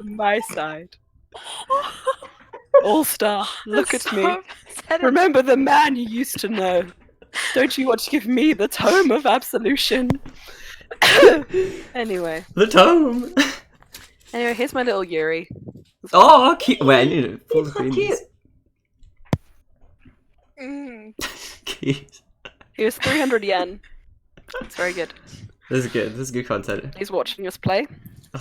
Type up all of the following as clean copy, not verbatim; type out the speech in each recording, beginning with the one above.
my side. All-star, look at me. Upsetting. Remember the man you used to know. Don't you want to give me the tome of absolution? Anyway, The tome. here's my little Yuri. Oh, cute. Wait, I need to pull He's the so green. cute. Cute. He was 300 yen. It's very good. This is good. This is good content. He's watching us play.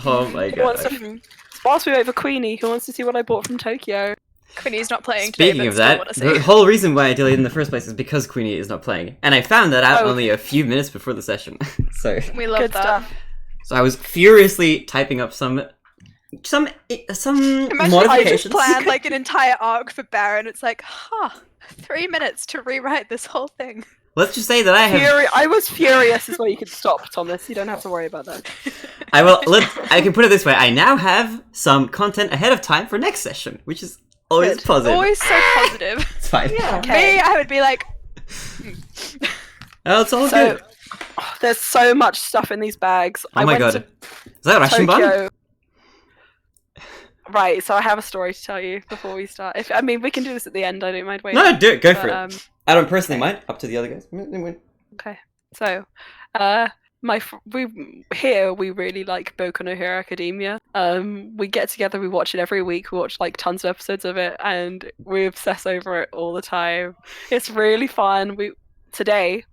Oh my He wants god. to, whilst we wait for Queenie, who wants to see what I bought from Tokyo. Queenie's not playing today, Speaking but of still that, wanna see. the whole reason why I delayed in the first place is because Queenie is not playing, and I found that out Oh. only a few minutes before the session. So We love Good that. stuff. I was furiously typing up some Imagine if I just modifications. planned like an entire arc for Baron. It's like, 3 minutes to rewrite this whole thing. Let's just say that I have. I was furious is where you could stop, Thomas. You don't have to worry about that. I can put it this way: I now have some content ahead of time for next session, which is always Good. positive. Always so positive. It's fine. Yeah. Okay. Me, I would be like, Oh, it's all So, good. there's so much stuff in these bags. Oh I my went god. to Is that Russian bun? Tokyo. Right, so I have a story to tell you before we start. We can do this at the end. I don't mind waiting. No, do it. Go for But, it. I don't personally mind. Up to the other guys. Okay, so we really like Boku no Hero Academia. We get together, we watch it every week. We watch like tons of episodes of it, and we obsess over it all the time. It's really fun. Today,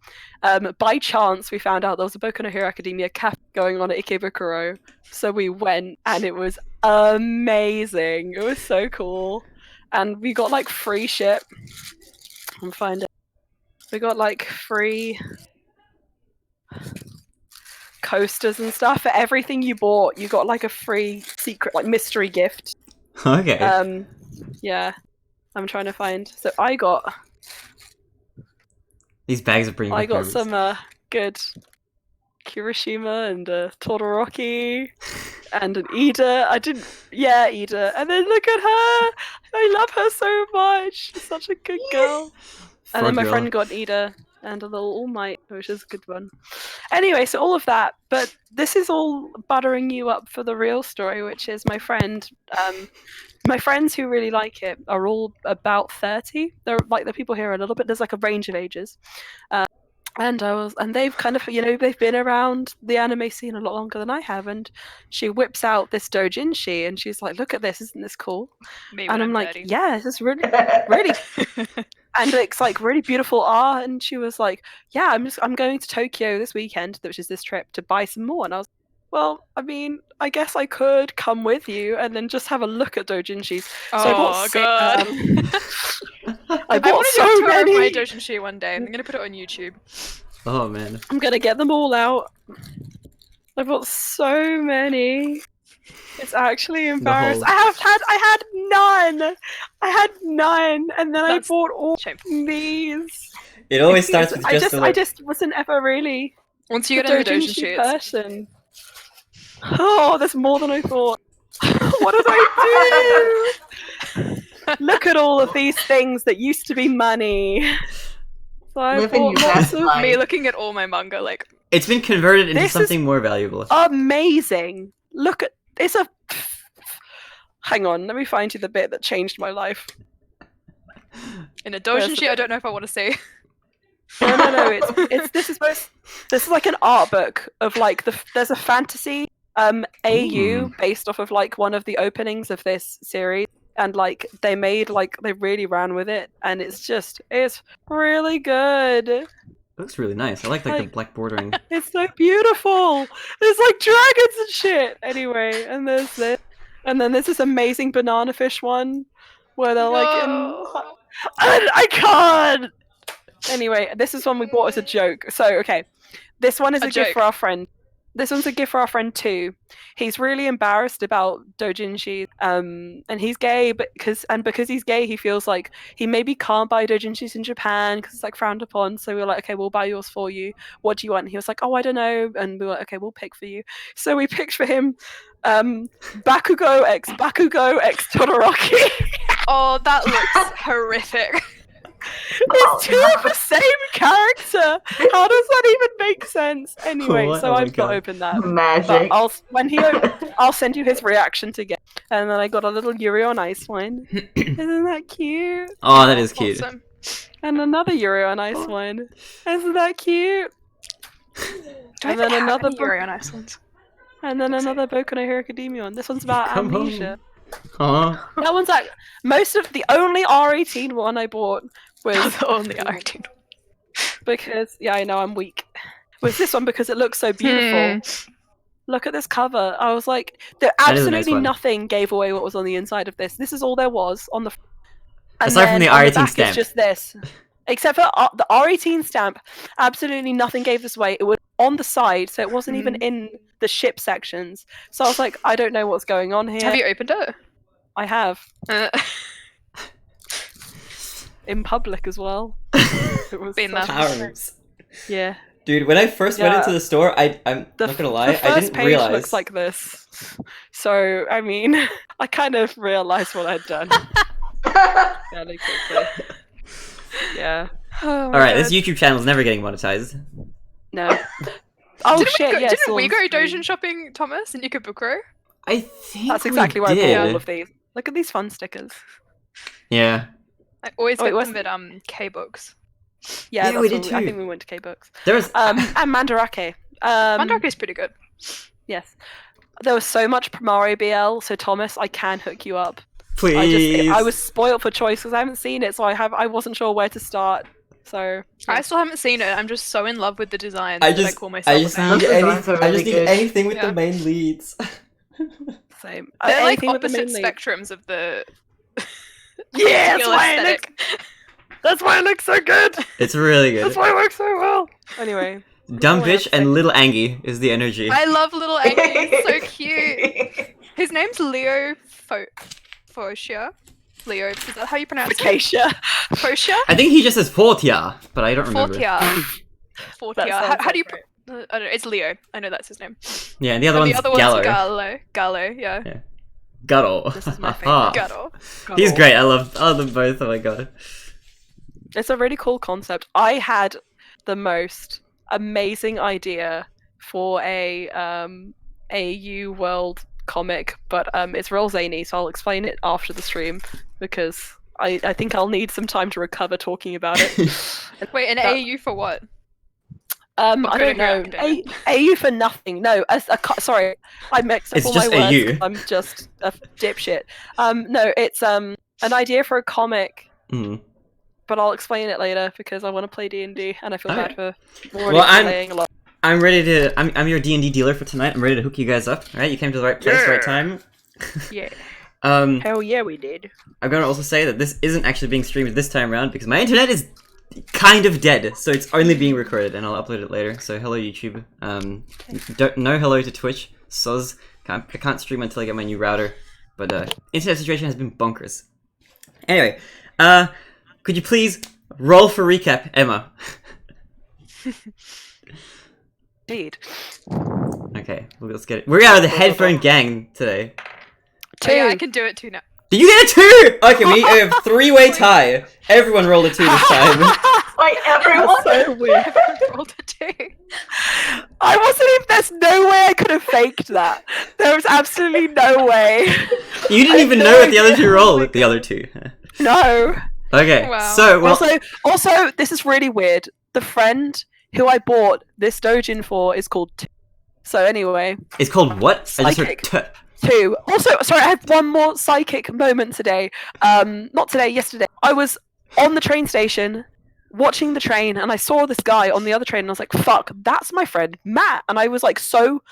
by chance, we found out there was a Boku no Hero Academia cafe going on at Ikebukuro, so we went, and it was amazing. It was so cool, and we got like free shit. I'm find it. We got like free coasters and stuff for everything you bought. You got like a free secret, like mystery gift. Okay. Yeah, I'm trying to find. So I got These bags are bringing back memories. some good Kirishima and Todoroki and an Ida. Ida. And then look at her. I love her so much. She's such a good girl. And then my Frog friend got an Ida and a little All Might, which is a good one. Anyway, so all of that, but this is all buttering you up for the real story, which is my friend. My friends who really like it are all about 30. They're like the people here are a little bit. There's like a range of ages, and they've kind of they've been around the anime scene a lot longer than I have. And she whips out this doujinshi, and she's like, "Look at this! Isn't this cool?" me And when I'm like, 30. "Yeah, this is really, really." And it's like really beautiful art, and she was like, "Yeah, I'm going to Tokyo this weekend, which is this trip, to buy some more." And I was, well, I mean, I guess I could come with you and then just have a look at doujinshis. Oh, So I bought God. I I bought want to so do a tour of my many. doujinshi one day. I'm gonna put it on YouTube. Oh man. I'm gonna get them all out. I bought so many. It's actually embarrassing. whole- I had none, and then That's I bought all shameful. these. It always starts with just a I just wasn't ever really Once you a get into doujinshi doujinshi, it's person. Oh, there's more than I thought. What did I do? Look at all of these things that used to be money. So I Living bought your lots best of life. me looking at all my manga like, It's been converted into This is- something more valuable. amazing. Look at it's a. Hang on, let me find you the bit that changed my life. in a doujinshi, I don't know if I want to say. No. It's this is like an art book of like there's a fantasy AU based off of like one of the openings of this series, and like they really ran with it, and it's really good. It looks really nice. I like the Like- black bordering. It's so beautiful. There's like dragons and shit. Anyway, and there's this, and then there's this amazing banana fish one where they're like in. No. I can't. Anyway, this is one we bought as a joke. So okay, this one is A a gift joke. for our friend. This one's a gift for our friend too. He's really embarrassed about doujinshi, and he's gay, because he's gay, he feels like he maybe can't buy doujinshis in Japan because it's like frowned upon. So we were like, okay, we'll buy yours for you. What do you want? And he was like, oh, I don't know. And we were like, okay, we'll pick for you. So we picked for him, Bakugo X Todoroki. Oh, that looks horrific. It's two of the same character. How does that even make sense? Anyway, What? so Oh my I've not God. opened that. But Magic. I'll send you his reaction to get. And then I got a little Yuri on Ice one. Isn't that cute? Oh, that is cute. Awesome. And another Yuri on Ice one. Isn't that cute? Do I And even then have another any Yuri on Iceland? And then another Boku no Hero Academia one. This one's about Come on. amnesia. Aw. That one's like most of the only R18 one I bought was The only acting. because I know I'm weak. Was this one because it looks so beautiful. Look at this cover. I was like, there That is a nice absolutely one. nothing gave away what was on the inside of this. This is all there was on the. And Aside from then the on R18 back, stamp. it's just this. Except for the R18 stamp, absolutely nothing gave this away. It was on the side, so it wasn't even in the ship sections. So I was like, I don't know what's going on here. Have you opened it? I have. Uh, In public as well. It was Been such there. a- Powers. Yeah. Dude, when I first went Yeah. into the store, I'm The, not gonna lie, the I first didn't page realize. looks like this. So, I mean, I kind of realized what I'd done fairly quickly. Yeah. oh Alright, this YouTube channel is never getting monetized. No. Oh didn't shit, we go, yes. didn't we go doujin shopping, Thomas, and Ikebukuro? I think That's exactly we where I did. bought all of these. Look at these fun stickers. Yeah. I always Oh, wait, get what's- them at K-Books. Yeah, Yeah, we that's did what I too. think we went to K-Books. There was And Mandarake. Mandarake's pretty good. Yes. There was so much Promare BL, so Thomas, I can hook you up. please. I was spoiled for choice because I haven't seen it, so I wasn't sure where to start. So I still haven't seen it. I'm just so in love with the design I that I just call myself I a just fan. need Those designs are I just really need good. anything with Yeah. the main leads. same. They're like Anything with the opposite main lead. spectrums of the Yeah, that's teal why it aesthetic. That's why it looks so good. It's really good. That's why it works so well. Anyway, Dumb all I have bitch to say. and little Angie is the energy. I love little Angie. He's so cute. His name's Leo Focia. Leo, is that how you pronounce it? Acacia. Focia? I think he just says Fortia, but I don't remember. Fortia. That Fortia. sounds How do you? like I don't know. It's Leo. I know that's his name. Yeah, and the other And one's the other Gallo. one's Gallo. Gallo. Yeah. Guttle. This is my favorite. Gallo. He's great. I love them both. Oh my god. It's a really cool concept. I had the most amazing idea for a AU World comic, but it's real zany, so I'll explain it after the stream because I think I'll need some time to recover talking about it. Wait, an That- AU for what? I Boku don't no Hero know. Academia. AU for nothing. No, sorry, I mixed up It's all just my words. AU. 'Cause I'm just a dipshit. No, it's an idea for a comic, Mm. but I'll explain it later because I want to play D&D and I feel bad Alright. for already Well, playing a lot. I'm ready to. I'm your D&D dealer for tonight. I'm ready to hook you guys up. All right, you came to the right place, right time. Yeah. Um, Hell yeah, we did. I'm gonna also say that this isn't actually being streamed this time around because my internet is kind of dead, so it's only being recorded and I'll upload it later. So hello YouTube. No hello to Twitch. Soz. I can't stream until I get my new router. But internet situation has been bonkers. Anyway, could you please roll for recap, Emma? Indeed. Okay, well, let's get it. We are the headphone gang today. Oh, yeah, I Two. can do it too now. Did you get a 2? Okay, we have a 3-way tie. Everyone rolled a 2 this time. Like everyone. So weird. Rolled a 2. I wasn't even. There's no way I could have faked that. There was absolutely no way. You didn't I even have know no what the other idea. 2 rolled. The other 2. No. Okay, Wow. so, well, Also, this is really weird. The friend who I bought this dojin for is called T. So anyway, it's called what? I just Psychic. heard Two. Also, sorry, I had one more psychic moment today. Not today, yesterday. I was on the train station watching the train and I saw this guy on the other train and I was like, fuck, that's my friend Matt. And I was like so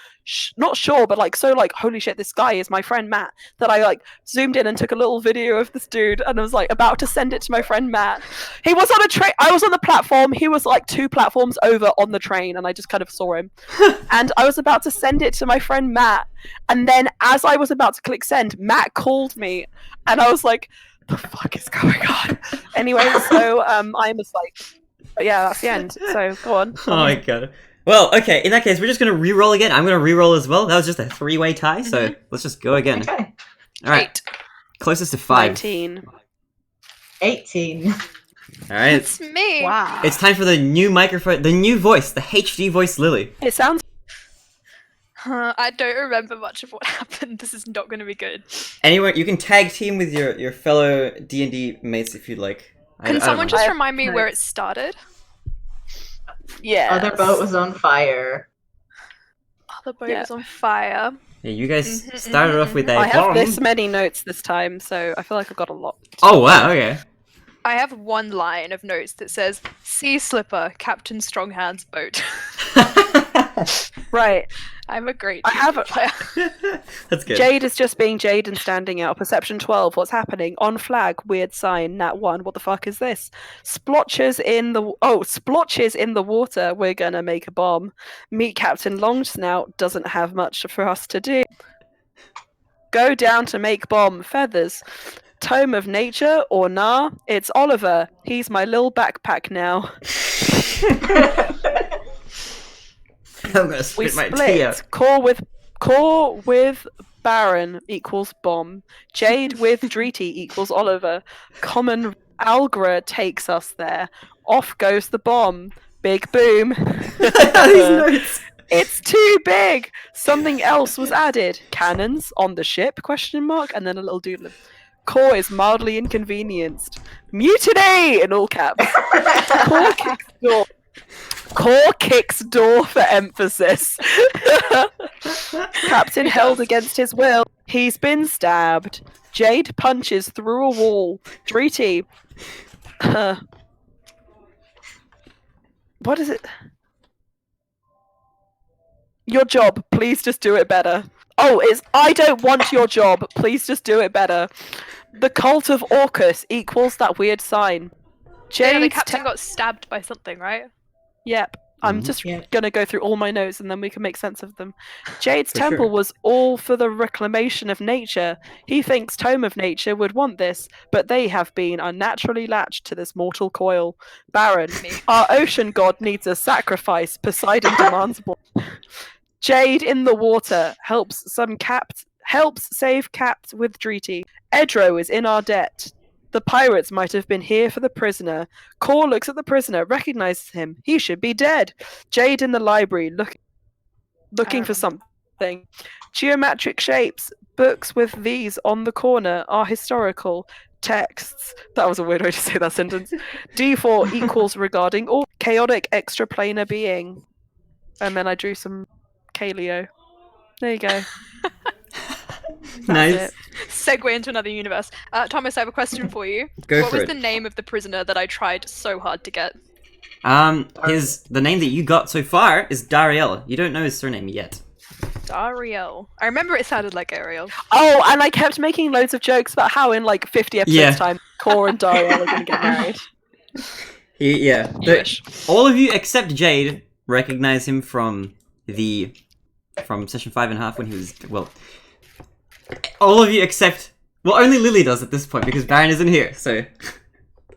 not sure, but like so like, holy shit, this guy is my friend Matt, that I like zoomed in and took a little video of this dude and I was like about to send it to my friend Matt. He was on a train. I was on the platform. He was like 2 platforms over on the train and I just kind of saw him. And I was about to send it to my friend Matt. And then as I was about to click send, Matt called me and I was like, the fuck is going on? Anyway, so I'm a psych. But yeah, that's the end. So go on. Oh my god. Well, okay, in that case, we're just gonna re-roll again. I'm gonna re-roll as well. That was just a 3-way tie, so let's just go again. Okay. Alright. Closest to 5. 19. 18. Alright. It's me. Wow. It's time for the new microphone, the new voice, the HD voice Lily. It sounds. I don't remember much of what happened. This is not going to be good. Anyone, you can tag team with your fellow D&D mates if you'd like. Can someone just I- remind me where it started? Yeah. Other boat was on fire. Oh, the boat was on fire. Yeah, you guys started off with a I have bomb. this many notes this time, so I feel like I've got a lot. Oh wow, okay. I have one line of notes that says, Sea Slipper, Captain Stronghand's boat. Right. I'm a great I have a- player. That's good. Jade is just being Jade and standing out. Perception 12. What's happening? On flag. Weird sign. Nat 1. What the fuck is this? Splotches in the water. We're gonna make a bomb. Meet Captain Longsnout. Doesn't have much for us to do. Go down to make bomb. Feathers. Tome of Nature or nah? It's Oliver. He's my little backpack now. I'm gonna We spit my tea out. split. Core with Baron equals bomb. Jade with Dreety equals Oliver. Common Algra takes us there. Off goes the bomb. Big boom. These notes. It's too big. Something else was added. Cannons on the ship? Question mark. And then a little doodle. Core is mildly inconvenienced. Mutiny in all caps. Core kicks door. Core kicks door for emphasis. Captain held against his will. He's been stabbed. Jade punches through a wall. Dreety. What is it? Your job. Please just do it better. Oh, it's I don't want your job. Please just do it better. The cult of Orcus equals that weird sign. Yeah, the Jade's captain got stabbed by something, right? Yep. I'm Mhm. just Yeah. gonna go through all my notes and then we can make sense of them. Jade's For temple sure. was all for the reclamation of nature. He thinks Tome of Nature would want this, but they have been unnaturally latched to this mortal coil. Baron, Me. our ocean god needs a sacrifice. Poseidon demands one. Jade in the water helps save Capt with Dreety. Edro is in our debt. The pirates might have been here for the prisoner. Core looks at the prisoner, recognizes him. He should be dead. Jade in the library, looking for something. Geometric shapes. Books with these on the corner are historical. Texts. That was a weird way to say that sentence. D4 equals regarding all chaotic extraplanar being. And then I drew some Kaleo. There you go. That's Nice. it. Segue into another universe. Thomas, I have a question for you. Go What for was it. the name of the prisoner that I tried so hard to get? The name that you got so far is Dariel. You don't know his surname yet. Dariel. I remember it sounded like Ariel. Oh, and I kept making loads of jokes about how in like 50 episodes Yeah. time, Core and Dariel are going to get married. Yeah. You wish. All of you except Jade recognize him from session 5.5 when he was all of you except only Lily does at this point because Baron isn't here, so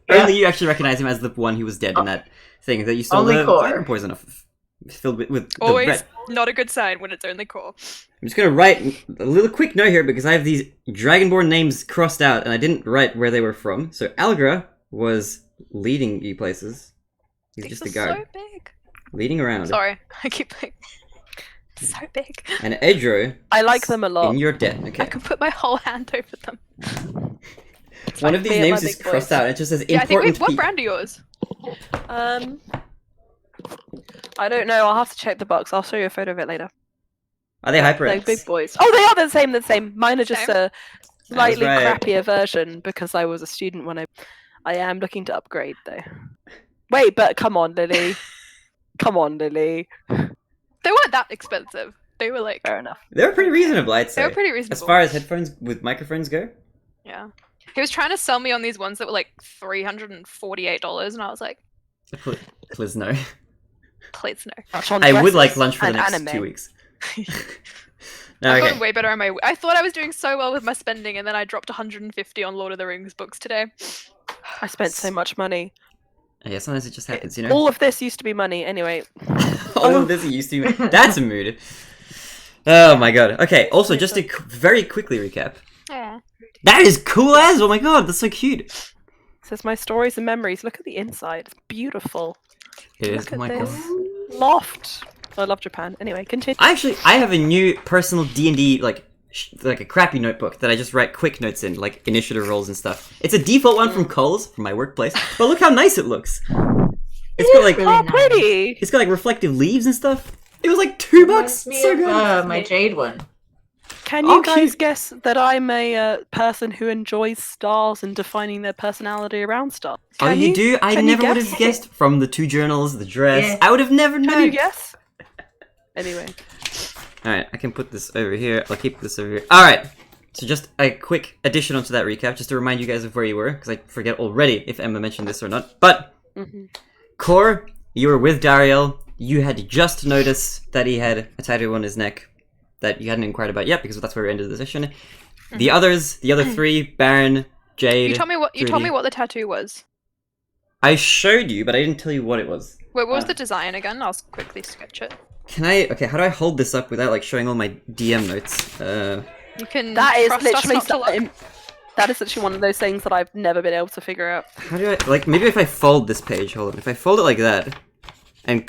only you actually recognize him as the one who was dead in that thing that you stole Only the Core. fire poison off, filled with the Always red. not a good sign when it's only core. I'm just gonna write a little quick note here because I have these Dragonborn names crossed out and I didn't write where they were from. So Algra was leading you places. He's These just are a guard so big. leading around. Sorry, I keep like so big. And Edro I like them a lot. in your debt. I Okay. could put my whole hand over them. One of these me and my names is big crossed boys. out. It just says Yeah, I think important. what pe- brand are yours? I don't know. I'll have to check the box. I'll show you a photo of it later. Are they They're HyperX? big boys. Oh, they are the same. The same. Mine are just Same. a slightly right. crappier version because I was a student when I am looking to upgrade though. Wait, but come on, Lily. Come on, Lily. They weren't that expensive. They were like Fair enough. They were pretty reasonable, I'd say. they were pretty reasonable. As far as headphones with microphones go. Yeah. He was trying to sell me on these ones that were like $348, and I was like, Please no. please no. That's on I would dresses like lunch for the and next anime. 2 weeks. I've Okay. gotten way better on my. I thought I was doing so well with my spending, and then I dropped 150 on Lord of the Rings books today. I spent so much money. Yeah, sometimes it just happens, you know? All of this used to be money. Anyway, All of this used to be... That's a mood. Oh my god. Okay, also, just to very quickly recap. Yeah. That is cool as! Oh my god, that's so cute! says my stories and memories. Look at the inside. It's beautiful. It is. Look Oh at my this. god. Loft. I love Japan. Anyway, continue. I have a new personal D&D like a crappy notebook that I just write quick notes in, like initiative rolls and stuff. It's a default one from Coles, from my workplace, but look how nice it looks. It's got like really nice. Pretty. it's got like reflective leaves and stuff. It was like $2. Reminds me So of, good. my Jade one. Can Oh, you guys cute. guess that I'm a person who enjoys stars and defining their personality around stars? Oh, Can you do? I Can you never would guess? have guessed from the 2 journals, the dress. Yeah. I would have never known. Can you guess? Anyway. Alright, I can put this over here. I'll keep this over here. Alright, so just a quick addition onto that recap, just to remind you guys of where you were, because I forget already if Emma mentioned this or not. But, Core, you were with Dariel. You had just noticed that he had a tattoo on his neck that you hadn't inquired about yet, because that's where we ended the session. The others, the other 3, Baron, Jade... You told me what Trudy. the tattoo was. I showed you, but I didn't tell you what it was. Wait, what was the design again? I'll quickly sketch it. Can I... Okay, how do I hold this up without, like, showing all my DM notes? You can That is trust us literally not to look. something. That is literally one of those things that I've never been able to figure out. How do I... Like, maybe if I fold this page, hold on. If I fold it like that, and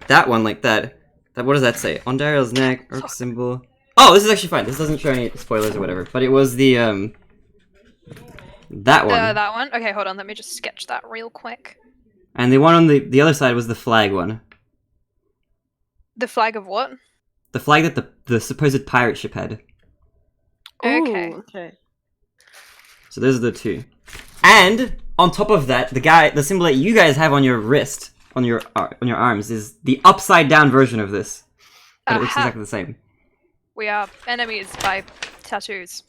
that one like that, what does that say? On Dariel's neck, Orc symbol... Oh, this is actually fine. This doesn't show any spoilers or whatever. But it was the, that one. That one? Okay, hold on, let me just sketch that real quick. And the one on the other side was the flag one. The flag of what? The flag that the supposed pirate ship had. Okay. Ooh, okay. So those are the 2. And on top of that, the symbol that you guys have on your wrist, on your arms, is the upside down version of this. But it looks Aha. exactly the same. We are enemies by tattoos.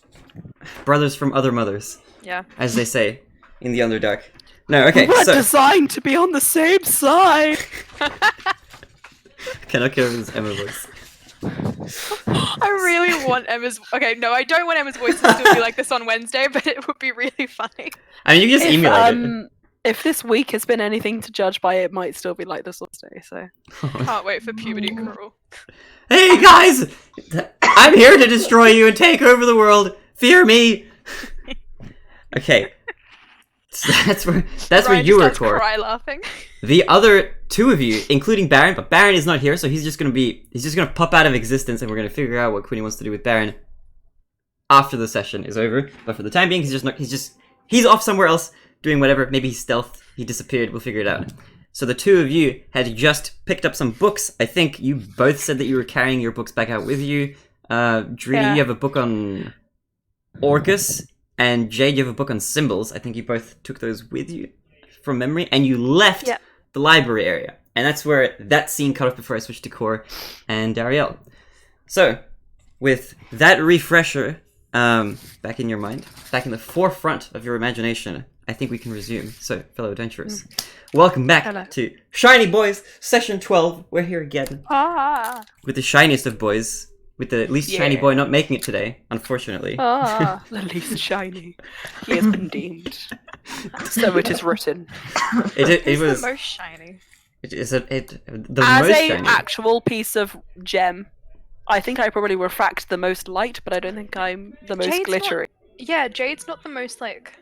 Brothers from other mothers, Yeah. as they say in the Underdark. No, okay, We're so designed to be on the same side. cannot get over this Emma voice. I really want Emma's... Okay, no, I don't want Emma's voice to still be like this on Wednesday, but it would be really funny. I mean, you can just If, email it. if this week has been anything to judge by, it might still be like this Wednesday. So Can't wait for puberty cruel. Hey guys! I'm here to destroy you and take over the world! Fear me! Okay. So that's where Ryan you just were, starts Core. cry laughing. The other 2 of you, including Baron, but Baron is not here, so he's just gonna pop out of existence, and we're gonna figure out what Queenie wants to do with Baron after the session is over. But for the time being, he's off somewhere else doing whatever. Maybe he's stealth. He disappeared. We'll figure it out. So the 2 of you had just picked up some books. I think you both said that you were carrying your books back out with you. Dree, Yeah. you have a book on Orcus, and Jade, you have a book on symbols. I think you both took those with you from memory, and you left Yeah. the library area. And that's where that scene cut off before I switched to Core and Dariel. So, with that refresher back in your mind, back in the forefront of your imagination, I think we can resume. So, fellow adventurers, welcome back Hello. to Shiny Boys, Session 12. We're here again Ah. with the shiniest of boys, with the least shiny Yeah. boy not making it today, unfortunately. the least shiny. He has been deemed. So it is written. It Who's was the most shiny? the As most a shiny. actual piece of gem, I think I probably refract the most light, but I don't think I'm the most Jade's not- glittery. Yeah, Jade's not the most, like...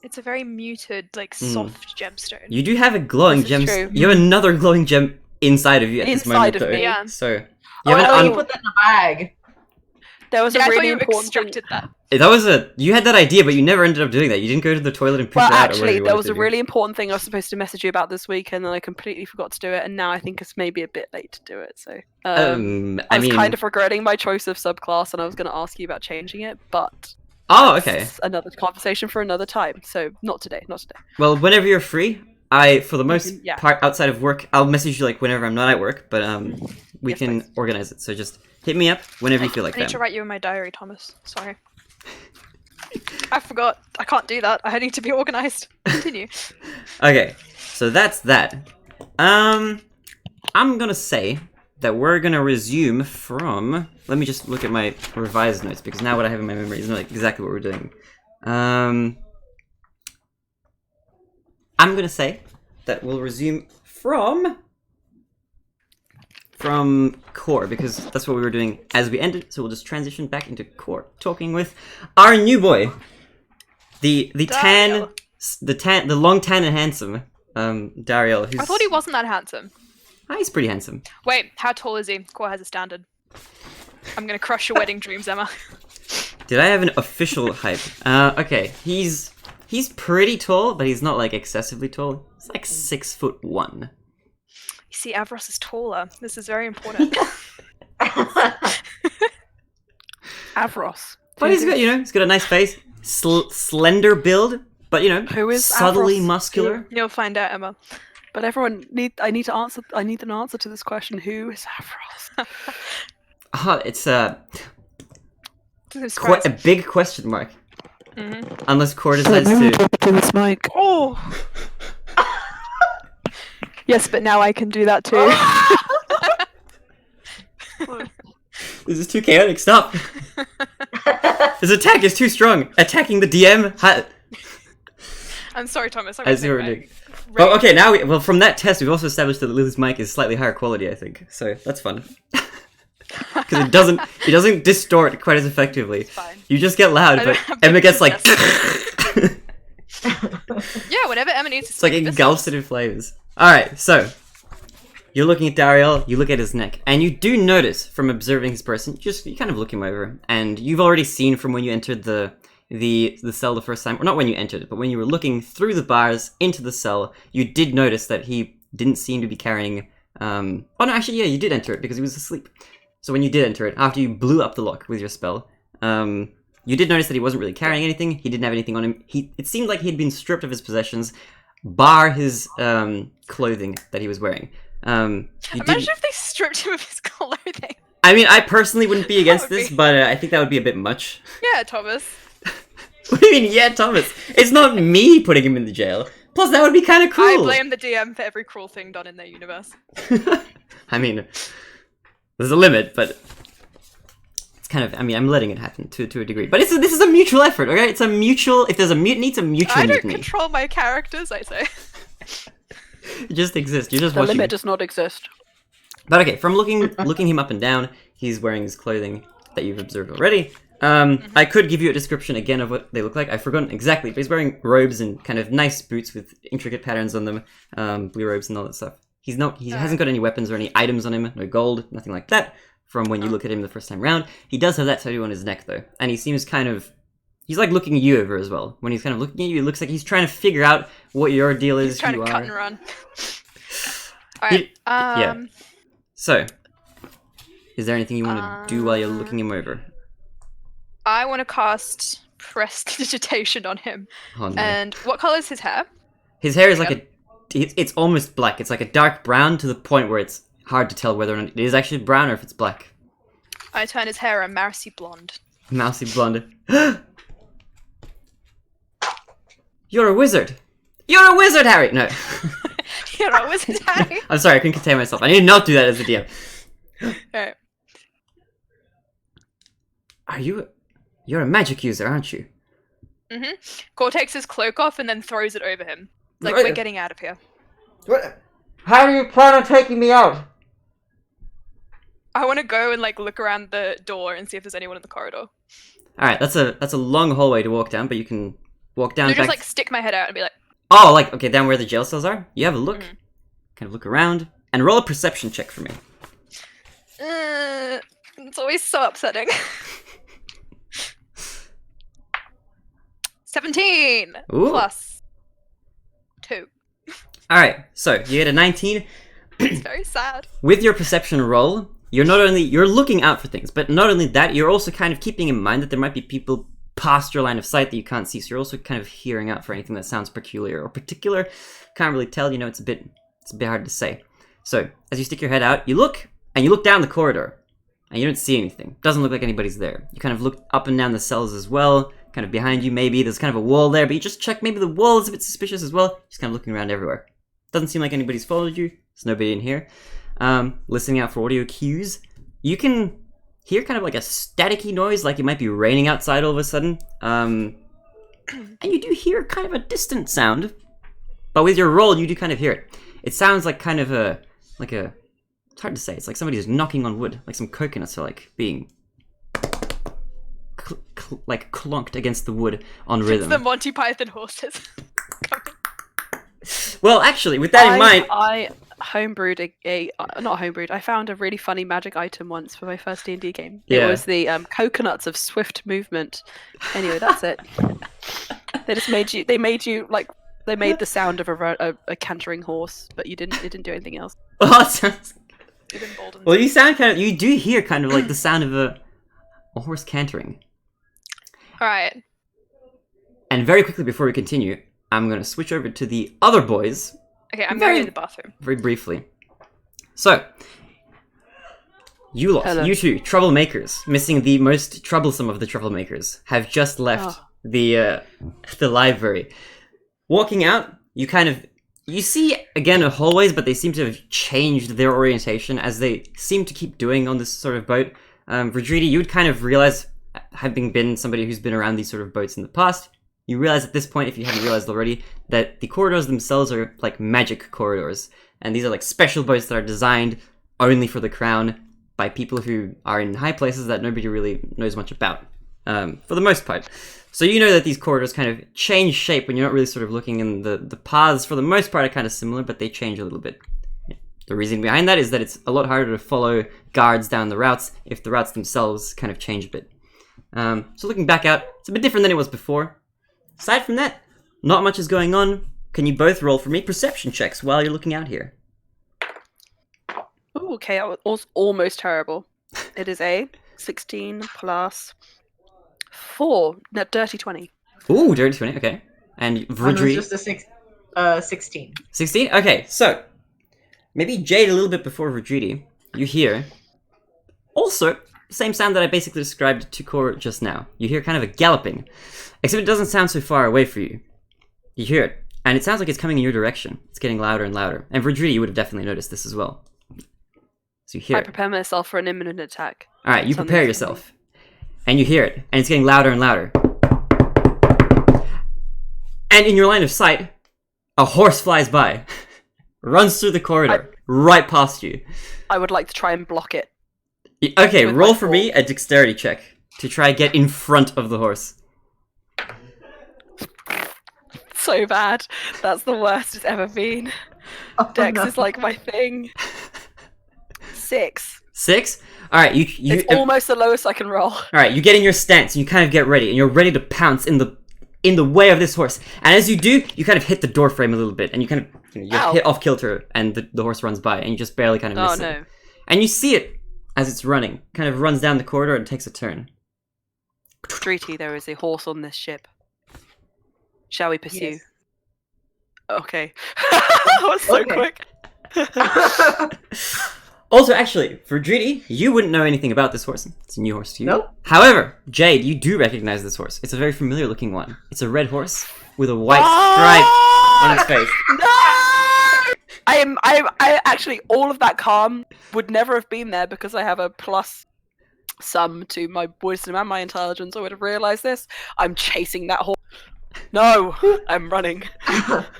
It's a very muted, like, soft gemstone. You do have a glowing This is gem. true. You have another glowing gem inside of you at this moment, Inside of though. me. Yeah. So you Oh, haven't no, un- you put that in the bag. There was Yeah, a I thought really you important thing. extracted that. that was you had that idea, but you never ended up doing that. You didn't go to the toilet and pick Well, it out. Or whatever actually, you there wanted was to a do. really important thing I was supposed to message you about this week, and then I completely forgot to do it, and now I think it's maybe a bit late to do it. So I I was mean, kind of regretting my choice of subclass, and I was going to ask you about changing it, but oh, okay. it's another conversation for another time. So not today, not today. Well, whenever you're free, for the most Yeah. part outside of work, I'll message you like whenever I'm not at work. But we Yes, can please. organize it. So just hit me up whenever you feel like I need that. to write you in my diary, Thomas. Sorry. I forgot. I can't do that. I need to be organized. Continue. Okay, so that's that. I'm gonna say that we're gonna resume from. Let me just look at my revised notes because now what I have in my memory is not like exactly what we're doing. I'm gonna say that we'll resume from core because that's what we were doing as we ended. So we'll just transition back into core, talking with our new boy, the tan, Daniel. the long tan and handsome Dariel. Who's... I thought he wasn't that handsome. He's pretty handsome. Wait, how tall is he? Core has a standard. I'm gonna crush your wedding dreams, Emma. Did I have an official height? Okay, he's pretty tall, but he's not like excessively tall. He's like 6'1". You see, Avros is taller. This is very important. Avros. But he's got, he's got a nice face, slender build, but Who is subtly Avros? muscular. You'll find out, Emma. But everyone I need an answer to this question. Who is Avros? It's This quite a big question mark. Mm-hmm. Unless Core decides to. To this mic. Oh! Yes, but now I can do that too. This is too chaotic. Stop. This attack is too strong. Attacking the DM. I'm sorry, Thomas. I see what we're doing. Oh, okay. Now, from that test, we've also established that Lily's mic is slightly higher quality. I think so. That's fun. Because it doesn't distort quite as effectively. It's fine. You just get loud, but Emma gets like. Yeah, whatever Emma needs to It's like engulfs it in flavors. Alright, so you're looking at Dariel, you look at his neck, and you do notice from observing his person, you kind of look him over, and you've already seen from when you entered the cell the first time, or not when you entered it, but when you were looking through the bars into the cell, you did notice that he didn't seem to be carrying oh no, actually yeah, you did enter it because he was asleep. So when you did enter it, after you blew up the lock with your spell, you did notice that he wasn't really carrying anything. He didn't have anything on him. It seemed like he'd been stripped of his possessions, bar his clothing that he was wearing. Imagine if they stripped him of his clothing. I mean, I personally wouldn't be against this, but I think that would be a bit much. Yeah, Thomas. What do you mean, yeah, Thomas? It's not me putting him in the jail. Plus, that would be kind of cruel. I blame the DM for every cruel thing done in their universe. I mean, there's a limit, but it's kind of, I mean, I'm letting it happen to a degree. But this is a mutual effort, okay? It's a mutual, if there's a mutiny, it's a mutual I don't mutiny. control my characters, I say. It just exists. You're just The watching. limit does not exist. But okay, from looking him up and down, he's wearing his clothing that you've observed already. I could give you a description again of what they look like. I've forgotten exactly, but he's wearing robes and kind of nice boots with intricate patterns on them, blue robes and all that stuff. He hasn't got any weapons or any items on him, no gold, nothing like that, from when you look at him the first time round. He does have that tattoo on his neck, though, and he seems kind of... He's like looking you over as well. When he's kind of looking at you, it looks like he's trying to figure out what your deal is, He's trying who to you cut are. and run. Alright, Yeah. So, is there anything you want to do while you're looking him over? I want to cast Prestidigitation on him. Oh, no. And what color is his hair? His hair is like it's almost black. It's like a dark brown to the point where it's hard to tell whether or not it is actually brown or if it's black. I turn his hair a mousy blonde. Mousy blonde. You're a wizard! You're a wizard, Harry! No. You're a wizard, Harry. I'm sorry, I couldn't contain myself. I need to not do that as a DM. Alright. You're a magic user, aren't you? Mm-hmm. Core takes his cloak off and then throws it over him. Like, Right. we're getting out of here. What? How do you plan on taking me out? I want to go and, like, look around the door and see if there's anyone in the corridor. Alright, that's a long hallway to walk down, but you can walk down So back... just, like, stick my head out and be like, Oh, like, okay, down where the jail cells are? You have a look, Mhm. kind of look around, and roll a perception check for me. it's always so upsetting. 17 Ooh. plus 2. Alright, so you get a 19. It's very sad. With your perception roll, you're looking out for things, but not only that, you're also kind of keeping in mind that there might be people past your line of sight that you can't see, so you're also kind of hearing out for anything that sounds peculiar or particular. Can't really tell, it's a bit hard to say. So, as you stick your head out, you look down the corridor, and you don't see anything. Doesn't look like anybody's there. You kind of look up and down the cells as well, kind of behind you maybe, there's kind of a wall there, but you just check maybe the wall is a bit suspicious as well, just kind of looking around everywhere. Doesn't seem like anybody's followed you, there's nobody in here. Listening out for audio cues. You can hear kind of like a staticky noise, like it might be raining outside all of a sudden. And you do hear kind of a distant sound, but with your roll, you do kind of hear it. It sounds like kind of it's hard to say, it's like somebody's knocking on wood, like some coconuts are like being like clonked against the wood on rhythm. It's the Monty Python horses. Well, actually, with that in mind, I homebrewed not homebrewed. I found a really funny magic item once for my first D&D game. It Yeah. was the coconuts of swift movement. Anyway, that's it. They just made you. They made you like. They made the sound of a cantering horse, but you didn't. It didn't do anything else. oh, it sounds... It emboldens well, you sound kind of. You do hear kind of like the sound of a horse cantering. Alright. And very quickly before we continue, I'm going to switch over to the other boys Okay, I'm Very- going to the bathroom. very briefly. So, you lot, Hello. you two, troublemakers, missing the most troublesome of the troublemakers, have just left the library. Walking out, you see again a hallways, but they seem to have changed their orientation as they seem to keep doing on this sort of boat. Rodridi, you would kind of realize, having been somebody who's been around these sort of boats in the past, you realize at this point, if you haven't realized already, that the corridors themselves are like magic corridors. And these are like special boats that are designed only for the crown by people who are in high places that nobody really knows much about, for the most part. So you know that these corridors kind of change shape when you're not really sort of looking, and the paths for the most part are kind of similar, but they change a little bit. The reason behind that is that it's a lot harder to follow guards down the routes if the routes themselves kind of change a bit. So looking back out, it's a bit different than it was before. Aside from that, not much is going on. Can you both roll for me perception checks while you're looking out here? Ooh, okay, I was almost terrible. It is a 16 plus 4, no, dirty 20. Ooh, dirty 20, okay. And Mine was Vridri, just a 16. 16? Okay, so, maybe Jade a little bit before Vridri, you hear, also, the same sound that I basically described to Core just now. You hear kind of a galloping, except it doesn't sound so far away for you. You hear it, and it sounds like it's coming in your direction. It's getting louder and louder. And Vridri, you would have definitely noticed this as well. So you hear I it. prepare myself for an imminent attack. Alright, you Something's prepare coming. yourself. And you hear it, and it's getting louder and louder. And in your line of sight, a horse flies by, runs through the corridor, right past you. I would like to try and block it. Okay, With roll my for me a dexterity check to try and get in front of the horse. So bad. That's the worst it's ever been. Oh, Dex no. is like my thing. 6. 6? Alright, you It's almost the lowest I can roll. Alright, you get in your stance, and you kind of get ready, and you're ready to pounce in the way of this horse. And as you do, you kind of hit the door frame a little bit, and you kind of you Ow. hit off kilter, and the horse runs by, and you just barely kind of Oh miss it. no. And you see it as it's running, kind of runs down the corridor and takes a turn. Treaty, there is a horse on this ship. Shall we pursue? Yes. Okay. That was so Okay. quick. Also, actually, for Dritty, you wouldn't know anything about this horse. It's a new horse to you. Nope. However, Jade, you do recognize this horse. It's a very familiar looking one. It's a red horse with a white stripe on its face. No! I actually, all of that calm would never have been there because I have a plus sum to my wisdom and my intelligence. I would have realized this. I'm chasing that horse. No, I'm running.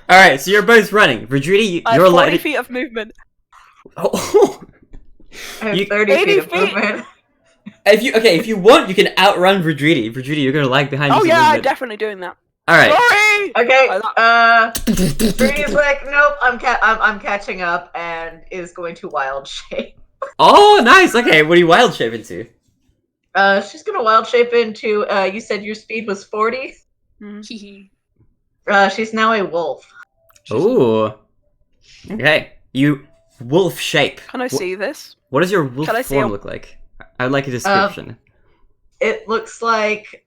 Alright, so you're both running. Verdriti, I have you're 40 lighting. feet of movement. Oh. I have You- 30 80 feet of feet. movement. If you want, you can outrun Verdriti. Verdriti, you're gonna lag behind. Oh use of yeah, I'm movement. definitely doing that. Alright. Sorry! Okay, Brittany's like, nope, I'm catching up, and is going to wild shape. Oh, nice. Okay, what do you wild shape into? She's gonna wild shape into, you said your speed was 40? Hee She's now a wolf. Ooh. Okay, you wolf shape. Can I see this? What does your wolf Can I see form a- look like? I would like a description. It looks like,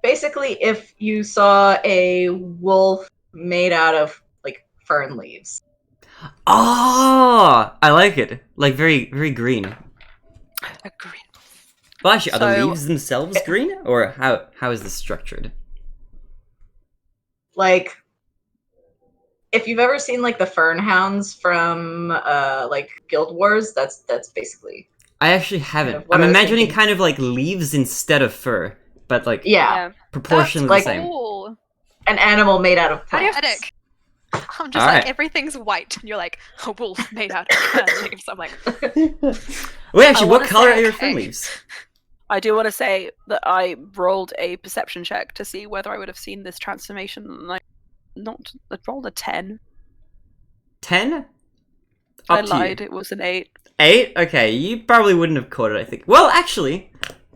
basically, if you saw a wolf made out of, like, fern leaves. Oh, I like it. Like very, very green. Agree. Well, actually, are the So- leaves themselves green, or how is this structured? Like, if you've ever seen, like, the fern hounds from, like, Guild Wars, that's basically... I actually haven't. Kind of what I'm I was imagining thinking. kind of like leaves instead of fur, but like Yeah, proportionally That's the same. cool. an animal made out of How do you plants. edit? I'm just Alright. like, everything's white, and you're like, a wolf made out of fern leaves. I'm like, Wait, actually, what wanna color say- are your fern leaves? I do want to say that I rolled a perception check to see whether I would have seen this transformation. And not. I rolled a 10. 10? I Up to lied. you. It was an 8. 8? Okay, you probably wouldn't have caught it, I think. Well, actually,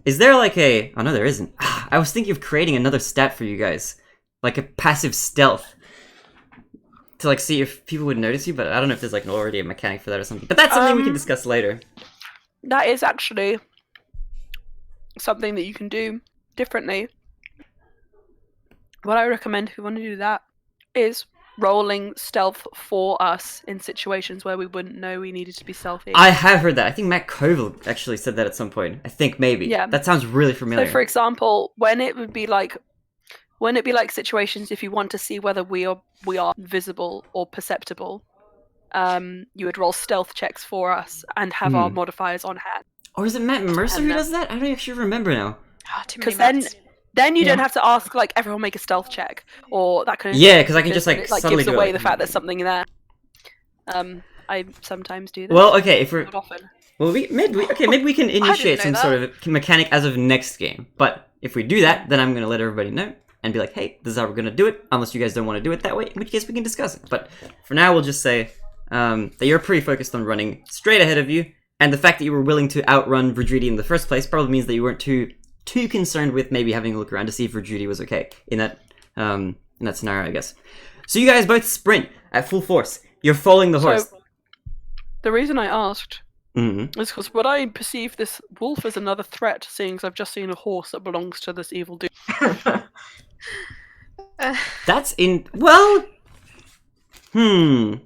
is there like a... Oh, no, there isn't. I was thinking of creating another stat for you guys. Like a passive stealth. To like see if people would notice you, but I don't know if there's like already a mechanic for that or something. But that's something we can discuss later. That is actually something that you can do differently. What I recommend if you want to do that is rolling stealth for us in situations where we wouldn't know we needed to be stealthy. I have heard that. I think Matt Koval actually said that at some point. I think maybe. Yeah. That sounds really familiar. So, for example, when it'd be like situations if you want to see whether we are visible or perceptible, you would roll stealth checks for us and have our modifiers on hand. Or is it Matt Mercer who does that? I don't actually remember now. Because then you don't have to ask like everyone make a stealth check or that kind of Yeah, because I can just then like it like suddenly gives go away like, the fact there's something there. I sometimes do that. Well, okay, if we're Not often. well, maybe we can initiate some know sort of mechanic as of next game. But if we do that, then I'm gonna let everybody know and be like, hey, this is how we're gonna do it. Unless you guys don't want to do it that way, in which case we can discuss it. But for now, we'll just say that you're pretty focused on running straight ahead of you, and the fact that you were willing to outrun Verdridi in the first place probably means that you weren't too concerned with maybe having a look around to see if Verdridi was okay in that scenario, I guess. So you guys both sprint at full force. You're following the horse. So, the reason I asked Mm-hmm. is because would I perceive this wolf as another threat, seeing as I've just seen a horse that belongs to this evil dude? That's in well. Verdridi.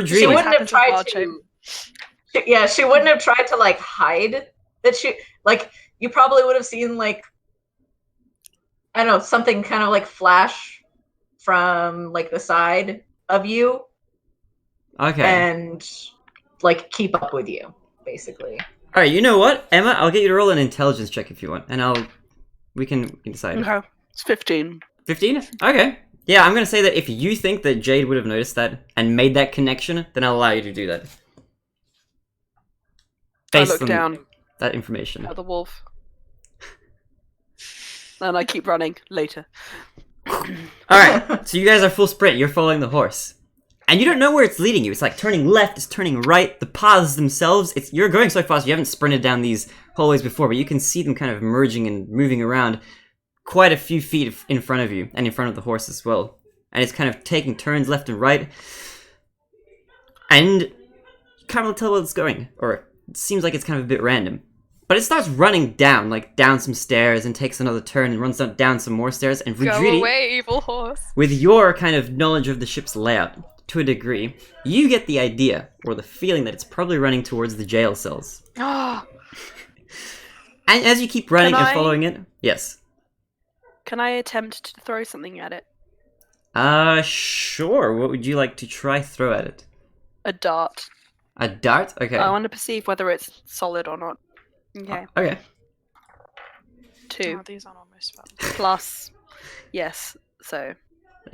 She wouldn't have happens in tried Wild to. She wouldn't have tried to like hide that she like. You probably would have seen like I don't know something kind of like flash from like the side of you, Okay. and like keep up with you, basically. All right. You know what, Emma? I'll get you to roll an intelligence check if you want, and we can decide. Okay, it's 15. 15? Okay. Yeah, I'm gonna say that if you think that Jade would have noticed that and made that connection, then I'll allow you to do that. I Based look on down that information. at the wolf. And I keep running later. Alright, so you guys are full sprint, you're following the horse. And you don't know where it's leading you. It's like turning left, it's turning right, the paths themselves, you're going so fast you haven't sprinted down these hallways before, but you can see them kind of merging and moving around quite a few feet in front of you, and in front of the horse as well. And it's kind of taking turns left and right. And you can't really tell where it's going, or it seems like it's kind of a bit random. But it starts running down, like down some stairs, and takes another turn and runs down some more stairs. And Go Verdridi, away, evil horse. with your kind of knowledge of the ship's layout, to a degree, you get the idea, or the feeling that it's probably running towards the jail cells. Oh, And as you keep running Can and I- following it, yes. Can I attempt to throw something at it? Sure. What would you like to try throw at it? A dart. A dart? Okay. I want to perceive whether it's solid or not. Okay. Okay. 2 oh, these aren't almost fun. plus. Yes. So.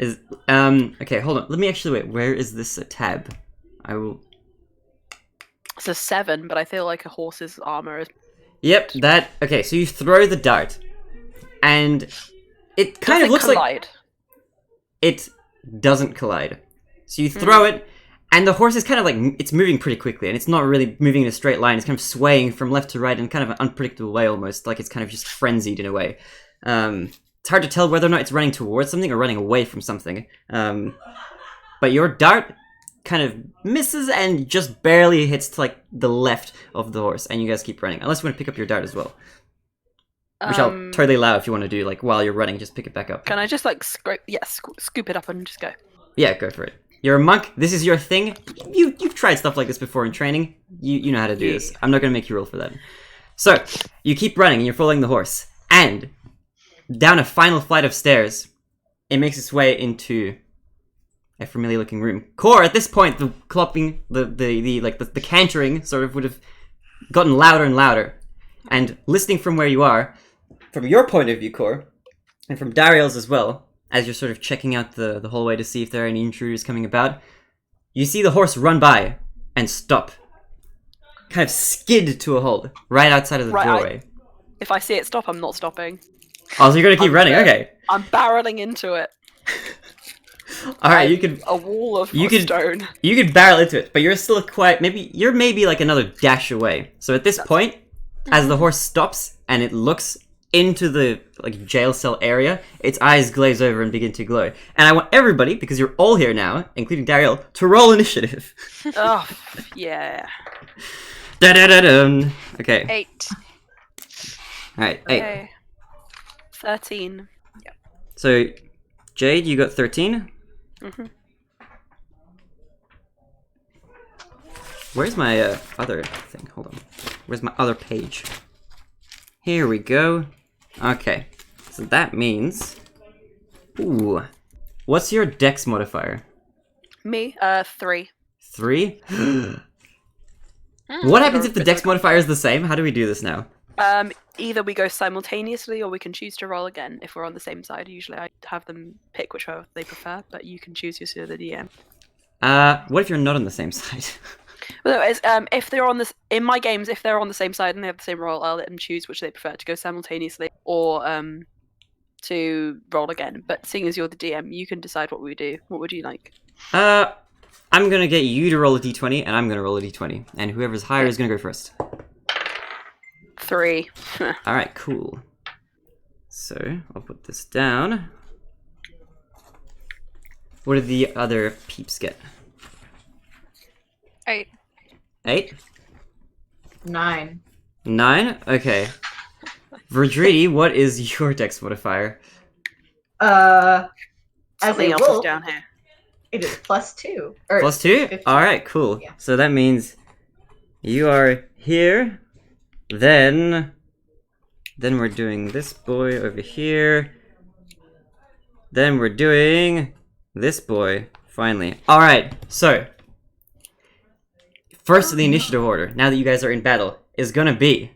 Okay, hold on. Let me actually wait. Where is this tab? I will... It's a 7, but I feel like a horse's armor is. Yep, that... Okay, so you throw the dart, and it kind of looks like... collide? It doesn't collide. So you throw it, and the horse is kind of like... It's moving pretty quickly, and it's not really moving in a straight line. It's kind of swaying from left to right in kind of an unpredictable way almost, like it's kind of just frenzied in a way. It's hard to tell whether or not it's running towards something or running away from something. But your dart kind of misses and just barely hits to like the left of the horse, and you guys keep running. Unless you want to pick up your dart as well. Which I'll totally allow if you want to do, like, while you're running, just pick it back up. Can I just like scoop it up and just go? Yeah, go for it. You're a monk, this is your thing. You've tried stuff like this before in training. You know how to do this. I'm not going to make you roll for that. So, you keep running and you're following the horse. And, down a final flight of stairs, it makes its way into a familiar looking room. Core, at this point, the clopping, the cantering sort of would have gotten louder and louder. And listening from where you are, from your point of view, Core, and from Dariel's as well, as you're sort of checking out the hallway to see if there are any intruders coming about, you see the horse run by and stop. Kind of skid to a halt right outside of the doorway. If I see it stop, I'm not stopping. Oh, so you're gonna keep running, okay. I'm barreling into it. All right, you could a wall of you could- stone. barrel into it, but you're still quite you're maybe like another dash away. So at this point, as the horse stops and it looks into the like jail cell area, its eyes glaze over and begin to glow. And I want everybody, because you're all here now, including Dariel, to roll initiative. Oh, yeah. Da-da-da-dum. Okay. 8. All right. 8. Okay. 13. So, Jade, you got 13. Mm-hmm. Where's my other thing? Hold on. Where's my other page? Here we go. Okay. So that means... Ooh. What's your dex modifier? Me, 3. 3? What happens if the dex modifier is the same? How do we do this now? Either we go simultaneously or we can choose to roll again if we're on the same side. Usually I have them pick whichever they prefer, but you can choose yourself the DM. What if you're not on the same side? Well, no, if they're on this in my games, if they're on the same side and they have the same roll, I'll let them choose which they prefer to go simultaneously or to roll again. But seeing as you're the DM, you can decide what we do. What would you like? I'm gonna get you to roll a d20, and I'm gonna roll a d20, and whoever's higher is gonna go first. 3. Alright, cool. So, I'll put this down. What did the other peeps get? 8. 8? 9. 9? Okay. Verdridi, what is your dex modifier? As Something a else is wolf, down here. it is +2. Or Plus 2? 15. Alright, cool. Yeah. So that means you are here, then we're doing this boy over here, then we're doing this boy, finally. Alright, so first in the initiative order, now that you guys are in battle, is gonna be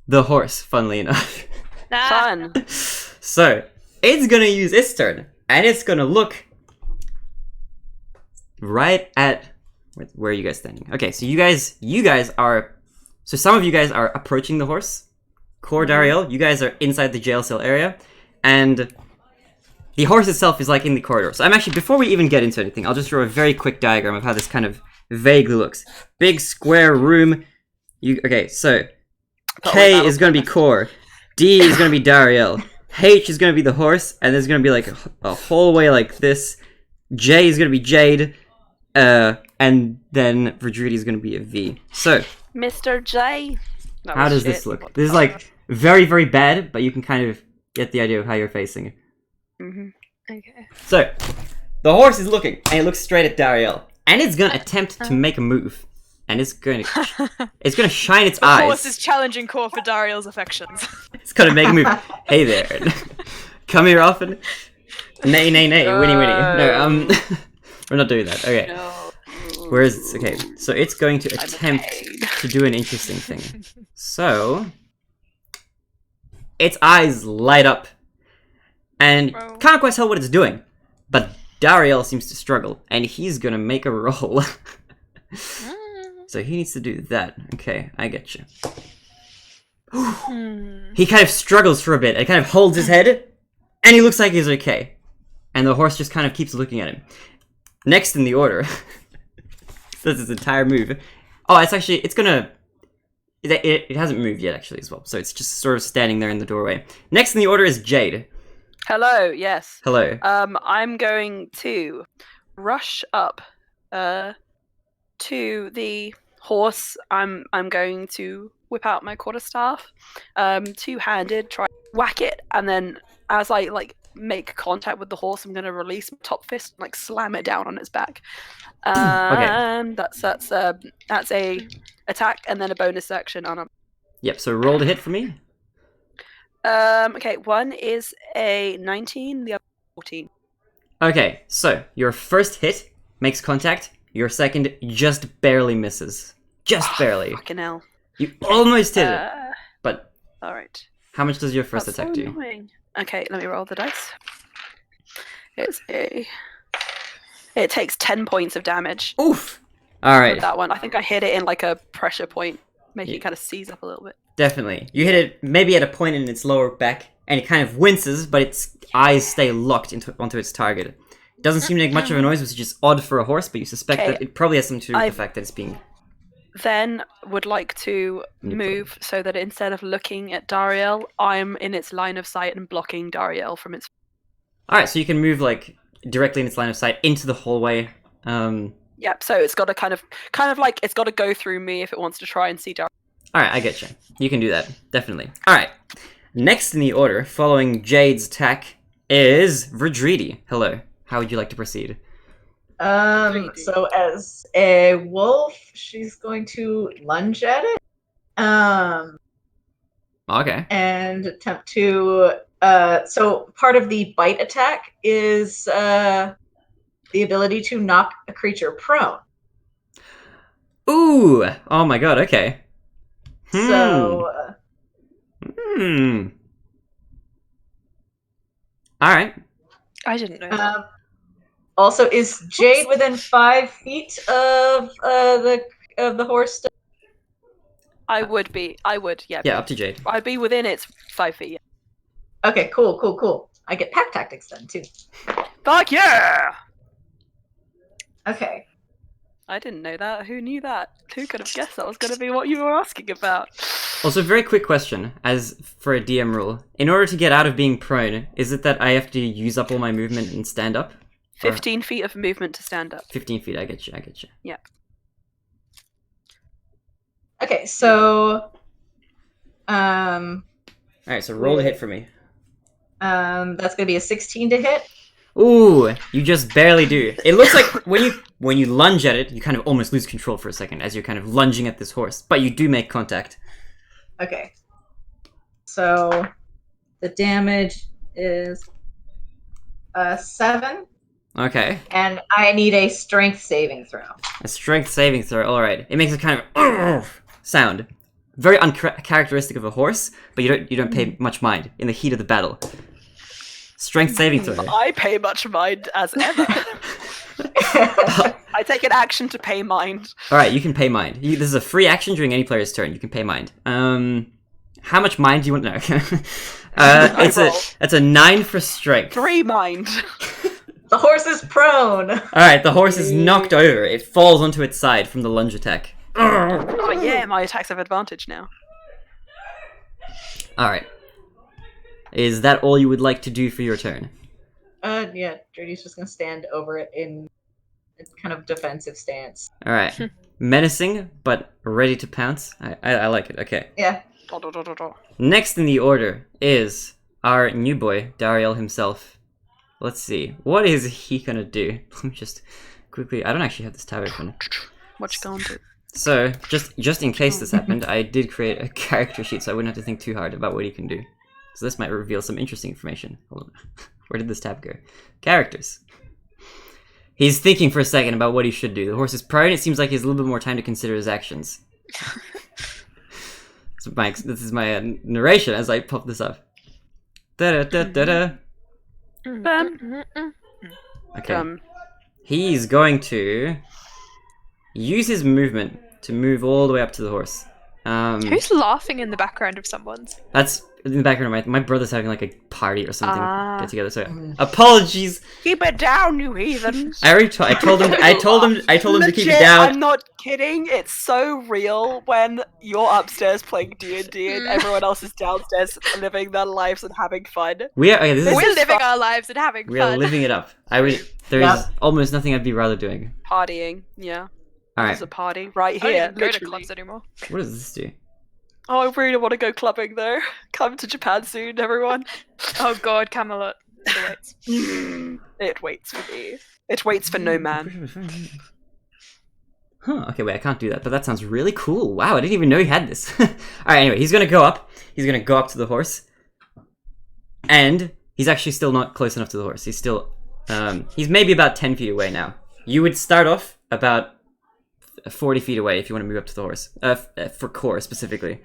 the horse, funnily enough. Fun. So, it's gonna use its turn, and it's gonna look right at... Where are you guys standing? Okay, so you guys are... So some of you guys are approaching the horse. Core Dariel, you guys are inside the jail cell area, and the horse itself is like in the corridor. So I'm actually, before we even get into anything, I'll just draw a very quick diagram of how this kind of vaguely looks. Big square room. Okay, so K is going to be Core, D is going to be Dariel, H is going to be the horse, and there's going to be like a hallway like this. J is going to be Jade, and then Verdridi is going to be a V. So, Mr. J. That how was does shit. this look? This is like very, very bad, but you can kind of get the idea of how you're facing. Mhm. Okay. So, the horse is looking, and it looks straight at Dariel, and it's gonna attempt to make a move, and it's gonna shine its The eyes. horse is challenging Core for Dariel's affections. It's gonna make a move. Hey there, come here often. Nay, nay, nay, winnie, winnie. No, we're not doing that. Okay. No. Where is it? Okay, so it's going to I'm attempt paid. to do an interesting thing. So, its eyes light up, and Bro. can't quite tell what it's doing. But Dariel seems to struggle, and he's gonna make a roll. So he needs to do that. Okay, I get you. He kind of struggles for a bit, and kind of holds his head, and he looks like he's okay. And the horse just kind of keeps looking at him. Next in the order, that's his entire move. Oh, it's gonna... It hasn't moved yet, actually, as well. So it's just sort of standing there in the doorway. Next in the order is Jade. Hello, yes. Hello. I'm going to rush up to the horse. I'm going to whip out my quarterstaff, two-handed, try whack it, and then as I make contact with the horse, I'm going to release my top fist and slam it down on its back. And that's a attack and then a bonus action on them. Yep. So roll to hit for me. Okay, one is a 19, the other 14. Okay. So your first hit makes contact. Your second just barely misses. Just barely. Fucking hell. You almost hit it. But All right. how much does your first That's attack so do? annoying. Okay, let me roll the dice. It takes 10 points of damage. Oof. All right. With that one. I think I hit it in a pressure point, making Yeah. it kind of seize up a little bit. Definitely. You hit it maybe at a point in its lower back, and it kind of winces, but its eyes stay locked onto its target. It doesn't seem to make much of a noise, which is just odd for a horse, but you suspect Okay. that it probably has something to do with the fact that it's being... Then would like to move so that instead of looking at Dariel, I'm in its line of sight and blocking Dariel from its... Alright, so you can move, like, directly in its line of sight into the hallway. Yep, so it's got to kind of like, it's got to go through me if it wants to try and see Dariel. Alright, I get you. You can do that, definitely. Alright, next in the order, following Jade's attack, is Verdridi. Hello, how would you like to proceed? So as a wolf, she's going to lunge at it. Okay. And attempt to so part of the bite attack is the ability to knock a creature prone. Ooh! Oh my god, okay. So Alright. I didn't know that. also, is Jade within 5 feet of the horse? I would, yeah. Yeah, up to Jade. I'd be within its 5 feet, yeah. Okay, cool. I get pack tactics then too. Fuck yeah! Okay. I didn't know that. Who knew that? Who could have guessed that was going to be what you were asking about? Also, very quick question, as for a DM rule. In order to get out of being prone, is it that I have to use up all my movement and stand up? 15 feet of movement to stand up. 15 feet, I get you. Yeah. Okay, so Alright, so roll a hit for me. that's gonna be a 16 to hit. Ooh, you just barely do. It looks like when you lunge at it, you kind of almost lose control for a second as you're kind of lunging at this horse, but you do make contact. Okay. So the damage is 7. Okay. And I need a strength saving throw. A strength saving throw, alright. It makes a kind of sound. Very uncharacteristic of a horse, but you don't pay much mind in the heat of the battle. Strength saving throw. I pay much mind as ever. I take an action to pay mind. Alright, you can pay mind. This is a free action during any player's turn. You can pay mind. How much mind do you want to know? It's a 9 for strength. 3 mind. The horse is prone. Alright, the horse is knocked over. It falls onto its side from the lunge attack. Oh yeah, my attacks have advantage now. Alright. Is that all you would like to do for your turn? Yeah, Dirty's just gonna stand over it in a kind of defensive stance. Alright. Menacing, but ready to pounce. I like it, okay. Yeah. Next in the order is our new boy, Dariel himself. Let's see. What is he gonna do? Let me just quickly... I don't actually have this tab open. What you gonna do? So, just in case this happened, I did create a character sheet so I wouldn't have to think too hard about what he can do. So this might reveal some interesting information. Hold on. Where did this tab go? Characters. He's thinking for a second about what he should do. The horse is prone. It seems like he has a little bit more time to consider his actions. This is my narration as I pop this up. Da-da-da-da-da. Okay. He's going to use his movement to move all the way up to the horse. Who's laughing in the background of someone's? That's in the background of my brother's having like a party or something get together. So apologies. Keep it down, you heathens. I told him to keep it down. I'm not kidding. It's so real when you're upstairs playing D&D and everyone else is downstairs living their lives and having fun. We're living our lives and having fun. We are living it up. There is almost nothing I'd be rather doing. Partying, yeah. All right. There's a party right I here. don't even go to clubs anymore. What does this do? Oh, I really want to go clubbing though. Come to Japan soon, everyone. Oh god, Camelot. It waits. It waits for me. It waits for no man. Huh, okay, wait, I can't do that, but that sounds really cool. Wow, I didn't even know he had this. Alright, anyway, he's gonna go up. He's gonna go up to the horse. And he's actually still not close enough to the horse. He's still, he's maybe about 10 feet away now. You would start off about 40 feet away if you want to move up to the horse. For core, specifically.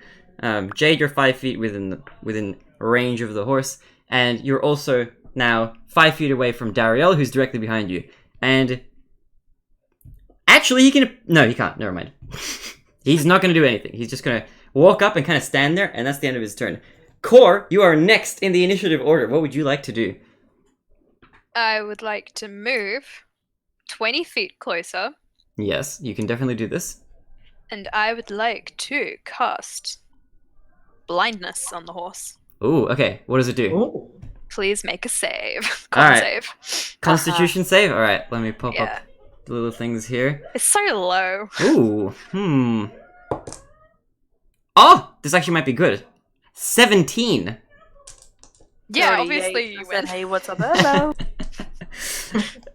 Jade, you're 5 feet within range of the horse. And you're also now 5 feet away from Dariel, who's directly behind you. And... actually, he can... no, he can't. Never mind. He's not going to do anything. He's just going to walk up and kind of stand there, and that's the end of his turn. Core, you are next in the initiative order. What would you like to do? I would like to move 20 feet closer, Yes, you can definitely do this. and I would like to cast blindness on the horse. Ooh, okay. What does it do? Ooh. Please make a save. Alright. Save. Constitution save? Alright, let me pop Yeah. up the little things here. It's so low. Ooh, Oh! This actually might be good. 17! Yeah, 38. obviously I you said, win. hey, what's up? Hello.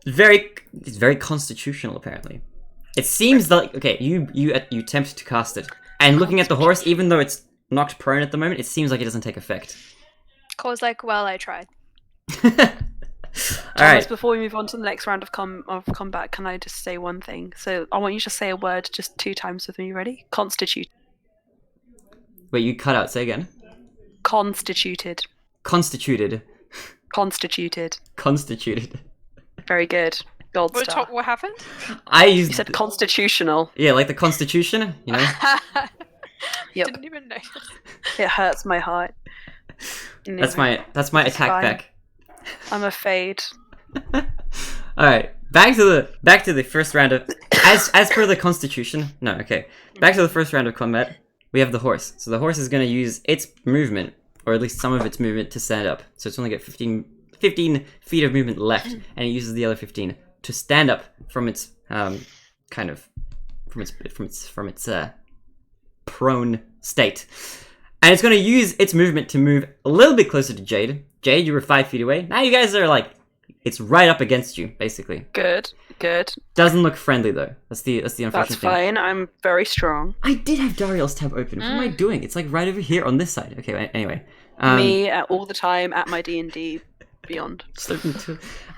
It's very constitutional, apparently. It seems like, okay, you attempt to cast it. And looking at the horse, even though it's knocked prone at the moment, it seems like it doesn't take effect. Cole's like, well, I tried. Thomas, Alright, before we move on to the next round of combat, can I just say one thing? So I want you to say a word just 2 times with me. Ready? Constitute. wait, you cut out, say again. Constituted. Constituted. Constituted. Constituted. Very good. Gold star. What happened? I You used... said constitutional. Yeah, like the Constitution, you know? Yep. Didn't even know. It hurts my heart. That's Anyway, my it's attack fine. back. I'm a fade. Alright, back to the first round of as per the Constitution. No, okay. Back to the first round of combat. We have the horse. So the horse is going to use its movement, or at least some of its movement, to stand up. So it's only got 15 feet of movement left, and it uses the other 15 to stand up from its prone state. And it's going to use its movement to move a little bit closer to Jade. Jade, you were 5 feet away. Now you guys are like, it's right up against you, basically. Good. Good. Doesn't look friendly though. That's the unfortunate That's thing. fine. I'm very strong. I did have Dariel's tab open. What am I doing? It's like right over here on this side. Okay, anyway. Me all the time at my D&D Beyond.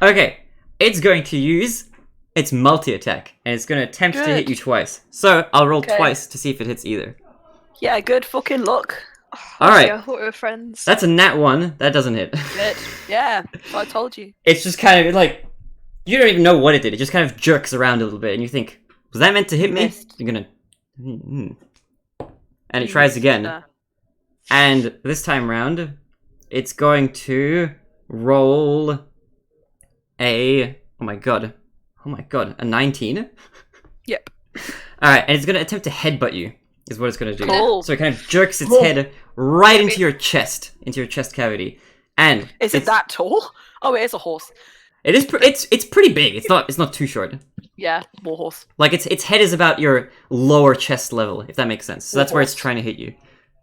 Okay, it's going to use its multi-attack, and it's going to attempt to hit Good. you twice. So I'll roll Okay. twice to see if it hits either. Yeah, good fucking luck. Alright. Yeah, I thought we were friends. That's a nat 1. That doesn't hit. Good. Yeah, I told you. It's just kind of like, you don't even know what it did. It just kind of jerks around a little bit, and you think, was that meant to hit me? Missed. You're gonna... And it tries again. And this time round, it's going to roll a... Oh my god, a 19? Yep. Alright, and it's going to attempt to headbutt you, is what it's going to do. Cool. So it kind of jerks its Cool. head right into your chest cavity. And Is it it's- that tall? Oh, it is a horse. It is. It's pretty big. It's not too short. Yeah, war horse. Like its head is about your lower chest level, if that makes sense. So that's where it's Horse. trying to hit you.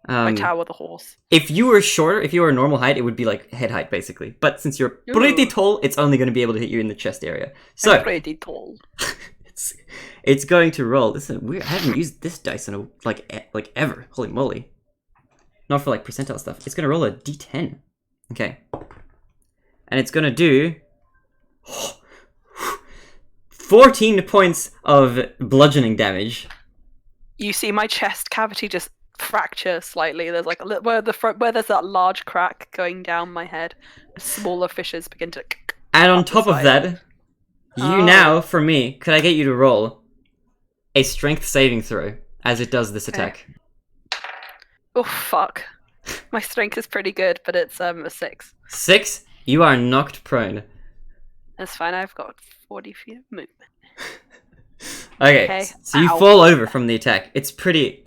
My tower the horse. If you were shorter, if you were normal height, it would be like head height basically. But since you're pretty Ooh. tall, it's only going to be able to hit you in the chest area. So I'm pretty tall. it's going to roll. This is weird. I haven't used this dice in like ever. Holy moly! Not for like percentile stuff. It's going to roll a d10. Okay, and it's going to do 14 points of bludgeoning damage. You see my chest cavity just fracture slightly. There's like a little where there's that large crack going down my head. Smaller fissures begin to. And on Up the top of side. that, you Oh. now, for me, could I get you to roll a strength saving throw as it does this attack? Oh fuck! My strength is pretty good, but it's a 6. 6, you are knocked prone. That's fine. I've got 40 feet of movement. Okay, Okay. so you Ow. fall over from the attack. It's pretty...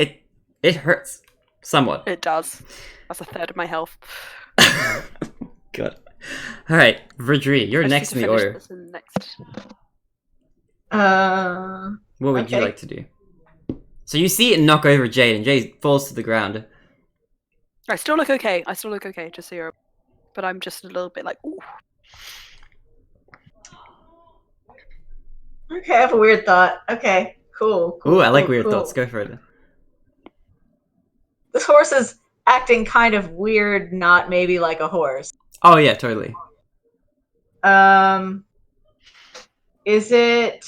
It hurts. Somewhat. It does. That's a third of my health. God. Alright, Verdri, you're I just next in need the to finish order. this in next. What would you Okay. like to do? So you see it knock over Jade, and Jade falls to the ground. I still look okay. Just so you're. But I'm just a little bit like, ooh. Okay, I have a weird thought. Okay, cool. Ooh, I like cool, weird cool. thoughts. Go for it. This horse is acting kind of weird, not maybe like a horse. Oh yeah, totally. Is it?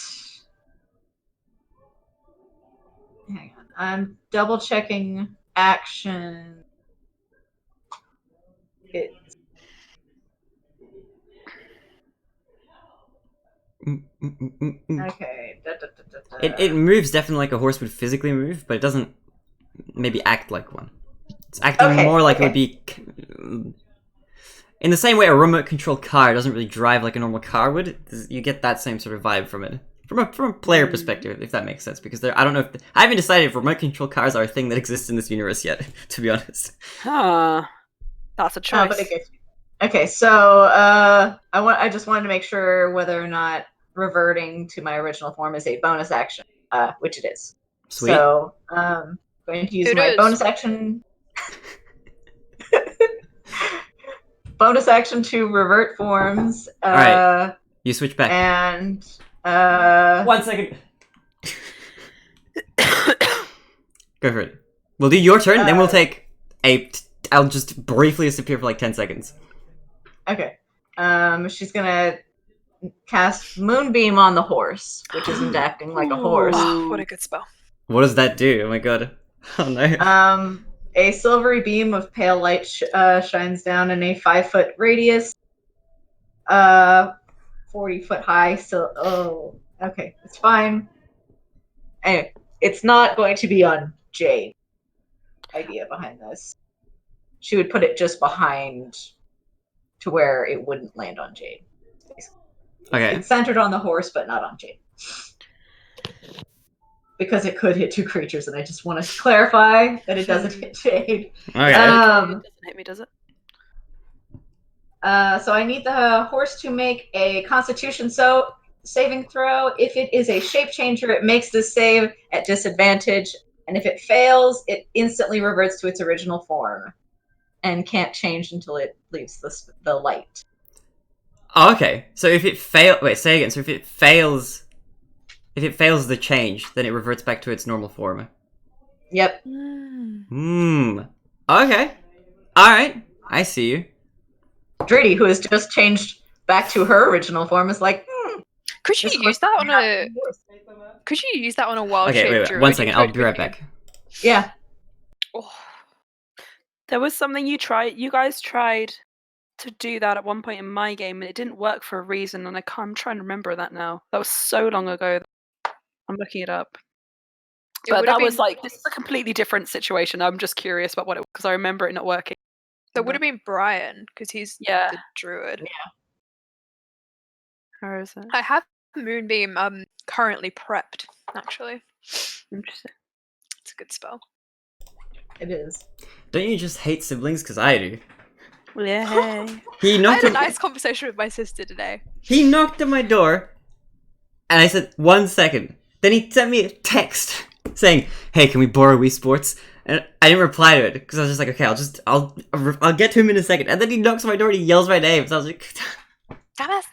Hang on, I'm double checking action. It. Okay. It moves definitely like a horse would physically move, but it doesn't maybe act like one. It's acting Okay, more like it okay. would be... In the same way a remote control car doesn't really drive like a normal car would, you get that same sort of vibe from it. From a player perspective, if that makes sense, because I don't know if I haven't decided if remote control cars are a thing that exists in this universe yet. To be honest, Huh. That's a choice. But it gets you. Okay, so I just wanted to make sure whether or not reverting to my original form is a bonus action, which it is. sweet. So going to use It my is. bonus action. Bonus action to revert forms. Alright. You switch back. And 1 second. Go for it. We'll do your turn, then we'll take a. I'll just briefly disappear for like 10 seconds. okay. She's gonna cast Moonbeam on the horse, which isn't acting like a horse. Oh, what a good spell. What does that do? Oh my god. Oh no. A silvery beam of pale light shines down in a 5-foot radius, 40-foot high. So, okay, it's fine. Anyway, it's not going to be on Jade. Idea behind this. She would put it just behind to where it wouldn't land on Jade. Okay. It's centered on the horse, but not on Jade. Because it could hit 2 creatures, and I just want to clarify that it doesn't hit Jade. Okay. It doesn't hit me, does it? So I need the horse to make a Constitution saving throw. If it is a shape changer, it makes this save at disadvantage, and if it fails, it instantly reverts to its original form and can't change until it leaves the light. Oh, okay. So if it wait, say again. So if it fails the change, then it reverts back to its normal form. Yep. Okay. Alright. I see you. Dridi, who has just changed back to her original form, is like, Could you this use that on horse- a? Could you use that on a wild Okay, shape wait. druid? 1 You second. I'll could, be right couldn't back. Yeah. you? Oh. There was something you guys tried to do that at one point in my game, and it didn't work for a reason, and I'm trying to remember that now. That was so long ago. I'm looking it up. It But would have that was been- like, this is a completely different situation. I'm just curious about what it was, because I remember it not working. That would have been Brian, because he's Yeah. the druid. Where is it? I have Moonbeam currently prepped, actually. Interesting. It's a good spell. It is. Don't you just hate siblings? Because I do. Yeah. He I knocked had a on, nice conversation with my sister today. He knocked on my door, and I said 1 second. Then he sent me a text saying, "Hey, can we borrow Wii Sports?" And I didn't reply to it because I was just like, "Okay, I'll get to him in a second." And then he knocks on my door and he yells my name. So I was like, Damn it!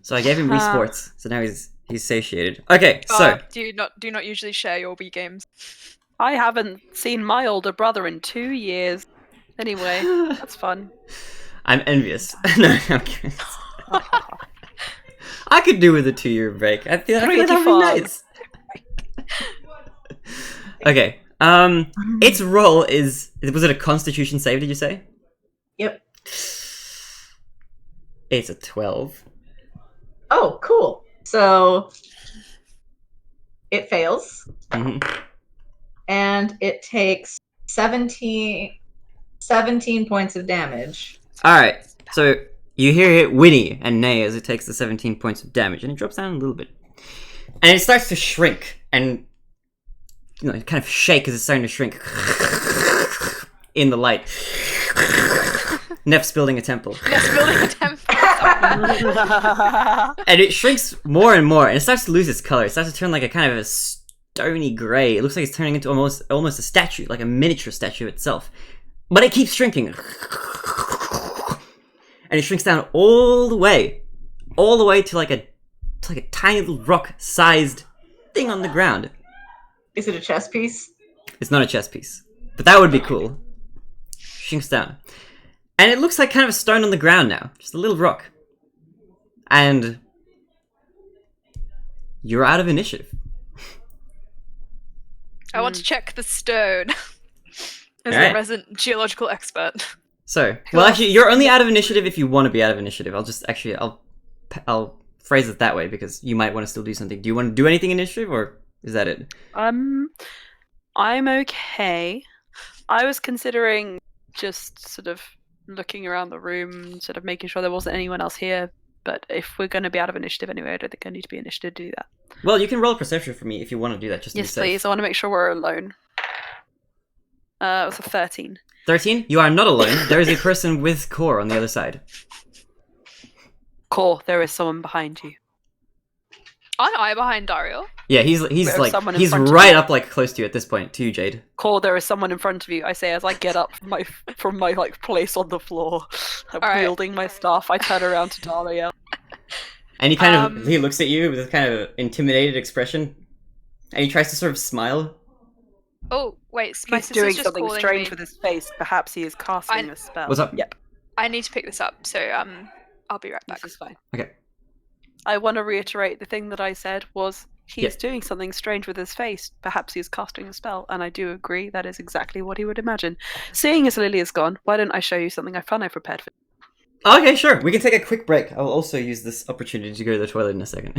so I gave him Wii Huh. Sports. So now he's satiated. Okay, so Do you not usually share your Wii games? I haven't seen my older brother in 2 years. Anyway, that's fun. I'm envious. No, I'm kidding. I could do with a 2-year break. I feel like Pretty that'd be fun. nice. Okay. Its roll was it a Constitution save? Did you say? Yep. It's a 12. Oh, cool. So it fails, Mhm. and it takes 17 points of damage. All right. So you hear it whinny and neigh as it takes the 17 points of damage, and it drops down a little bit, and it starts to shrink and kind of shake as it's starting to shrink in the light. Neff's building a temple. Yes, building a temple. And it shrinks more and more, and it starts to lose its color. It starts to turn like a kind of a stony gray. It looks like it's turning into almost a statue, like a miniature statue itself. But it keeps shrinking. And it shrinks down all the way to like a tiny little rock-sized thing on the ground. Is it a chess piece? It's not a chess piece, but that would be cool. Shrinks down. And it looks like kind of a stone on the ground now. Just a little rock. And you're out of initiative. I want to check the stone. As Alright. the resident geological expert. So, Who well, else? actually, you're only out of initiative if you want to be out of initiative. I'll phrase it that way because you might want to still do something. Do you want to do anything initiative, or is that it? I'm okay. I was considering just sort of looking around the room, sort of making sure there wasn't anyone else here. But if we're going to be out of initiative anyway, I don't think I need to be initiative to do that. Well, you can roll perception for me if you want to do that, just to be Yes, safe. please. I want to make sure we're alone. It was a 13. 13? You are not alone. There is a person with Core on the other side. Core, there is someone behind you. Aren't I behind Dario? Yeah, he's There's like someone in he's front of right you. up like close to you at this point, to you, Jade. Core, there is someone in front of you. I say as I get up from my like place on the floor, Alright. wielding my staff. I turn around to Daria. And he looks at you with this kind of intimidated expression, and he tries to sort of smile. Oh, wait, my He's sister's doing just something calling strange me. with his face. Perhaps he is casting a spell. What's up? Yep, I need to pick this up, so I'll be right back. this is fine. Okay. I want to reiterate the thing that I said was he Yeah. is doing something strange with his face. Perhaps he is casting a spell, and I do agree that is exactly what he would imagine. Seeing as Lily is gone, why don't I show you something I prepared for? Okay, sure. We can take a quick break. I'll also use this opportunity to go to the toilet in a second.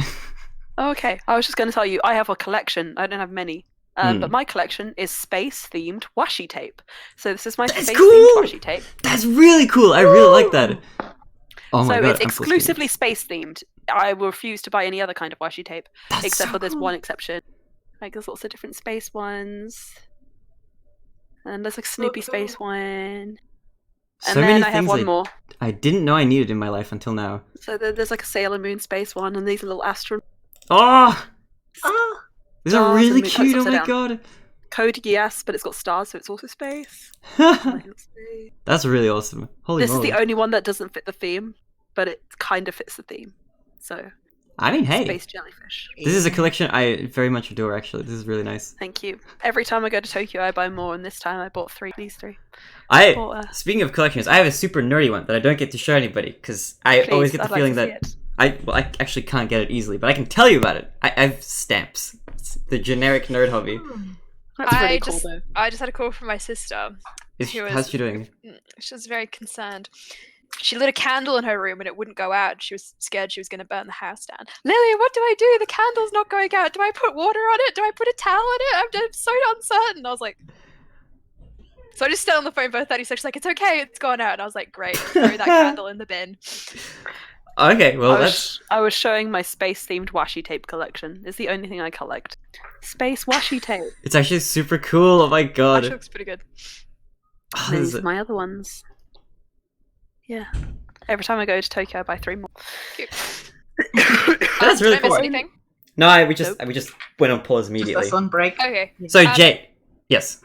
Okay, I was just going to tell you, I have a collection. I don't have many. But my collection is space-themed washi tape. So this is my That's space-themed cool! washi tape. That's really cool. I really like that. Oh my So god, it's I'm full exclusively space-themed. I will refuse to buy any other kind of washi tape, That's except so for this cool. one exception. Like there's lots of different space ones. And there's a Snoopy space one. And So then many I have things one more. I didn't know I needed in my life until now. So there's like a Sailor Moon space one, and these little astronauts. Oh! Oh, These are Stars really and moons cute, oh upside my down. god. Code yes, but it's got stars, so it's also space. Space. That's really awesome. Holy This is moly. the only one that doesn't fit the theme, but it kind of fits the theme. So, I mean, hey. space jellyfish. This is a collection I very much adore, actually. This is really nice. Thank you. Every time I go to Tokyo, I buy more, and this time I bought these three. Speaking of collections, I have a super nerdy one that I don't get to show anybody, because I Please, always get the I'd like feeling to that... see it. I actually can't get it easily, but I can tell you about it. I have stamps. It's the generic nerd hobby. That's really I cool, just- though. I just had a call from my sister. She was- How's she doing? She was very concerned. She lit a candle in her room and it wouldn't go out. She was scared she was going to burn the house down. Lily, what do I do? The candle's not going out. Do I put water on it? Do I put a towel on it? I'm so uncertain. I was like... So I just stayed on the phone for 30 seconds. She's like, it's okay, it's gone out. And I was like, great, throw that candle in the bin. Okay, well, I was showing my space-themed washi tape collection. It's the only thing I collect. Space washi tape. it's actually super cool. Oh my god. Actually looks pretty good. Oh, And this these is- are my other ones. Yeah. Every time I go to Tokyo, I buy 3 more. Cute. That's Did really I miss cool. anything? No, we just went on pause just immediately. this one break. Okay. So Um, Jade, yes.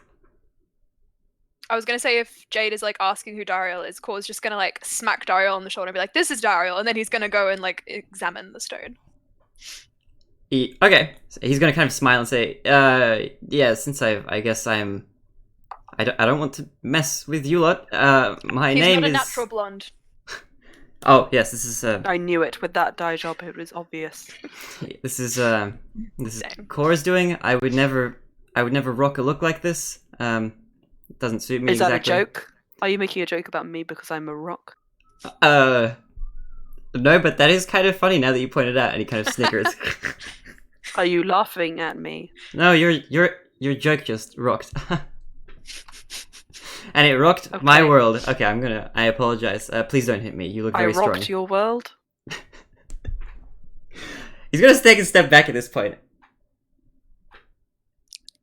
I was gonna say if Jade is like asking who Dario is, Core's just gonna like smack Dario on the shoulder and be like, "This is Dario," and then he's gonna go and like examine the stone. Okay, so he's gonna kind of smile and say, yeah, since I guess I don't want to mess with you lot. My He's name not a is. natural blonde. Oh yes, this is I knew it with that dye job. It was obvious. this is Same. Cora's doing. I would never rock a look like this. Doesn't suit me Is that exactly. a joke? Are you making a joke about me because I'm a rock? No, but that is kind of funny now that you pointed out, and he kind of snickers. Are you laughing at me? No, your joke just rocked. And it rocked my Okay. world. Okay, I apologize. Please don't hit me. You look I very rocked strong. your world. He's gonna take a step back at this point.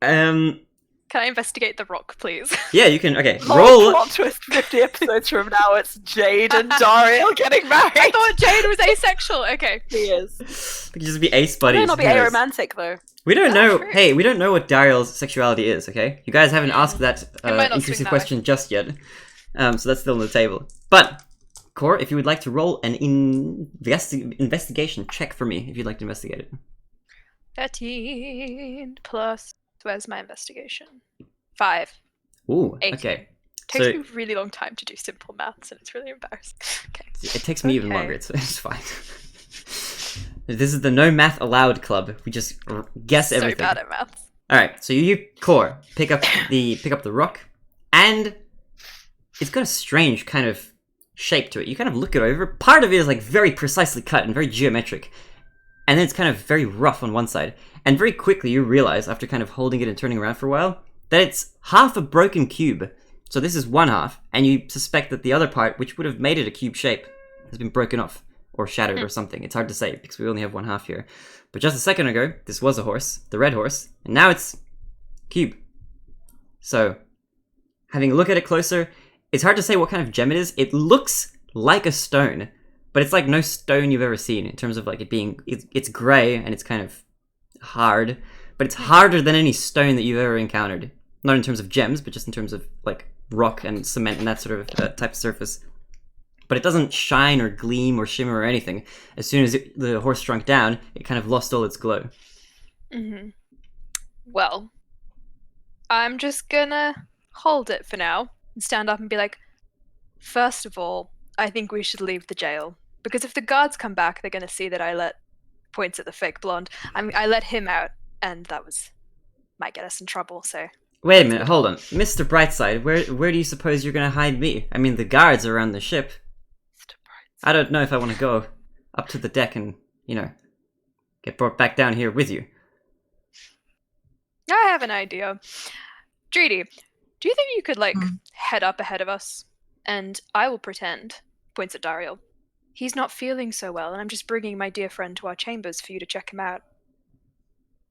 Can I investigate the rock, please? Yeah, you can. Okay, Oh, roll. plot twist 50 episodes from now, it's Jade and Dario getting married. I thought Jade was asexual. Okay. He is. We can just be ace He buddies. might not be who knows? aromantic, though. We don't Oh, know. true. Hey, we don't know what Dariel's sexuality is. Okay, you guys haven't asked that might not swing intrusive that question just yet. So that's still on the table. But Core, if you would like to roll an investigation check for me, if you'd like to investigate it. 13 plus. Where's my investigation? 5. Ooh, 8. okay. Takes So- me a really long time to do simple maths, and it's really embarrassing. Okay. It takes me even Okay. longer. It's fine. This is the no math allowed club. We just guess So everything. bad at maths. All right, so you Core pick up the rock, and it's got a strange kind of shape to it. You kind of look it over. Part of it is like very precisely cut and very geometric, and then it's kind of very rough on one side. And very quickly you realize, after kind of holding it and turning around for a while, that it's half a broken cube. So this is one half, and you suspect that the other part, which would have made it a cube shape, has been broken off or shattered or something. It's hard to say because we only have one half here. But just a second ago, this was a horse, the red horse, and now it's cube. So, having a look at it closer, it's hard to say what kind of gem it is. It looks like a stone, but it's like no stone you've ever seen in terms of like it being, it's grey and it's kind of hard, but it's harder than any stone that you've ever encountered. Not in terms of gems, but just in terms of like rock and cement and that sort of type of surface. But it doesn't shine or gleam or shimmer or anything. As soon as the horse shrunk down, it kind of lost all its glow. Mm-hmm. Well, I'm just gonna hold it for now and stand up and be like, first of all, I think we should leave the jail. Because if the guards come back, they're gonna see that I let points at the fake blonde. I let him out, and that might get us in trouble, so... Wait a minute, hold on. Mr. Brightside, where do you suppose you're gonna hide me? I mean, the guards are around the ship. I don't know if I want to go up to the deck and, you know, get brought back down here with you. I have an idea. Dreedy, do you think you could, like, head up ahead of us? And I will pretend, points at Dariel. He's not feeling so well, and I'm just bringing my dear friend to our chambers for you to check him out.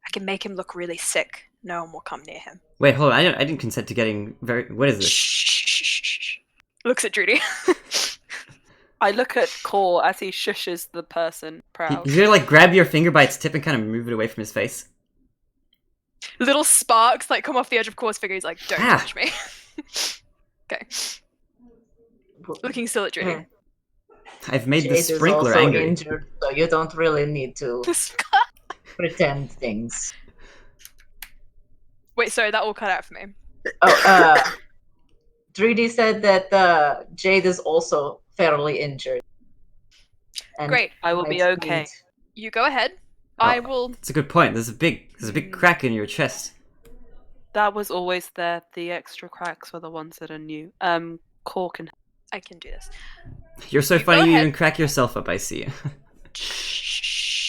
I can make him look really sick. No one will come near him. Wait, hold on. I didn't consent to getting very... What is this? Shh. Looks at Dreedy. I look at Core as he shushes the person proud. He's gonna, like, grab your finger by its tip and kind of move it away from his face. Little sparks, like, come off the edge of Core's finger. He's like, don't touch me. Okay. Looking still at Dreedy. I've made the Jade is sprinkler also angry. injured, so you don't really need to pretend things. Wait, sorry, that all cut out for me. Oh, 3D said that Jade is also fairly injured. And Great. I will be might okay. need- You go ahead. Oh. I will... It's a good point. There's a big crack in your chest. That was always there. The extra cracks were the ones that are new. Core can... I can do this. You're so You go funny you ahead. even crack yourself up, I see.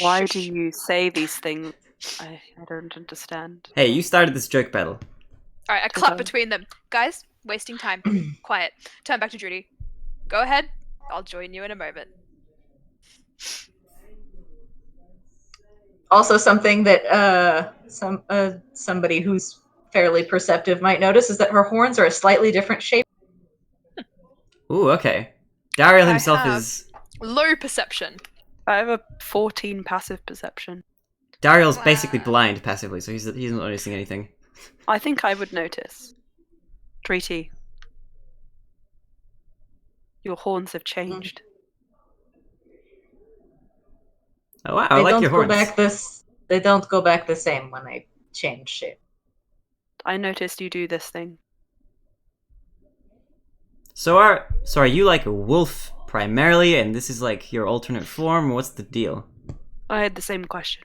Why do you say these things? I don't understand. Hey, you started this joke battle. Alright, I clap Okay. between them. Guys, wasting time. Quiet. Turn back to Judy. Go ahead. I'll join you in a moment. Also, something that somebody who's fairly perceptive might notice is that her horns are a slightly different shape. Ooh, okay. Dariel I himself have- is... Low perception. I have a 14 passive perception. Dariel's basically Wow. blind passively, so he's not noticing anything. I think I would notice. Treaty. Your horns have changed. Oh wow, I like your horns. They don't go back the same when they change shape. I noticed you do this thing. So are you like a wolf primarily, and this is like your alternate form? What's the deal? I had the same question.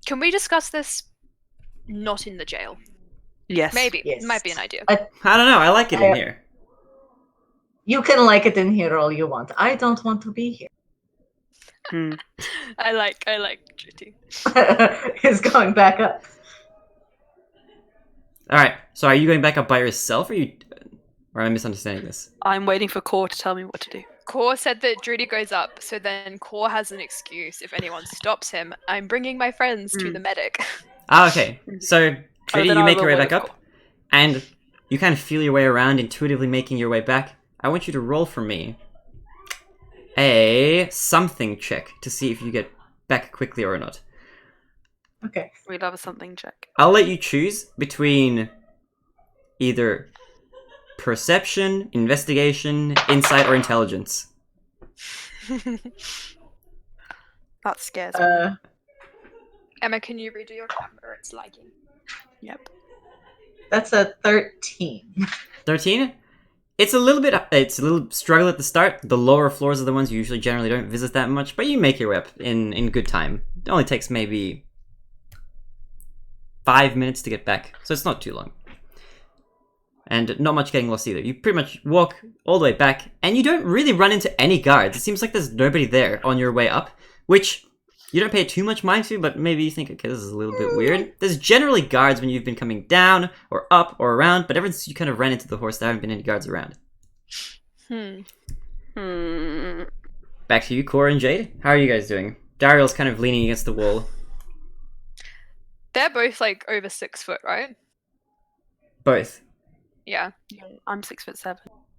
Can we discuss this not in the jail? Yes. Maybe. Yes. Might be an idea. I don't know. I like it in I- here. You can like it in here all you want. I don't want to be here. Hmm. I like Judy. Is going back up. All right. So are you going back up by yourself, or am I misunderstanding this? I'm waiting for Core to tell me what to do. Core said that Drudy goes up, so then Core has an excuse if anyone stops him. I'm bringing my friends to the medic. Ah, okay. So Trudy, then you I make will your way wait back with up, and you kind of feel your way around, intuitively making your way back. I want you to roll for me a something check to see if you get back quickly or not. Okay. We love a something check. I'll let you choose between either perception, investigation, insight, or intelligence. That scares me. Emma, can you redo your camera? It's lagging. Yep. That's a 13. 13? It's a little struggle at the start. The lower floors are the ones you usually generally don't visit that much, but you make your way up in good time. It only takes maybe 5 minutes to get back, so it's not too long. And not much getting lost either. You pretty much walk all the way back, and you don't really run into any guards. It seems like there's nobody there on your way up, which you don't pay too much mind to, but maybe you think, okay, this is a little bit weird. There's generally guards when you've been coming down, or up, or around, but ever since you kind of ran into the horse, there haven't been any guards around. Back to you, Cora and Jade. How are you guys doing? Dariel's kind of leaning against the wall. They're both like over 6 foot, right? Both. Yeah. I'm 6'7".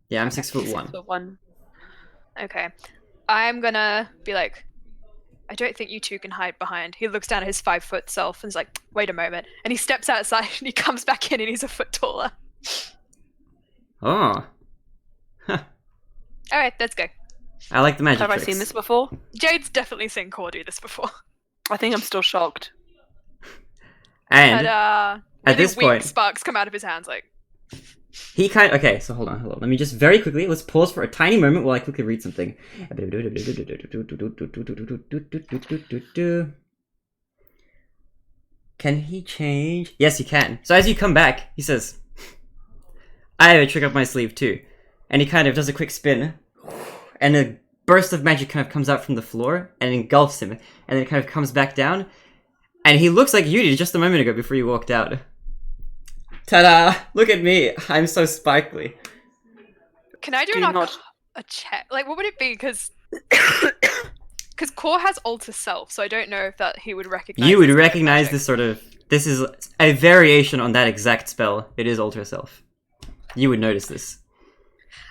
Yeah, I'm 6'1". 6'1". Okay. I'm gonna be like, I don't think you two can hide behind. He looks down at his 5 foot self and is like, wait a moment. And he steps outside and he comes back in and he's a foot taller. Oh. Alright, let's go. I like the magic Have tricks. I seen this before? Jade's definitely seen Core do this before. I think I'm still shocked. And Really at this weak point, sparks come out of his hands like, he kind of... Okay, so hold on. Let me just very quickly... Let's pause for a tiny moment while I quickly read something. Can he change? Yes, he can. So as you come back, he says, I have a trick up my sleeve too. And he kind of does a quick spin. And a burst of magic kind of comes out from the floor and engulfs him. And then it kind of comes back down. And he looks like you did just a moment ago before you walked out. Ta-da! Look at me. I'm so sparkly. can I do Do not- a check? Like, what would it be? Because Core has alter self, so I don't know if that he would recognize. You would this kind of recognize magic. this sort of... This is a variation on that exact spell. It is Alter Self. You would notice this.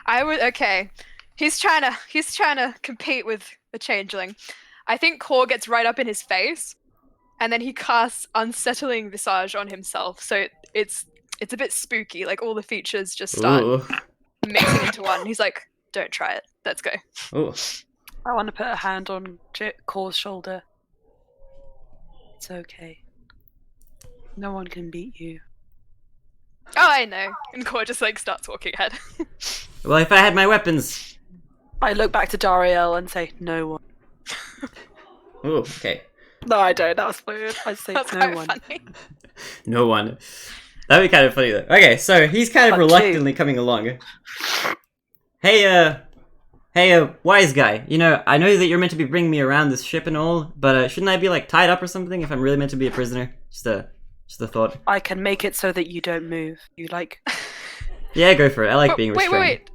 I would. Okay, he's trying to compete with a changeling. I think Core gets right up in his face, and then he casts Unsettling Visage on himself. So it's a bit spooky. Like all the features just start Ooh. mixing into one. He's like, "Don't try it. Let's go." Ooh. I want to put a hand on Core's shoulder. It's okay. No one can beat you. Oh, I know. And Core just like starts walking ahead. Well, if I had my weapons... I look back to Dariel and say, no one. Ooh, okay. No, I don't. That was weird. I say, That's no quite one. funny. No one. That'd be kind of funny, though. Okay, so he's kind of Fuck reluctantly coming along. Hey, wise guy. You know, I know that you're meant to be bringing me around this ship and all, but shouldn't I be, like, tied up or something if I'm really meant to be a prisoner? Just a thought. I can make it so that you don't move. You like... Yeah, go for it. I like being wait, restrained. wait.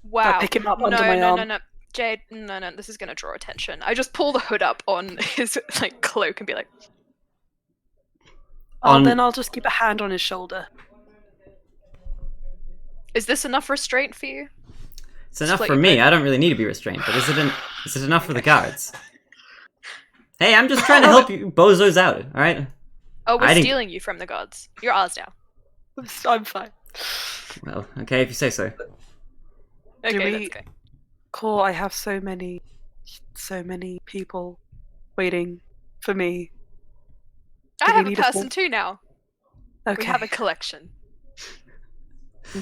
Wow. pick him up no, under my arm. No. Jade, no. This is gonna draw attention. I just pull the hood up on his like cloak and be like, On- then I'll just keep a hand on his shoulder. "Is this enough restraint for you?" It's enough Split for your me. boat. I don't really need to be restrained, but is it enough for the guards? Hey, I'm just trying to help you bozos out, alright? Oh, we're I didn't- stealing you from the gods. You're ours now. I'm fine. Well, okay, if you say so. Okay, we- let's go. Core, I have so many people waiting for me. I Do we have a need a person full- too now. Okay. We have a collection.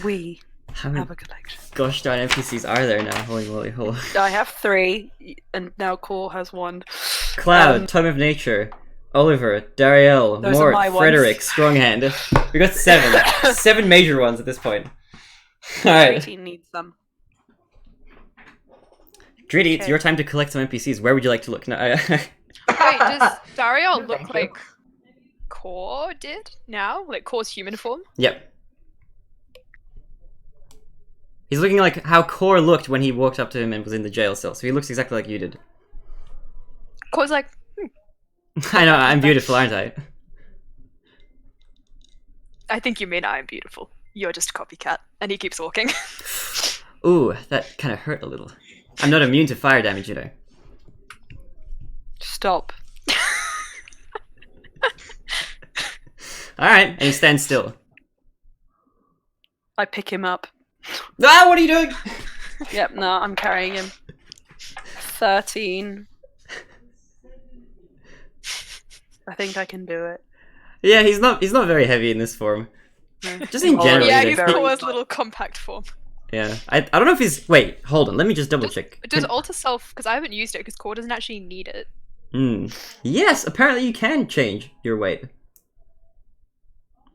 We How many have a collection. gosh darn NPCs are there now? Holy moly, hold on. I have 3, and now Core has 1. Cloud, Tome of Nature, Oliver, Dariel, Those are Mort, my ones. Frederick, Stronghand. We got 7. 7 major ones at this point. Alright. 18 needs them. Dritty, it's Okay. your time to collect some NPCs. Where would you like to look? No, Wait, does Dario No, look thank you. like Core did now? Like Core's human form? Yep. He's looking like how Core looked when he walked up to him and was in the jail cell, so he looks exactly like you did. Core's like, I know, I'm beautiful, aren't I? I think you mean I'm beautiful. You're just a copycat. And he keeps walking. Ooh, that kind of hurt a little. I'm not immune to fire damage, you know. Stop. Alright, and he stands still. I pick him up. Ah, what are you doing? Yep, no, I'm carrying him. 13. I think I can do it. Yeah, he's not very heavy in this form. No. Just in Oh, general, yeah, you he's know. very- Core's little compact form. Yeah, I don't know if he's... Wait, hold on, let me just double check. Does alter self, because I haven't used it, because Core doesn't actually need it. Yes, apparently you can change your weight.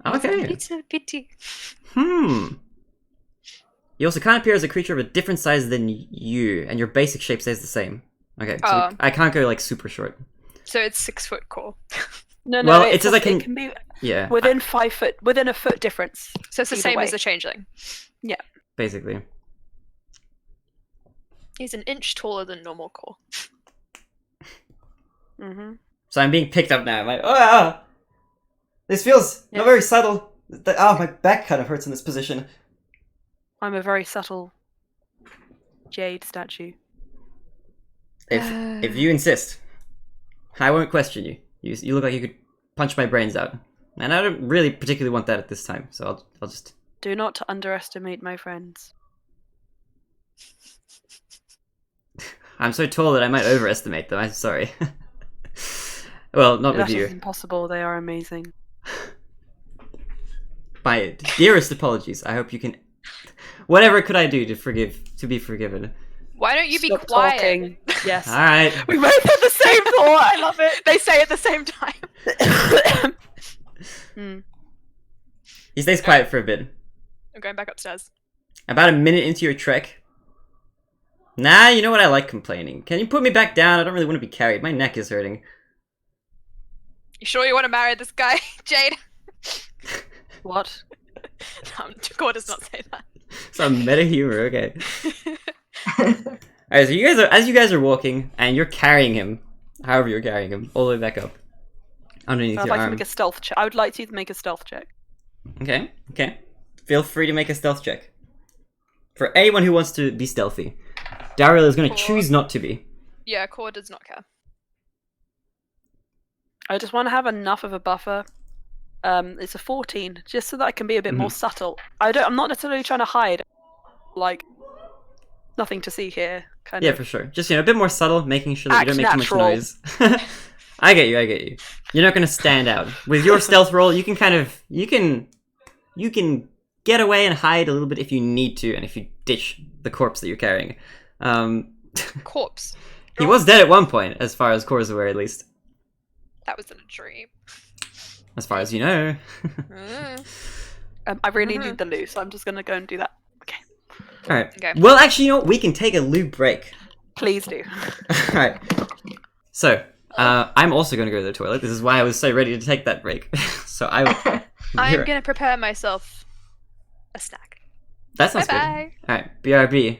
Okay. It's a pity. You also can't appear as a creature of a different size than you, and your basic shape stays the same. Okay, so Oh. I can't go, like, super short. So it's 6 foot core. No, Well, it it says says I can- it can be Yeah, within 5 foot, within a foot difference. So it's the Either same way. as the changeling. basically. He's an inch taller than normal core. Hmm. So I'm being picked up now. I'm like, oh, this feels not Yes. very subtle. Oh, my back kind of hurts in this position. I'm a very subtle jade statue. If you insist, I won't question you. You look like you could punch my brains out, and I don't really particularly want that at this time. So I'll just. Do not underestimate my friends. I'm so tall that I might overestimate them. I'm sorry. Well, not with That you. is impossible. They are amazing. My dearest apologies. I hope you can. Whatever could I do to be forgiven? Why don't you be Stop quiet? talking. Yes. All right. We both had the same thought. I love it. They say at the same time. He stays quiet for a bit. I'm going back upstairs. About a minute into your trek. Nah, you know what? I like complaining. Can you put me back down? I don't really want to be carried. My neck is hurting. You sure you want to marry this guy, Jade? What? God does not say that. Some meta humor, okay. Alright, so as you guys are walking, and you're carrying him, however you're carrying him, all the way back up. Underneath I'd your like to arm. make a stealth check. I would like you to make a stealth check. Okay. Feel free to make a stealth check. For anyone who wants to be stealthy. Daryl is going to Cool. choose not to be. Yeah, Core does not care. I just want to have enough of a buffer. It's a 14, just so that I can be a bit more subtle. I'm not necessarily trying to hide. Like, nothing to see here. Kind Yeah, of. for sure. Just, a bit more subtle, making sure that you don't make Act too much noise. I get you. You're not going to stand out. With your stealth roll, you can kind of... You can get away and hide a little bit if you need to, and if you ditch the corpse that you're carrying. Corpse. He was dead at one point, as far as Core's aware, at least. That was in a dream. As far as you know. I really need the loo, so I'm just gonna go and do that. Okay. Alright. Okay. Well, actually, you know what? We can take a loo break. Please do. Alright. So, I'm also going to go to the toilet. This is why I was so ready to take that break. So I will... I'm gonna prepare myself a snack. That sounds good. Bye-bye. Alright, BRB.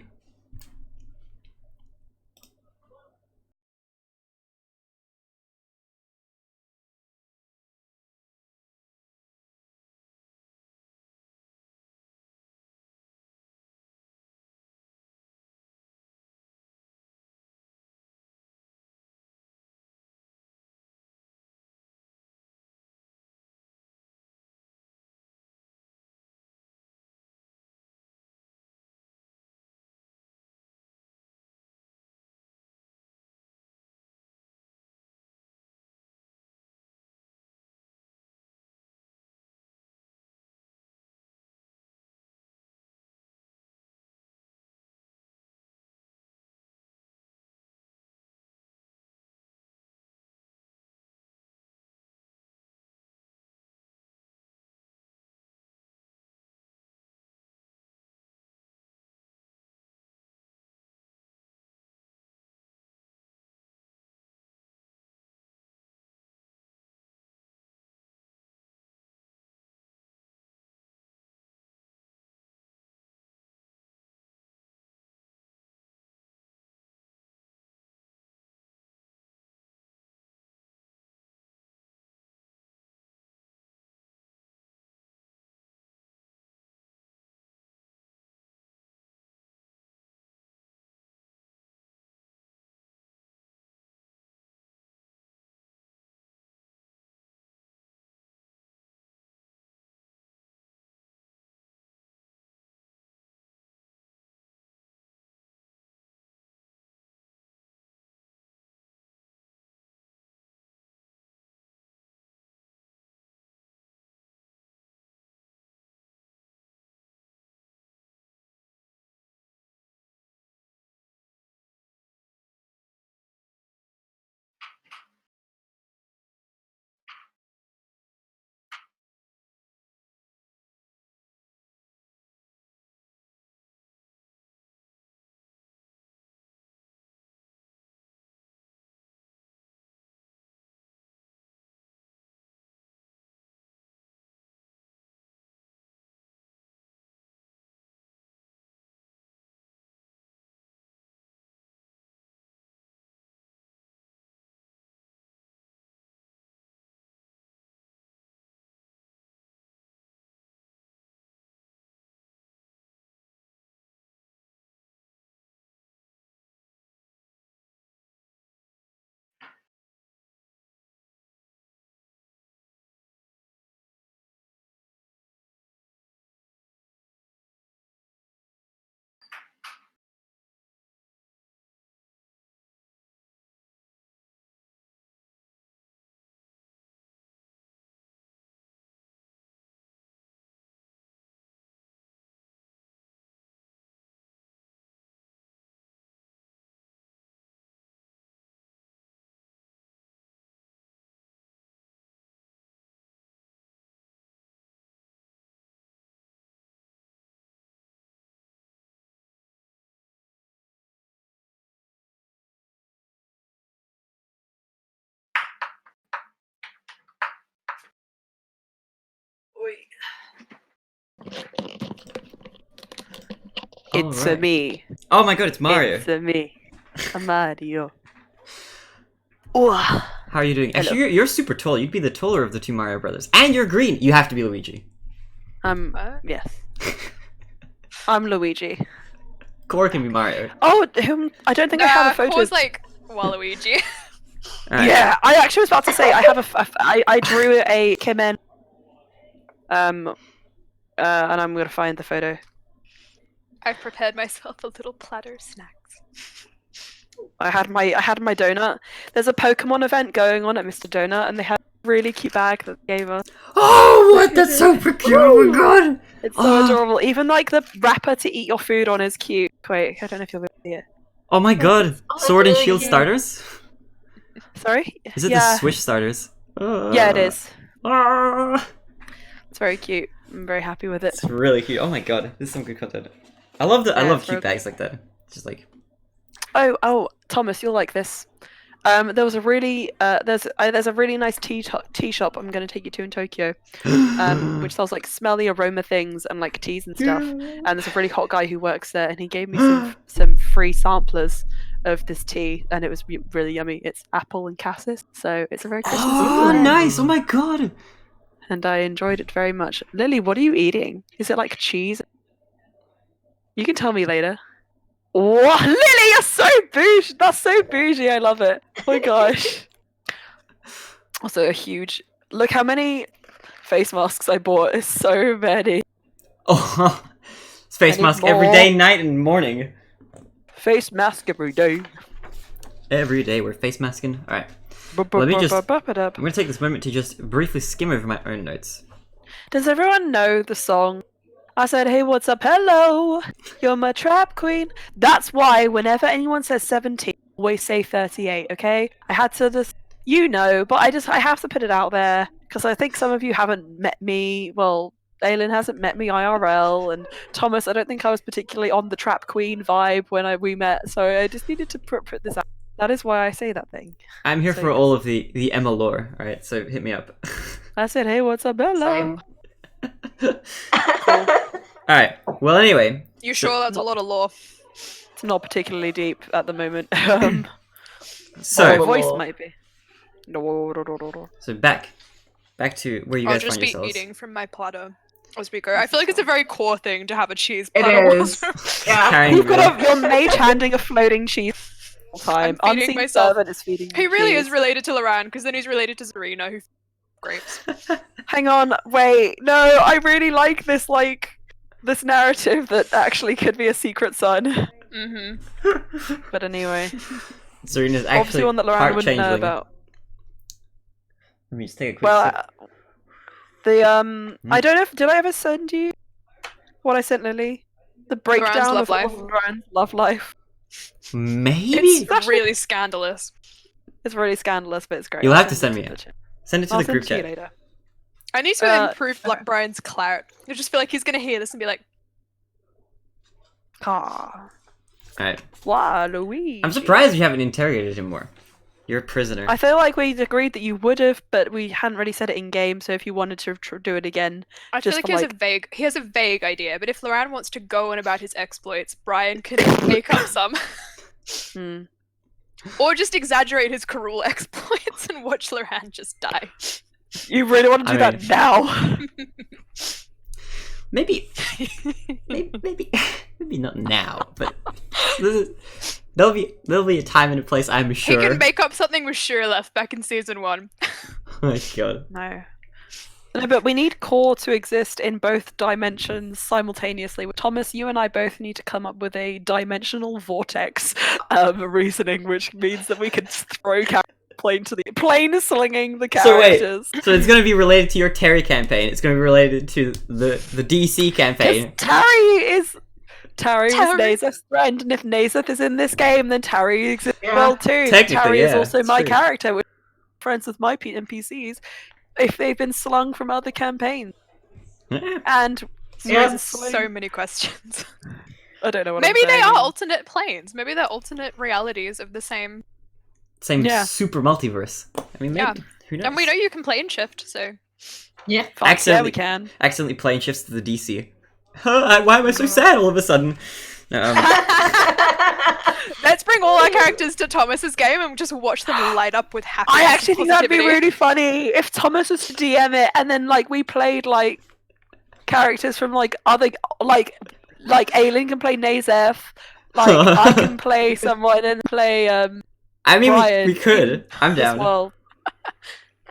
It's Alright. me. Oh my god, it's Mario. It's me. Mario. Ooh. How are you doing? Hello. Actually, you're super tall. You'd be the taller of the two Mario brothers. And you're green. You have to be Luigi. Yes. I'm Luigi. Core can be Mario. Oh, I don't think I have a photo. Core's like Waluigi. Alright. Yeah, I actually was about to say I have I drew a Kimen. And I'm gonna find the photo. I've prepared myself a little platter of snacks. I had my donut. There's a Pokemon event going on at Mr. Donut, and they had a really cute bag that they gave us. Oh, what? That's so cute. Oh my god. It's so adorable. Even like the wrapper to eat your food on is cute. Wait, I don't know if you'll be able to see it. Oh my god. Oh, Sword and really Shield cute. starters? Sorry? Is it yeah. the Swish starters? Yeah, it is. Ah. It's very cute. I'm very happy with it. It's really cute. Oh my god. This is some good content. I love Yeah, cute it's real bags like that. Just like Oh, Thomas, you'll like this. There was a really there's a really nice tea shop I'm gonna take you to in Tokyo, which sells like smelly aroma things and like teas and stuff. And there's a really hot guy who works there, and he gave me some free samplers of this tea, and it was really yummy. It's apple and cassis, so it's a very Christmassy Oh, one. nice. Oh my god. And I enjoyed it very much. Lily, what are you eating? Is it like cheese? You can tell me later. What? Lily, you're so bougie! That's so bougie, I love it. Oh my gosh. Also a huge... Look how many face masks I bought. It's so many. Oh, it's face I need mask every more. day, night and morning. Face mask every day. Every day we're face masking. Alright. Let me just- Ba-ba-ba-ba-ba-ba-da. I'm gonna take this moment to just briefly skim over my own notes. Does everyone know the song? I said, hey, what's up? Hello! You're my trap queen. That's why whenever anyone says 17, I always say 38, okay? I had to just, you know, but I have to put it out there because I think some of you haven't met me. Well, Aylin hasn't met me IRL, and Thomas, I don't think I was particularly on the trap queen vibe when we met, so I just needed to put this out. That is why I say that thing. I'm here So for yes. all of the Emma lore. Alright, so hit me up. I said, hey, what's up? Hello! Same. Alright, well anyway. You sure that's a lot of lore? It's not particularly deep at the moment. So, the voice Lol. might be. so back to where you I'll guys just find be yourselves. eating from my platter as we go. I feel like it's a very core thing to have a cheese It platter. is. Yeah. Carrying You've the- got your mage handing a floating cheese all the time. I'm feeding Unseen myself. servant is feeding He you really cheese. is related to Loran, because then he's related to Zarina, who grapes. Hang on, wait, no, I really like this narrative that actually could be a secret son. Mm-hmm. But anyway, Serena's obviously actually one that Loran part wouldn't know changeling. about. Let me just take a quick Well, sip. I don't know if did I ever send you what I sent Lily? The breakdown love of life. Loran's love life. Maybe? It's actually- really scandalous. It's really scandalous, but it's great. You'll I'll have to send me to the it. chat. Send it to I'll the send group it to you chat. later. I need to Uh, improve Brian's clout. I just feel like he's gonna hear this and be like, Ah, Alright. Waluigi. I'm surprised you haven't interrogated him more. You're a prisoner. I feel like we'd agreed that you would have, but we hadn't really said it in game. So if you wanted to do it again, I feel Just like for, he has a vague idea, but if Loran wants to go on about his exploits, Brian can make up some. hmm. Or just exaggerate his cruel exploits and watch Loran just die. You really want to do I that now? Maybe not now, but there'll be a time and a place, I'm He sure. can make up something with Shirleth back in season 1. Oh my god. No. No, but we need core to exist in both dimensions simultaneously. Thomas, you and I both need to come up with a dimensional vortex reasoning, which means that we can throw plane slinging the So wait, characters. so it's gonna be related to your Terry campaign. It's gonna be related to the DC campaign. Tari was Tari. Nazeth's friend, and if Nazeth is in this game, then Tari exists Yeah. well too. Technically, Tari is yeah, also it's my true. character, with friends with my NPCs, if they've been slung from other campaigns. And Yeah. Nazeth sling- So many questions. I don't know what Maybe I'm they saying. are alternate planes. Maybe they're alternate realities of the same. Same Yeah. super multiverse. I mean, maybe, Yeah. who knows? And we know you can plane shift, so Yeah. Fuck, yeah, Accidentally- we can. Accidentally plane shifts to the DC. Why am I so sad all of a sudden? No, Let's bring all our characters to Thomas's game and just watch them light up with happiness. I actually and think that'd be positivity. really funny if Thomas was to DM it, and then like we played like characters from like other like Aelin can play Nazef, like I can play someone and play I mean, Brian we could. I'm as down. well.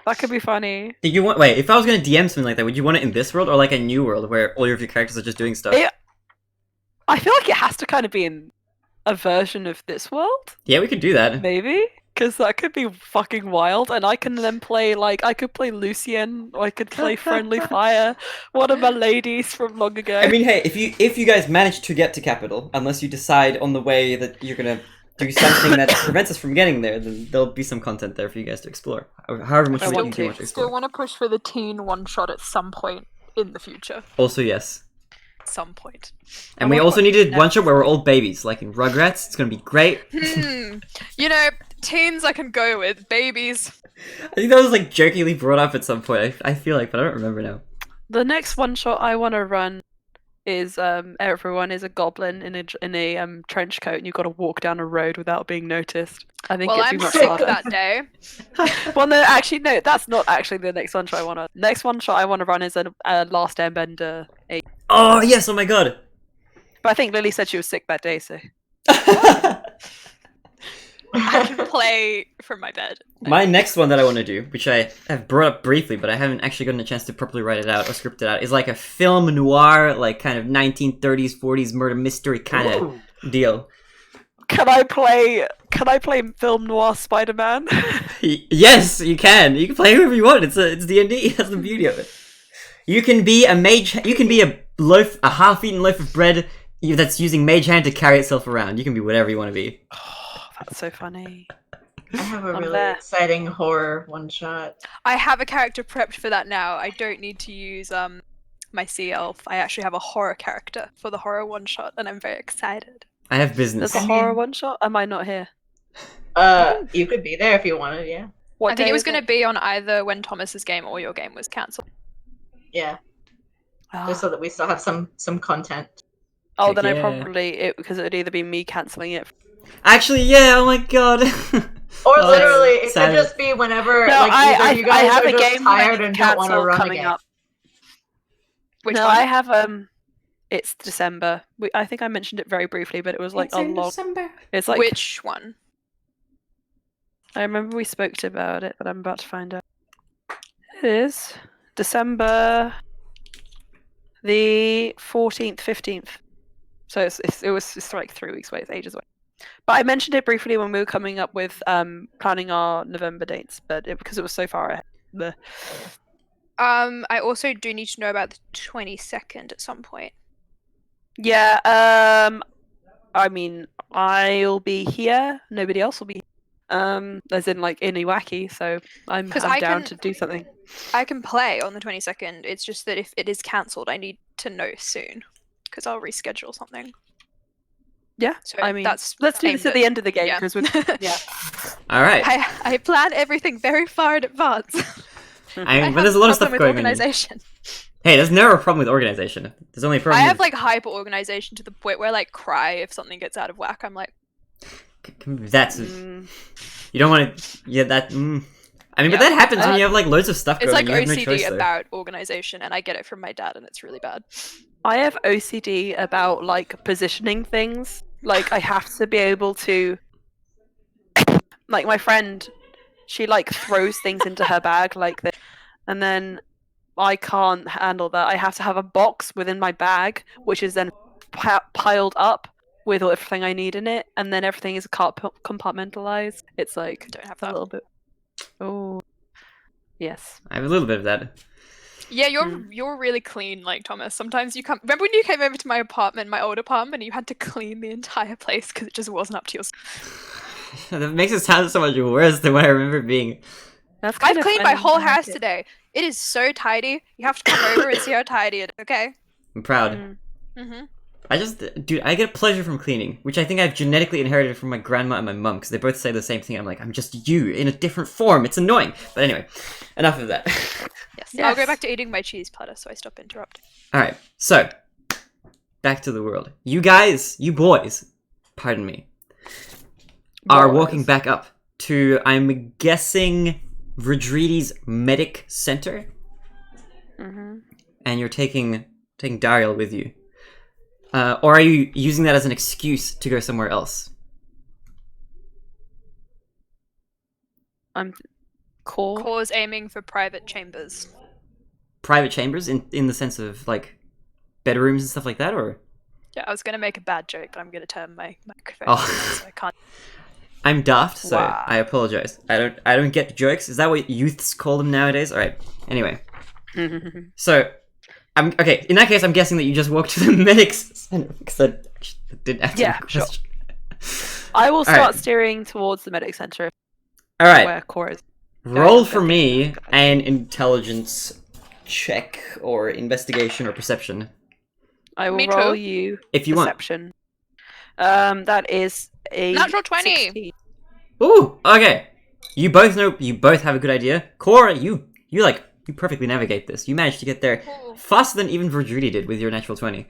That could be funny. Did you want? Wait, if I was gonna DM something like that, would you want it in this world or like a new world where all of your characters are just doing stuff? It- I feel like it has to kind of be in a version of this world, Yeah, we could do that. maybe, because that could be fucking wild. And I can then play like I could play Lucien, or I could play Friendly Fire, one of my ladies from long ago. I mean, hey, if you guys manage to get to capital, unless you decide on the way that you're gonna do something that prevents us from getting there, then there'll be some content there for you guys to explore. However much I you want want to. to Still explore. want to push for the teen one shot at some point in the future. Also, yes. Some point. And we also needed one shot where we're old babies, like in Rugrats. It's gonna be great. You know, teens I can go with. Babies. I think that was like jokingly brought up at some point. I feel like, but I don't remember now. The next one shot I want to run is everyone is a goblin in a trench coat, and you've got to walk down a road without being noticed. I think Well, it'd I'm be much sick harder. that day. Well, no, actually, no, that's not actually the next one shot I want to. Next one shot I want to run is a Last Airbender 8. Oh yes! Oh my god. But I think Lily said she was sick that day, so. I can play from my bed. My next one that I want to do, which I have brought up briefly, but I haven't actually gotten a chance to properly write it out or script it out, is like a film noir, like kind of 1930s, 40s murder mystery kind of deal. Can I play film noir Spider-Man? Yes, you can. You can play whoever you want. It's D&D. That's the beauty of it. You can be a mage. You can be a half-eaten loaf of bread that's using mage hand to carry itself around. You can be whatever you want to be. Oh, that's so funny. I have a I'm really there. exciting horror one shot. I have a character prepped for that now. I don't need to use my sea elf. I actually have a horror character for the horror one shot, and I'm very excited. I have business. There's a horror one shot. Am I not here? You could be there if you wanted, yeah. What I think day it was is going to be on either when Thomas's game or your game was cancelled. Yeah. Ah. Just so that we still have some content. Oh, Heck then I yeah. probably because it would either be me cancelling it. Actually, yeah. Oh my god. Or Oh, literally, it sad. could just be whenever No, like either I you guys have are a just game that I tired need and to don't want to cancel run coming again. up. Which No, one? I have it's December. I think I mentioned it very briefly, but it was like a long. It's like Which one? I remember we spoke about it, but I'm about to find out. It is December the 14th, 15th. So it's like 3 weeks away. It's ages away. But I mentioned it briefly when we were coming up with planning our November dates, but because it was so far ahead. I also do need to know about the 22nd at some point. Yeah. I mean, I'll be here. Nobody else will be. As in like in Iwaki, so I'm 'Cause I down can- to do something. I can play on the 22nd. It's just that if it is cancelled, I need to know soon because I'll reschedule something. Yeah. So I mean, that's let's do this aimed at the end of the game yeah. because we're yeah. All right. I plan everything very far in advance. I mean, but have there's a lot of problem stuff with going on. organization. Hey, there's never a problem with organization. There's only a I problem. have like hyper organization to the point where I like cry if something gets out of whack. I'm like, That's Mm, you don't want to. Yeah, that. I mean, but Yeah. that happens when you have like loads of stuff it's going. like on. You have no OCD choice, though. about organization, and I get it from my dad, and it's really bad. I have OCD about like positioning things. Like I have to be able to. Like my friend, she like throws things into her bag like this, and then I can't handle that. I have to have a box within my bag, which is then piled up with everything I need in it, and then everything is compartmentalized. It's like Don't have a that. little bit. Oh, yes. I have a little bit of that. Yeah, you're really clean, like Thomas. Sometimes you come. Remember when you came over to my apartment, my old apartment, and you had to clean the entire place because it just wasn't up to your. That makes it sound so much worse than what I remember being. That's I've kind of cleaned my funny. whole I like house it. today. It is so tidy. You have to come over and see how tidy it is. Okay. I'm proud. Mm. Mhm. Dude, I get pleasure from cleaning, which I think I've genetically inherited from my grandma and my mum, because they both say the same thing. I'm like, I'm just you in a different form. It's annoying. But anyway, enough of that. Yes. Yes. I'll go back to eating my cheese platter, so I stop interrupting. Alright, so, back to the world. You guys, you boys, pardon me, are Boys. walking back up to, I'm guessing, Rodridi's medic center, Mm-hmm. and you're taking Dariel with you. Or are you using that as an excuse to go somewhere else? I'm cool. Cause aiming for private chambers. Private chambers, in the sense of, like, bedrooms and stuff like that, or? Yeah, I was gonna make a bad joke, but I'm gonna turn my microphone Oh. on, so I can't. I'm daft, so Wow. I apologize. I don't get jokes. Is that what youths call them nowadays? Alright, anyway. So, okay, in that case, I'm guessing that you just walked to the medics center, because I didn't answer Yeah, the sure. question. I will start Alright. steering towards the medic center Alright, where Cora is. roll I for don't me think that's an intelligence check, or investigation, or perception, I will Me roll too. you if you want. perception. That is a Natural 20. 16. Ooh, okay. You both have a good idea. Cora, you perfectly navigate this. You managed to get there Ooh. faster than even Verdrudi did with your natural 20.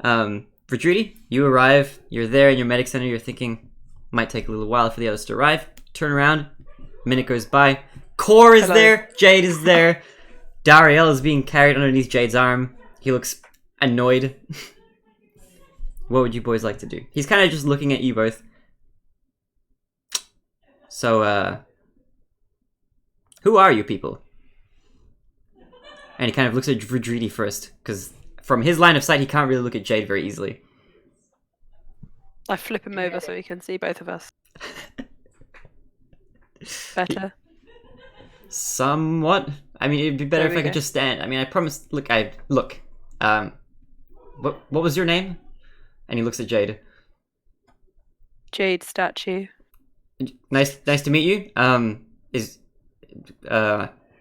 Verdrudi, you arrive, you're there in your medic center, you're thinking, might take a little while for the others to arrive. Turn around, minute goes by. Cora is Hello. there, Jade is there. Dariel is being carried underneath Jade's arm. He looks annoyed. What would you boys like to do? He's kind of just looking at you both. So, who are you people? And he kind of looks at Verdridi first, because from his line of sight, he can't really look at Jade very easily. I flip him over so he can see both of us. Better. Somewhat. I mean, it'd be better There if we I could go. just stand. I mean, I promised. Look. What was your name? And he looks at Jade. Jade statue. Nice to meet you.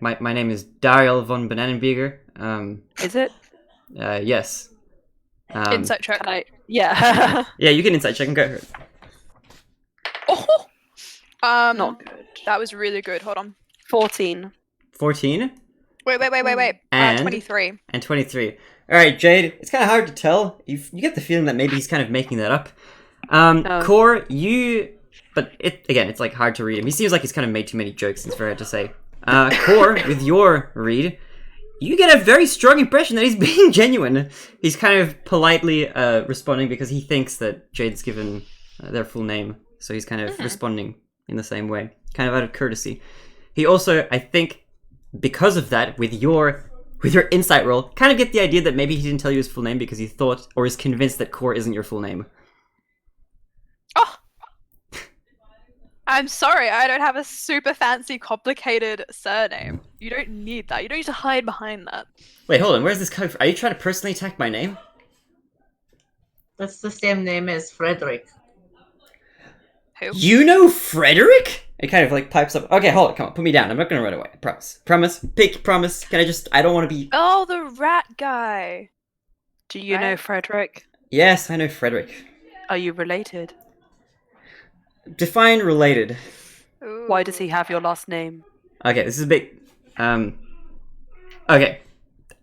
My name is Dariel von Bananenbieger. Is it? Yes. Insight check. Can I? Yeah. Yeah, you can insight check and go. Oh! Not good. That was really good. Hold on. 14. 14 Wait. And? 23. and 23. All right, Jade. It's kind of hard to tell. You get the feeling that maybe he's kind of making that up. Oh. Core, but it's like hard to read him. He seems like he's kind of made too many jokes. It's very hard to say. Core, with your read, you get a very strong impression that he's being genuine. He's kind of politely responding because he thinks that Jade's given their full name, so he's kind of responding in the same way, kind of out of courtesy. He also, I think, because of that, with your insight roll, kind of get the idea that maybe he didn't tell you his full name because he thought or is convinced that Core isn't your full name. Oh! I'm sorry, I don't have a super fancy, complicated surname. You don't need that. You don't need to hide behind that. Wait, hold on. Where's this coming from? Are you trying to personally attack my name? That's the same name as Frederick. Who? You know Frederick? It kind of like pipes up. Okay, hold on. Come on. Put me down. I'm not going to run away. I promise. Promise. Promise. Can I just... I don't want to be... Oh, the rat guy. Do you know Right. Frederick? Yes, I know Frederick. Are you related? Define related. Why does he have your last name? Okay, this is a bit... Okay.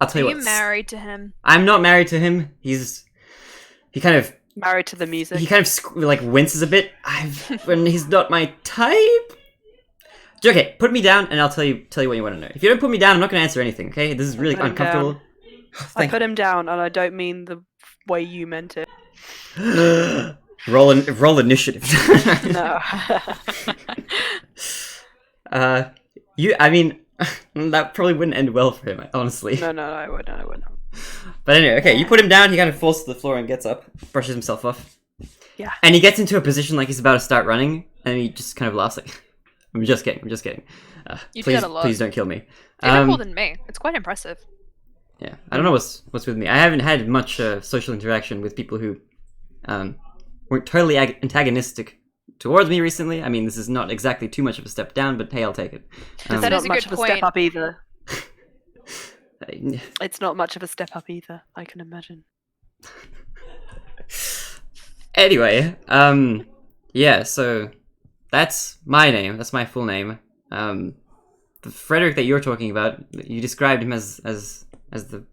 I'll tell Are you you what. married to him? I'm not married to him. He kind of... Married to the music. He kind of like winces a bit. When he's not my type. Okay, put me down, and I'll tell you what you want to know. If you don't put me down, I'm not going to answer anything. Okay, this is really Put him uncomfortable. I put him down, and I don't mean the way you meant it. roll initiative. No. I mean, that probably wouldn't end well for him, honestly. No, I wouldn't. But anyway, okay, you put him down. He kind of falls to the floor and gets up, brushes himself off. Yeah. And he gets into a position like he's about to start running, and he just kind of laughs like, I'm just kidding. You do Please, that a lot. please don't kill me. Even more than me. It's quite impressive. Yeah, I don't know what's with me. I haven't had much social interaction with people who weren't totally antagonistic towards me recently. I mean, this is not exactly too much of a step down, but hey, I'll take it. That Not is a much good of a step point. up either. It's not much of a step up either, I can imagine. Anyway, yeah, so that's my name. That's my full name. The Frederick that you're talking about, you described him as the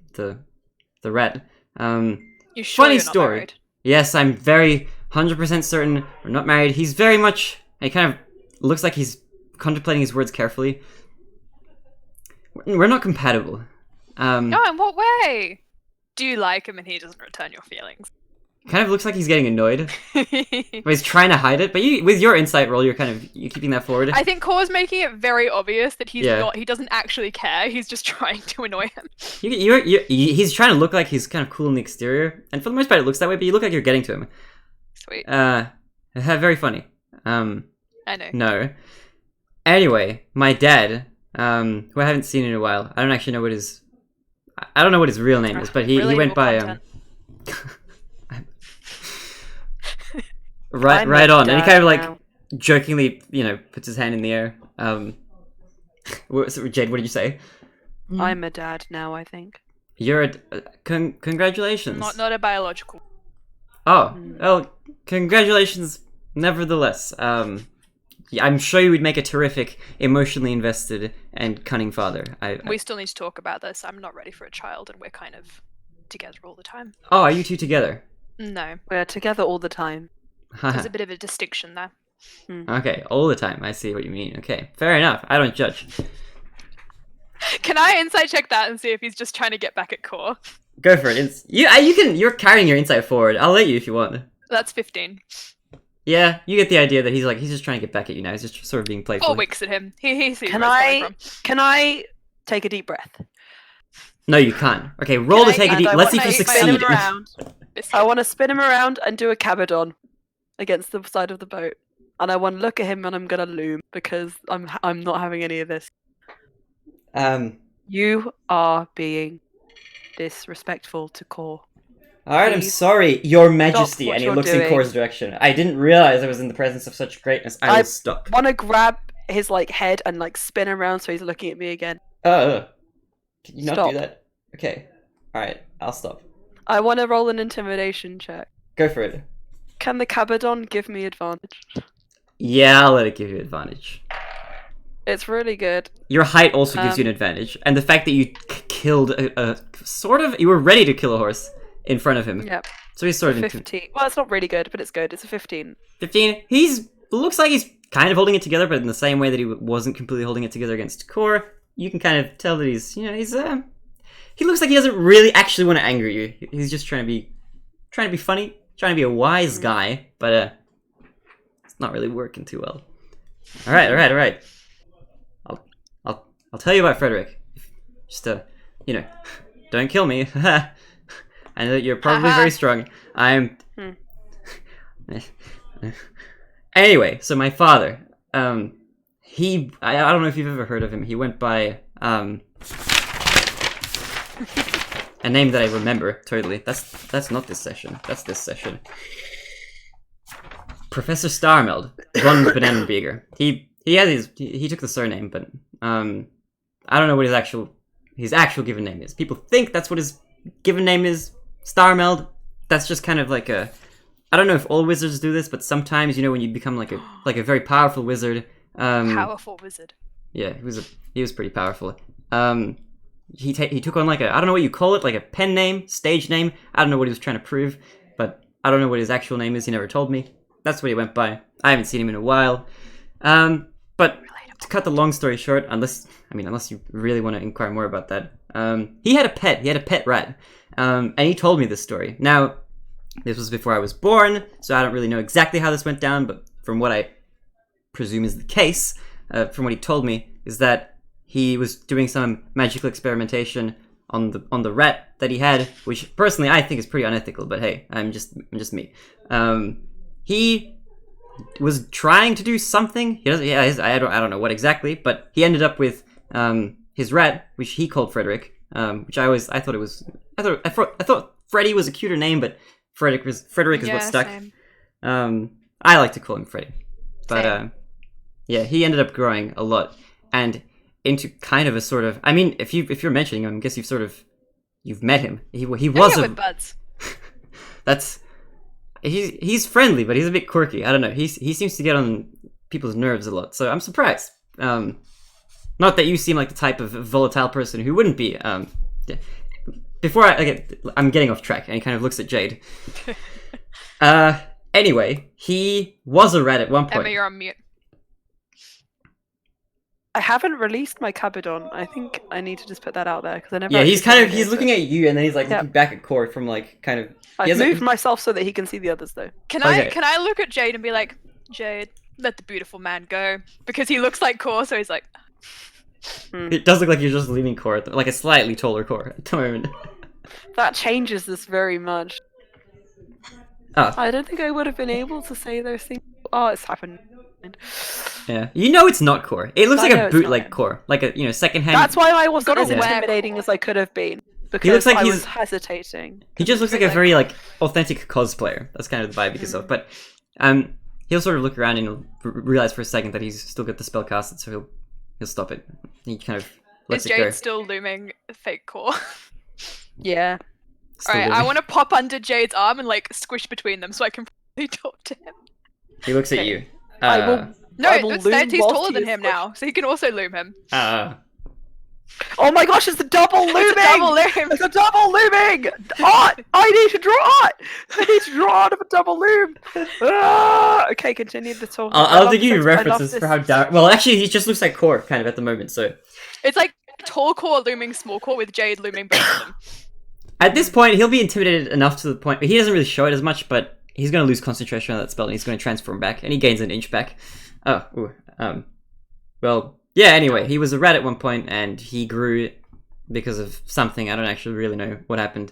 rat. You sure Funny you're not story. married? Yes, I'm very 100% certain we're not married. He's very much. He kind of looks like he's contemplating his words carefully. We're not compatible. No, in what way? Do you like him and he doesn't return your feelings? Kind of looks like he's getting annoyed. But he's trying to hide it. But with your insight roll, you're keeping that forward. I think Core's making it very obvious that he's Yeah. not. He doesn't actually care. He's just trying to annoy him. He's trying to look like he's kind of cool in the exterior, and for the most part, it looks that way. But you look like you're getting to him. Sweet. Very funny. I know. No. Anyway, my dad, who I haven't seen in a while, I don't actually know what his. I don't know what his real name is, but he went Relatable by content. right I'm right a on, and he dad kind of like now. jokingly, puts his hand in the air. Jade, what did you say? I'm a dad now, I think. You're a congratulations. Not a biological. Oh, well, congratulations. Nevertheless, yeah, I'm sure you would make a terrific, emotionally invested and cunning father. We still need to talk about this. I'm not ready for a child, and we're kind of together all the time. Oh, are you two together? No, We're together all the time. there's a bit of a distinction there. Okay, all the time. I see what you mean. Okay, fair enough. I don't judge. Can I insight check that and see if he's just trying to get back at Core? Go for it. You're carrying your insight forward. I'll let you if you want. That's 15. Yeah, you get the idea that he's just trying to get back at you now. He's just sort of being playful. Or winks at him. He sees Can where it's coming Can I take a deep breath? No, you can't. Okay, roll to take a And deep. I Let's see if wanna you spin him succeed. around. from. I want to spin him around and do a cabadon against the side of the boat. And I want to look at him and I'm gonna loom because I'm not having any of this. You are being disrespectful to Core. Alright, I'm Please sorry, Your Majesty. what And he you're looks in doing. Core's direction. I didn't realize I was in the presence of such greatness. I will stop. Want to grab his head and spin around so he's looking at me again. Can you not Stop. do that? Okay. Alright, I'll stop. I want to roll an intimidation check. Go for it. Can the cabadon give me advantage? Yeah, I'll let it give you advantage. It's really good. Your height also gives you an advantage, and the fact that you killed you were ready to kill a horse in front of him. Yep. So he's sort of 15. Well, it's not really good, but it's good. It's a 15. 15. Looks like he's kind of holding it together, but in the same way that he wasn't completely holding it together against Core, you can kind of tell that he looks like he doesn't really actually want to anger you. He's just trying to be funny, trying to be a wise guy, but it's not really working too well. All right. I'll tell you about Frederick. Just don't kill me. I know that you're probably very strong. Anyway, so my father, I don't know if you've ever heard of him. He went by a name that I remember totally. That's not this session. That's this session. Professor Starmeld von Bananenbeger. He took the surname, but I don't know what his actual given name is. People think that's what his given name is, Starmeld. That's just kind of like I don't know if all wizards do this, but sometimes when you become like a very powerful wizard. Powerful wizard. Yeah, he was pretty powerful. He took on I don't know what you call it, like a pen name, stage name. I don't know what he was trying to prove, but I don't know what his actual name is. He never told me. That's what he went by. I haven't seen him in a while. But to cut the long story short, unless you really want to inquire more about that, he had a pet. He had a pet rat, and he told me this story. Now, this was before I was born, so I don't really know exactly how this went down. But from what I presume is the case, from what he told me, is that he was doing some magical experimentation on the rat that he had, which personally I think is pretty unethical. But hey, I'm just me. He was trying to do something. I don't know what exactly, but he ended up with his rat, which he called Frederick. Which I thought Freddy was a cuter name, but Frederick is what stuck. Same. I like to call him Freddy, but Same. yeah, he ended up growing a lot and into kind of a sort of. I mean, if you're mentioning him, I guess you've met him. He was Yeah, a. we're buds. That's. he's friendly, but he's a bit quirky. I don't know. He seems to get on people's nerves a lot, so I'm surprised. Not that you seem like the type of volatile person who wouldn't be. Before I'm getting off track, and he kind of looks at Jade. Anyway, he was a rat at one point. Emma, you're on mute. I haven't released my Cabadon. I think I need to just put that out there because I never. Yeah, actually he's looking at you, and then he's like Yep. looking back at Core from like kind of. I've moved myself so that he can see the others though. Can Okay. I look at Jade and be like, Jade, let the beautiful man go, because he looks like Core, so he's like, It does look like you're just leaving Core, like a slightly taller Core at the moment. That changes this very much. Oh, I don't think I would have been able to say those things. Oh, it's happened. yeah. You know it's not Core. It looks I like know a it's bootleg not. Core, like a secondhand. That's why I wasn't Gotta as wear intimidating Core. as I could have been. Because looks like I he's- was hesitating. He just looks like a very like authentic cosplayer. That's kind of the vibe he gives off. But he'll sort of look around and he'll realize for a second that he's still got the spell casted, so he'll stop it. He kind of lets is it go. Jade still looming fake Core? Yeah. Still Alright, I looming. want to pop under Jade's arm and like squish between them so I can really talk to him. He looks at Okay. you. I will. No, I will it's loom he's whilst taller he than is him squished. now, so he can also loom him. Oh my gosh! It's a double looming. It's a double loom. It's a double looming. Oh, I need to draw it. I need to draw out of a double loom. Ah! Okay, continue the talk. I I'll love give you this. I love references this. for how dark. Well, actually, he just looks like Core kind of at the moment. So It's like tall Core looming small Core with Jade looming both of them. at this point, he'll be intimidated enough to the point. He doesn't really show it as much, but he's going to lose concentration on that spell, and he's going to transform back, and he gains an inch back. Oh, ooh, well, yeah. Anyway, he was a rat at one point, and he grew because of something. I don't actually really know what happened.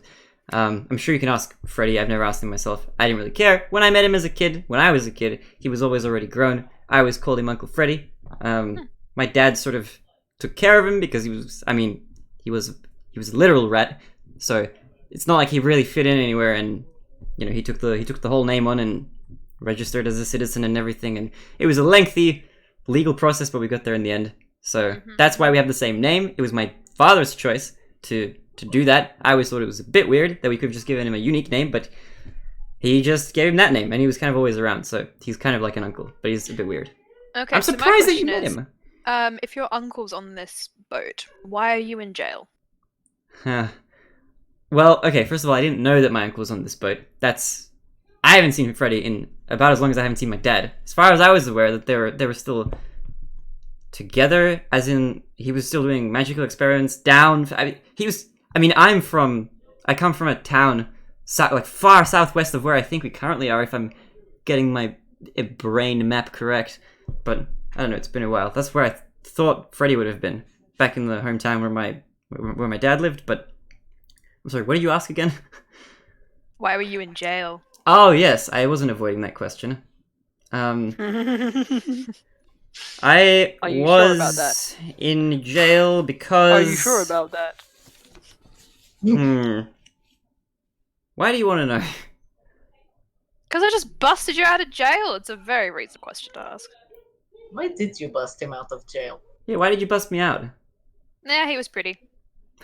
I'm sure you can ask Freddy. I've never asked him myself. I didn't really care. When I met him as a kid, when I was a kid, he was always already grown. I always called him Uncle Freddy. My dad sort of took care of him because he was a literal rat. So it's not like he really fit in anywhere, and he took the whole name on and registered as a citizen and everything, and it was a lengthy legal process, but we got there in the end. So that's why we have the same name. It was my father's choice to do that. I always thought it was a bit weird that we could have just given him a unique name, but he just gave him that name, and he was kind of always around, so he's kind of like an uncle, but he's a bit weird. Okay, I'm so my surprised that you question met is, him. if your uncle's on this boat, why are you in jail? Huh. Well, okay, first of all, I didn't know that my uncle was on this boat. I haven't seen Freddy in about as long as I haven't seen my dad. As far as I was aware, that they were still together, as in he was still doing magical experiments down. I come from a town like far southwest of where I think we currently are, if I'm getting my brain map correct. But I don't know, it's been a while. That's where I thought Freddy would have been, back in the hometown where my dad lived. But I'm sorry, what did you ask again? Why were you in jail? Oh yes, I wasn't avoiding that question. I Are you was sure about that? in jail because. Are you sure about that? Why do you want to know? Because I just busted you out of jail. It's a very reasonable question to ask. Why did you bust him out of jail? Yeah, why did you bust me out? Nah, he was pretty.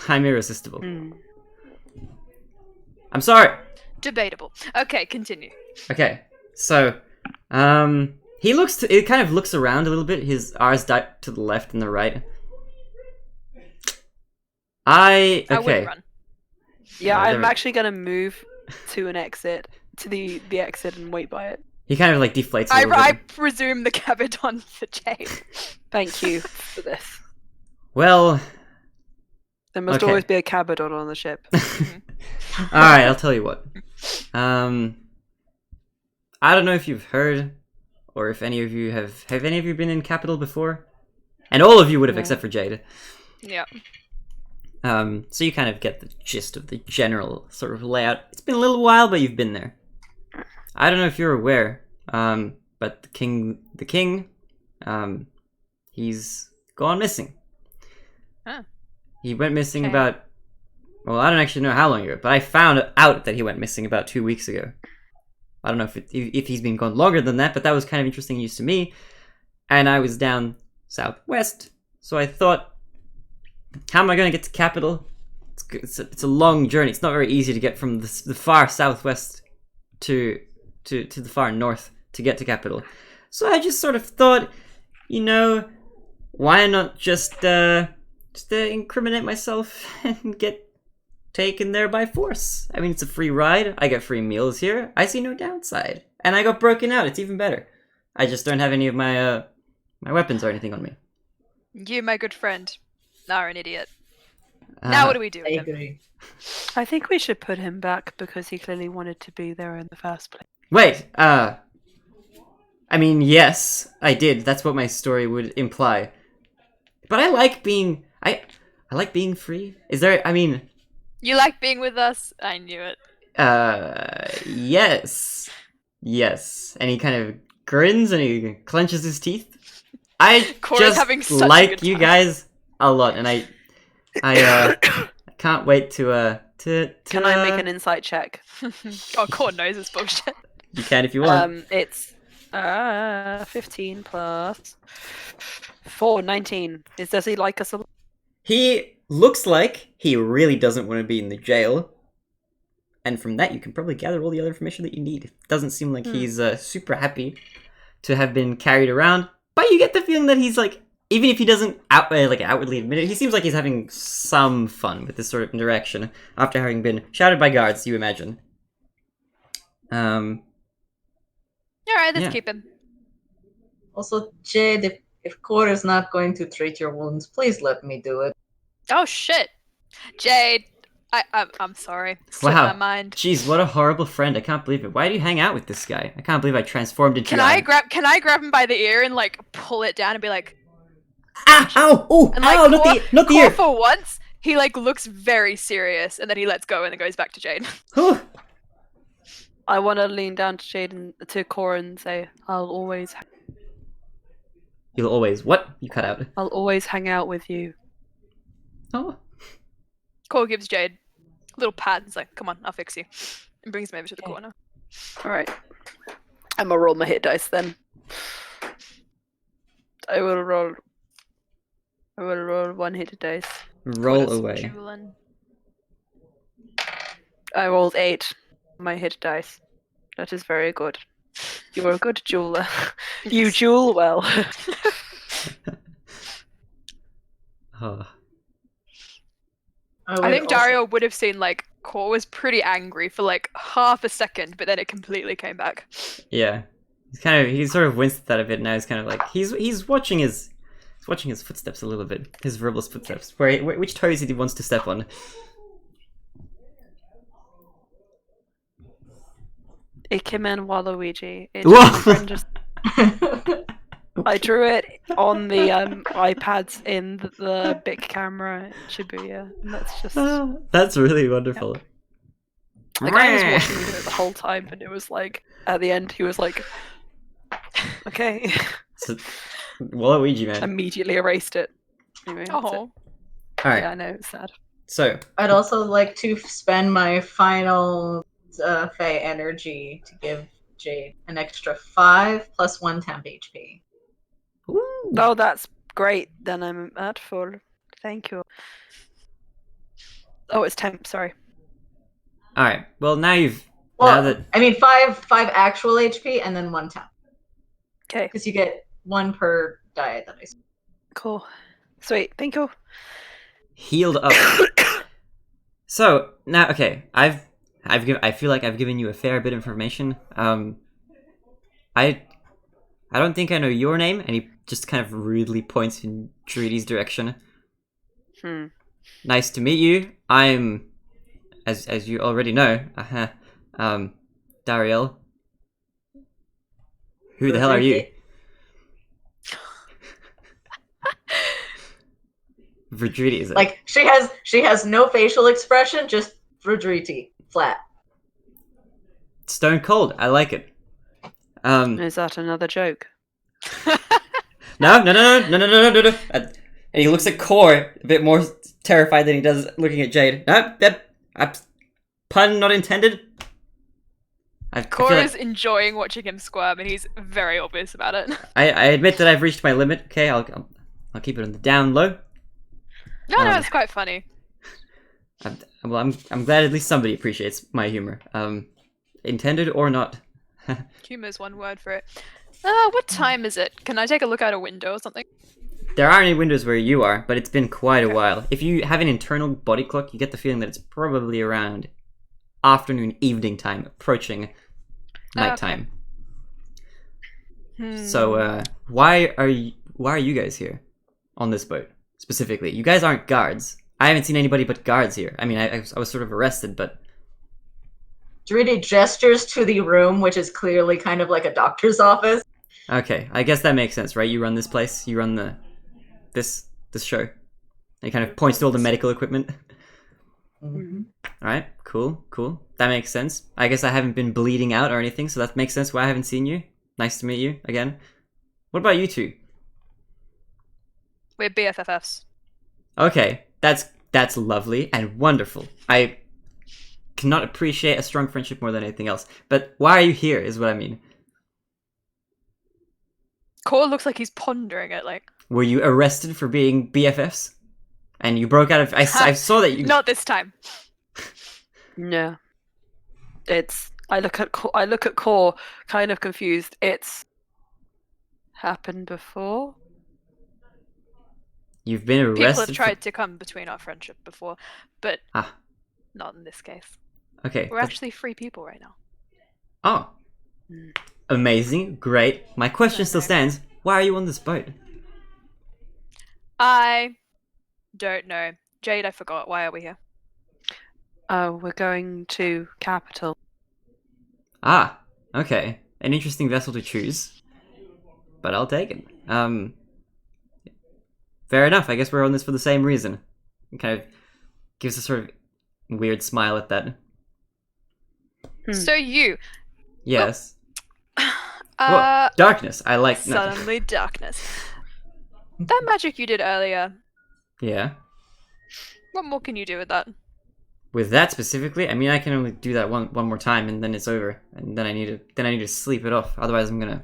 I'm irresistible. I'm sorry. Debatable. Okay, continue. Okay, so it kind of looks around a little bit. His eyes dart to the left and the right. I wouldn't Okay. run. Yeah, Oh, I'm there- actually gonna move to an exit, to the exit, and wait by it. He kind of like deflates a I little bit. presume the Cabadon for Jade. Thank you for this. Well, There must Okay. always be a Cabadon on the ship. alright, I'll tell you what. I don't know if you've heard, or if any of you have any of you been in Capital before? And all of you would have, No. except for Jade. Yeah. So you kind of get the gist of the general sort of layout. It's been a little while, but you've been there. I don't know if you're aware, but the king, he's gone missing. Huh. He went missing Okay. about, well, I don't actually know how long ago, but I found out that he went missing about 2 weeks ago. I don't know if he's been gone longer than that, but that was kind of interesting news to me. And I was down southwest, so I thought, how am I going to get to Capital? It's a long journey. It's not very easy to get from the far southwest to to the far north to get to capital. So I just sort of thought, why not just incriminate myself and get taken there by force? I mean, it's a free ride. I get free meals here. I see no downside. And I got broken out. It's even better. I just don't have any of my my weapons or anything on me. You, my good friend, are an idiot. Now what do we do I with him? agree. I think we should put him back because he clearly wanted to be there in the first place. Wait, I mean, yes, I did. That's what my story would imply. But I like being... I like being free. Is there... I mean... You like being with us? I knew it. Yes. Yes. And he kind of grins and he clenches his teeth. I Cora's having just such a like good you time. guys a lot, and I can't wait to Can I make an insight check? Oh, Cora knows this bullshit. You can if you want. It's 15 plus 4, 19. Does he like us a lot? He looks like he really doesn't want to be in the jail. And from that, you can probably gather all the other information that you need. It doesn't seem like he's super happy to have been carried around. But you get the feeling that he's like, even if he doesn't outwardly admit it, he seems like he's having some fun with this sort of interaction after having been shouted by guards, you imagine. Alright, let's keep him. Also, Jade, if Cora's not going to treat your wounds, please let me do it. Oh shit. Jade, I'm sorry. Slipped my mind. Jeez, what a horrible friend. I can't believe it. Why do you hang out with this guy? I can't believe I transformed into Can I grab him by the ear and like pull it down and be like, ah, ow, oh, and like ow, not the Cora ear. for once, he like looks very serious and then he lets go and then goes back to Jade. Whew. I want to lean down to Jade and to Cora and say, You'll always, what? You cut out. I'll always hang out with you. Oh. Cora gives Jade a little pat and is like, come on, I'll fix you. And brings him over to the corner. Alright. I'm gonna roll my hit dice then. I will roll 1 hit dice. Roll Cora's away. drooling. I rolled 8 on my hit dice. That is very good. You are a good jeweler. You jewel well. Oh. I think Dario would have seen like Cora was pretty angry for like half a second, but then it completely came back. Yeah. He sort of winced at that a bit now. He's kind of like, he's watching his footsteps a little bit. His verbal's footsteps. Which toes he wants to step on. Ikemen Waluigi. Whoa! I drew it on the iPads in the big camera in Shibuya. And that's just... That's really wonderful. The guy was watching me do it the whole time, and it was like, at the end, he was like, okay. So, Waluigi, man. Immediately erased it. Anyway, that's it. Oh, Alright, Yeah, I know, it's sad. so, I'd also like to spend my final Fae energy to give Jade an extra 5 plus 1 temp HP. ooh. Oh, that's great. Then I'm at full. Thank you. Oh, it's temp, sorry. Alright, well now now Well, that... I mean 5 actual HP and then 1 temp. Okay, Because you get 1 per diet that I see. cool. Sweet, thank you. healed up. So, now, okay, I feel like I've given you a fair bit of information. I don't think I know your name, and he just kind of rudely points in Druidy's direction. Nice to meet you. I'm, as you already know, Dariel. Who the hell are you? Verdriti, is it? Like she has no facial expression, just Verdriti, flat. Stone cold. I like it. Is that another joke? No. And he looks at Core a bit more terrified than he does looking at Jade. No, pun not intended. I feel Cora's like enjoying watching him squirm, and he's very obvious about it. I admit that I've reached my limit. Okay, I'll keep it on the down low. No, it's quite funny. I'm glad at least somebody appreciates my humor. Intended or not. Humor is one word for it. What time is it? Can I take a look out a window or something? There aren't any windows where you are, but it's been quite a Okay. while. If you have an internal body clock, you get the feeling that it's probably around afternoon, evening time, approaching nighttime. So, why are you guys here on this boat specifically? You guys aren't guards. I haven't seen anybody but guards here. I mean, I was sort of arrested, but Druidi gestures to the room, which is clearly kind of like a doctor's office. okay. I guess that makes sense, right? You run this place. You run this show. And he kind of points to all the medical equipment. Mhm. Alright, cool. That makes sense. I guess I haven't been bleeding out or anything, so that makes sense why I haven't seen you. Nice to meet you again. What about you two? We're BFFs. Okay, that's lovely and wonderful. I cannot appreciate a strong friendship more than anything else. But why are you here is what I mean. Cole looks like he's pondering it, like, Were you arrested for being BFFs? And you broke out of... I saw that you... not this time. Yeah. It's. I look at Core, kind of confused. It's happened before. You've been arrested People have for- tried to come between our friendship before, but Ah. not in this case. Okay. We're actually free people right now. Oh. Mm. Amazing. Great. My question still Okay. stands. Why are you on this boat? I don't know. Jade, I forgot. Why are we here? We're going to Capital. Ah. Okay. An interesting vessel to choose. But I'll take it. Fair enough. I guess we're on this for the same reason. It kind of gives a sort of weird smile at that. So you, Yes. uh, Whoa, darkness. I like... no. suddenly darkness. That magic you did earlier, Yeah. what more can you do with that? With that specifically, I mean, I can only do that one more time, and then it's over. And then I need to sleep it off. Otherwise, I'm gonna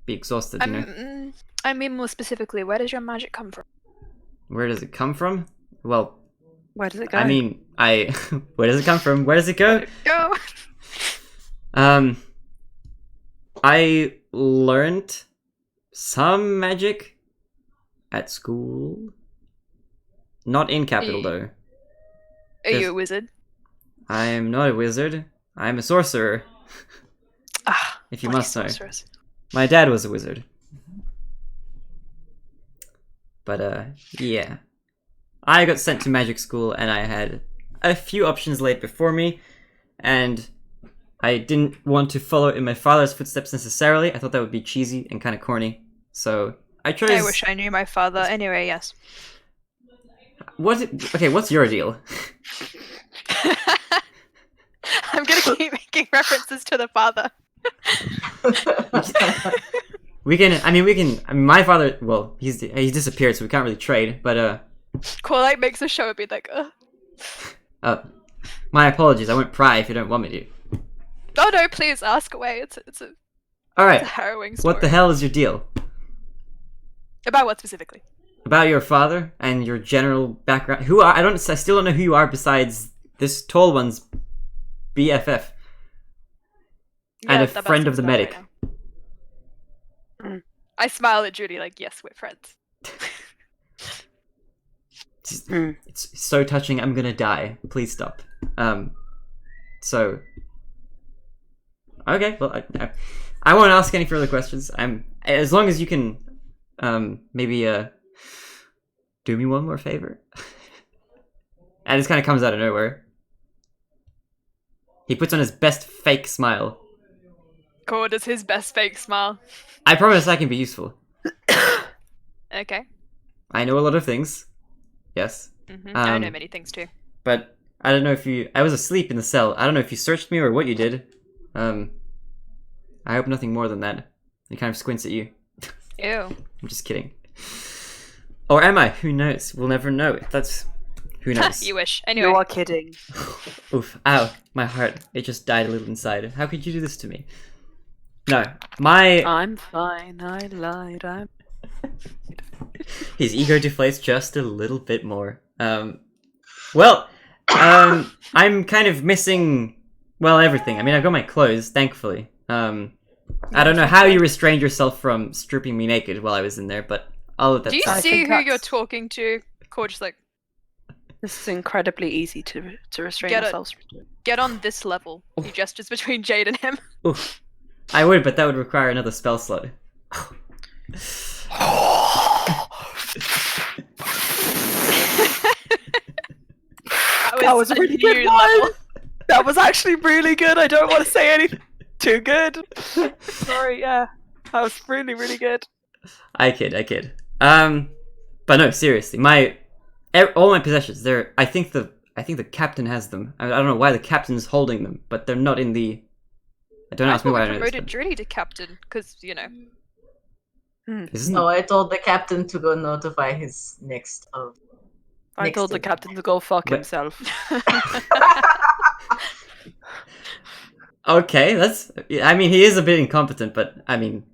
be exhausted. You know. I mean more specifically, where does your magic come from? Where does it come from? Well, Where does it go? I mean, where does it come from? Where does it go? Go! I learned some magic at school. Not in Capital, though. Are you a wizard? I am not a wizard. I'm a sorcerer, Ah, if you bloody must know. sorceress. My dad was a wizard. But, yeah. I got sent to magic school, and I had a few options laid before me, and I didn't want to follow in my father's footsteps necessarily. I thought that would be cheesy and kind of corny. So, I chose... I wish I knew my father. Anyway, yes. Okay, what's your deal? I'm gonna keep making references to the father. We can, my father, well, he's disappeared, so we can't really trade, but, Corlite makes a show of being like, my apologies, I won't pry if you don't want me to. oh no, please ask away. It's a Alright, harrowing story. what the hell is your deal? About what specifically? About your father and your general background. I still don't know who you are besides this tall one's BFF. And a that friend of sounds the about medic. right now. I smile at Judy like, yes, we're friends. It's so touching, I'm gonna die. Please stop. So... Okay, well, I won't ask any further questions. As long as you can, maybe, do me one more favor. And this kind of comes out of nowhere. He puts on his best fake smile. Core does his best fake smile. I promise I can be useful. Okay. I know a lot of things. Yes. I know many things too. But I don't know if I was asleep in the cell. I don't know if you searched me or what you did. I hope nothing more than that. He kind of squints at you. Ew. I'm just kidding. Or am I? Who knows? We'll never know. Who knows? You wish. Anyway. You are kidding. Oof. Ow. My heart. It just died a little inside. How could you do this to me? No. I'm fine. I lied. His ego deflates just a little bit more. Well, I'm kind of missing, well, everything. I mean, I've got my clothes, thankfully. I don't know how you restrained yourself from stripping me naked while I was in there, but I'll let that Do you slide. see think who you're that's- talking to? Core just like, This is incredibly easy to restrain Get it. ourselves. get on this level. He gestures between Jade and him. Oof. I would, but that would require another spell slot. That was a really good new one. level. That was actually really good. I don't want to say anything too good. Sorry, yeah. That was really, really good. I kid. But no, seriously, all my possessions. I think the captain has them. I don't know why the captain's holding them, but they're not in the. Don't ask me why I know this. promoted Dritty to captain because Isn't No, I told the captain to go notify his next of. I Next told the to- captain to go fuck But- himself. okay? I mean, he is a bit incompetent, but I mean,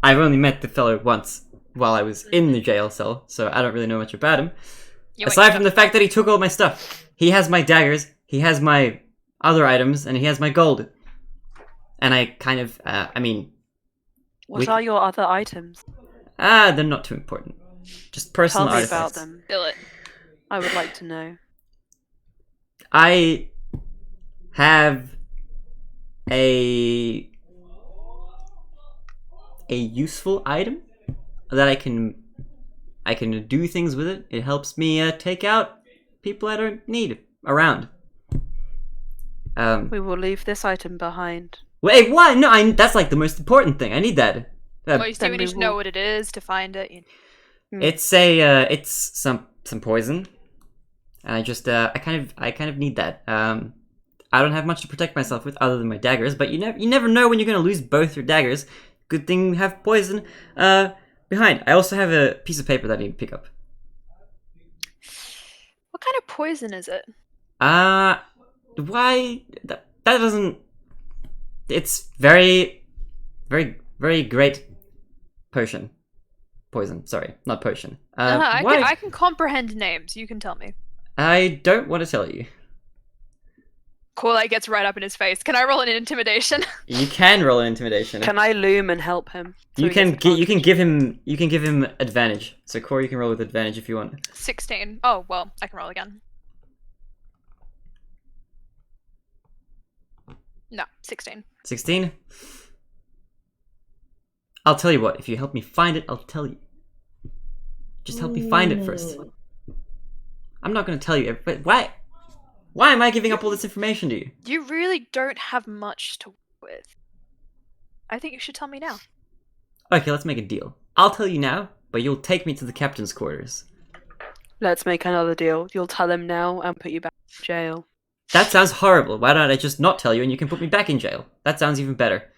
I've only met the fellow once while I was in the jail cell, so I don't really know much about him. Aside from the fact that he took all my stuff. He has my daggers, he has my other items, and he has my gold. And I kind of, What are your other items? they're not too important. Just personal Tell me artifacts. about them. Spill it. I would like to know. I have a useful item that I can do things with it. It helps me take out people I don't need around. We will leave this item behind. Wait, why? No, that's like the most important thing. I need that. Well, you still then need we to know will- what it is to find it. It's some poison, and I kind of need that. I don't have much to protect myself with other than my daggers, but you never know when you're gonna lose both your daggers. Good thing we have poison behind. I also have a piece of paper that I need to pick up. What kind of poison is it? Why that doesn't? It's very, very, very great potion. Poison. Sorry, not potion. Why? I can comprehend names. You can tell me. I don't want to tell you. Corley gets right up in his face. Can I roll an intimidation? You can roll an intimidation. Can I loom and help him? So You he can gets you can advantage? give him advantage. So Corey, you can roll with advantage if you want. 16. Oh, well, I can roll again. No, 16. 16. I'll tell you what. If you help me find it, I'll tell you. Just help me find it first. I'm not going to tell you. But why? Why am I giving up all this information to you? You really don't have much to work with. I think you should tell me now. Okay, let's make a deal. I'll tell you now, but you'll take me to the captain's quarters. Let's make another deal. You'll tell him now and put you back in jail. That sounds horrible. Why don't I just not tell you and you can put me back in jail? That sounds even better.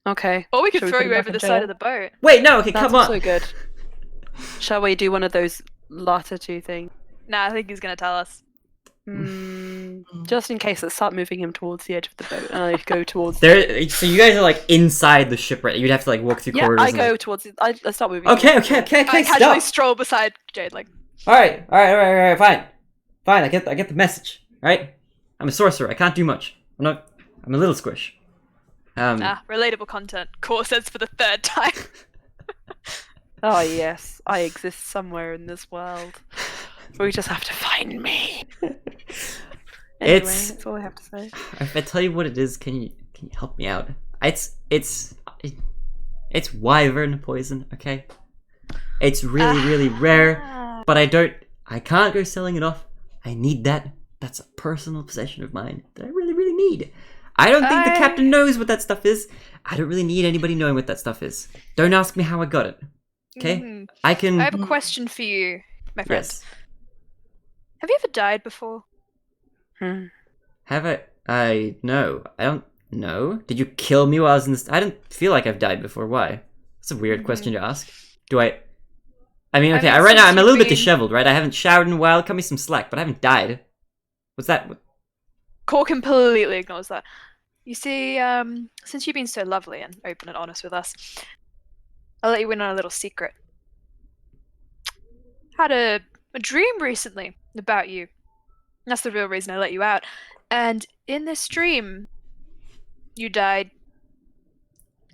Okay. Or we could Shall we throw put him you back over in the jail? side of the boat. Wait, no, okay, That's come on. also good. Shall we do one of those latter two things? Nah, I think he's gonna tell us. Just in case, let's start moving him towards the edge of the boat, and I go towards. So you guys are like inside the ship, right? You'd have to like walk through Yeah, corridors. I and, go like... towards. I start moving. Okay, towards okay, the- okay, I okay, casually stop. stroll beside Jade, like, All right, fine. I get the message. All right, I'm a sorcerer. I can't do much. I'm a little squish. relatable content. Core says for the third time. Oh yes, I exist somewhere in this world. We just have to find me. Anyway, It's- that's all I have to say. If I tell you what it is, can you help me out? It's wyvern poison. Okay, it's really rare, but I can't go selling it off. I need that. That's a personal possession of mine that I really need. I don't think the captain knows what that stuff is. I don't really need anybody knowing what that stuff is. Don't ask me how I got it. Okay? Mhm. I can. I have a question for you, my friend. Yes. Have you ever died before? Have I? No. I don't know. Did you kill me while I was in this? I don't feel like I've died before. Why? That's a weird question to ask. Do I? I mean, okay. I mean, Right now, since I'm a little you've bit been- disheveled, right? I haven't showered in a while. Cut me some slack, but I haven't died. What's that? Core completely ignores that. You see, since you've been so lovely and open and honest with us, I'll let you in on a little secret. Had a dream recently about you. That's the real reason I let you out. And in this dream, you died.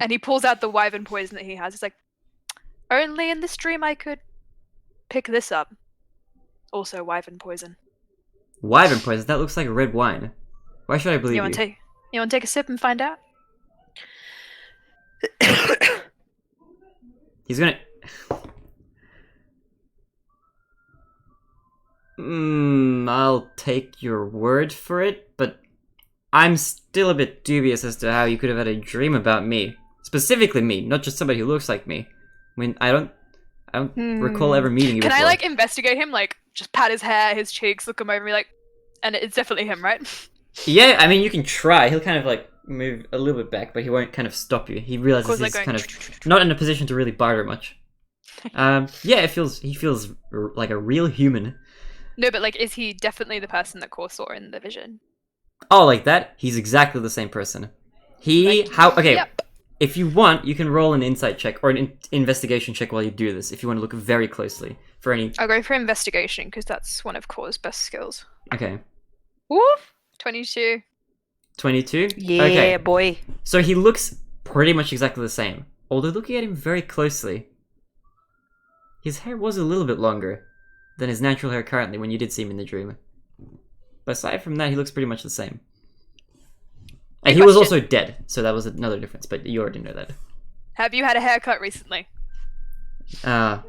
And he pulls out the wyvern poison that he has. He's like, only in this dream I could pick this up. Also wyvern poison. Wyvern poison? That looks like red wine. Why should I believe you? You want to take a sip and find out? He's gonna... I'll take your word for it, but I'm still a bit dubious as to how you could have had a dream about me. Specifically me, not just somebody who looks like me. I mean, I don't recall ever meeting you Can before. I, like, investigate him? Like, just pat his hair, his cheeks, look him over and be like, and it's definitely him, right? Yeah, I mean, you can try. He'll kind of, like, move a little bit back, but he won't kind of stop you. He realizes Of course, he's like, kind of not in a position to really barter much. Yeah, he feels like a real human. No, but, like, is he definitely the person that Core saw in the vision? Oh, like that? He's exactly the same person. Okay, Yep. if you want, you can roll an insight check or an investigation check while you do this, if you want to look very closely for any... I'll go for investigation, because that's one of Core's best skills. Okay. Woof! 22. 22? Yeah, Okay. boy. So he looks pretty much exactly the same. Although looking at him very closely, his hair was a little bit longer than his natural hair currently when you did see him in the dream. But aside from that, he looks pretty much the same. And he was also dead, so that was another difference, but you already know that. Have you had a haircut recently? I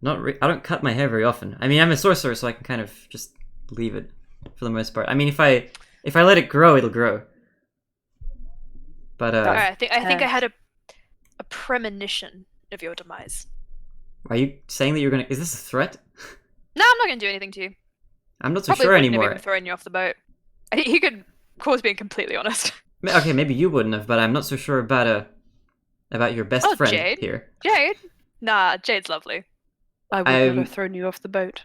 don't cut my hair very often. I mean, I'm a sorcerer, so I can kind of just leave it for the most part. I mean, if I let it grow, it'll grow. But Alright, I think I had a premonition of your demise. are you saying that you're gonna... Is this a threat? No, I'm not gonna do anything to you. I'm not so Probably sure wouldn't have anymore. even thrown you off the boat. He could cause being completely honest. Okay, maybe you wouldn't have, but I'm not so sure about your best friend Jade. here. Jade? Nah, Jade's lovely. I would never have thrown you off the boat.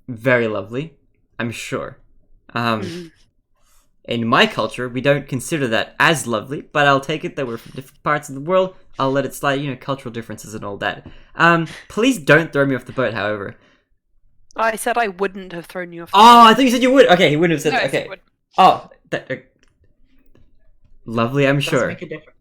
Very lovely, I'm sure. In my culture, we don't consider that as lovely, but I'll take it that we're from different parts of the world. I'll let it slide, cultural differences and all that. Please don't throw me off the boat, however. I said I wouldn't have thrown you off the Oh, boat. I thought you said you would. Okay, he wouldn't have said No, I that. said Okay. would. Oh, lovely, I'm Does sure. make a difference.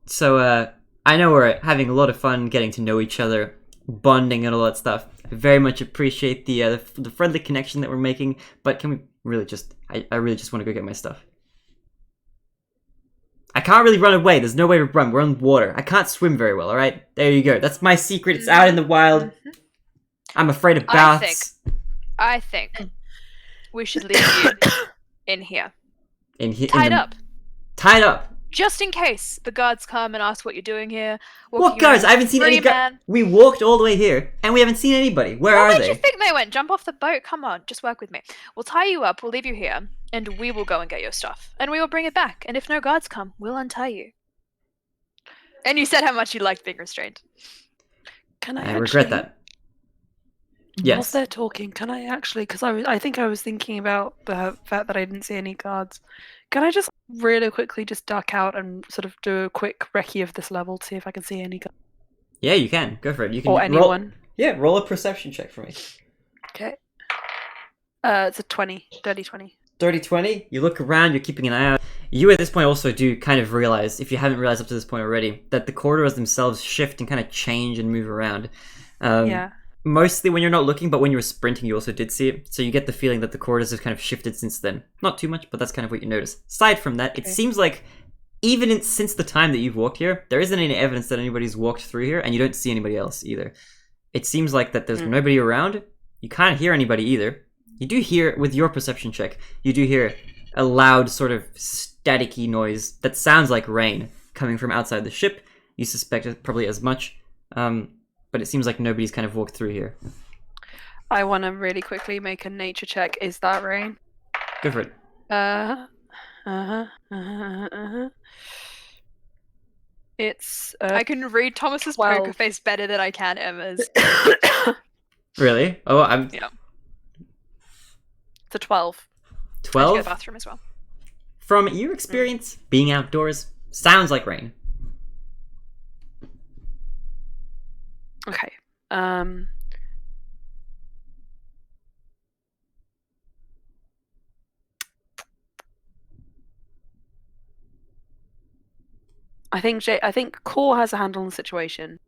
So, I know we're having a lot of fun getting to know each other, bonding and all that stuff. I very much appreciate the friendly connection that we're making, but can we really just... I really just want to go get my stuff. I can't really run away. There's no way to run. We're on water. I can't swim very well, alright? There you go. That's my secret. It's out in the wild. I'm afraid of baths. I think we should leave you in here. Tied up. Tied up? Just in case the guards come and ask what you're doing here. What guards? I haven't seen any guards. We walked all the way here, and we haven't seen anybody. Where are Where they? did you think they went? Jump off the boat. Come on, just work with me. We'll tie you up, we'll leave you here, and we will go and get your stuff. And we will bring it back. And if no guards come, we'll untie you. And you said how much you liked being restrained. Can I I actually... regret that. Yes. Whilst they're talking, can I actually... Because I think I was thinking about the fact that I didn't see any guards. Can I just really quickly just duck out and sort of do a quick recce of this level to see if I can see any guards? Yeah, you can. Go for it. You can Or roll... anyone. Yeah, roll a perception check for me. Okay. It's a 20. Dirty 20. Dirty 20. You look around, you're keeping an eye out. You at this point also do kind of realize, if you haven't realized up to this point already, that the corridors themselves shift and kind of change and move around. Yeah. Mostly when you're not looking, but when you were sprinting, you also did see it. So you get the feeling that the corridors have kind of shifted since then. Not too much, but that's kind of what you notice. Aside from that, it seems like even since the time that you've walked here, there isn't any evidence that anybody's walked through here, and you don't see anybody else either. It seems like that there's nobody around. You can't hear anybody either. You do hear, with your perception check, you do hear a loud sort of staticky noise that sounds like rain coming from outside the ship. You suspect it probably as much. But it seems like nobody's kind of walked through here. I want to really quickly make a nature check. Is that rain? Go for it. It's I can read Thomas's 12. poker face better than I can Emma's. Really? Oh, I'm... Yeah. It's a 12. I have to go to 12? the bathroom as well. From your experience, being outdoors, sounds like rain. Okay. I think Core has a handle on the situation.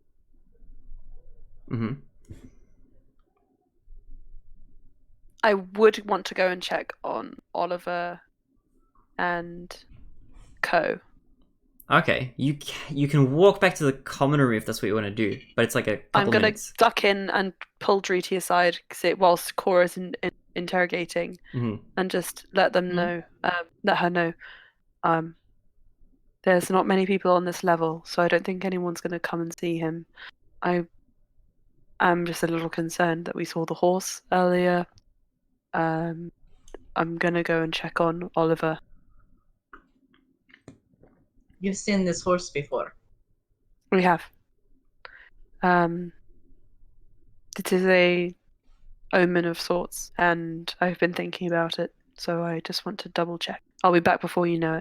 Mm-hmm. I would want to go and check on Oliver and Co. Okay, you can walk back to the common room if that's what you want to do, but it's like a I'm couple gonna minutes. duck in and pull Druti aside whilst Cora's interrogating, Mm-hmm. and just let them know, let her know. There's not many people on this level, so I don't think anyone's gonna come and see him. I am just a little concerned that we saw the horse earlier. I'm gonna go and check on Oliver. You've seen this horse before. We have. It is a omen of sorts, and I've been thinking about it, so I just want to double check. I'll be back before you know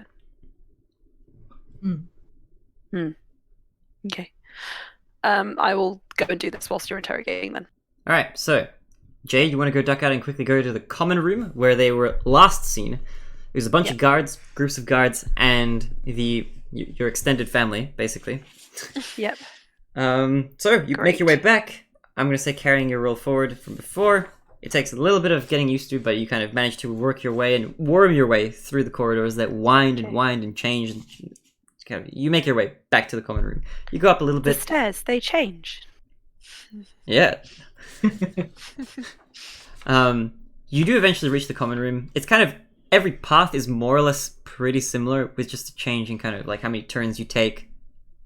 it. Okay. I will go and do this whilst you're interrogating then. Alright, so Jade, you want to go duck out and quickly go to the common room where they were last seen. There's a bunch of guards, groups of guards, and your extended family, basically. Yep. So you make your way back. I'm going to say carrying your roll forward from before. It takes a little bit of getting used to, but you kind of manage to work your way and worm your way through the corridors that wind and wind and change. And kind of, you make your way back to the common room. You go up a little The bit. stairs, they change. Yeah. You do eventually reach the common room. It's kind of, every path is more or less pretty similar, with just a change in kind of like how many turns you take.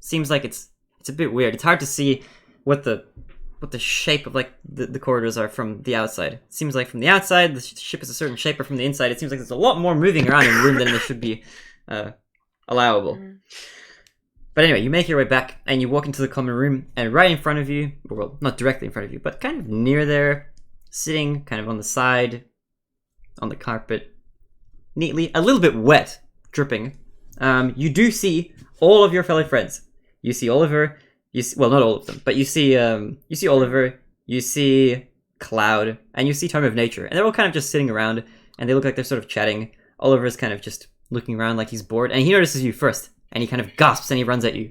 Seems like it's a bit weird. It's hard to see what the shape of like the corridors are from the outside. It seems like from the outside the ship is a certain shape, but from the inside it seems like there's a lot more moving around in the room than there should be allowable. But anyway, you make your way back and you walk into the common room, and right in front of you, well, not directly in front of you, but kind of near there, sitting kind of on the side, on the carpet, neatly, a little bit wet, dripping, you do see all of your fellow friends. You see Oliver, well, not all of them, but you see Oliver, you see Cloud, and you see Time of Nature, and they're all kind of just sitting around, and they look like they're sort of chatting. Oliver's kind of just looking around like he's bored, and he notices you first. And he kind of gasps and he runs at you.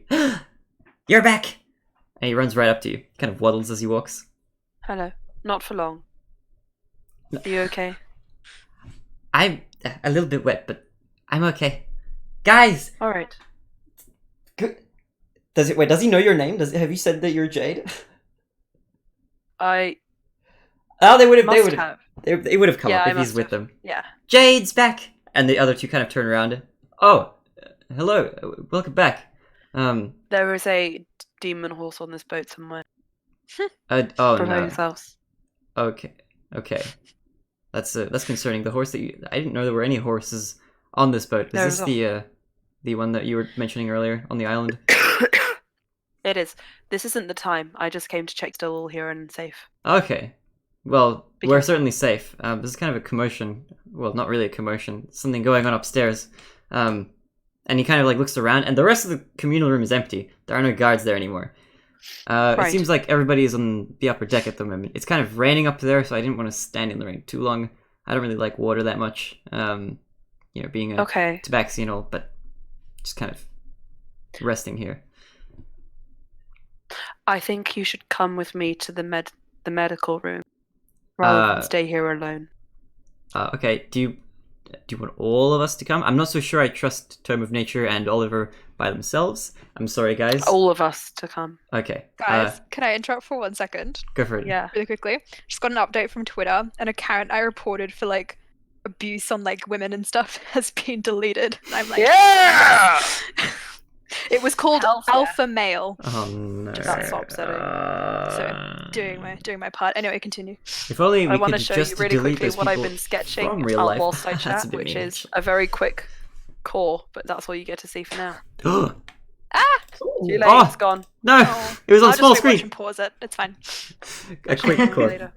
You're back! And he runs right up to you. Kind of waddles as he walks. Hello. Not for long. Are you okay? I'm a little bit wet, but I'm okay. Guys! Alright. Does he know your name? Have you said that you're Jade? I Oh, they would must have. have. They would have come Yeah, up I if he's must with have. them. Yeah. Jade's back! And the other two kind of turn around. Oh, hello. Welcome back. There is a demon horse on this boat somewhere. Oh For no. yourselves. Okay. That's concerning. The horse that I didn't know there were any horses on this boat. Is this the one that you were mentioning earlier on the island? It is. This isn't the time. I just came to check still all here and safe. Okay. Well, we're careful. certainly safe. This is kind of a commotion. Well, not really a commotion. Something going on upstairs. And he kind of like looks around, and the rest of the communal room is empty. There are no guards there anymore. It Right. seems like everybody is on the upper deck at the moment. It's kind of raining up there, so I didn't want to stand in the rain too long. I don't really like water that much. Being a Okay. tabaxi and all, but just kind of resting here. I think you should come with me to the medical room rather than stay here alone. Okay. Do you want all of us to come? I'm not so sure I trust Tome of Nature and Oliver by themselves. I'm sorry, guys. All of us to come. Okay. Guys, can I interrupt for 1 second? Go for it. Yeah. Really quickly. Just got an update from Twitter. An account I reported for like abuse on like women and stuff has been deleted. And I'm like, Yeah! It was called Hell yeah. Alpha Male. Oh no. That's so upsetting. So doing my part. Anyway, continue. If only we I want could to show just you really delete quickly those what I've people been sketching from real life. whilst I That's a chat, bit which mean, is a very quick core, but that's all you get to see for now. Oh Too late, Oh. it's gone. no! Oh, It was on I'll small just rewatch screen. and pause it. It's fine. A quick See you clip. later.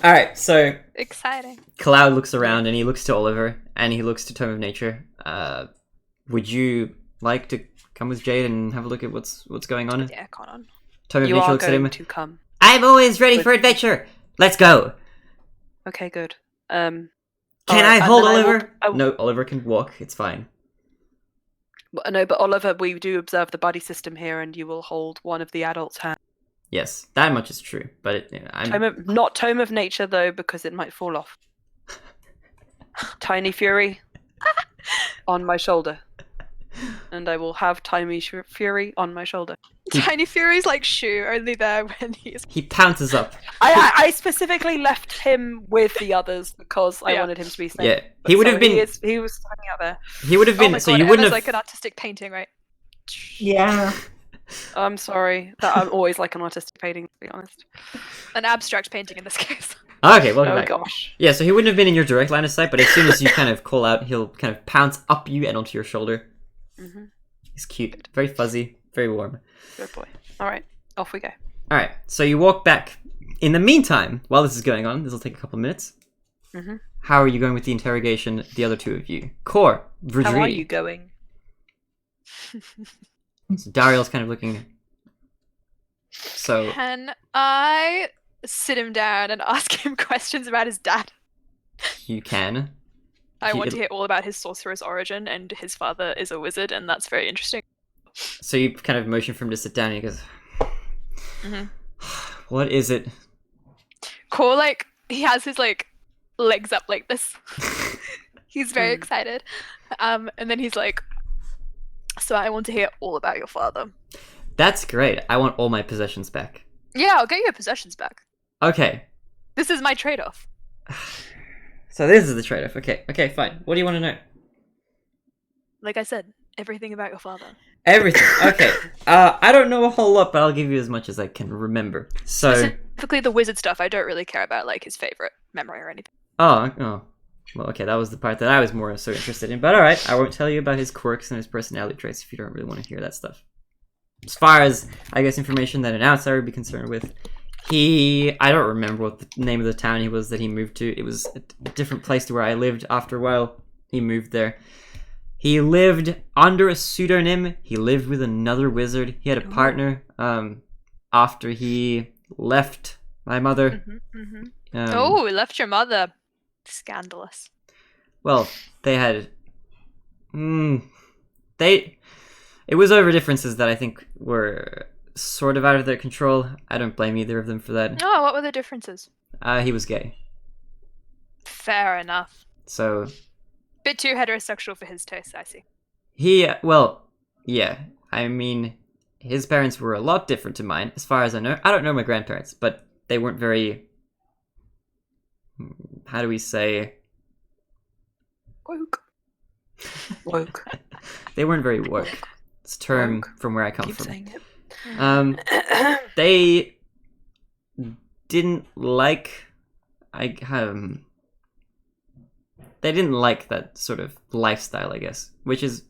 All right. So Exciting. Cloud looks around and he looks to Oliver and he looks to Tome of Nature. Would you like to come with Jade and have a look at what's going on? Yeah, come on. Tome of You Nature are looks at him. going to come. I'm always ready With for me. adventure. Let's go. Okay, good. Can Alright, I and hold then Oliver? I will- No, Oliver can walk. It's fine. No, but Oliver, we do observe the buddy system here, and you will hold one of the adults' hands. Yes, that much is true. But Not Tome of Nature, though, because it might fall off. Tiny Fury on my shoulder. And I will have Tiny Fury on my shoulder. Tiny Fury's like Shu, only there when he's. he pounces up. I specifically left him with the others because I wanted him to be safe. Yeah, he would have been. He was hanging out there. He would have been. Oh my So God, you wouldn't Emma's have. like an artistic painting, right? Yeah. I'm sorry. I'm always like an artistic painting, to be honest. An abstract painting in this case. Okay, welcome Oh back. gosh. Yeah, so he wouldn't have been in your direct line of sight, but as soon as you kind of call out, he'll kind of pounce up you and onto your shoulder. Mm-hmm. He's cute, very fuzzy, very warm. Good boy. All right, off we go. All right, so you walk back. In the meantime, while this is going on, this will take a couple of minutes. Mm-hmm. How are you going with the interrogation, the other two of you? Core, Verdri. How are you going? So Dariel's kind of looking. So Can I sit him down and ask him questions about his dad? you can. I He- want to hear all about his sorcerer's origin, and his father is a wizard, and that's very interesting. So you kind of motion for him to sit down, and he goes, Mhm. "What is it?" Core, like, he has his, like, legs up like this. He's very excited. And then he's like, so I want to hear all about your father. That's great. I want all my possessions back. Yeah, I'll get your possessions back. Okay. This is my trade-off. So this is the trade-off. Okay, fine. What do you want to know? Like I said, everything about your father. Everything. Okay. I don't know a whole lot, but I'll give you as much as I can remember. So. Specifically the wizard stuff, I don't really care about, like, his favorite memory or anything. Oh. Well, okay, that was the part that I was more so interested in. But alright, I won't tell you about his quirks and his personality traits if you don't really want to hear that stuff. As far as, I guess, information that an outsider would be concerned with, I don't remember what the name of the town he was that he moved to. It was a different place to where I lived. After a while, he moved there. He lived under a pseudonym. He lived with another wizard. He had a partner after he left my mother. Oh, we left your mother. Scandalous. Well, they had... It was over differences that I think were sort of out of their control. I don't blame either of them for that. Oh, what were the differences? He was gay. Fair enough. So... Bit too heterosexual for his taste, I see. Yeah. I mean, his parents were a lot different to mine, as far as I know. I don't know my grandparents, but they weren't very... How do we say... Woke. They weren't very woke. It's a term Woke. from where I come Keep from. saying it. They didn't like... They didn't like that sort of lifestyle, I guess, which is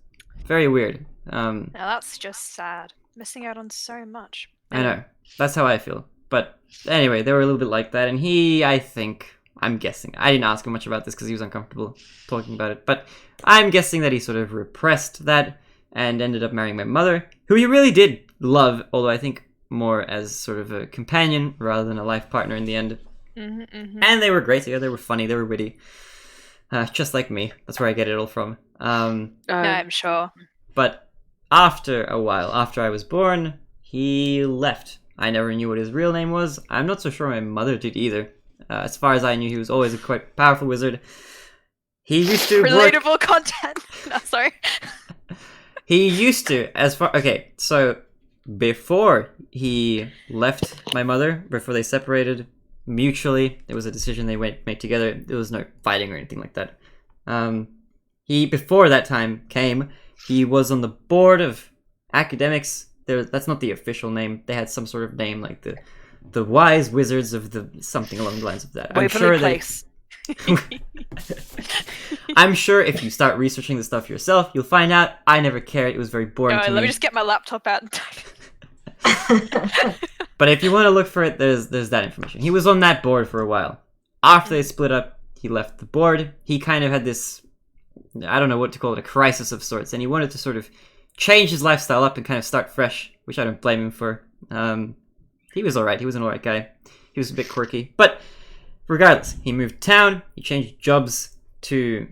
very weird. Now that's just sad. Missing out on so much. I know. That's how I feel. But anyway, they were a little bit like that, and I'm guessing, I didn't ask him much about this because he was uncomfortable talking about it, but I'm guessing that he sort of repressed that and ended up marrying my mother, who he really did love, although I think more as sort of a companion rather than a life partner in the end. And they were great together, they were funny, they were witty. Just like me. That's where I get it all from. I'm sure. But after a while, after I was born, he left. I never knew what his real name was. I'm not so sure my mother did either. As far as I knew, he was always a quite powerful wizard. He used to Relatable content. No, sorry. He used to, so before he left my mother, before they separated mutually, it was a decision they made together. There was no fighting or anything like that. Before that time came, he was on the board of academics. That's not the official name. They had some sort of name like the wise wizards of the something along the lines of that. I'm sure if you start researching the stuff yourself, you'll find out. I never cared. It was very boring to me. Let me just get my laptop out and type. But if you want to look for it, there's that information. He was on that board for a while. After they split up, he left the board. He kind of had this, I don't know what to call it, a crisis of sorts, and he wanted to sort of change his lifestyle up and kind of start fresh, which I don't blame him for. He was alright. He was an alright guy. He was a bit quirky. But regardless, he moved town. He changed jobs to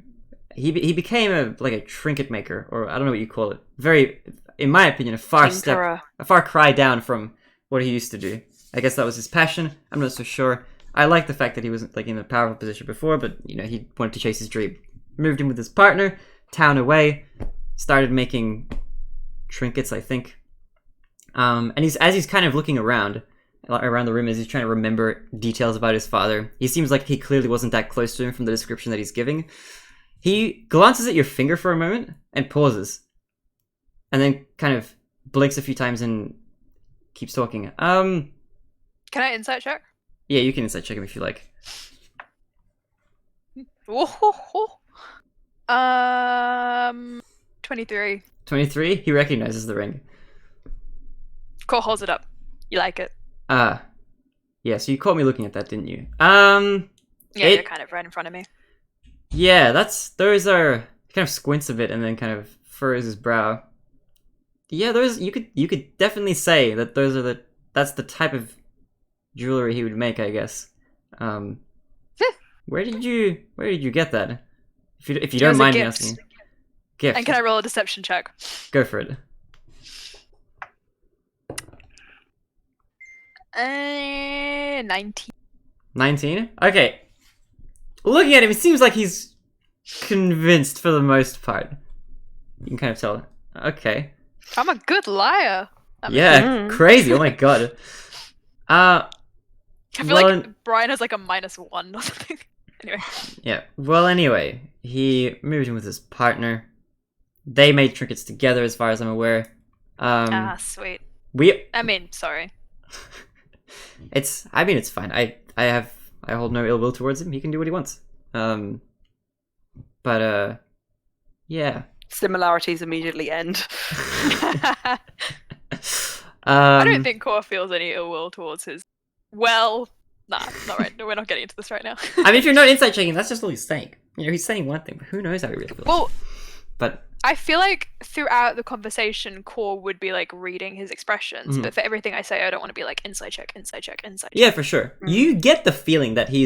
he became a trinket maker, or I don't know what you call it. Very, in my opinion, a far cry down from what he used to do. I guess that was his passion. I'm not so sure. I like the fact that he wasn't like in a powerful position before, but he wanted to chase his dream. Moved in with his partner, town away, started making trinkets, I think. And as he's kind of looking around the room as he's trying to remember details about his father. He seems like he clearly wasn't that close to him from the description that he's giving. He glances at your finger for a moment and pauses. And then kind of blinks a few times and keeps talking. Can I insight check? Yeah, you can insight check him if you like. 23. 23? He recognizes the ring. Cole holds it up. You like it? Yeah, so you caught me looking at that, didn't you? Yeah, you're kind of right in front of me. Yeah, those are... Kind of squints a bit and then kind of furrows his brow. Yeah, you could definitely say that that's the type of jewelry he would make, I guess. Where did you get that? If you don't mind me asking. Gift. And can I roll a deception check? Go for it. 19. 19? Okay. Looking at him, it seems like he's convinced for the most part. You can kind of tell. Okay. I'm a good liar. Crazy. Oh my god. I feel like Brian has like a -1 or something. Anyway. Yeah. Well, anyway, he moved in with his partner. They made trinkets together, as far as I'm aware. Sweet. Sorry. It's fine. I hold no ill will towards him. He can do what he wants. Yeah. Similarities immediately end. I don't think Core feels any ill will towards his. Well, nah, not right. No, we're not getting into this right now. I mean, if you're not insight checking, that's just all he's saying. He's saying one thing, but who knows how he really feels. Well, but I feel like throughout the conversation, Core would be like reading his expressions, but for everything I say, I don't want to be like insight check. Yeah, for sure. You get the feeling that he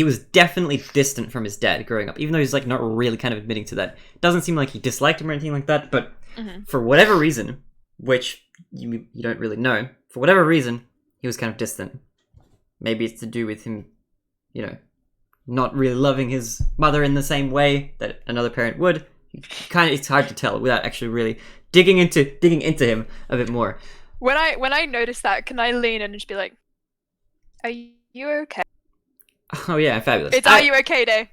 was definitely distant from his dad growing up, even though he's like not really kind of admitting to that. It doesn't seem like he disliked him or anything like that, but for whatever reason, which you don't really know, for whatever reason, he was kind of distant. Maybe it's to do with him, not really loving his mother in the same way that another parent would. It's hard to tell without actually really digging into him a bit more. When I notice that, can I lean in and just be like, "Are you okay?" Oh yeah, fabulous. It's "Are you okay" day.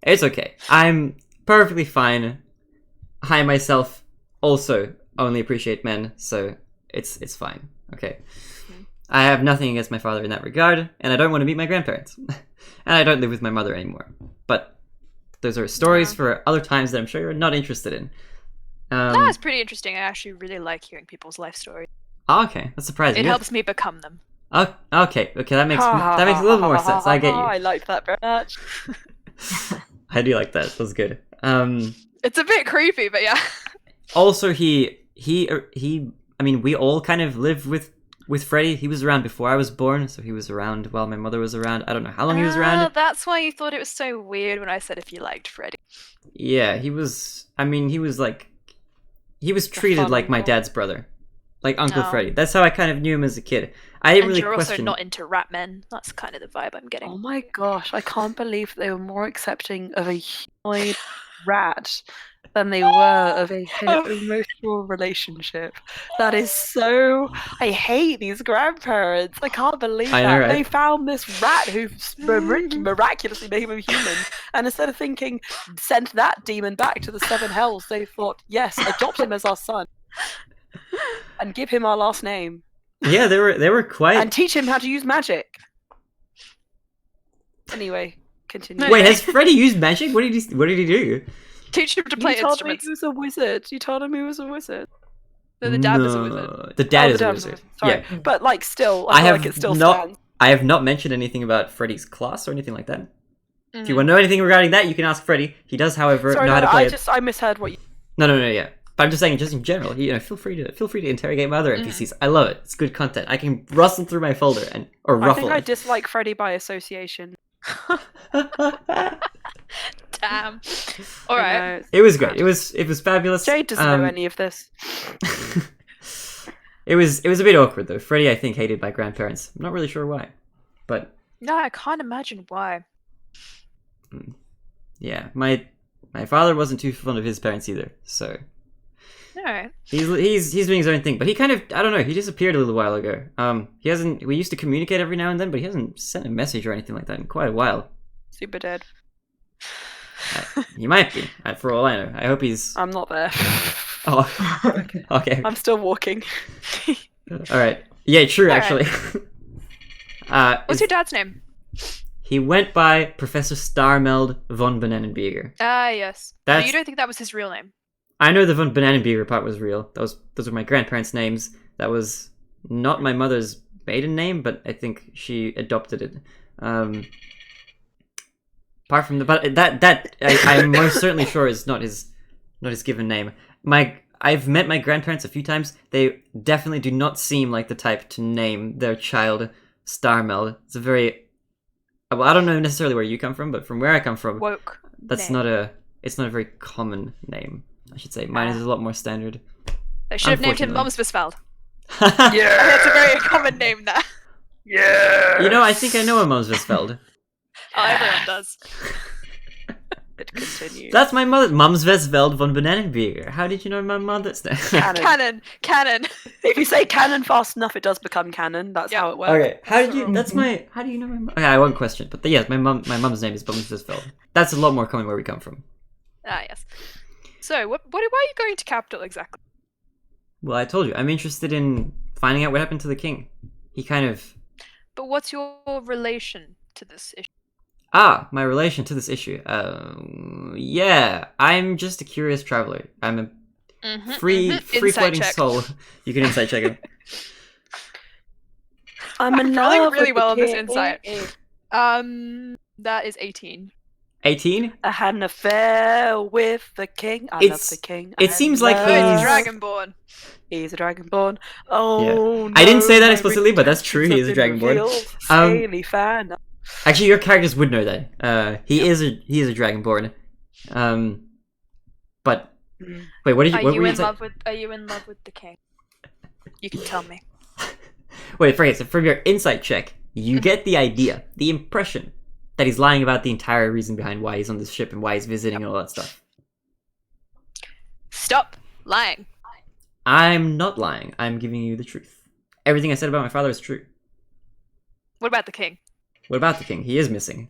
It's okay. I'm perfectly fine. I myself also only appreciate men, so it's fine. Okay. I have nothing against my father in that regard, and I don't want to meet my grandparents. And I don't live with my mother anymore. But those are stories for other times that I'm sure you're not interested in. That's pretty interesting. I actually really like hearing people's life stories. Oh, okay, that's surprising. It helps me become them. Oh, okay, that makes a little more sense. I get you. I like that very much. I do like that. That was good. It's a bit creepy, but yeah. Also, we all kind of live with Freddy. He was around before I was born, so he was around while my mother was around. I don't know how long he was around. That's why you thought it was so weird when I said if you liked Freddy. Yeah, he was treated like my dad's brother. Like Uncle Freddy. That's how I kind of knew him as a kid. I didn't really question... also not into rat men. That's kind of the vibe I'm getting. Oh my gosh, I can't believe they were more accepting of a humanoid rat than they were of a emotional relationship. That is so... I hate these grandparents. I can't believe that. Right? They found this rat who miraculously made him a human. And instead of thinking, send that demon back to the seven hells, they thought, yes, adopt him as our son. And give him our last name. Yeah, they were quite... And teach him how to use magic. Anyway, continue. Wait, has Freddy used magic? What did he do? Teach him to play instruments. You told me he was a wizard. You told him he was a wizard. No, the dad is a wizard. The dad is a wizard. Sorry. Yeah. But still, I feel like it still stands. I have not mentioned anything about Freddy's class or anything like that. If you want to know anything regarding that, you can ask Freddy. He does, however, know how to play it. I misheard what you... No, yeah. But I'm just saying, just in general, feel free to interrogate my other NPCs. I love it. It's good content. I can rustle through my folder ruffle. I think I dislike Freddy by association. Damn Damn. All I right. know. It was great. It was fabulous. Jade doesn't know any of this. It was a bit awkward though. Freddie, I think, hated my grandparents. I'm not really sure why, but No, I can't imagine why. yeah, my father wasn't too fond of his parents either. So All right. he's doing his own thing. But he kind of, I don't know, he disappeared a little while ago. He hasn't. We used to communicate every now and then, but he hasn't sent a message or anything like that in quite a while. Super dead. He might be, for all I know. I hope he's. I'm not there. Oh, okay. I'm still walking. All right. Yeah, true. All Actually. What's your dad's name? He went by Professor Starmeld von Bananenbiger. Ah, yes. So That's- you don't think that was his real name? I know the von Bananenbiger part was real. Those were my grandparents' names. That was not my mother's maiden name, but I think she adopted it. Apart from I'm most certainly sure is not his given name. I've met my grandparents a few times. They definitely do not seem like the type to name their child Starmeld. It's a very, well, I don't know necessarily where you come from, but from where I come from, Woke. that's name. it's not a very common name. I should say mine is a lot more standard. They should have named him Unfortunately. Mumsbisfeld. Yeah. That's a very common name there. Yeah. You know, I think I know a Mumsvesfeld. Oh, everyone does. It continues. That's my mother, Mumsvesveld von Bananenbiger. How did you know my mother's name? Canon. Canon. If you say canon fast enough, it does become canon. That's Yeah. how it works. Okay, how do you know my mom? Okay, I won't question, but yes, my mum's name is Mumsvesveld. That's a lot more common where we come from. Ah, yes. So, why are you going to Capital exactly? Well, I told you, I'm interested in finding out what happened to the king. He kind of... But what's your relation to this issue? Ah, my relation to this issue. Yeah, I'm just a curious traveler. I'm a free Insight floating check. soul. You can insight check him. I'm in rolling love really with well the on this king. insight. That is 18. 18? I had an affair with the king. I love the king. it seems like Oh, he's- he's Dragonborn. He's a dragonborn. Oh, I didn't say that my explicitly, but that's true, he is a intentions have been dragonborn. revealed. Scaly fan. Actually, your characters would know that. He is a dragonborn. But wait, what did you? Are What you were you in saying? love with? Are you in love with the king? You can tell me. Wait, forget. So from your insight check, you get the idea, the impression that he's lying about the entire reason behind why he's on this ship and why he's visiting and all that stuff. Stop lying. I'm not lying. I'm giving you the truth. Everything I said about my father is true. What about the king? What about the king? He is missing.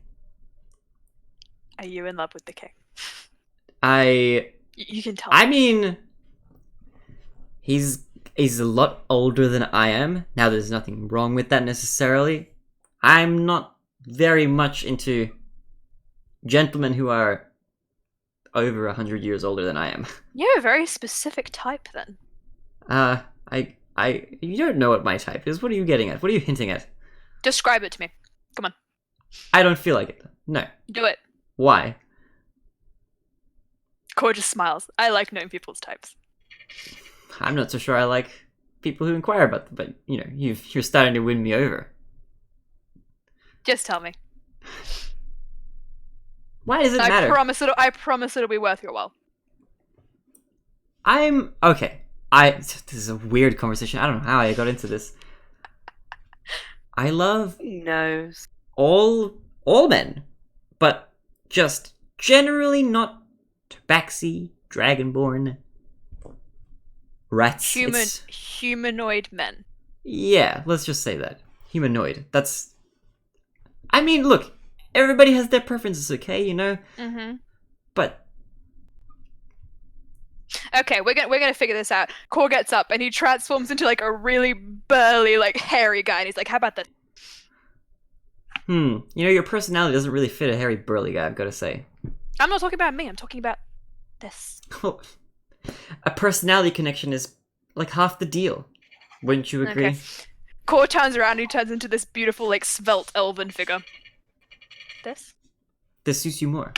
Are you in love with the king? You can tell. I mean, he's a lot older than I am. Now, there's nothing wrong with that necessarily. I'm not very much into gentlemen who are over 100 years older than I am. You're a very specific type, then. You don't know what my type is. What are you getting at? What are you hinting at? Describe it to me. Come on, I don't feel like it. No. do it. Why? Core just smiles. I like knowing people's types. I'm not so sure I like people who inquire about them, but you know, you're starting to win me over. Just tell me. Why does it matter? I promise it'll be worth your while. I'm okay. This is a weird conversation. I don't know how I got into this. I love He knows. all men, but just generally not tabaxi, dragonborn, rats. Humanoid men. Yeah, let's just say that. Humanoid. That's... I mean, look, everybody has their preferences, okay, you know? Mm-hmm. But... Okay, we're gonna figure this out. Core gets up and he transforms into like a really burly, like hairy guy, and he's like, "How about this?" you know, your personality doesn't really fit a hairy, burly guy, I've got to say. I'm not talking about me. I'm talking about this. A personality connection is like half the deal. Wouldn't you agree? Okay. Core turns around and he turns into this beautiful, like, svelte elven figure. This? This suits you more.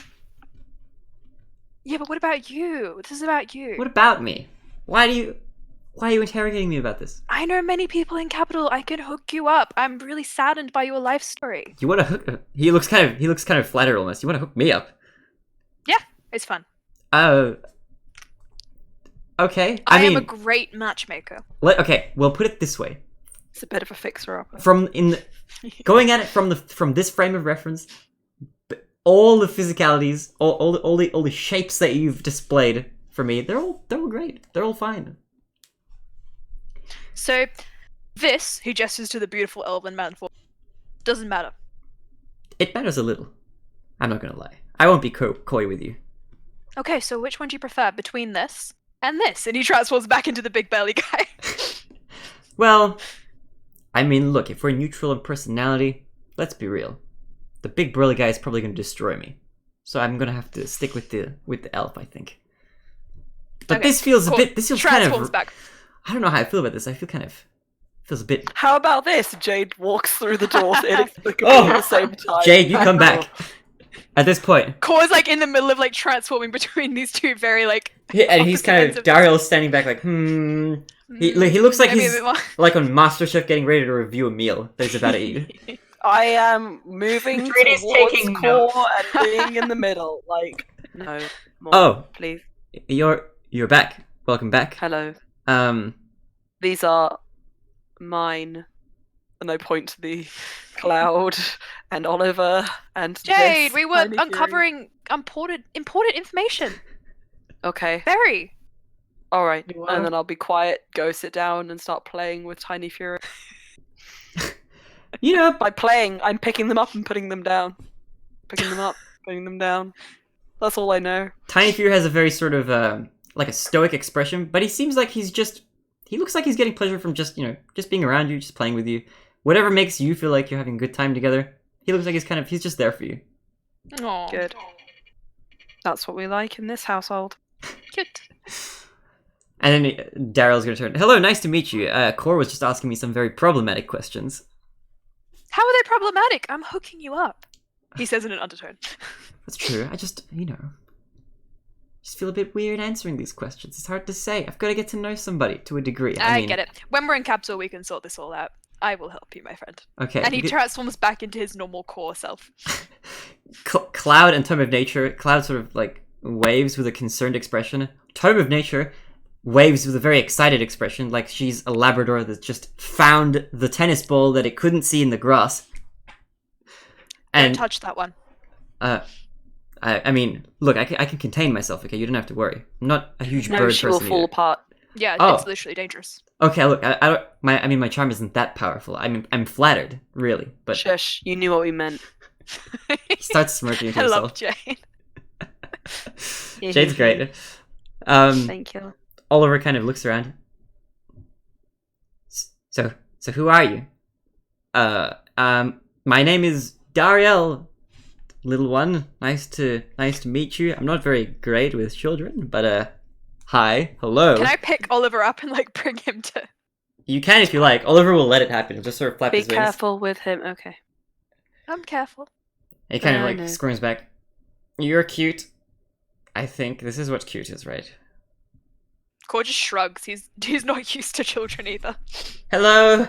Yeah, but what about you? This is about you. What about me? Why are you interrogating me about this? I know many people in Capital. I can hook you up. I'm really saddened by your life story. You want to hook? He looks kind of flattered almost. You want to hook me up? Yeah. It's fun. Oh. Okay. I mean, am a great matchmaker. okay. We'll put it this way. It's a bit of a fixer-upper. Going at it from this frame of reference, all the physicalities, all the shapes that you've displayed for me, they're all great. They're all fine. So, this, he gestures to the beautiful elven man form, doesn't matter. It matters a little. I'm not gonna lie. I won't be coy with you. Okay, so which one do you prefer between this and this? And he transforms back into the big belly guy. Well, I mean, look, if we're neutral in personality, let's be real. The big burly guy is probably gonna destroy me. So I'm gonna have to stick with the elf, I think. But Okay, this feels cool. a bit. This feels kind Transforms of. back. I don't know how I feel about this. I feel kind of. Feels a bit. How about this? Jade walks through the doors inexplicably Oh! at the same time. Jade, you come back. At this point, Core's like in the middle of like transforming between these two very like. and he's opposite kind ends of. this. Daryl's standing back, like, He looks like Maybe a he's bit more. like on MasterChef getting ready to review a meal that he's about to eat. I am moving Trudy's towards taking Core notes. and being in the middle. Like, no. More, Oh. please. You're back. Welcome back. Hello. Um. These are mine. And I point to the Cloud and Oliver and Jade, this we were tiny Fury. uncovering important information. Okay. Very. All right. You are? And then I'll be quiet, go sit down, and start playing with Tiny Fury. You know, By playing, I'm picking them up and putting them down. Picking them up, putting them down. That's all I know. Tiny Fury has a very sort of like a stoic expression, but he seems like he looks like he's getting pleasure from just being around you, just playing with you. Whatever makes you feel like you're having a good time together. He looks like he's just there for you. Aww. Good. That's what we like in this household. Cute. And then Daryl's gonna turn. Hello, nice to meet you. Core was just asking me some very problematic questions. How are they problematic? I'm hooking you up. He says in an undertone. That's true. I just just feel a bit weird answering these questions. It's hard to say. I've got to get to know somebody to a degree. I mean, get it. When we're in capsule, we can sort this all out. I will help you, my friend. Okay. And he transforms back into his normal core self. Cloud and Tome of Nature. Cloud sort of like waves with a concerned expression. Tome of Nature waves with a very excited expression, like she's a Labrador that's just found the tennis ball that it couldn't see in the grass. Don't touch that one. I mean, look, I can contain myself. Okay, you don't have to worry. I'm not a huge No, bird she person. will fall either. apart. Yeah, Oh. it's literally dangerous. Okay, look, I don't. My charm isn't that powerful. I'm flattered, really, but Shush, you knew what we meant. he starts smirking to I himself. love Jane. Jade's great. Thank you. Oliver kind of looks around. So who are you? My name is Dariel, little one. Nice to meet you. I'm not very great with children, but hi, hello. Can I pick Oliver up and like bring him to? You can if you like. Oliver will let it happen. He'll just sort of flap Be his wings. careful with him. Okay. I'm careful. He kind of I like know. squirms back. You're cute. I think this is what cute is, right? Core just shrugs. He's not used to children either. Hello,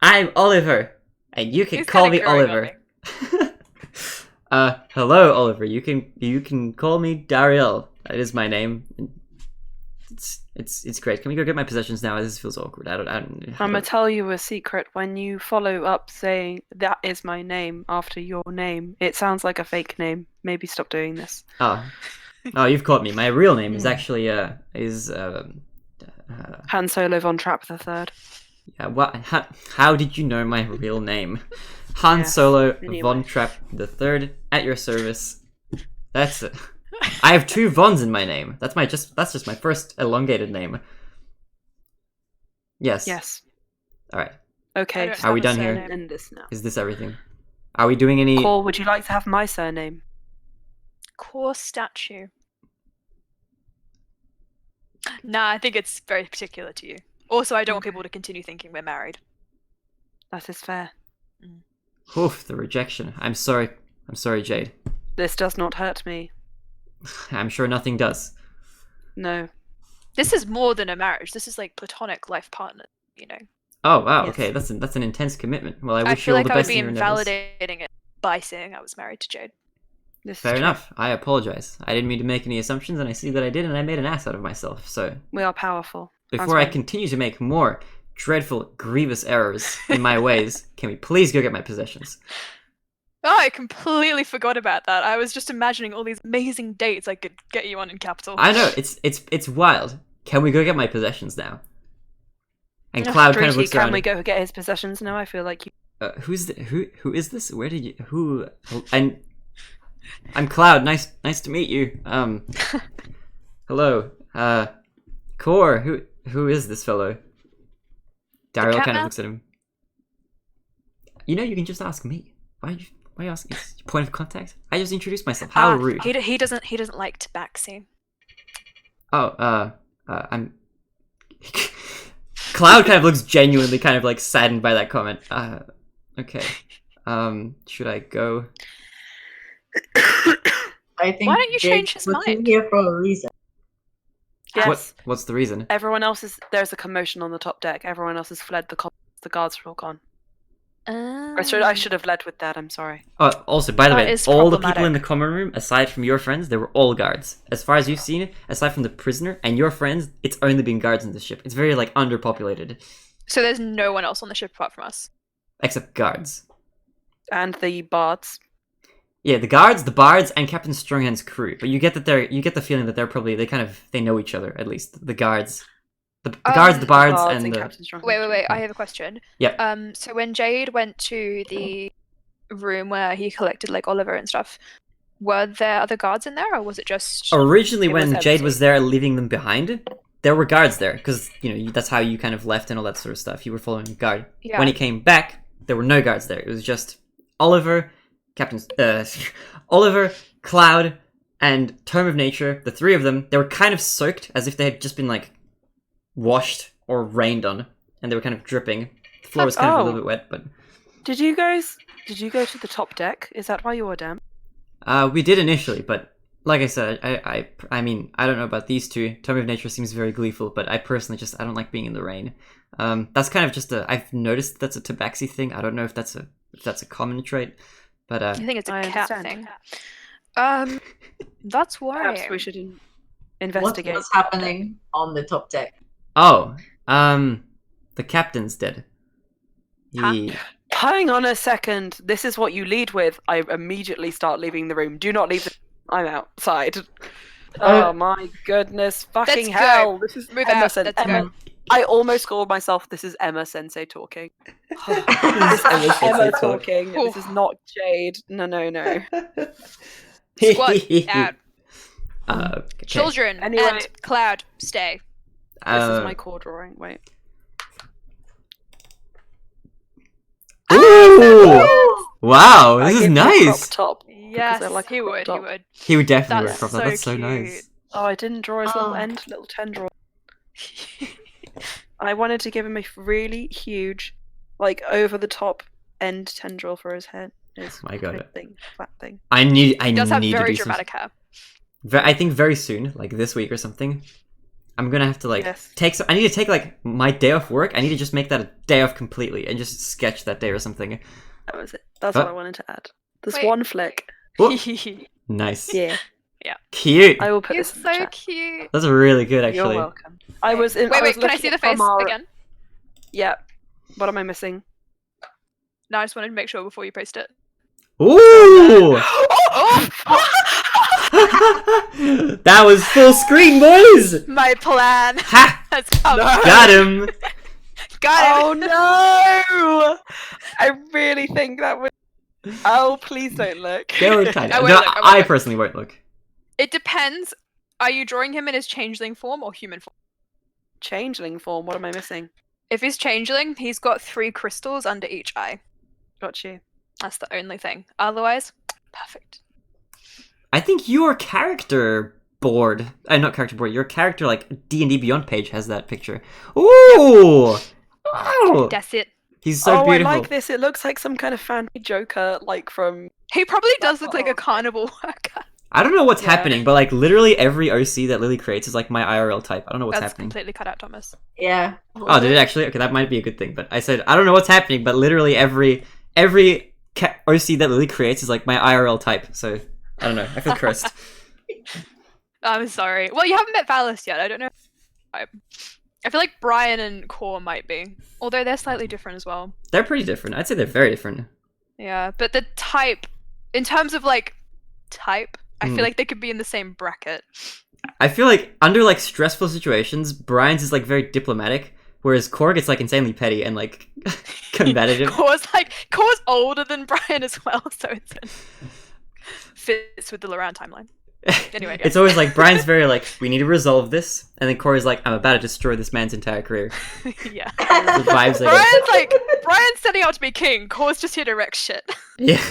I'm Oliver, and you can He's call kinda me growing on Oliver. Hello, Oliver. You can call me Dariel. That is my name. It's great. Can we go get my possessions now? This feels awkward. I don't. I'm gonna tell you a secret. When you follow up saying that is my name after your name, it sounds like a fake name. Maybe stop doing this. Oh, you've caught me. My real name is actually Han Solo von Trapp the Third. Yeah, what? How did you know my real name? Han Yes, Solo anyway. von Trapp the Third, at your service. That's it. I have 2 Vons in my name. That's just my first elongated name. Yes. Yes. All right. I Okay. don't Are we have a done here? surname. End this now. Is this everything? Are we doing any? Core, would you like to have my surname? Core statue. Nah, I think it's very particular to you. Also, I don't want people to continue thinking we're married. That is fair. Oof, the rejection. I'm sorry. I'm sorry, Jade. This does not hurt me. I'm sure nothing does. No. This is more than a marriage. This is like platonic life partner, you know. Oh wow. Yes. Okay, that's an intense commitment. Well, I I wish you feel all like the I would best be in your endeavors. invalidating it by saying I was married to Jade. This is Fair true. enough. I apologize. I didn't mean to make any assumptions, and I see that I did, and I made an ass out of myself. So, We are powerful. before I continue to make more dreadful, grievous errors in my ways, can we please go get my possessions? Oh, I completely forgot about that. I was just imagining all these amazing dates I could get you on in Capital. I know, it's wild. Can we go get my possessions now? And Ugh, Cloud kind of Druzy, looks can around. we go get his possessions now? I feel like you. Who is this? Where did you? Who? I'm Cloud. Nice to meet you. Hello. Core. Who is this fellow? Daryl kind of looks at him. You know, you can just ask me. Why are you asking? It's your point of contact. I just introduced myself. How rude. He doesn't like tabaxi. Oh, I'm. Cloud kind of looks genuinely kind of like saddened by that comment. Okay. Should I go? I think Why don't you change his put you mind? here for a reason. Yes. What's the reason? Everyone else is. There's a commotion on the top deck. Everyone else has fled. The guards are all gone. I should have led with that. I'm sorry. Also, by the That way, is all the people problematic. in the common room, aside from your friends, they were all guards. As far as you've seen it, aside from the prisoner and your friends, it's only been guards in the ship. It's very, like, underpopulated. So there's no one else on the ship apart from us. Except guards. And the bards. Yeah, the guards, the bards, and Captain Stronghand's crew. But you get the feeling that they know each other, at least. The guards. The guards, the bards, Bards and the... Captain Strong. Wait. I have a question. Yep. So when Jade went to the room where he collected like Oliver and stuff, were there other guards in there, or was it just? Originally, It was when Jade empty. was there leaving them behind, there were guards there. Because, that's how you kind of left and all that sort of stuff. You were following a guard. Yeah. When he came back, there were no guards there. It was just Oliver, Oliver, Cloud, and Tome of Nature. The three of them, they were kind of soaked as if they had just been, like, washed or rained on. And they were kind of dripping. The floor was kind of a little bit wet, but... Did you go to the top deck? Is that why you were down? We did initially, but like I said, I mean, I don't know about these two. Tome of Nature seems very gleeful, but I personally I don't like being in the rain. That's kind of just I've noticed that's a tabaxi thing. I don't know if that's a common trait, but I think it's a I cat understand. thing. That's Perhaps worrying. we should investigate. What's happening on the top deck? oh, the captain's dead. He Hang on a second. This is what you lead with. I immediately start leaving the room. Do not leave the... I'm outside. Oh my goodness. Fucking Let's hell. go. This is Move Emma out. Sen- Let's Emma. go. I almost called myself, this is Emma Sensei talking. Emma Emma talk. talking. This is not Jade. No. Squad out. Okay. Children Anyway. and Cloud stay. This is my core drawing. Wait. Ooh! Wow, I this is give you a nice. crop top. Yes, I like he a crop would. He top. would. He would definitely wear That's crop top. so That's so cute. nice. Oh, I didn't draw his Oh. little tendril. I wanted to give him a really huge, like over the top end tendril for his head. His My God. head thing, flat thing. I need He does have to very do some. dramatic hair. I think very soon, like this week or something, I'm gonna have to like Yes. take some. I need to take like my day off work. I need to just make that a day off completely and just sketch that day or something. That was it. That's Huh? what I wanted to add. There's Wait. one flick. Whoa, nice, Yeah. cute. I will put He's this in the so chat. cute. That's really good, You're actually. welcome. I was in. Wait, I was can I looking see the from face our- again? Yeah. What am I missing? No, I just wanted to make sure before you post it. Ooh, Oh! that was full screen, boys. My plan Ha! has come. No. Got him. Got Oh it. no! I really think that would. Oh, please don't look. They were tiny. I No, won't look, I won't I look. personally won't look. It depends. Are you drawing him in his changeling form or human form? Changeling form. What am I missing? If he's changeling, he's got 3 crystals under each eye. Got you. That's the only thing. Otherwise, perfect. I think your character board, not character board, your character like D&D Beyond page has that picture. Ooh! Wow! That's it. He's so oh, beautiful. I like this. It looks like some kind of fancy Joker, like from. He probably does look like a carnival worker. I don't know what's Yeah. happening, but like literally every OC that Lily creates is like my IRL type. I don't know what's That's happening. completely cut out, Thomas. Yeah. Oh, did it actually? Okay, that might be a good thing. But I said I don't know what's happening, but literally every OC that Lily creates is like my IRL type. So I don't know. I feel cursed. I'm sorry. Well, you haven't met Valis yet. I don't know. I feel like Brian and Core might be, although they're slightly different as well. They're pretty different. I'd say they're very different. Yeah, but the type, in terms of like type, I feel like they could be in the same bracket. I feel like under like stressful situations, Brian's is like very diplomatic, whereas Core gets like insanely petty and like combative. Core's older than Brian as well, so it's fits with the Loran timeline. Anyway, It's always like Brian's very like, we need to resolve this, and then Corey's like, I'm about to destroy this man's entire career. yeah. The vibes like Brian's setting out to be king. Core's just here to wreck shit. yeah.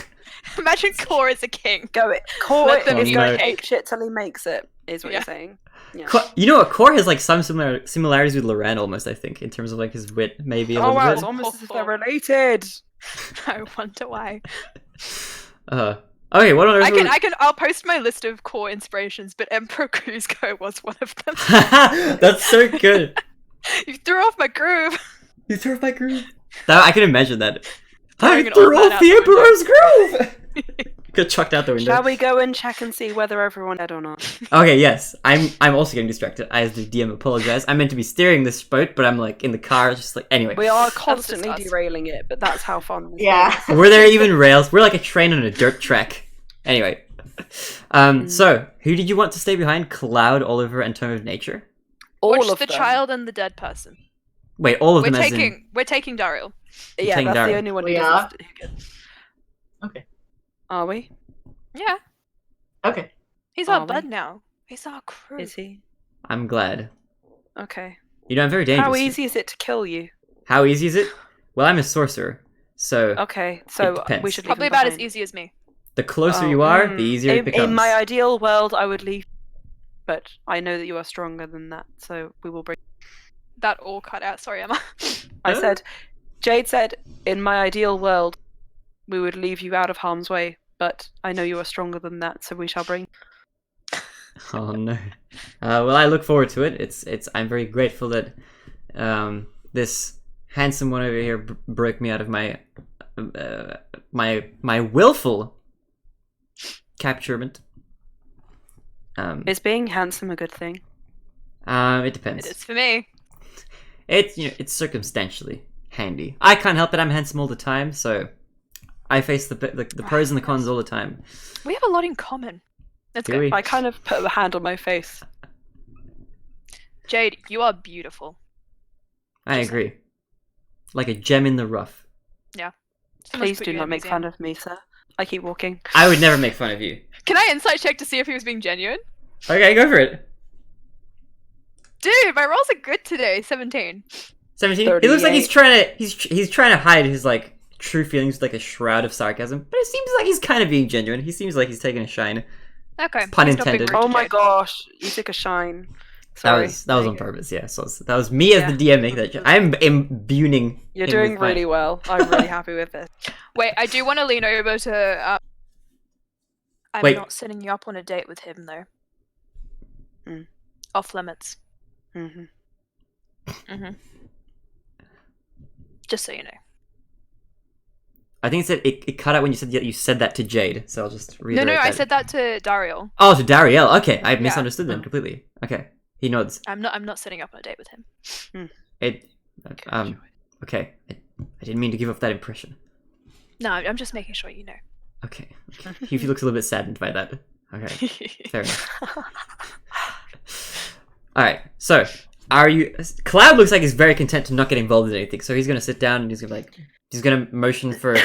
Imagine Core as a king. Go it. Core Let them is be going to no. ape shit till he makes it, is what Yeah. you're saying. Yeah. You know what? Core has like some similarities with Loran almost, I think, in terms of like his wit, maybe a Oh little wow, bit. it's almost as if they're related. I wonder why. Okay, what on earth? I'll post my list of Core inspirations, but Emperor Kuzco was one of them. That's so good. You threw off my groove. You threw off my groove. That, I can imagine that. Throwing I an threw old man off out the the window. Emperor's groove! Got chucked out the window. Shall we go and check and see whether everyone dead or not? Okay, yes. I'm also getting distracted. I, as the DM, apologize. I meant to be steering this boat, but I'm like in the car, just like anyway. We are constantly us. derailing it, but that's how fun this Yeah. is. Were there even rails? We're like a train on a dirt track. Anyway. So, who did you want to stay behind? Cloud, Oliver, and Tome of Nature? All Watch of the them. child and the dead person. Wait, all of We're them as in... taking Daryl. Yeah, taking that's Darren. the only one who We doesn't. are? Who gets- Okay. Are we? Yeah, Okay. he's Are our we? bud now. He's our crew. Is he? I'm glad. Okay. You know, I'm very dangerous. How easy is it to kill you? How easy is it? Well, I'm a sorcerer, so Okay, so depends. we should leave Probably him about as behind. easy as me. the closer Oh, you are, the easier it in, becomes. in my ideal world, I would leave, but I know that you are stronger than that, so we will bring. That all cut out. Sorry, Emma. I said, Jade said, in my ideal world, we would leave you out of harm's way, but I know you are stronger than that, so we shall bring. Oh no. Well, I look forward to it. I'm very grateful that this handsome one over here broke me out of my my willful capturement. Is being handsome a good thing? It depends. It is for me. It's circumstantially handy. I can't help it. I'm handsome all the time, so I face the pros and the cons all the time. We have a lot in common. Let's Do go. we? I kind of put a hand on my face. Jade, you are beautiful. I agree. Like a gem in the rough. Someone Please put do you in not a make museum. fun of me, sir. I keep walking. I would never make fun of you. Can I insight check to see if he was being genuine? Okay, go for it. Dude, my rolls are good today. 17. 17. It looks like he's 38. he's trying to hide his like true feelings with like a shroud of sarcasm, but it seems like he's kind of being genuine. He seems like he's taking a shine. Okay. Pun he's not being intended. rude Oh to my Jade. gosh, you took a shine. Sorry. That was on purpose. Yeah, so that was me as Yeah. the DM making that. I'm imbuing. You're him doing with my- really well. I'm really happy with this. Wait, I do want to lean over to. I'm Wait. not setting you up on a date with him though. Mm. Off limits. hmm Just so you know. I think it cut out when you said that to Jade. So I'll just reiterate No, I that. said that to Daryl. Oh, to Dariel. Okay, I Yeah. misunderstood then completely. Okay, he nods. I'm not setting up on a date with him. It. Okay, I didn't mean to give off that impression. No, I'm just making sure you know. Okay. He looks a little bit saddened by that. Okay, fair enough. Alright, so, are you... Cloud looks like he's very content to not get involved in anything, so he's gonna sit down and he's gonna motion for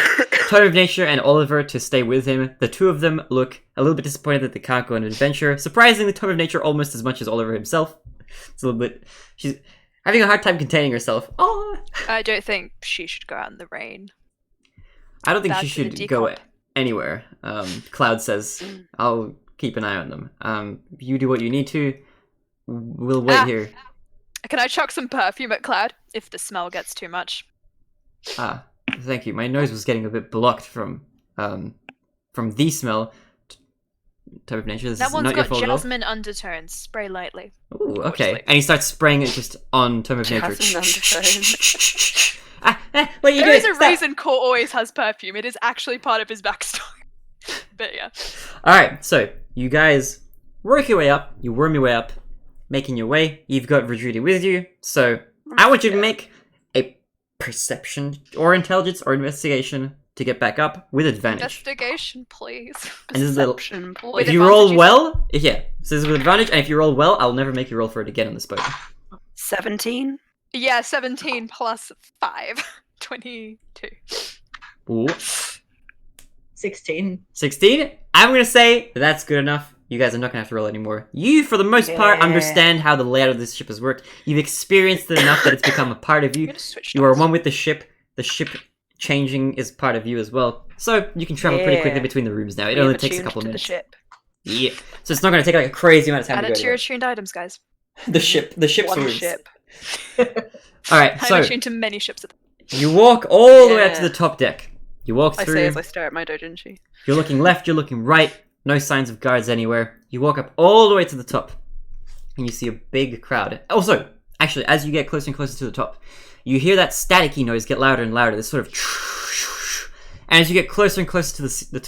Tome of Nature and Oliver to stay with him. The two of them look a little bit disappointed that they can't go on an adventure. Surprisingly, Tome of Nature almost as much as Oliver himself. It's a little bit... She's having a hard time containing herself. Oh! I don't think she should go out in the rain. I don't think she Back to the should go decomp. anywhere. Cloud says, I'll keep an eye on them. You do what you need to. We'll wait here. Can I chuck some perfume at Cloud if the smell gets too much? Thank you. My nose was getting a bit blocked from the smell. Type of nature. This That is one's not your got fault at all. jasmine undertones. Spray lightly. Ooh, okay. Cautiously. And he starts spraying it just on Tome of Nature. Jasmine undertones. What are you There doing? is a Stop. reason Core always has perfume. It is actually part of his backstory. But yeah. Alright, so you guys work your way up, you worm your way up, making your way. You've got Vedrudi with you, so I want you to make a perception or intelligence or investigation to get back up with advantage. Investigation, please. And this is a little, Perception, With if please. you advantage, roll you well, yeah, so this is with advantage, and if you roll well, I'll never make you roll for it again on this boat. 17. Yeah, 17 plus 5. 22. Ooh. 16. 16? I'm gonna say that's good enough. You guys are not gonna have to roll anymore. You, for the most part, Yeah. understand how the layout of this ship has worked. You've experienced it enough that it's become a part of I'm you. gonna switch You are dots. one with the ship. The ship changing is part of you as well. So you can travel pretty quickly Yeah. between the rooms now. It We only have takes a attuned couple of to the minutes. ship. Yeah. So it's not gonna take like a crazy amount of time Add to it go to your anywhere. attuned items, guys. The ship's One rooms. ship. Alright, I'm so attuned to many ships. you walk all the way up to Yeah. the top deck. You walk I through. say as I stare at my doujinshi. You're looking left, you're looking right, no signs of guards anywhere. You walk up all the way to the top, and you see a big crowd. Also, actually, as you get closer and closer to the top, you hear that staticky noise get louder and louder, this sort of... And as you get closer and closer to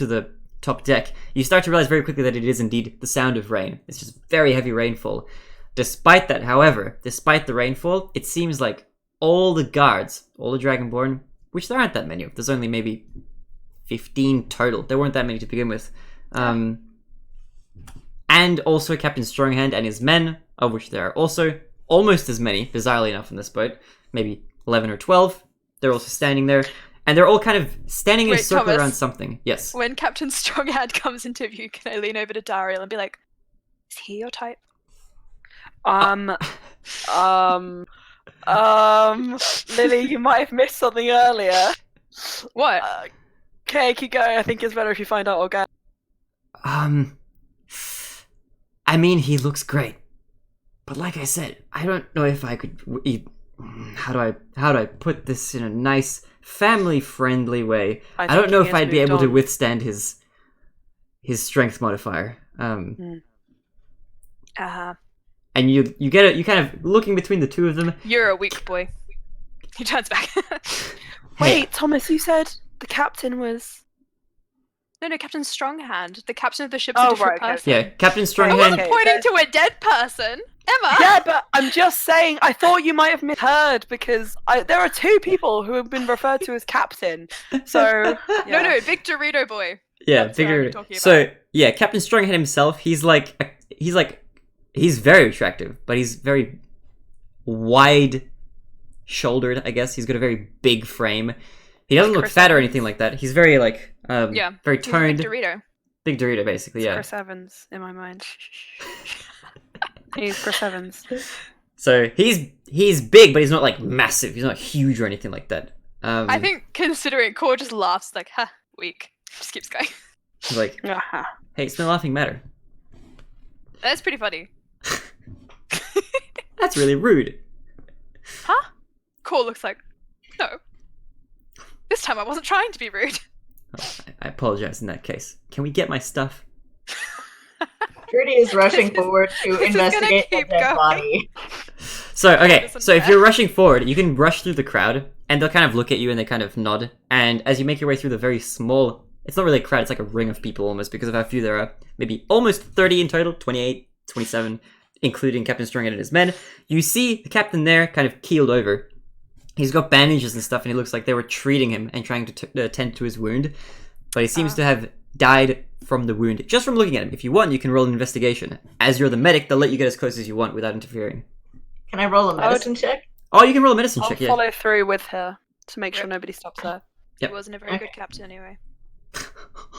the top deck, you start to realize very quickly that it is indeed the sound of rain. It's just very heavy rainfall. Despite that, however, despite the rainfall, it seems like all the guards, all the Dragonborn, which there aren't that many of, there's only maybe 15 total. There weren't that many to begin with. And also Captain Stronghand and his men, of which there are also almost as many, bizarrely enough, on this boat. Maybe 11 or 12. They're also standing there. And they're all kind of standing in a Wait, circle Thomas. around something. Yes. When Captain Stronghand comes into view, can I lean over to Dariel and be like, is he your type? Lily, you might have missed something earlier. What? Okay, keep going. I think it's better if you find out again. I mean, he looks great. But like I said, I don't know if I could... How do I put this in a nice, family-friendly way? I don't think know he if has I'd be moved able to on. withstand his strength modifier. And you get it. You kind of looking between the two of them. You're a weak boy. He turns back. Hey, Wait, Thomas, you said the captain was... No, Captain Stronghand. The captain of the ship's Oh, a different right, okay. person. yeah, Captain I Stronghand. wasn't Okay, pointing so- to a dead person. Emma! Yeah, but I'm just saying, I thought you might have misheard because there are two people who have been referred to as captain. So, yeah. No, Big Dorito boy. Yeah, That's what I'm bigger. talking So yeah, Captain Stronghand himself, he's very attractive, but he's very wide-shouldered. I guess he's got a very big frame. He doesn't Like look Chris fat or Evans. anything like that. He's very very He's a toned. Big Dorito. Big Dorito, basically. It's Yeah. Chris Evans in my mind. He's Chris Evans. So he's big, but he's not like massive. He's not huge or anything like that. I think considering Core just laughs like, ha, weak. Just keeps going. he's like, Aha. hey, it's no laughing matter. That's pretty funny. That's really rude. Huh? Core looks like, no. This time I wasn't trying to be rude. I apologize in that case. Can we get my stuff? Trudy is rushing forward to this is gonna investigate the keep dead going. body. So, okay, Isn't so if fair. you're rushing forward, you can rush through the crowd, and they'll kind of look at you and they kind of nod. And as you make your way through the very small, it's not really a crowd, it's like a ring of people almost, because of how few there are. Maybe almost 30 in total, 28, 27, including Captain Stronghand and his men. You see the captain there, kind of keeled over. He's got bandages and stuff, and it looks like they were treating him and trying to attend to his wound. But he seems to have died from the wound, just from looking at him. If you want, you can roll an investigation. As you're the medic, they'll let you get as close as you want without interfering. Can I roll a medicine check? Oh, you can roll a medicine I'll check, yeah. follow through with her to make sure Yep. nobody stops her. Yep. He wasn't a very good captain anyway.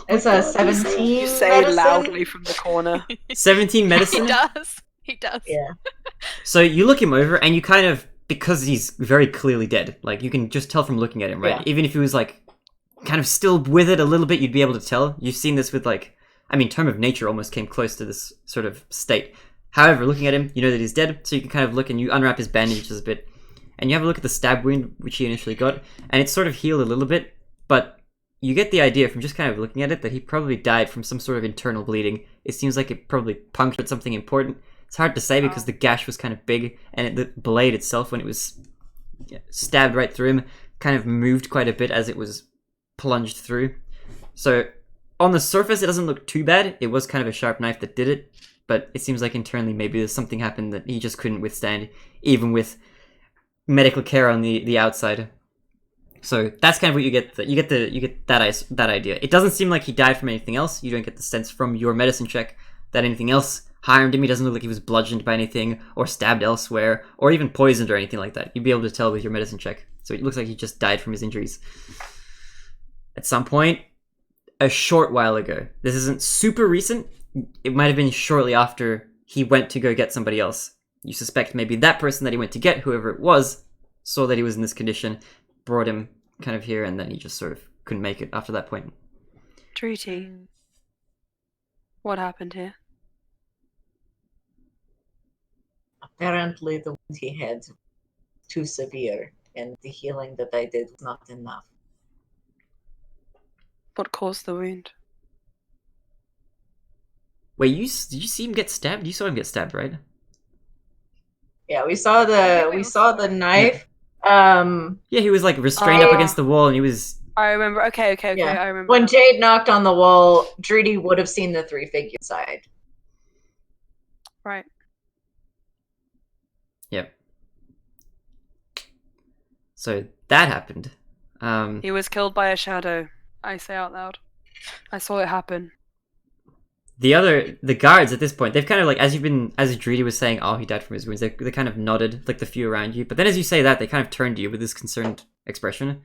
It's a 17 You say medicine. loudly from the corner. 17 He medicine? does. He does. Yeah. So you look him over, and you kind of, because he's very clearly dead, like you can just tell from looking at him, right? Yeah. Even if he was like kind of still with it a little bit, you'd be able to tell. You've seen this with Tome of Nature almost came close to this sort of state. However, looking at him, you know that he's dead, so you can kind of look and you unwrap his bandages a bit, and you have a look at the stab wound which he initially got, and it's sort of healed a little bit, but you get the idea from just kind of looking at it that he probably died from some sort of internal bleeding. It seems like it probably punctured something important. It's hard to say because the gash was kind of big, and the blade itself, when it was stabbed right through him, kind of moved quite a bit as it was plunged through. So on the surface, it doesn't look too bad. It was kind of a sharp knife that did it, but it seems like internally maybe there's something happened that he just couldn't withstand, even with medical care on the outside. So that's kind of what you get. You get that idea. It doesn't seem like he died from anything else. You don't get the sense from your medicine check that anything else harmed him. He doesn't look like he was bludgeoned by anything or stabbed elsewhere or even poisoned or anything like that. You'd be able to tell with your medicine check. So it looks like he just died from his injuries at some point a short while ago. This isn't super recent. It might have been shortly after he went to go get somebody else. You suspect maybe that person that he went to get, whoever it was, saw that he was in this condition, brought him kind of here, and then he just sort of couldn't make it after that point. Treaty. What happened here? Apparently, the wound he had too severe, and the healing that I did was not enough. What caused the wound? Wait, did you see him get stabbed? You saw him get stabbed, right? Yeah, we saw the knife. Yeah, he was like restrained up against the wall, and he was. I remember. Okay. Yeah. I remember. When Jade knocked on the wall, Drudy would have seen the three-figure side. Right. Yep. So that happened. He was killed by a shadow. I say out loud. I saw it happen. The guards at this point, they've kind of like, as Drudy was saying, oh, he died from his wounds, they kind of nodded, like the few around you. But then as you say that, they kind of turn to you with this concerned expression.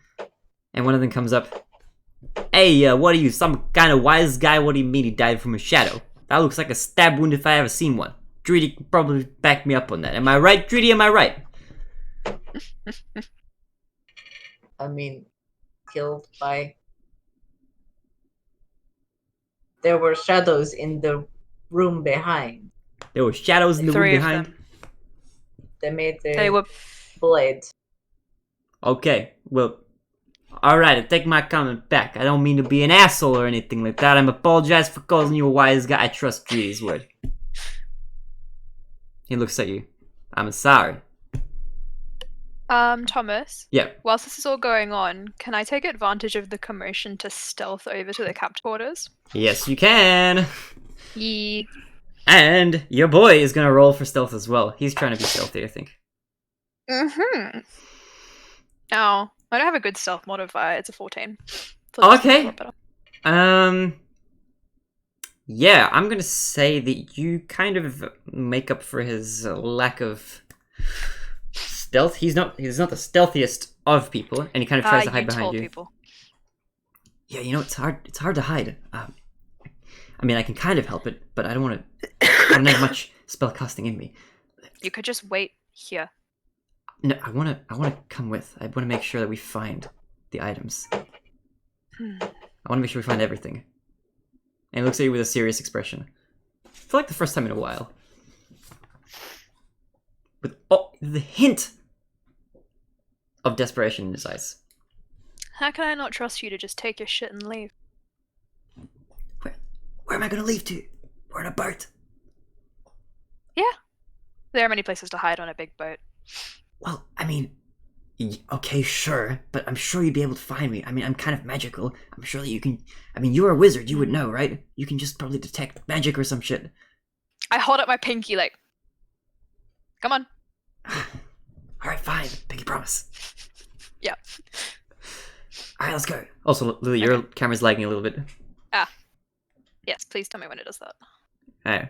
And one of them comes up. Hey, what are you, some kind of wise guy? What do you mean he died from a shadow? That looks like a stab wound if I ever seen one. Drudy could probably back me up on that. Am I right, Drudy? Am I right? I mean, killed by... There were shadows in the room behind. There were shadows in the room behind. Them. They made their They were blades. Okay, well, alright, I take my comment back. I don't mean to be an asshole or anything like that. I apologize for calling you a wise guy. I trust Drudy's word. He looks at you. I'm sorry. Thomas. Yeah. Whilst this is all going on, can I take advantage of the commotion to stealth over to the captain quarters? Yes, you can. Yeah. And your boy is gonna roll for stealth as well. He's trying to be stealthy, I think. Mm-hmm. Oh, I don't have a good stealth modifier. It's a 14. So Oh, this is a okay. lot better. Yeah, I'm gonna say that you kind of make up for his lack of stealth. He's not the stealthiest of people, and he kind of tries to hide behind you. People. Yeah, you know, it's hard to hide. I mean, I can kind of help it, but I don't have much spellcasting in me. You could just wait here. No, I wanna come with. I wanna make sure that we find the items. I wanna make sure we find everything. And he looks at you with a serious expression. For like the first time in a while. With the hint of desperation in his eyes. How can I not trust you to just take your shit and leave? Where am I gonna leave to? We're in a boat. Yeah. There are many places to hide on a big boat. Well, I mean, okay, sure, but I'm sure you'd be able to find me. I mean, I'm kind of magical. I'm sure that you can... I mean, you're a wizard, you would know, right? You can just probably detect magic or some shit. I hold up my pinky like, come on. Alright, fine. Pinky promise. Yeah. Alright, let's go. Also, Lily, your camera's lagging a little bit. Yes, please tell me when it does that. Alright.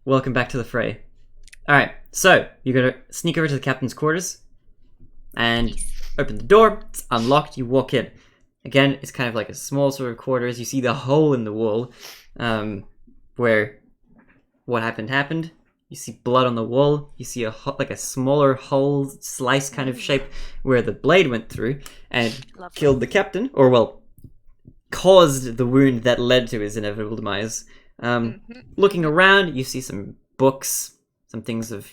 Welcome back to the fray. Alright, so, you're gonna sneak over to the captain's quarters and open the door. It's unlocked, you walk in. Again, it's kind of like a small sort of quarters. You see the hole in the wall where what happened. You see blood on the wall. You see like a smaller hole, slice kind of shape where the blade went through and killed the captain, or well, caused the wound that led to his inevitable demise. Looking around, you see some books, some things of,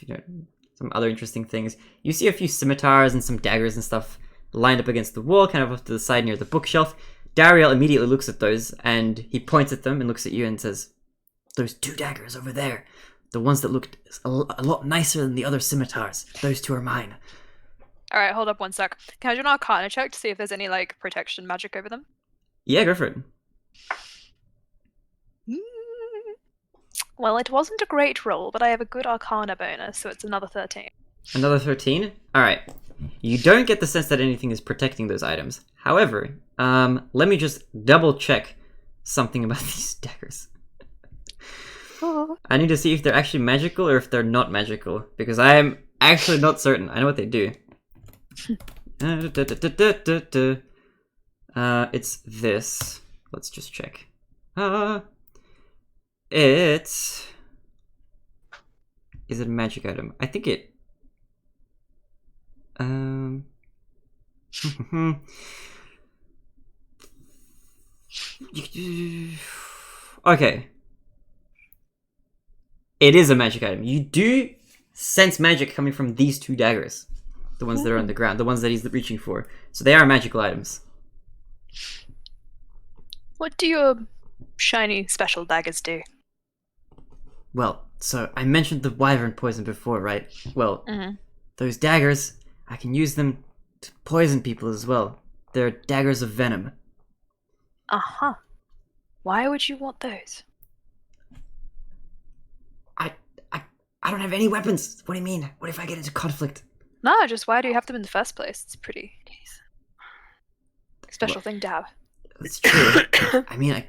some other interesting things. You see a few scimitars and some daggers and stuff lined up against the wall, kind of off to the side near the bookshelf. Dariel immediately looks at those and he points at them and looks at you and says, "Those 2 daggers over there, the ones that looked a lot nicer than the other scimitars. Those 2 are mine." Alright, hold up one sec. Can I do an arcana check to see if there's any, like, protection magic over them? Yeah, go for it. Well, it wasn't a great roll, but I have a good Arcana bonus, so it's another 13. Another 13? Alright. You don't get the sense that anything is protecting those items. However, let me just double check something about these daggers. Oh. I need to see if they're actually magical or if they're not magical, because I am actually not certain. I know what they do. It's this. Let's just check. It's... Is it a magic item? I think it... Okay. It is a magic item. You do sense magic coming from these two daggers. The ones that are on the ground. The ones that he's reaching for. So they are magical items. What do your shiny special daggers do? Well, so I mentioned the wyvern poison before, right? Well, those daggers, I can use them to poison people as well. They're daggers of venom. Uh-huh. Why would you want those? I don't have any weapons. What do you mean? What if I get into conflict? No, just why do you have them in the first place? It's pretty special thing to have. It's true. I mean, I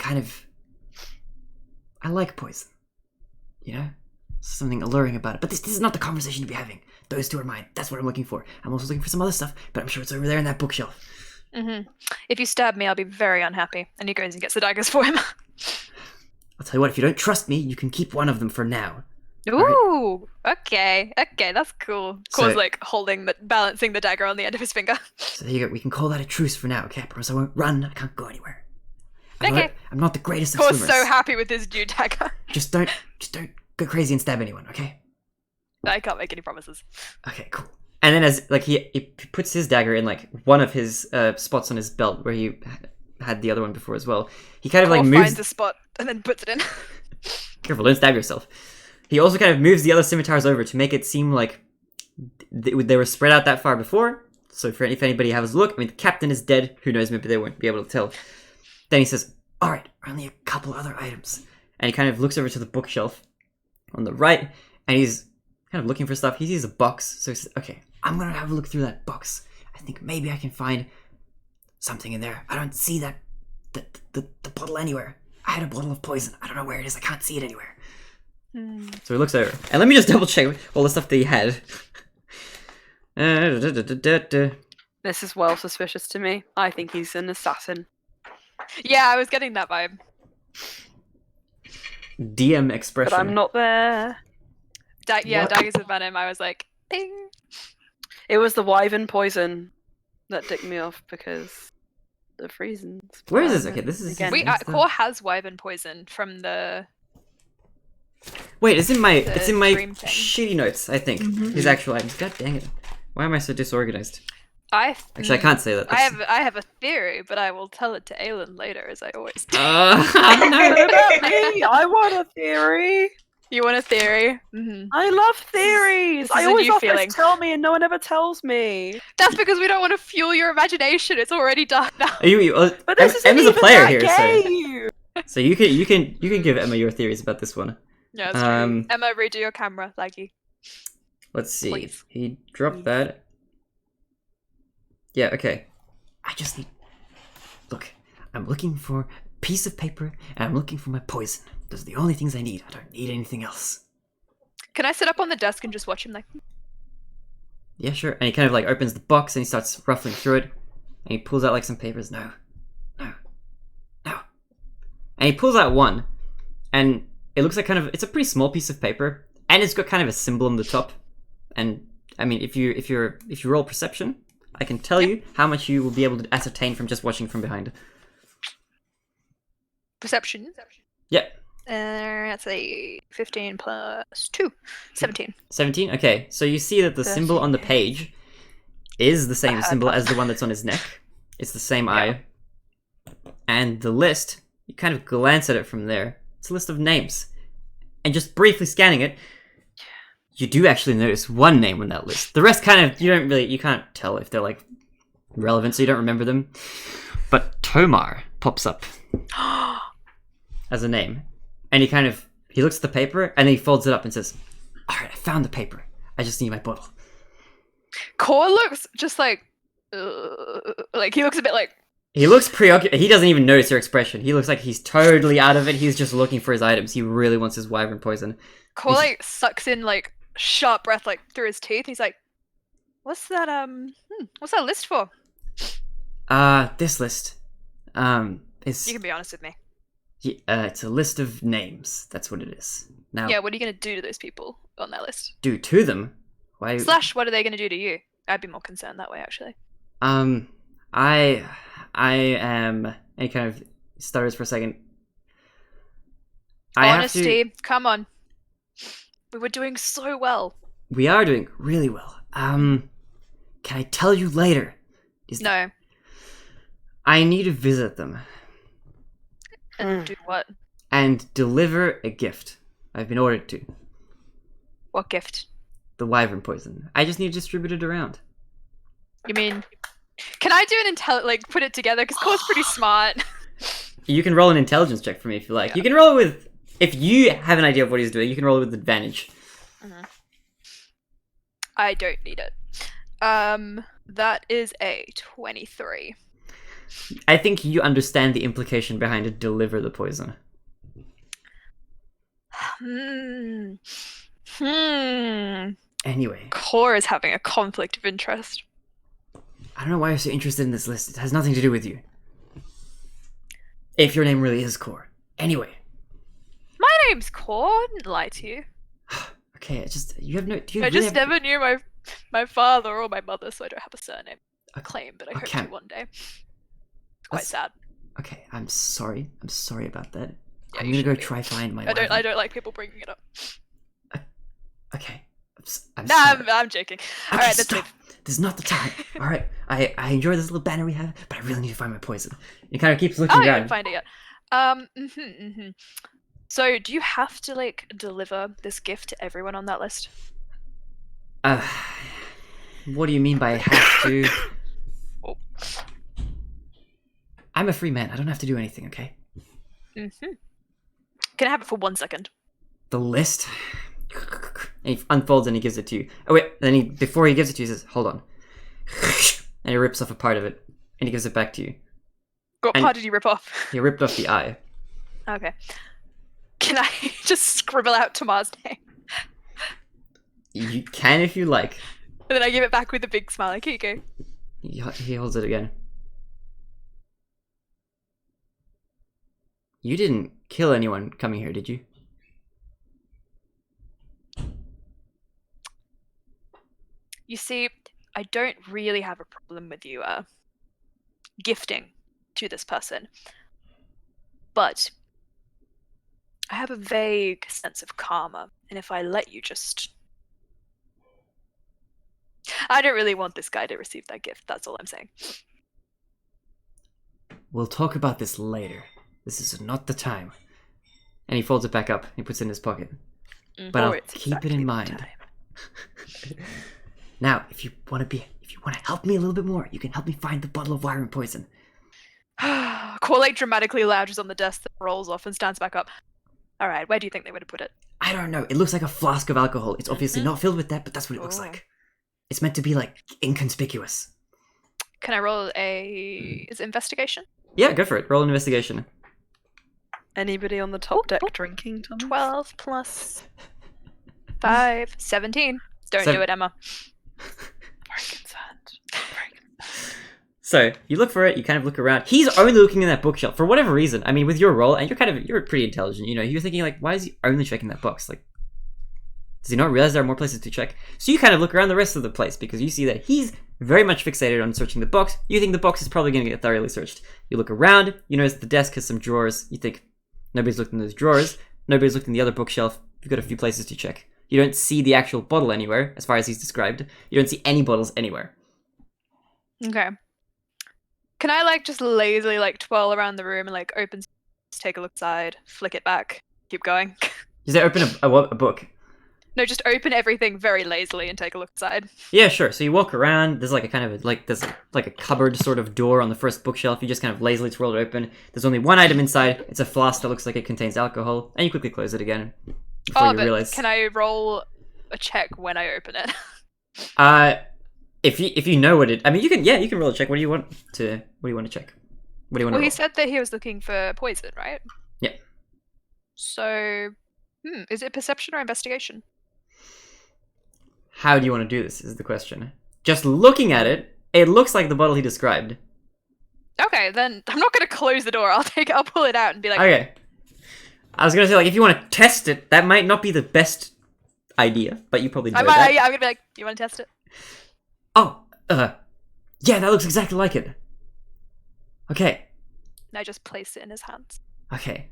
like poison. You know? Something alluring about it. But this is not the conversation to be having. Those two are mine. That's what I'm looking for. I'm also looking for some other stuff, but I'm sure it's over there in that bookshelf. If you stab me, I'll be very unhappy. And he goes and gets the daggers for him. I'll tell you what, if you don't trust me, you can keep one of them for now. Ooh, okay, that's cool. Core's So- like balancing the dagger on the end of his finger. So there you go. We can call that a truce for now, okay? I promise I won't run. I can't go anywhere. Okay. I'm not the greatest of Core's swimmers. so happy with his new dagger. Just don't go crazy and stab anyone, okay? I can't make any promises. Okay, cool. And then as like he puts his dagger in like one of his spots on his belt where he had the other one before as well. He kind of Core like moves. finds a spot and then puts it in. Careful, don't stab yourself. He also kind of moves the other scimitars over to make it seem like they were spread out that far before. So if anybody has a look, I mean, the captain is dead. Who knows? Maybe they won't be able to tell. Then he says, "All right, only a couple other items." And he kind of looks over to the bookshelf on the right, and he's kind of looking for stuff. He sees a box, so he says, "Okay, I'm gonna have a look through that box. I think maybe I can find something in there. I don't see the bottle anywhere. I had a bottle of poison. I don't know where it is. I can't see it anywhere." So he looks over. And let me just double check all the stuff that he had. This is well suspicious to me. I think he's an assassin. Yeah, I was getting that vibe. DM expression. But I'm not there. Daggers of venom. I was like, ding. It was the wyvern poison that dicked me off because of reasons. Where is this? Okay, this is... Again, What's Core has wyvern poison from the... Wait, it's in my dream thing. shitty notes, I think. His actual items. God dang it. Why am I so disorganized? Actually, I can't say that. I have a theory, but I will tell it to Aelin later, as I always do. No. What about me? I want a theory. You want a theory? I love theories. This is I a always new have feeling. to tell me, and no one ever tells me. That's because we don't want to fuel your imagination. It's already done now. Are you, But this isn't Emma's even a player that here, game. so you can give Emma your theories about this one. Yeah, that's true. Emma, redo your camera, laggy. Let's see. Please. He dropped that. Yeah, okay. I just need... Look, I'm looking for a piece of paper, and I'm looking for my poison. Those are the only things I need. I don't need anything else. Can I sit up on the desk and just watch him like... Yeah, sure. And he kind of like opens the box, and he starts ruffling through it. And he pulls out like some papers. No. And he pulls out one, and it looks like it's a pretty small piece of paper, and it's got kind of a symbol on the top. And I mean, if you roll perception, I can tell you how much you will be able to ascertain from just watching from behind. Perception. Yep. That's a 15 plus 2. 17. 17? Okay, so you see that the symbol on the page is the same symbol as the one that's on his neck. It's the same eye. And the list, you kind of glance at it from there. It's a list of names. And just briefly scanning it, you do actually notice one name on that list. The rest kind of, you can't tell if they're like relevant, so you don't remember them. But Tomar pops up as a name. And he kind of He looks at the paper and he folds it up and says, "Alright, I found the paper. I just need my bottle." Core looks just like he looks a bit like. He looks preoccupied. He doesn't even notice your expression. He looks like he's totally out of it. He's just looking for his items. He really wants his wyvern poison. Core like sucks in like sharp breath like through his teeth. He's like, what's that list for? This list is... You can be honest with me. it's a list of names. That's what it is. Now, Yeah, what are you gonna do to those people on that list? do to them? Why? Slash, what are they gonna do to you? I'd be more concerned that way, actually. I am... And he kind of stutters for a second. Honesty, come on. We were doing so well. We are doing really well. Can I tell you later? No. I need to visit them. And do what? And deliver a gift. I've been ordered to. What gift? The wyvern poison. I just need to distribute it around. You mean... Can I do an put it together? Because Core's pretty smart. You can roll an intelligence check for me if you like. Yeah. You can roll with... If you have an idea of what he's doing, you can roll with advantage. Mm-hmm. I don't need it. That is a 23. I think you understand the implication behind to deliver the poison. Anyway. Core is having a conflict of interest. I don't know why you're so interested in this list. It has nothing to do with you. If your name really is Core. Anyway. My name's Core. I didn't lie to you. Okay, I never knew my father or my mother, so I don't have a surname. A claim, but I hope to one day. It's quite sad. Okay, I'm sorry. I'm sorry about that. Yeah, I'm gonna go try find my wyvern. I don't like people bringing it up. Okay. I'm joking. Okay, Alright, let's stop. leave. This is not the time. Alright, I enjoy this little banner we have, but I really need to find my poison. He kind of keeps looking Oh, you around. didn't find it yet. So, do you have to, deliver this gift to everyone on that list? What do you mean by have to? Oh. I'm a free man. I don't have to do anything, okay? Can I have it for 1 second? The list? And he unfolds and he gives it to you. Oh wait, then before he gives it to you, he says, "Hold on." And he rips off a part of it, and he gives it back to you. What part did you rip off? He ripped off the eye. Okay. Can I just scribble out Tamar's name? You can if you like. And then I give it back with a big smile, like, here you go. He holds it again. You didn't kill anyone coming here, did you? You see, I don't really have a problem with you gifting to this person. But I have a vague sense of karma, and if I let you just... I don't really want this guy to receive that gift, that's all I'm saying. We'll talk about this later. This is not the time. And he folds it back up. He puts it in his pocket. But I'll keep it in mind. Now, if you want to help me a little bit more, you can help me find the bottle of wyvern poison. Corlate dramatically lounges on the desk, then rolls off and stands back up. Alright, where do you think they would have put it? I don't know. It looks like a flask of alcohol. It's obviously not filled with that, but that's what it looks like. It's meant to be, inconspicuous. Can I roll is it investigation? Yeah, go for it. Roll an investigation. Anybody on the top deck drinking, Thomas? 12 plus 5, 17. Don't do it, Emma. Very concerned. So, you look for it, you kind of look around. He's only looking in that bookshelf for whatever reason. I mean, with your role, and you're pretty intelligent, you're thinking, why is he only checking that box? Does he not realize there are more places to check? So you kind of look around the rest of the place because you see that he's very much fixated on searching the box. You think the box is probably going to get thoroughly searched. You look around, you notice the desk has some drawers. You think, nobody's looked in those drawers. Nobody's looked in the other bookshelf. You've got a few places to check. You don't see the actual bottle anywhere, as far as he's described. You don't see any bottles anywhere. Okay. Can I, just lazily, twirl around the room and, open, take a look inside, flick it back, keep going? Does that open a book? No, just open everything very lazily and take a look inside. Yeah, sure. So you walk around. There's like a kind of there's like a cupboard sort of door on the first bookshelf. You just kind of lazily twirl it open. There's only one item inside. It's a flask that looks like it contains alcohol, and you quickly close it again before you But realize. can I roll a check when I open it? If you know what it, I mean, you can roll a check. What do you want to check? What do you want to Well, roll? he said that he was looking for poison, right? Yeah. So, is it perception or investigation? How do you want to do this? Is the question. Just looking at it, it looks like the bottle he described. Okay, then I'm not gonna close the door. I'll pull it out and be like, Okay. I was gonna say, like, if you want to test it, that might not be the best idea, but you probably know that. yeah, I'm gonna be like, you want to test it? Oh, yeah, that looks exactly like it. Okay, And I just place it in his hands. okay.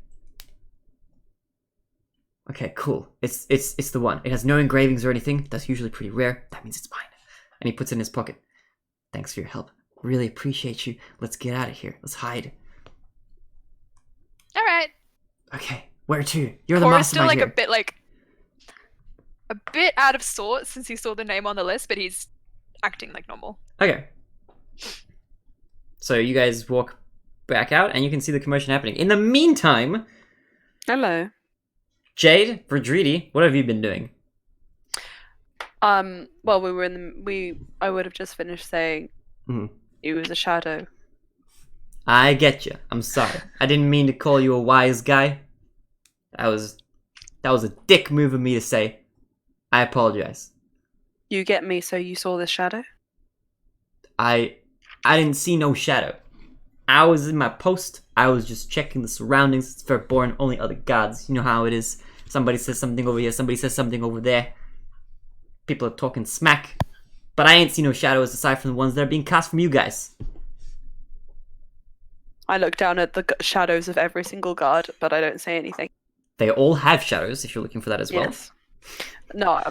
Okay, cool. It's the one. It has no engravings or anything. That's usually pretty rare. That means it's mine. And he puts it in his pocket. Thanks for your help. Really appreciate you. Let's get out of here. Let's hide. All right. Okay, where to? You're the Cora's mastermind still here. a bit out of sorts since he saw the name on the list, but he's acting like normal. Okay. So you guys walk back out, and you can see the commotion happening. In the meantime, Hello. Jade, Verdridi, what have you been doing? Well, we were I would have just finished saying Mhm. it was a shadow. I get you. I'm sorry. I didn't mean to call you a wise guy. That was a dick move of me to say. I apologize. You get me, so you saw this shadow? I didn't see no shadow. I was in my post. I was just checking the surroundings. It's fair born, only other gods. You know how it is. Somebody says something over here, somebody says something over there. People are talking smack. But I ain't seen no shadows aside from the ones that are being cast from you guys. I look down at the shadows of every single guard, but I don't say anything. They all have shadows, if you're looking for that as well. Yes. No,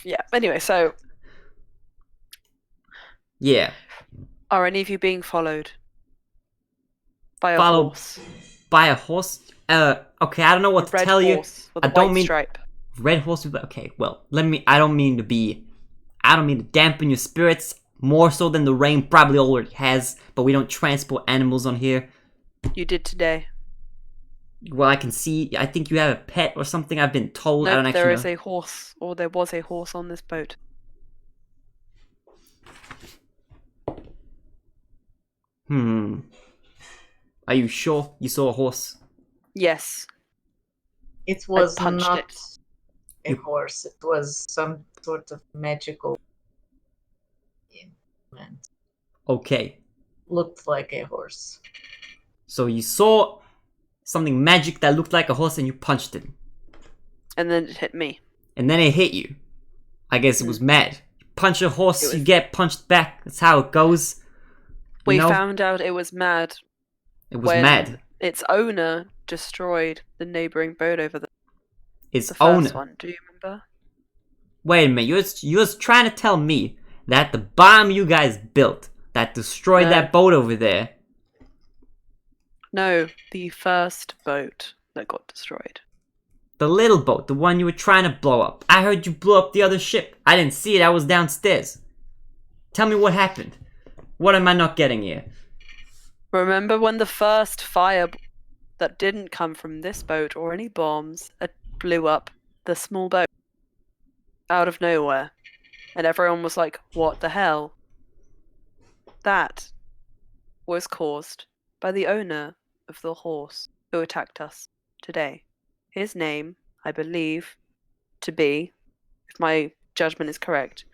yeah. Anyway, so Yeah. are any of you being followed by a Followed horse? by a horse? Okay, I don't know what A to red tell you. horse with a I don't white mean stripe. red horse with okay, well, I don't mean to dampen your spirits more so than the rain probably already has, but we don't transport animals on here. You did today. Well, I can see, I think you have a pet or something, I've been told. I don't No, actually there know. is a horse, or there was a horse on this boat. Are you sure you saw a horse? Yes. It was punched not it. a horse. It was some sort of magical implement. Okay, Looked like a horse. so you saw something magic that looked like a horse and you punched it. And then it hit me. And then it hit you. I guess it was mad. You punch a horse, It was- you get punched back. That's how it goes. We You know, found out it was mad it was when mad. its owner destroyed the neighboring boat over the Its first owner. one. Do you remember? Wait a minute, you was trying to tell me that the bomb you guys built that destroyed No. that boat over there. No, the first boat that got destroyed. The little boat, the one you were trying to blow up. I heard you blew up the other ship. I didn't see it, I was downstairs. Tell me what happened. What am I not getting here? Remember when the first fire that didn't come from this boat or any bombs blew up the small boat out of nowhere? And everyone was like, what the hell? That was caused by the owner of the horse who attacked us today. His name, I believe, to be, if my judgment is correct,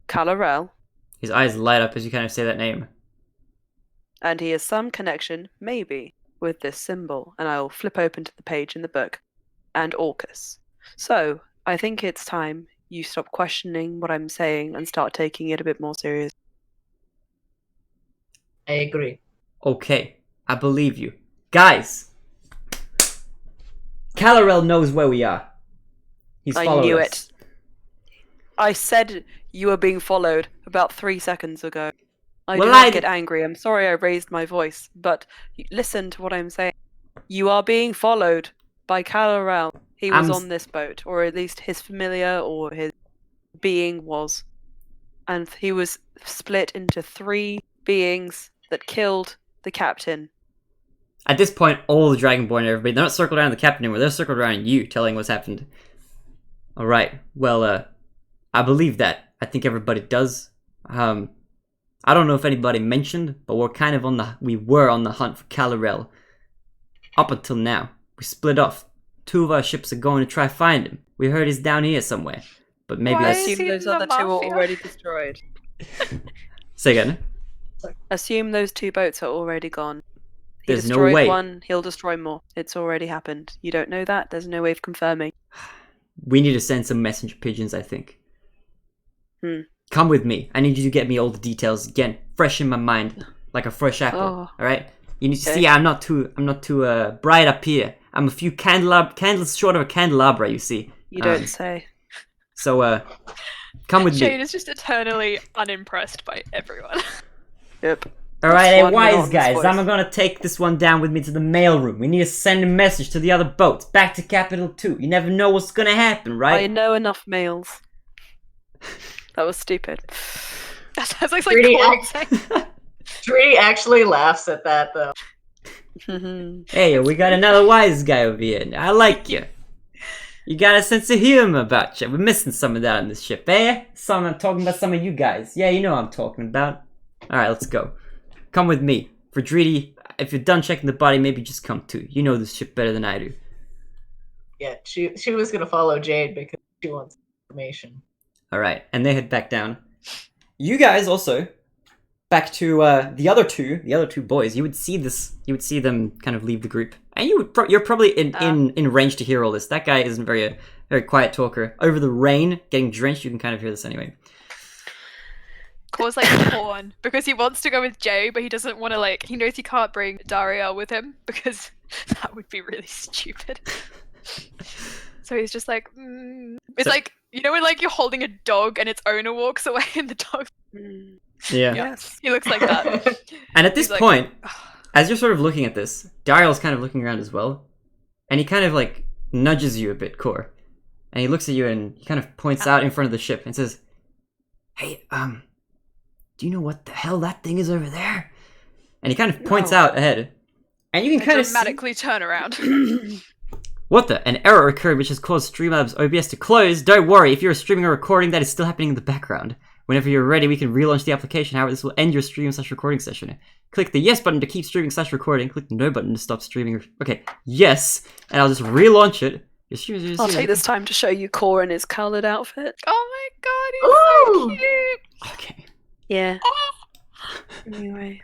Calarel, His eyes light up as you kind of say that name. and he has some connection, maybe, with this symbol. And I will flip open to the page in the book, and Orcus. So, I think it's time you stop questioning what I'm saying and start taking it a bit more serious. I agree. Okay, I believe you. Guys! Calarel knows where we are. He's I followed knew us. it. I said you were being followed about 3 seconds ago. I Well, do not I- get angry. I'm sorry I raised my voice, but listen to what I'm saying. You are being followed by Calarel. he was on this boat, or at least his familiar or his being was. And he was split into 3 beings that killed the captain. At this point, all the Dragonborn and everybody, they're not circled around the captain anymore, they're circled around you, telling what's happened. Alright, well, I believe that. I think everybody does. I don't know if anybody mentioned, but we were on the hunt for Calarel. Up until now. We split off. 2 of our ships are going to try find him. We heard he's down here somewhere. But maybe Why that's... is Assume he those in the other 2 are mafia? already destroyed. Say again. Assume those 2 boats are already gone. He There's no destroyed way. one, he'll destroy more. It's already happened. You don't know that? There's no way of confirming. We need to send some messenger pigeons, I think. Come with me. I need you to get me all the details again, fresh in my mind, like a fresh apple. Oh. All right. You need to see. I'm not too bright up here. I'm a few candles short of a candelabra. You see. You don't say. So come with Jade me. is just eternally unimpressed by everyone. Yep. All right, hey, one wise monotonous guys. voice. I'm gonna take this one down with me to the mailroom. We need to send a message to the other boats back to Capital 2. You never know what's gonna happen, I right? know enough males. That was stupid. That sounds like Pretty Corey saying. Tree actually laughs at that though. Hey, we got another wise guy over here. I like you. You got a sense of humor about you. We're missing some of that on this ship, eh? I'm talking about some of you guys. Yeah, you know what I'm talking about. Alright, let's go. Come with me. For Dreedy, if you're done checking the body, maybe just come too. You know this ship better than I do. Yeah, she was gonna follow Jade because she wants information. Alright, and they head back down. You guys also, back to the other two boys, you would see them kind of leave the group. And you're probably in range to hear all this. That guy isn't a very quiet talker. Over the rain, getting drenched, you can kind of hear this anyway. Core's like torn because he wants to go with Jay, but he doesn't want to he knows he can't bring Daria with him because that would be really stupid. So he's just like, It's like, you know when you're holding a dog and its owner walks away and the dog... Yeah. Yes. He looks like that. And at this He's like, point, as you're sort of looking at this, Dariel's kind of looking around as well. And he kind of nudges you a bit, Core. And he looks at you and he kind of points out in front of the ship and says, "Hey, do you know what the hell that thing is over there?" And he kind of points out ahead. And you can kind of dramatically turn around. What the? An error occurred which has caused Streamlabs OBS to close. Don't worry, if you're streaming or recording, that is still happening in the background. Whenever you're ready, we can relaunch the application. However, this will end your stream/recording session. Click the yes button to keep streaming/recording. Click the no button to stop streaming. Okay, yes, and I'll just relaunch it. I'll take this time to show you Core in his coloured outfit. Oh my god, he's so cute! Okay. Yeah. Anyway.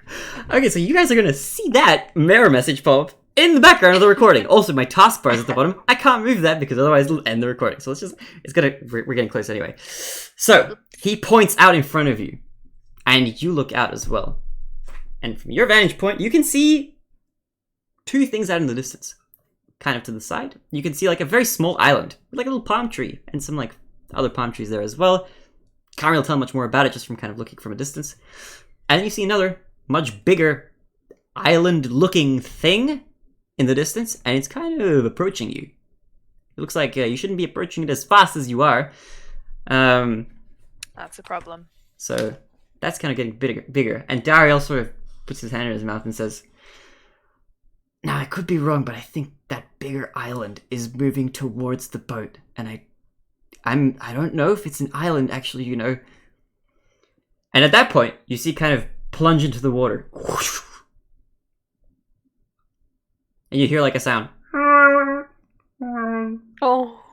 Okay, so you guys are gonna see that mirror message pop up in the background of the recording. Also, my taskbar is at the bottom. I can't move that because otherwise it'll end the recording. So we're getting close anyway. So, he points out in front of you, and you look out as well. And from your vantage point, you can see 2 things out in the distance. Kind of to the side, you can see a very small island with a little palm tree and some other palm trees there as well. Can't really tell much more about it just from kind of looking from a distance. And then you see another much bigger island-looking thing in the distance, and it's kind of approaching you. It looks like you shouldn't be approaching it as fast as you are. That's a problem. So that's kind of getting bigger. And Dariel sort of puts his hand in his mouth and says, "Now I could be wrong, but I think that bigger island is moving towards the boat, and I don't know if it's an island actually, you know." And at that point, you see kind of plunge into the water. And you hear a sound. Oh.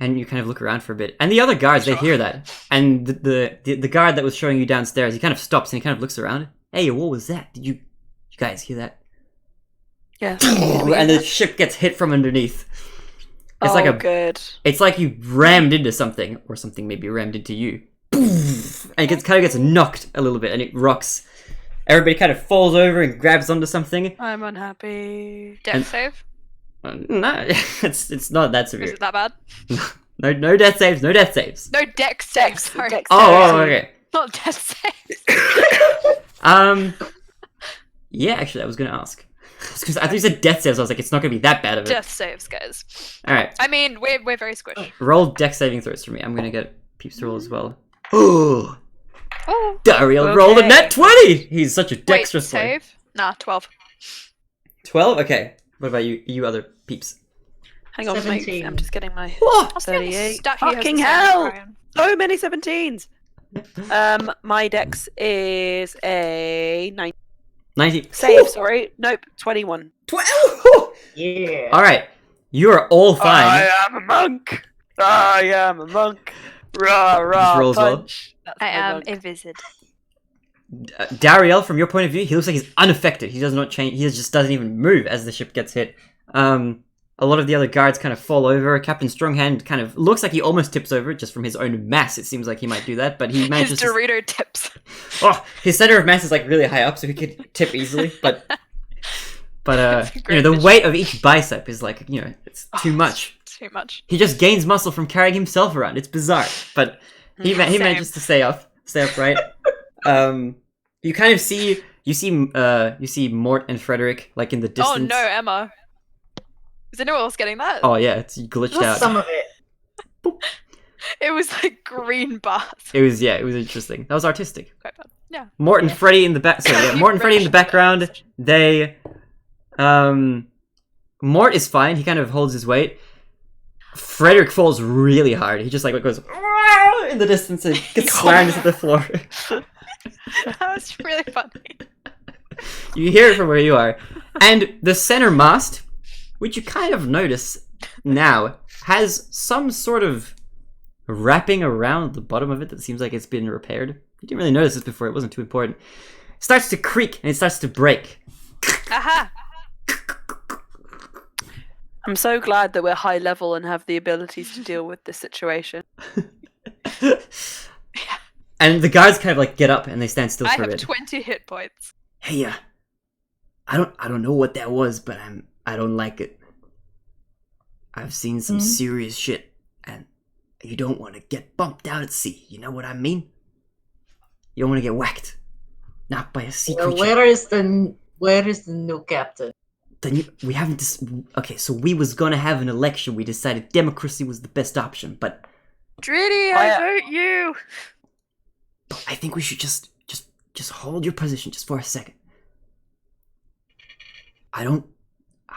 And you kind of look around for a bit. And the other guards, they hear that. And the guard that was showing you downstairs, he kind of stops and he kind of looks around. "Hey, what was that? Did you guys hear that?" Yes. And the ship gets hit from underneath. It's good. It's like you rammed into something, or something maybe rammed into you. And it kind of gets knocked a little bit, and it rocks. Everybody kind of falls over and grabs onto something. I'm unhappy. Death save? No, it's not that severe. Is it that bad? No death saves, no death saves. No deck save, sorry. Dex Oh, okay. Not death save. Yeah, actually, I was gonna ask. Because after you said death saves, I was like, it's not gonna be that bad of it. Death saves, guys. All right, I mean, we're very squished. roll dex saving throws for me. I'm gonna get Peeps to roll as well. Oh, Oh. Dariel rolled a net 20. He's such a Wait, dexterous boy. save? Nah, 12. 12. Okay. What about you? You other Peeps? Hang on, mate. 17. I'm just getting my Oh, I'll see how this 38. stat here has Fucking the sound of hell! Brian. So many 17s. My dex is a 9. 90. Save, sorry. Nope, 21. 12. Yeah. All right. You are all fine. I am a monk. I am a monk. Rah Just rah roll as well. punch. That's I my am monk. a wizard. Dariel, from your point of view, he looks like he's unaffected. He does not change. He just doesn't even move as the ship gets hit. A lot of the other guards kind of fall over. Captain Stronghand kind of looks like he almost tips over just from his own mass. It seems like he might do that, but he His manages to... Dorito tips. Oh, his center of mass is like really high up, so he could tip easily. But That's a you know, great the visual. weight of each bicep is like, you know, it's too much. Too much. He just gains muscle from carrying himself around. It's bizarre, but he Same. manages to stay upright. You kind of see you see Mort and Frederick like in the distance. Oh no, Emma. Is anyone else getting that? Oh yeah, it's glitched Just out. some of it. It was like green bars. It was interesting. That was artistic. Quite fun. Yeah. Mort and Freddy in the back. Sorry, yeah, Mort and Freddy in the background. They, Mort is fine. He kind of holds his weight. Frederick falls really hard. He just like goes "Wah!" in the distance and gets slammed to the floor. That was really funny. You hear it from where you are, and the center mast, which you kind of notice now, has some sort of wrapping around the bottom of it that seems like it's been repaired. You didn't really notice this before. It wasn't too important. It starts to creak and it starts to break. Aha! I'm so glad that we're high level and have the abilities to deal with this situation. And the guards kind of like get up and they stand still I for a have bit. 20 hit points. Hey, I don't know what that was, but I don't like it. I've seen some serious shit, and you don't want to get bumped out at sea. You know what I mean? You don't want to get whacked, not by a sea creature. Where is the new captain? We haven't. Okay, so we was gonna have an election. We decided democracy was the best option, but Dritty, I vote you! I think we should just hold your position just for a second. I don't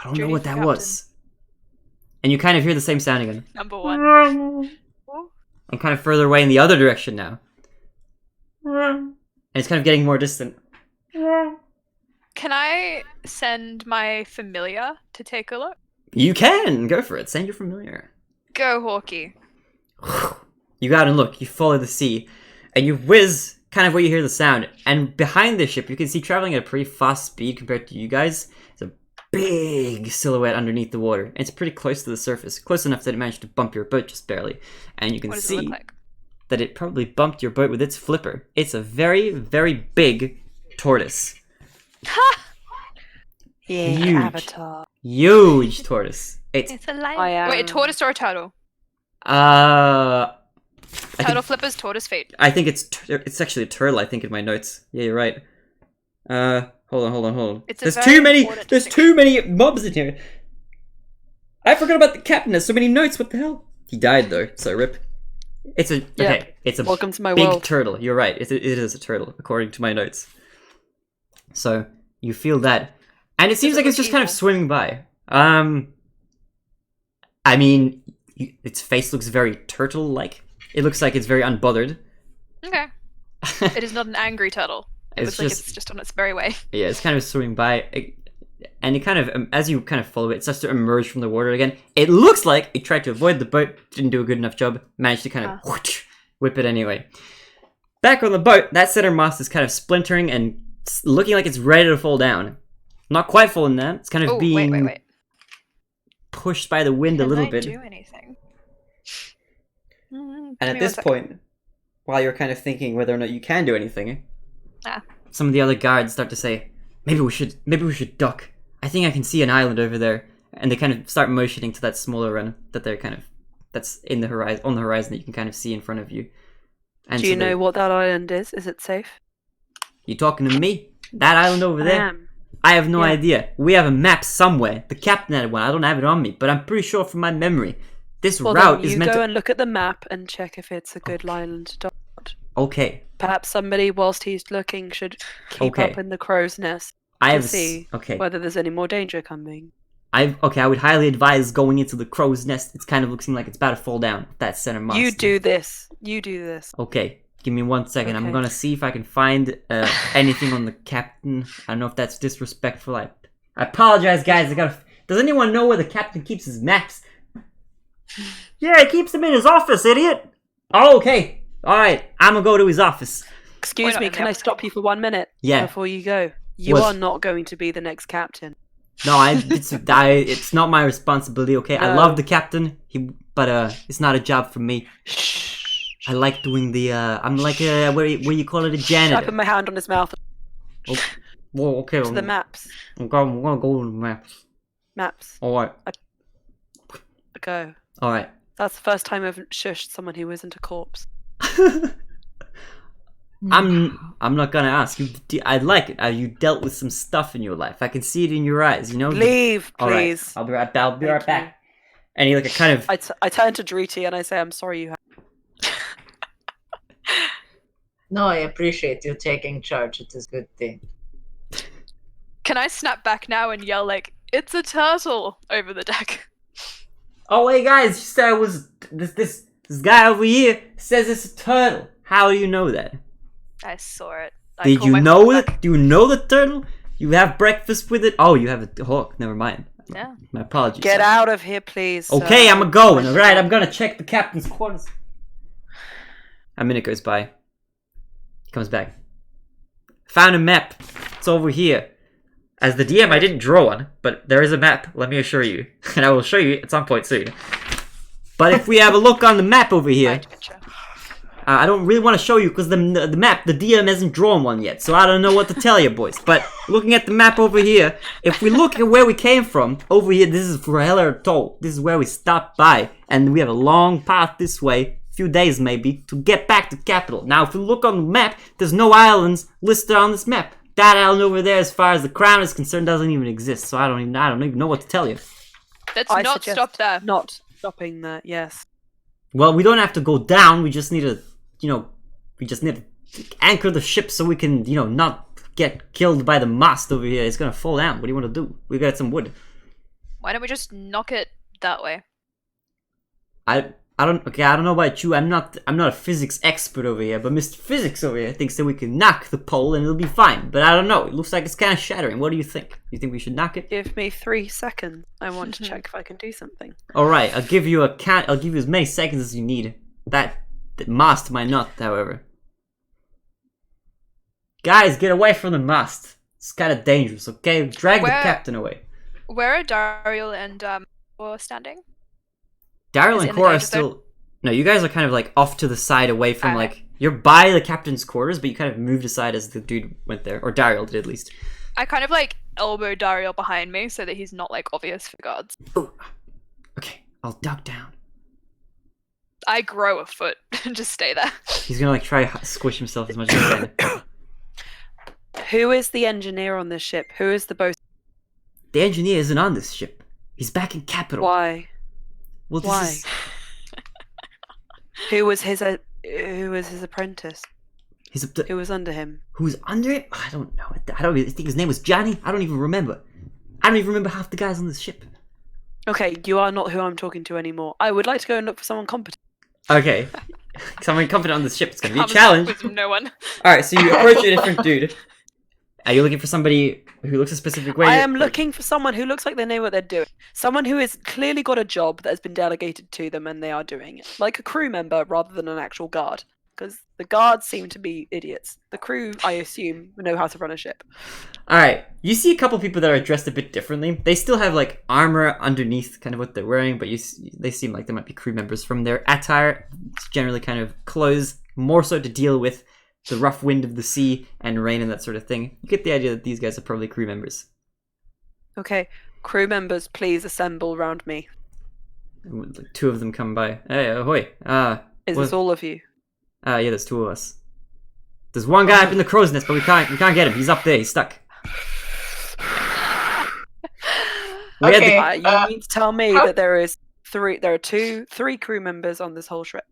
know Judy what for that captain. was. And you kind of hear the same sound again. Number 1. And kind of further away in the other direction now. And it's kind of getting more distant. Can I send my familiar to take a look? You can! Go for it. Send your familiar. Go, Hawkeye. You go out and look. You follow the sea. And you whiz kind of where you hear the sound. And behind the ship, you can see traveling at a pretty fast speed compared to you guys. It's a big silhouette underneath the water. And it's pretty close to the surface. Close enough that it managed to bump your boat just barely. And you can What does it see look like? that it probably bumped your boat with its flipper. It's a very, very big tortoise. Yeah, Huge. Avatar. Huge tortoise. It's It's a lion. I am- Wait, a tortoise or a turtle? I Turtle think, flippers, tortoise feet. I think it's actually a turtle. I think in my notes. Yeah, you're right. Hold on. It's a There's very too many. important There's too many mobs in here. I forgot about the captain. There's so many notes. What the hell? He died though. So rip. It's a Yeah. okay. It's a Welcome to my big world. turtle. You're right. It is a turtle according to my notes. So you feel that, and it seems it like it's look just kind of evil? swimming by. I mean, its face looks very turtle-like. It looks like it's very unbothered. Okay. It is not an angry turtle. It It's looks like just- it's just on its merry way. Yeah, it's kind of swimming by, and it kind of, as you kind of follow it, it starts to emerge from the water again. It looks like it tried to avoid the boat, didn't do a good enough job, managed to kind of whip it anyway. Back on the boat, that center mast is kind of splintering and looking like it's ready to fall down. Not quite falling down, it's kind of Oh, being wait. pushed by the wind a Can little I bit. do anything? And at this point, while you're kind of thinking whether or not you can do anything, some of the other guards start to say, maybe we should dock. I think I can see an island over there. And they kind of start motioning to that smaller one that's in the horizon, on the horizon that you can kind of see in front of you. And Do you know what that island is? Is it safe? You talking to me? That island over I there? am. I have no Yeah. idea. We have a map somewhere. The captain had one. I don't have it on me, but I'm pretty sure from my memory, this Well, route then is you meant go to. and look at the map and check if it's a good island to dot. Okay, Perhaps somebody, whilst he's looking, should keep Okay. up in the crow's nest I to have. see Okay, whether there's any more danger coming. I would highly advise going into the crow's nest. It's kind of looking like it's about to fall down. That center mast. You do this. You do this. Okay, give me 1 second. I'm Okay. gonna see if I can find anything on the captain. I don't know if that's disrespectful. I apologize, guys. Does anyone know where the captain keeps his maps? Yeah, he keeps them in his office, idiot. Oh, okay. All right, I'm gonna go to his office. Excuse not me, in the can I office. stop you for 1 minute? Yeah. Before you go. You What? are not going to be the next captain. No, it's not my responsibility. Okay, I No. love the captain. But it's not a job for me. Shh. I like doing the. I'm like a what do you call it, a I janitor. put my hand on his mouth Well, okay. to the maps. I'm gonna go to the maps. Maps. All right. Go. All right. That's the first time I've shushed someone who isn't a corpse. I'm not gonna ask you. I like it. You dealt with some stuff in your life. I can see it in your eyes. You know. Leave, All right. please. I'll be right back. I'll be right Thank you. back. And he like a kind of. I turn to Driti and I say, I'm sorry you have. No, I appreciate you taking charge. It is a good thing. Can I snap back now and yell like, "It's a turtle" over the deck? Oh hey guys, you said it was this guy over here says it's a turtle. How do you know that? I saw it. I Did call you my know phone it? back. Do you know the turtle? You have breakfast with it? Oh, you have a hawk. Never mind. Yeah. My apologies. Get out of here, please. Okay, sir. I'm going. All right, I'm gonna check the captain's quarters. A minute goes by. He comes back. Found a map. It's over here. As the DM, I didn't draw one, but there is a map. Let me assure you, and I will show you at some point soon. But if we have a look on the map over here, Right, picture. I don't really want to show you because the map, the DM hasn't drawn one yet, so I don't know what to tell you, boys. But looking at the map over here, if we look at where we came from, over here, this is for Heller Toll. This is where we stopped by, and we have a long path this way, a few days maybe, to get back to capital. Now, if we look on the map, there's no islands listed on this map. That island over there, as far as the crown is concerned, doesn't even exist. So I don't even know what to tell you. Let's I not suggest stop there. Not stopping there, yes. Well, we don't have to go down. We just need to, we just need to anchor the ship so we can, not get killed by the mast over here. It's gonna fall down. What do you want to do? We got some wood. Why don't we just knock it that way? I don't know about you. I'm not a physics expert over here, but Mr. Physics over here thinks that we can knock the pole and it'll be fine. But I don't know. It looks like it's kind of shattering. What do you think? You think we should knock it? Give me 3 seconds. I want to check if I can do something. All right. I'll give you I'll give you as many seconds as you need. That mast might not, however. Guys, get away from the mast. It's kind of dangerous. Okay, drag the Where- captain away. Where are Dariel and Bois standing? Daryl Is and it in the Cora are danger zone? still. No, you guys are kind of like off to the side, away from Okay. like you're by the captain's quarters, but you kind of moved aside as the dude went there, or Daryl did at least. I kind of like elbow Dariel behind me so that he's not like obvious for guards. Ooh. Okay, I'll duck down. I grow a foot and just stay there. He's gonna like try to squish himself as much as he can. Who is the engineer on this ship? Who is the boat? The engineer isn't on this ship. He's back in capital. Why? Well, this Why? is Who was his apprentice? he's up to, Who was under him? who's under it. I don't know. I don't really think his name was Johnny. I don't even remember. I don't even remember half the guys on this ship. Okay, you are not who I'm talking to anymore. I would like to go and look for someone competent. Okay, someone confident on this ship. It's gonna be a Comes challenge. With no one. All right, so you approach a different dude. Are you looking for somebody who looks a specific way? I am looking for someone who looks like they know what they're doing. Someone who has clearly got a job that has been delegated to them and they are doing it. Like a crew member rather than an actual guard. Because the guards seem to be idiots. The crew, I assume, know how to run a ship. All right, you see a couple people that are dressed a bit differently. They still have like armor underneath, kind of what they're wearing, but they seem like they might be crew members. From their attire, it's generally kind of clothes, more so to deal with the rough wind of the sea and rain and that sort of thing. You get the idea that these guys are probably crew members. Okay, crew members, please assemble around me. And, like, two of them come by. Hey, ahoy! Is What- this all of you? Yeah, there's two of us. There's one guy up in the crow's nest, but we can't get him. He's up there. He's stuck. We had Okay. You mean to tell me how- that there are three crew members on this whole ship?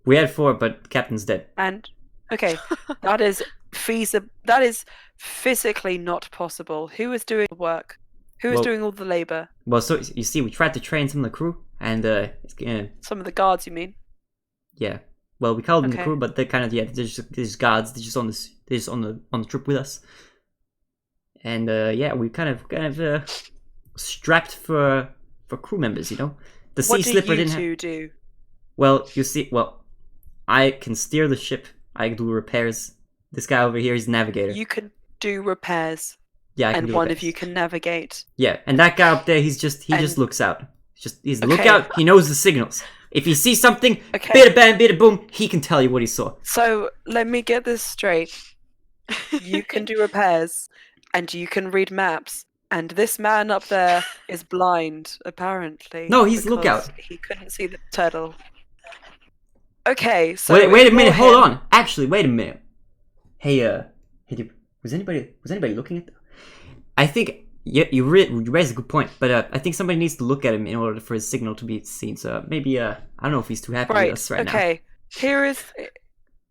we had 4, but the captain's dead. And okay, that is feasible. That is physically not possible. Who is doing the work? Who is Well- doing all the labor? Well, so you see, we tried to train some of the crew, and Some of the guards, you mean? yeah. Well, we called them the Okay. crew, but they're kind of they're just guards. They're just on the trip with us. And yeah, we kind of strapped for crew members, you know. The sea What do slipper you didn't. two do? Well, you see, I can steer the ship. I do repairs. This guy over here is navigator. You can do repairs, Yeah, I can and do one repairs. of you can navigate. Yeah, and that guy up there, he just And- looks out. He's the Okay. lookout. He knows the signals. If he sees something, Okay. bit of bam, bit of boom, he can tell you what he saw. So let me get this straight. You can do repairs, and you can read maps. And this man up there is blind, apparently. No, he's because lookout. He couldn't see the turtle. Okay, so Wait a minute. Hold ignore him. on. Actually, wait a minute. Hey, was anybody looking at? I think you raised a good point, but I think somebody needs to look at him in order for his signal to be seen. So maybe I don't know if he's too happy with us right now. Okay.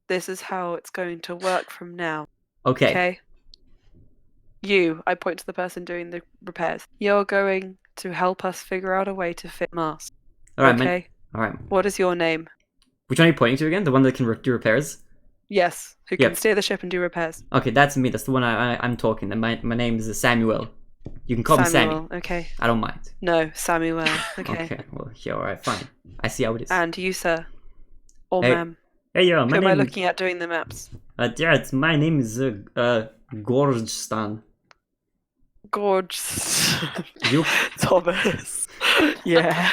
This is how it's going to work from now. Okay. Okay. I point to the person doing the repairs. You're going to help us figure out a way to fit mast. All right, Okay. All right. What is your name? Which one are you pointing to again? The one that can do repairs? Yes. Who can Yep. steer the ship and do repairs? Okay, that's me. That's the one I'm talking. And my name is Samuel. You can call me Samuel. Sammy. Okay. I don't mind. No, Samuel. Okay. Okay. Well, yeah. All right. Fine. I see how it is. And you, sir. Or Hey, ma'am. Hey, yo, Who my am I name. looking at doing the maps? My name is Gorgestan. Gorge. You? Thomas. Yeah.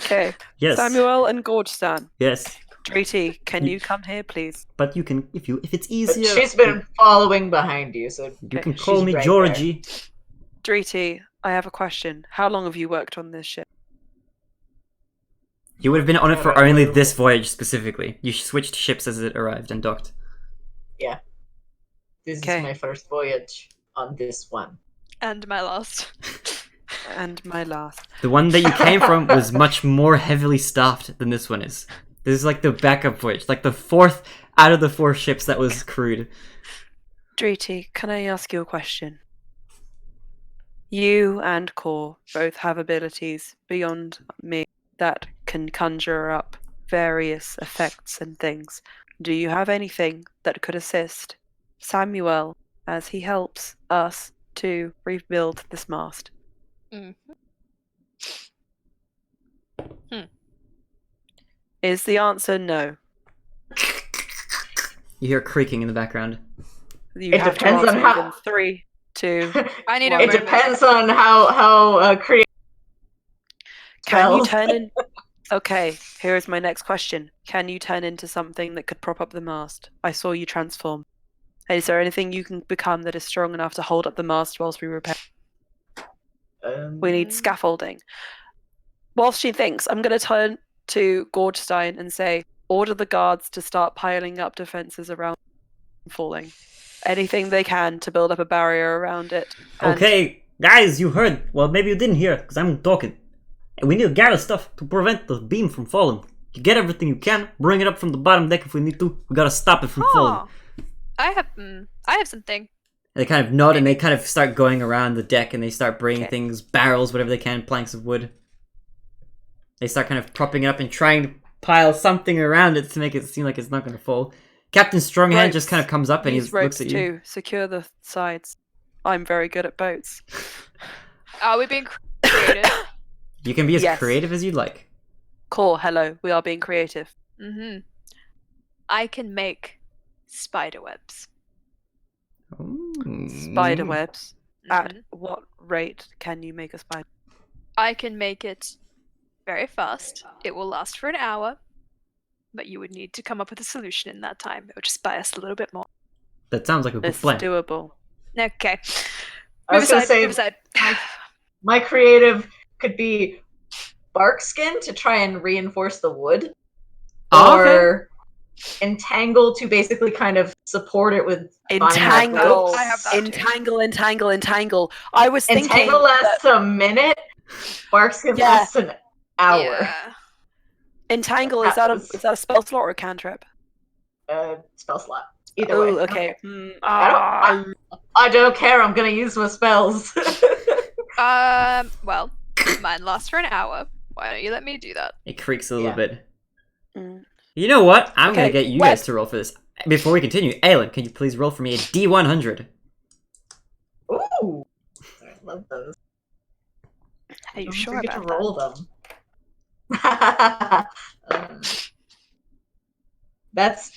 Okay. Yes. Samuel and Gorgestan. Yes. Treaty, can you come here, please? But you can if it's But easier. she's been following behind you, so You can Okay. call She's me right Georgie. Treaty, I have a question. How long have you worked on this ship? You would have been on it for only this voyage specifically. You switched ships as it arrived and docked. this Okay. is my first voyage on this one. And my last. And my last. The one that you came from was much more heavily staffed than this one is. This is like the backup voyage, like the 4th out of the 4 ships that was crewed. Treaty, can I ask you a question? You and Core both have abilities beyond me that can conjure up various effects and things. Do you have anything that could assist Samuel as he helps us to rebuild this mast? Is the answer no? You hear creaking in the background. You It have to depends on answer how- in 3, 2. I need a It moment. depends on how creative. Can you Well. turn in? Okay, here is my next question. Can you turn into something that could prop up the mast? I saw you transform. Is there anything you can become that is strong enough to hold up the mast whilst we repair? We need scaffolding. Whilst she thinks, I'm going to turn to Gorgestein and say, order the guards to start piling up defenses around falling. Anything they can to build up a barrier around it. And Okay, guys, you heard. Well, maybe you didn't hear, because I'm talking. We need to gather stuff to prevent the beam from falling. You get everything you can, bring it up from the bottom deck if we need to. We gotta stop it from falling. Oh, I have something. And they kind of nod and they kind of start going around the deck and they start bringing Okay. things, barrels, whatever they can, planks of wood. They start kind of propping it up and trying to pile something around it to make it seem like it's not going to fall. Captain Stronghand just Ropes. kind of comes up and he use looks ropes at you. too. Secure the sides. I'm very good at boats. Are we being creative? You can be as Yes. creative as you'd like. Core, hello. We are being creative. I can make spider webs. Spider webs. At Mhm. what rate can you make a spider? I can make it very fast. It will last for an hour, but you would need to come up with a solution in that time. It would just buy us a little bit more. That sounds like a good It's plan. doable. Okay. I was gonna say Riverside. my creative could be bark skin to try and reinforce the wood, Oh, okay. or entangle to basically kind of support it with Entangle. I have that too. Entangle. I was thinking Entangle lasts a minute. Sparks can Yeah. last an hour. Yeah. entangle is that a spell slot or a cantrip? Spell slot. Either Oh, way. okay. I don't care. I'm gonna use my spells. Well, mine lasts for an hour. Why don't you let me do that? It creaks a little Yeah. bit. Mm. You know what? I'm Okay, gonna get you guys to roll for this. Before we continue, Aelin, can you please roll for me a D100? Ooh, I love those. Are you Don't sure forget about to roll them. That's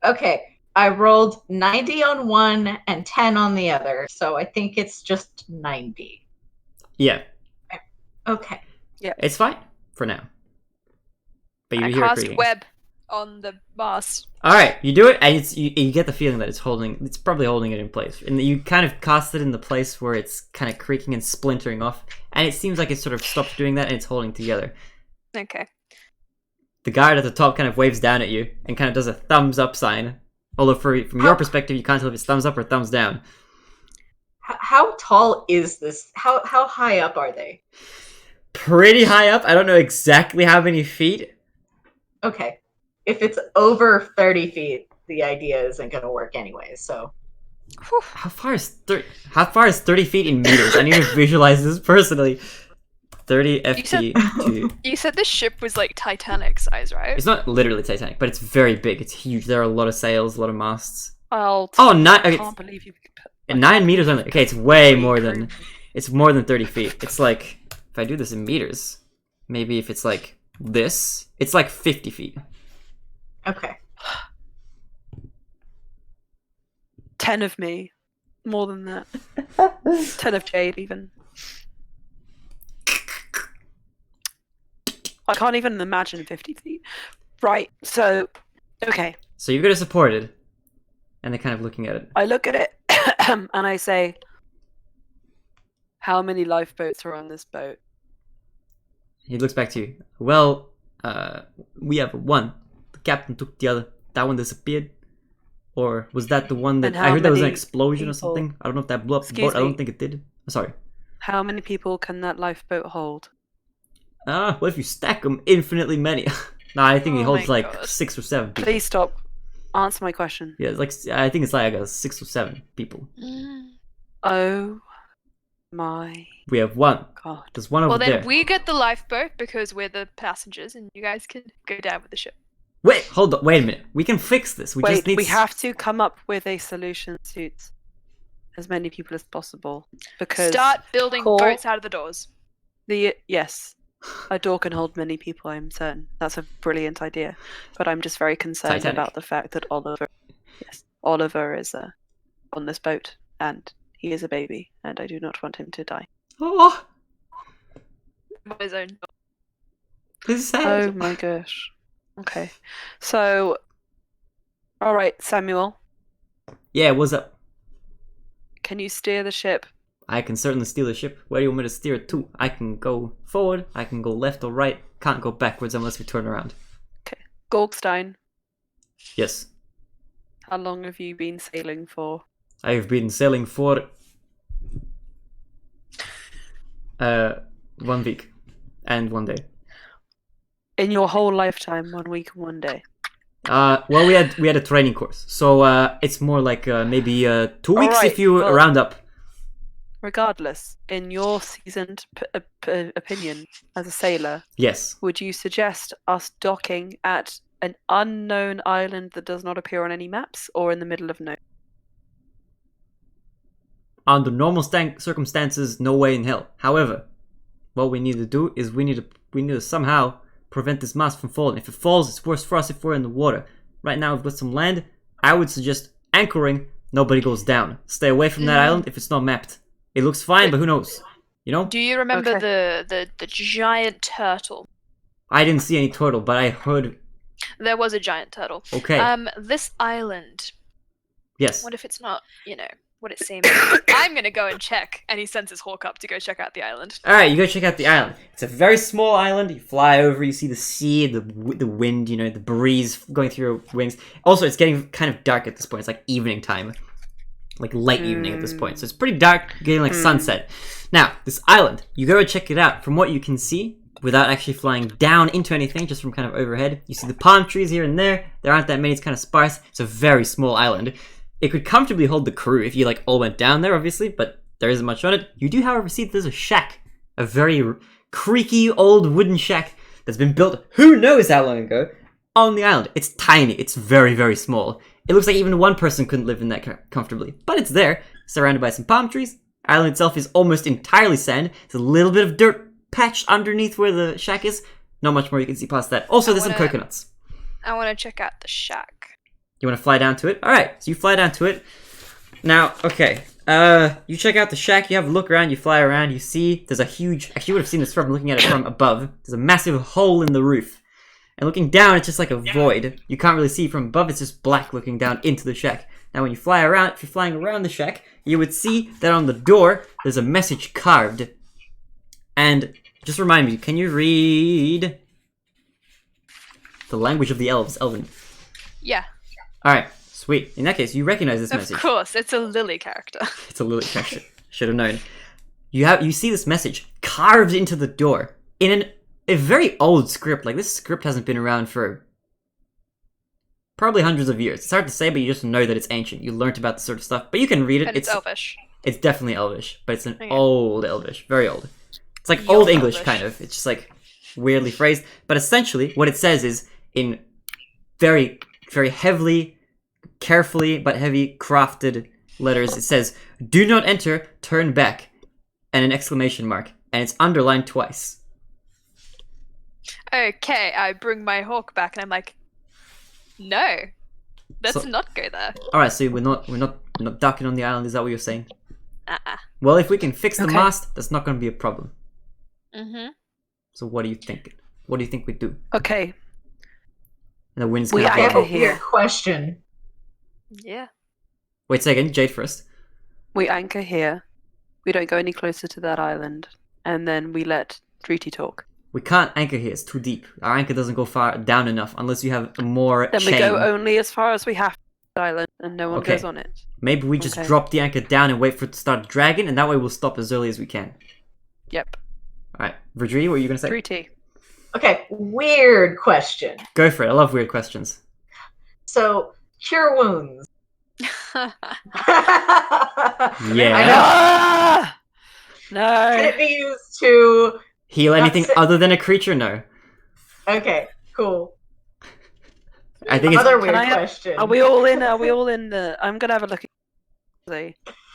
okay. I rolled 90 on one and 10 on the other, so I think it's just 90. Yeah, Okay. it's fine for now. But you I hear it cast creaking. web on the mast. All right, you do it, and you get the feeling that it's probably holding it in place, and you kind of cast it in the place where it's kind of creaking and splintering off, and it seems like it sort of stopped doing that, and it's holding together. Okay. The guard at the top kind of waves down at you and kind of does a thumbs up sign. Although from your perspective, you can't tell if it's thumbs up or thumbs down. How tall is this? How high up are they? Pretty high up. I don't know exactly how many feet. Okay. If it's over 30 feet, the idea isn't going to work anyway, so. Whew. How far is 30 feet in meters? I need to visualize this personally. 30 ft to... You said this ship was like Titanic size, right? It's not literally Titanic, but it's very big. It's huge. There are a lot of sails, a lot of masts. I Can't believe you put 9 meters only. Okay, it's way more than... It's more than 30 feet. It's like... If I do this in meters, maybe if it's like this, it's like 50 feet. Okay. 10 of me. More than that. 10 of Jade, even. I can't even imagine 50 feet. Right, so, okay. So you've got it supported, and they're kind of looking at it. I look at it, and I say, how many lifeboats are on this boat? He looks back to you. Well, we have one. The captain took the other. That one disappeared. Or was that the one that... And I how heard there was an many explosion or people- something. I don't know if that blew up the Excuse boat. I don't me. think it did. Sorry. How many people can that lifeboat hold? What if you stack them? Infinitely many. Nah, I think he Oh holds my like God. 6 or 7 people. Please stop. Answer my question. Yeah, it's like I think it's like 6 or 7 people. Oh my We have one. god. There's one over Well, then there. we get the lifeboat because we're the passengers, and you guys can go down with the ship. Wait, hold on. Wait a minute. We can fix this. We just Wait, need... we have to come up with a solution that suits as many people as possible. Because Start building Cool. boats out of the doors. yes, a door can hold many people, I'm certain. That's a brilliant idea. But I'm just very concerned Titanic. about the fact that Oliver is on this boat, and he is a baby, and I do not want him to die. Oh, On his own. this is Oh sad. my gosh. Okay. So, alright, Samuel, Yeah, what's up? can you steer the ship? I can certainly steal the ship. Where do you want me to steer it to? I can go forward, I can go left or right. Can't go backwards unless we turn around. Gorgstein, Yes. how long have you been sailing for? I have been sailing for 1 week and 1 day. In your whole lifetime, 1 week and 1 day. Well, we had a training course, so it's more like maybe 2 weeks Alright, if you well- round up. Regardless, in your seasoned opinion as a sailor, Yes. would you suggest us docking at an unknown island that does not appear on any maps, or in the middle of nowhere? Under normal circumstances, no way in hell. However, what we need to do is we need to somehow prevent this mast from falling. If it falls, it's worse for us if we're in the water. Right now, we've got some land. I would suggest anchoring. Nobody goes down. Stay away from that island if it's not mapped. It looks fine, but who knows? You know? Do you remember the giant turtle? I didn't see any turtle, but I heard... There was a giant turtle. Okay. This island. Yes. What if it's not, what it seems. I'm gonna go and check. And he sends his hawk up to go check out the island. Alright, you go check out the island. It's a very small island. You fly over, you see the sea, the wind, you know, the breeze going through your wings. Also, it's getting kind of dark at this point. It's like evening time. Like late evening at this point. So it's pretty dark, getting like sunset. Now, this island, you go and check it out. From what you can see, without actually flying down into anything, just from kind of overhead, you see the palm trees here and there. There aren't that many, it's kind of sparse. It's a very small island. It could comfortably hold the crew if you like all went down there, obviously, but there isn't much on it. You do, however, see that there's a shack. A very creaky old wooden shack that's been built who knows how long ago on the island. It's tiny. It's very, very small. It looks like even one person couldn't live in that comfortably. But it's there, surrounded by some palm trees. The island itself is almost entirely sand. There's a little bit of dirt patch underneath where the shack is. Not much more you can see past that. Also, there's some coconuts. I want to check out the shack. You want to fly down to it? Alright, so you fly down to it. Now, okay. You check out the shack, you have a look around, you fly around, you see there's a huge... Actually, you would have seen this from looking at it from above. There's a massive hole in the roof. And looking down, it's just like a void. You can't really see from above, it's just black looking down into the shack. Now when you fly around, if you're flying around the shack, you would see that on the door, there's a message carved. And just remind me, can you read the language of the elves, Elven? Yeah. Alright, sweet. In that case, you recognize this message. Of course, it's a Lily character. It's a Lily character. Should have known. You see this message carved into the door in a very old script. Like, this script hasn't been around for probably hundreds of years. It's hard to say, but you just know that it's ancient. You learnt about this sort of stuff, but you can read it. And it's Elvish. It's definitely Elvish, but it's an Okay. old Elvish, very old. It's like Old Old English, Elvish. kind of. It's just like weirdly phrased. But essentially, what it says is in very, very heavily, carefully, but heavy crafted letters, it says, "Do not enter, turn back," and an exclamation mark. And it's underlined twice. Okay, I bring my hawk back and I'm like, no, let's So- not go there. Alright, so we're not docking on the island, is that what you're saying? Uh-uh. Well, if we can fix the Okay. mast, that's not going to be a problem. Mm-hmm. So what do you think? What do you think we do? Okay. And the wind's We kind I of have a anchor blowing. here. weird question. Yeah. Wait a second, Jade first. We anchor here. We don't go any closer to that island. And then we let Druti talk. We can't anchor here, it's too deep. Our anchor doesn't go far down enough unless you have a more Then chain. we go only as far as we have to the island and no one Okay. goes on it. Maybe we just Okay. drop the anchor down and wait for it to start dragging, and that way we'll stop as early as we can. Yep. Alright, Verdri, what are you going to say? Druti. Okay, weird question. Go for it, I love weird questions. So, cure wounds. Yeah. I know. Ah! Can No. it be used to... Heal anything That's it. other than a creature? No. Okay, cool. I think it's... Another Can weird I have- question. Are we all in? Are we all in the? I'm gonna have a look at. See.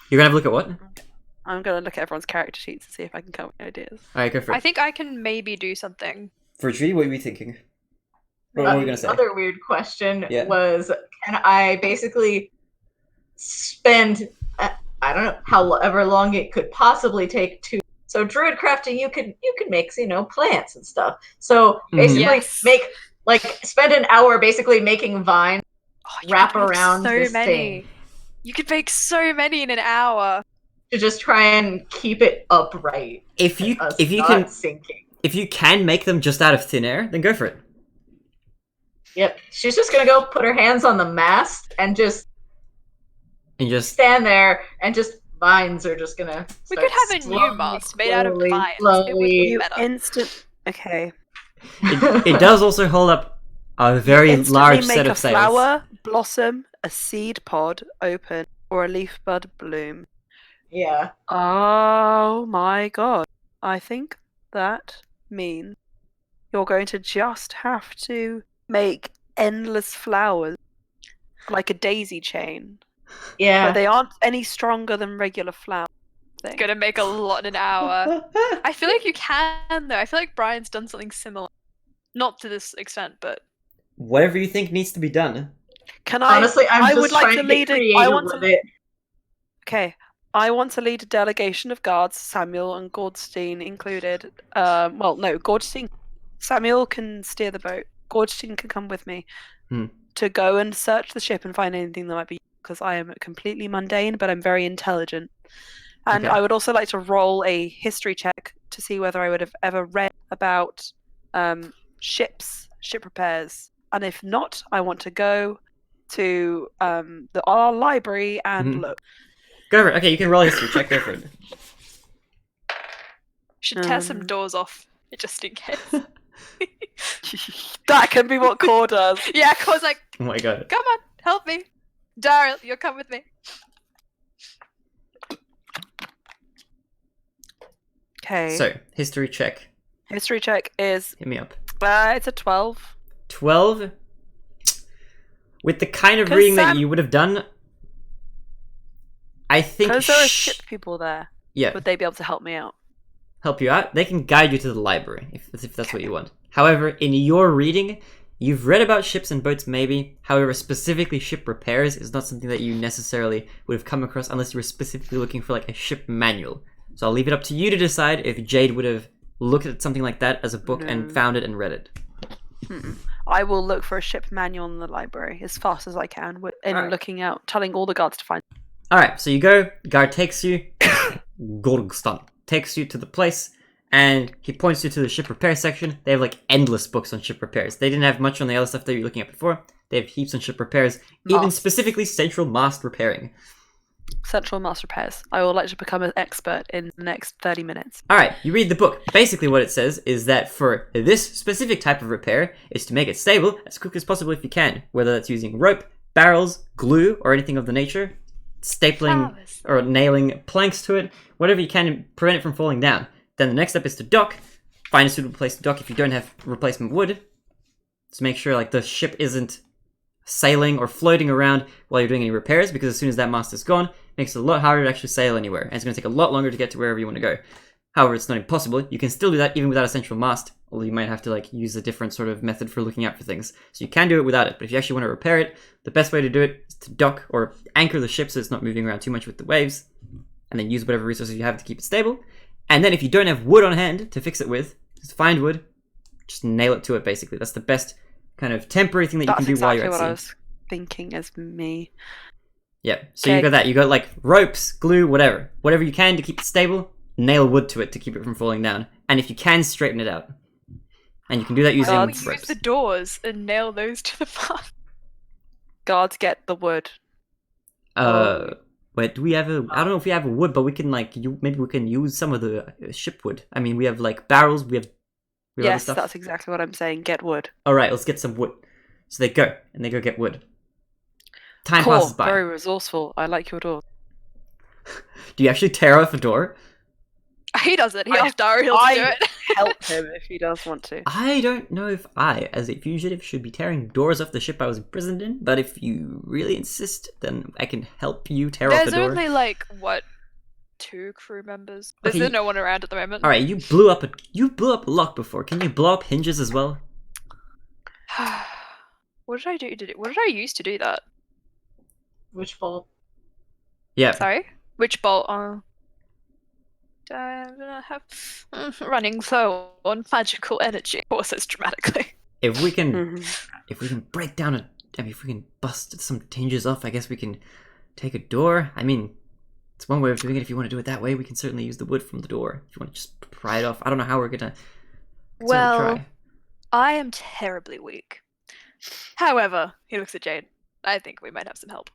You're going to have a look at what? I'm gonna look at everyone's character sheets and see if I can come up with ideas. Alright, go for I it. think I can maybe do something. Verdri, what are you thinking? What were you going to say? Another weird question Yeah. was, can I basically spend, I don't know, however long it could possibly take to... So druid crafting, you can make, plants and stuff. So basically Yes. spend an hour basically making vines, Oh, you wrap could make around so this many. thing You could make so many in an hour. to just try and keep it upright. If you us if you not can sinking. if you can make them just out of thin air, then go for it. Yep. She's just gonna go put her hands on the mast and just And just stand there and just vines are just gonna We start could have a new slowly, mast made out of slowly, vines. It would slowly. be You better. instant. Okay. it does also hold up a very Instantly large make set a of sails. flower, blossom, a seed pod open, or a leaf bud bloom. Yeah. Oh my god. I think that means you're going to just have to make endless flowers like a daisy chain. Yeah. But they aren't any stronger than regular flowers. Thing. Gonna make a lot in an hour. I feel like you can though. I feel like Brian's done something similar. Not to this extent, but Whatever you think needs to be done. Can I? Honestly, I'm I just would like trying to to lead get a- I creative want to- with it. Okay. I want to lead a delegation of guards, Samuel and Gordstein included. Well, no, Gordstein. Samuel can steer the boat. Gordstein can come with me Hmm. to go and search the ship and find anything that might be. because I am completely mundane, but I'm very intelligent. And Okay. I would also like to roll a history check to see whether I would have ever read about ship repairs. And if not, I want to go to our library and Mhm. look. Go for it. Okay, you can roll a history check. Go for it. Should tear some doors off, just in case. That can be what Core does. Yeah, Core's like, Oh my god. come on, help me. Daryl, you'll come with me. Okay. So, history check. History check is Hit me up. it's a 12. 12. With the kind of 'Cause reading that Sam- you would have done, I think Because there are ship people there. yeah, Would they be able to help me out? help you out. They can guide you to the library if that's what you want. However, in your reading, you've read about ships and boats maybe. However, specifically ship repairs is not something that you necessarily would have come across unless you were specifically looking for like a ship manual. So I'll leave it up to you to decide if Jade would have looked at something like that as a book and found it and read it. I will look for a ship manual in the library as fast as I can, and Alright. looking out, telling all the guards to find. Alright, so you go, guard takes you, Gorgstan takes you to the place, and he points you to the ship repair section. They have like endless books on ship repairs. They didn't have much on the other stuff that you were looking at before. They have heaps on ship repairs, even Mast. specifically central mast repairing. Central Master Repairs. I would like to become an expert in the next 30 minutes. Alright, you read the book. Basically what it says is that for this specific type of repair is to make it stable as quick as possible if you can, whether that's using rope, barrels, glue, or anything of the nature, stapling Flowers. or nailing planks to it, whatever you can to prevent it from falling down. Then the next step is to dock. Find a suitable place to dock if you don't have replacement wood. To make sure like the ship isn't sailing or floating around while you're doing any repairs, because as soon as that mast is gone, it makes it a lot harder to actually sail anywhere, and it's going to take a lot longer to get to wherever you want to go. However, it's not impossible. You can still do that even without a central mast, although you might have to like use a different sort of method for looking out for things. So you can do it without it, but if you actually want to repair it, the best way to do it is to dock or anchor the ship so it's not moving around too much with the waves, and then use whatever resources you have to keep it stable. And then if you don't have wood on hand to fix it with, just find wood, just nail it to it basically. That's the best kind of temporary thing that you That's can do while exactly you're at what sea. I was thinking as me. Yeah, so you Okay. got that. You got like ropes, glue, whatever. Whatever you can to keep it stable, nail wood to it to keep it from falling down. And if you can, straighten it out. And you can do that using Why don't we ropes. use the doors and nail those to the mast? Guards get the wood. But do we have a? I don't know if we have a wood, but we can like maybe we can use some of the ship wood. I mean, we have like barrels. We have other Yes, stuff. that's exactly what I'm saying. Get wood. All right, let's get some wood. So they go and they go get wood. Time Cool. passes by. Very resourceful. I like your door. Do you actually tear off a door? He does it. He I- asked Daryl to do it. Help him if he does want to. I don't know if I, as a fugitive, should be tearing doors off the ship I was imprisoned in, but if you really insist, then I can help you tear off There's the door. only like what, 2 crew members. There's Okay, no one around at the moment. All right, you blew up a lock before. Can you blow up hinges as well? What did I do? What did I use to do that? Which bolt? Yeah. Sorry, which bolt? I have running low on magical energy. Pauses dramatically. If we can, Mhm. if we can break down if we can bust some hinges off, I guess we can take a door. I mean, it's one way of doing it. If you want to do it that way, we can certainly use the wood from the door. If you want to just pry it off, I don't know how we're gonna. Well, try. I am terribly weak. However, he looks at Jade. I think we might have some help.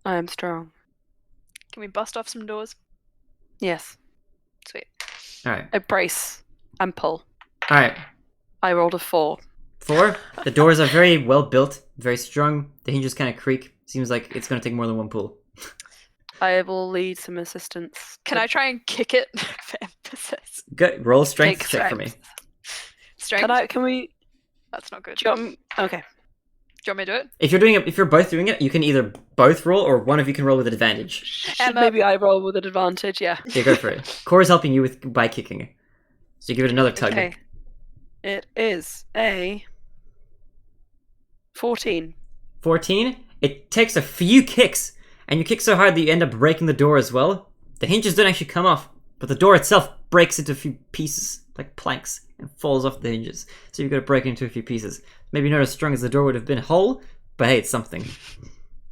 I am strong. Can we bust off some doors? Yes. Sweet. All right, I brace and pull. all right. I rolled a 4. 4. The doors are very well built, very strong. The hinges kind of creak. Seems like it's gonna take more than one pull. I will lead some assistance. Can I try and kick it for emphasis? Go, roll a strength Take check for me. Strength? Can we? That's not good. Do you want me- okay. Do you want me to do it? If you're both doing it, you can either both roll or one of you can roll with advantage. Should Emma- maybe I roll with an advantage? Yeah. Yeah, go for it. Cora's helping you by kicking. So you give it another tug. Okay. It is a 14. 14. It takes a few kicks, and you kick so hard that you end up breaking the door as well. The hinges don't actually come off, but the door itself breaks into a few pieces, like planks, and falls off the hinges. So you've got to break it into a few pieces. Maybe not as strong as the door would have been whole, but hey, it's something.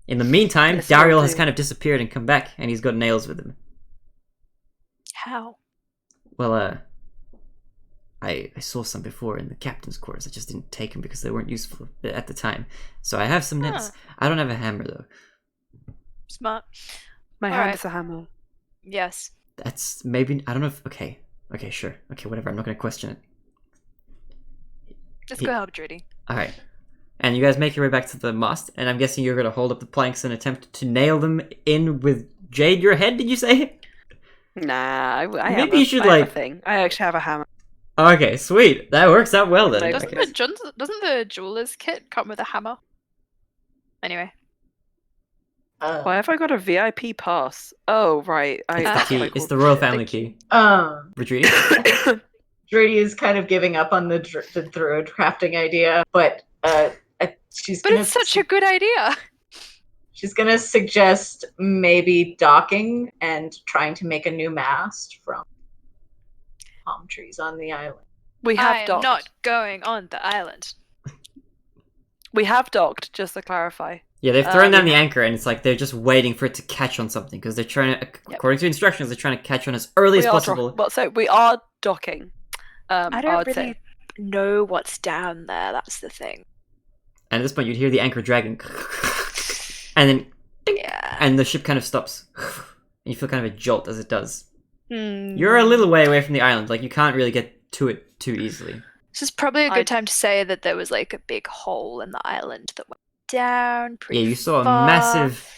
In the meantime, Yes, will Dariel has do. kind of disappeared and come back, and he's got nails with him. How? Well, I saw some before in the captain's quarters. I just didn't take them because they weren't useful at the time. So I have some nails. I don't have a hammer though. Smart. My hand Alright. is a hammer. Yes. That's maybe I don't know if okay, sure, okay, whatever. I'm not gonna question it. Let's He- go help Judy. All right. And you guys make your way back to the mast, and I'm guessing you're gonna hold up the planks and attempt to nail them in with Jade. Your head? Did you say? Nah, I have Maybe a, you should, I have a like- thing. I actually have a hammer. Okay, sweet. That works out well then. Maybe. Doesn't the jeweler's kit come with a hammer? Anyway. Why have I got a VIP pass? Oh, right. It's the that's key. what I It's called the royal it. family key. Retreat. Drudy is kind of giving up on the druid crafting idea, but she's But gonna it's such a good idea. she's gonna suggest maybe docking and trying to make a new mast from palm trees on the island. We have I am docked. not going on the island. We have docked, just to clarify. Yeah, they've thrown down yeah. the anchor, and it's like they're just waiting for it to catch on something because they're trying to, according to instructions, they're trying to catch on as early as possible. So we are docking. I I don't would really say. know what's down there. That's the thing. And at this point, you'd hear the anchor dragging, and then Yeah. and the ship kind of stops, and you feel kind of a jolt as it does. Hmm. You're a little way away from the island, like you can't really get to it too easily. This is probably a good I- time to say that there was like a big hole in the island that went down. Pretty Yeah, you saw a far. massive,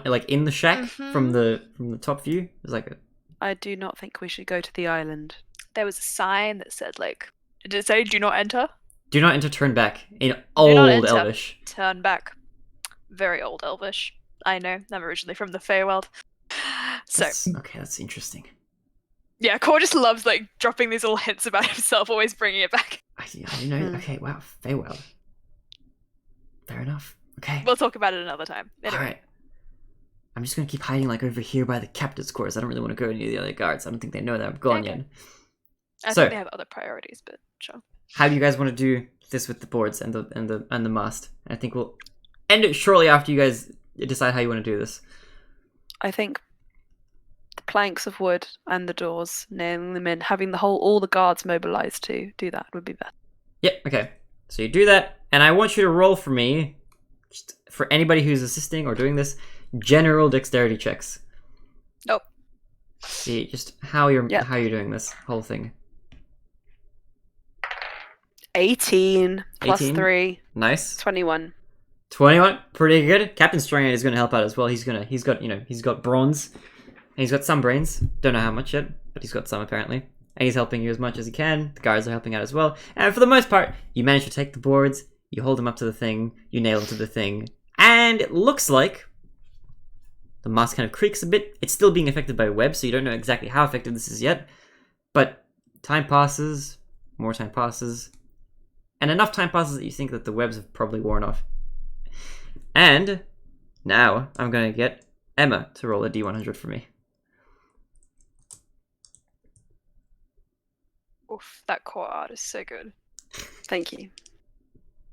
like in the shack from Mhm. the top view. There's like a I do not think we should go to the island. There was a sign that said like, did it say "Do not enter"? "Do not enter, turn back" in not old enter. Elvish. Turn back. Very old Elvish. I know. I'm originally from the Feywild. So That's interesting. yeah, Core just loves like dropping these little hints about himself, always bringing it back. I didn't know. Okay, wow, Feywild. Fair enough. Okay. We'll talk about it another time. Anyway. All right. I'm just gonna keep hiding like over here by the captain's quarters. I don't really want to go near the other guards. I don't think they know that I'm gone Okay. yet. I So- think they have other priorities, but sure. How do you guys want to do this with the boards and the mast? I think we'll end it shortly after you guys decide how you want to do this. I think the planks of wood and the doors, nailing them in, having all the guards mobilized to do that would be better. Yep. Okay. So you do that, and I want you to roll for me, just for anybody who's assisting or doing this, general dexterity checks. Nope. See just how you're Yep. doing this whole thing. 18 plus 18? 3, Nice. 21. 21, pretty good. Captain Stringhand is going to help out as well. He's got bronze, and he's got some brains. Don't know how much yet, but he's got some apparently. And he's helping you as much as he can. The guards are helping out as well. And for the most part, you manage to take the boards, you hold them up to the thing, you nail them to the thing, and it looks like the mast kind of creaks a bit. It's still being affected by web, so you don't know exactly how effective this is yet. But time passes, more time passes, and enough time passes that you think that the webs have probably worn off. And now I'm going to get Emma to roll a D100 for me. Oof, that core art is so good. Thank you.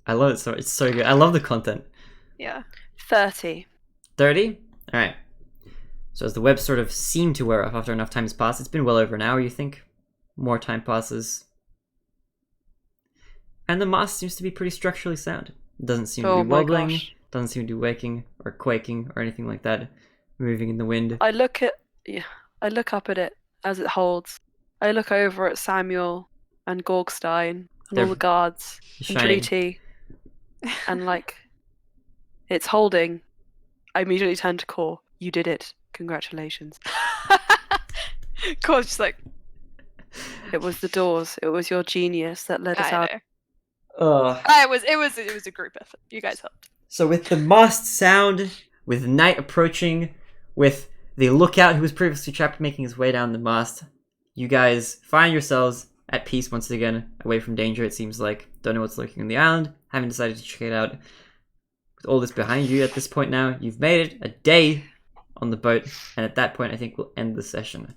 I love it, it's so good. I love the content. Yeah. 30. 30? Alright. So as the webs sort of seem to wear off after enough time has passed, it's been well over an hour, you think? More time passes. And the mast seems to be pretty structurally sound. It doesn't seem to Oh be my wobbling, gosh. doesn't seem to be waking or quaking or anything like that, moving in the wind. I look up at it as it holds. I look over at Samuel and Gorgstein and They're all the guards and shining. Treaty, and like, it's holding. I immediately turn to Core. You did it. Congratulations. Core's just like, It was the doors. It was your genius that led us I out. know. Ugh. It was a group effort. You guys helped. So with the mast sound, with night approaching, with the lookout who was previously trapped making his way down the mast, you guys find yourselves at peace once again, away from danger it seems like. Don't know what's lurking on the island, haven't decided to check it out. With all this behind you at this point now, you've made it a day on the boat, and at that point I think we'll end the session.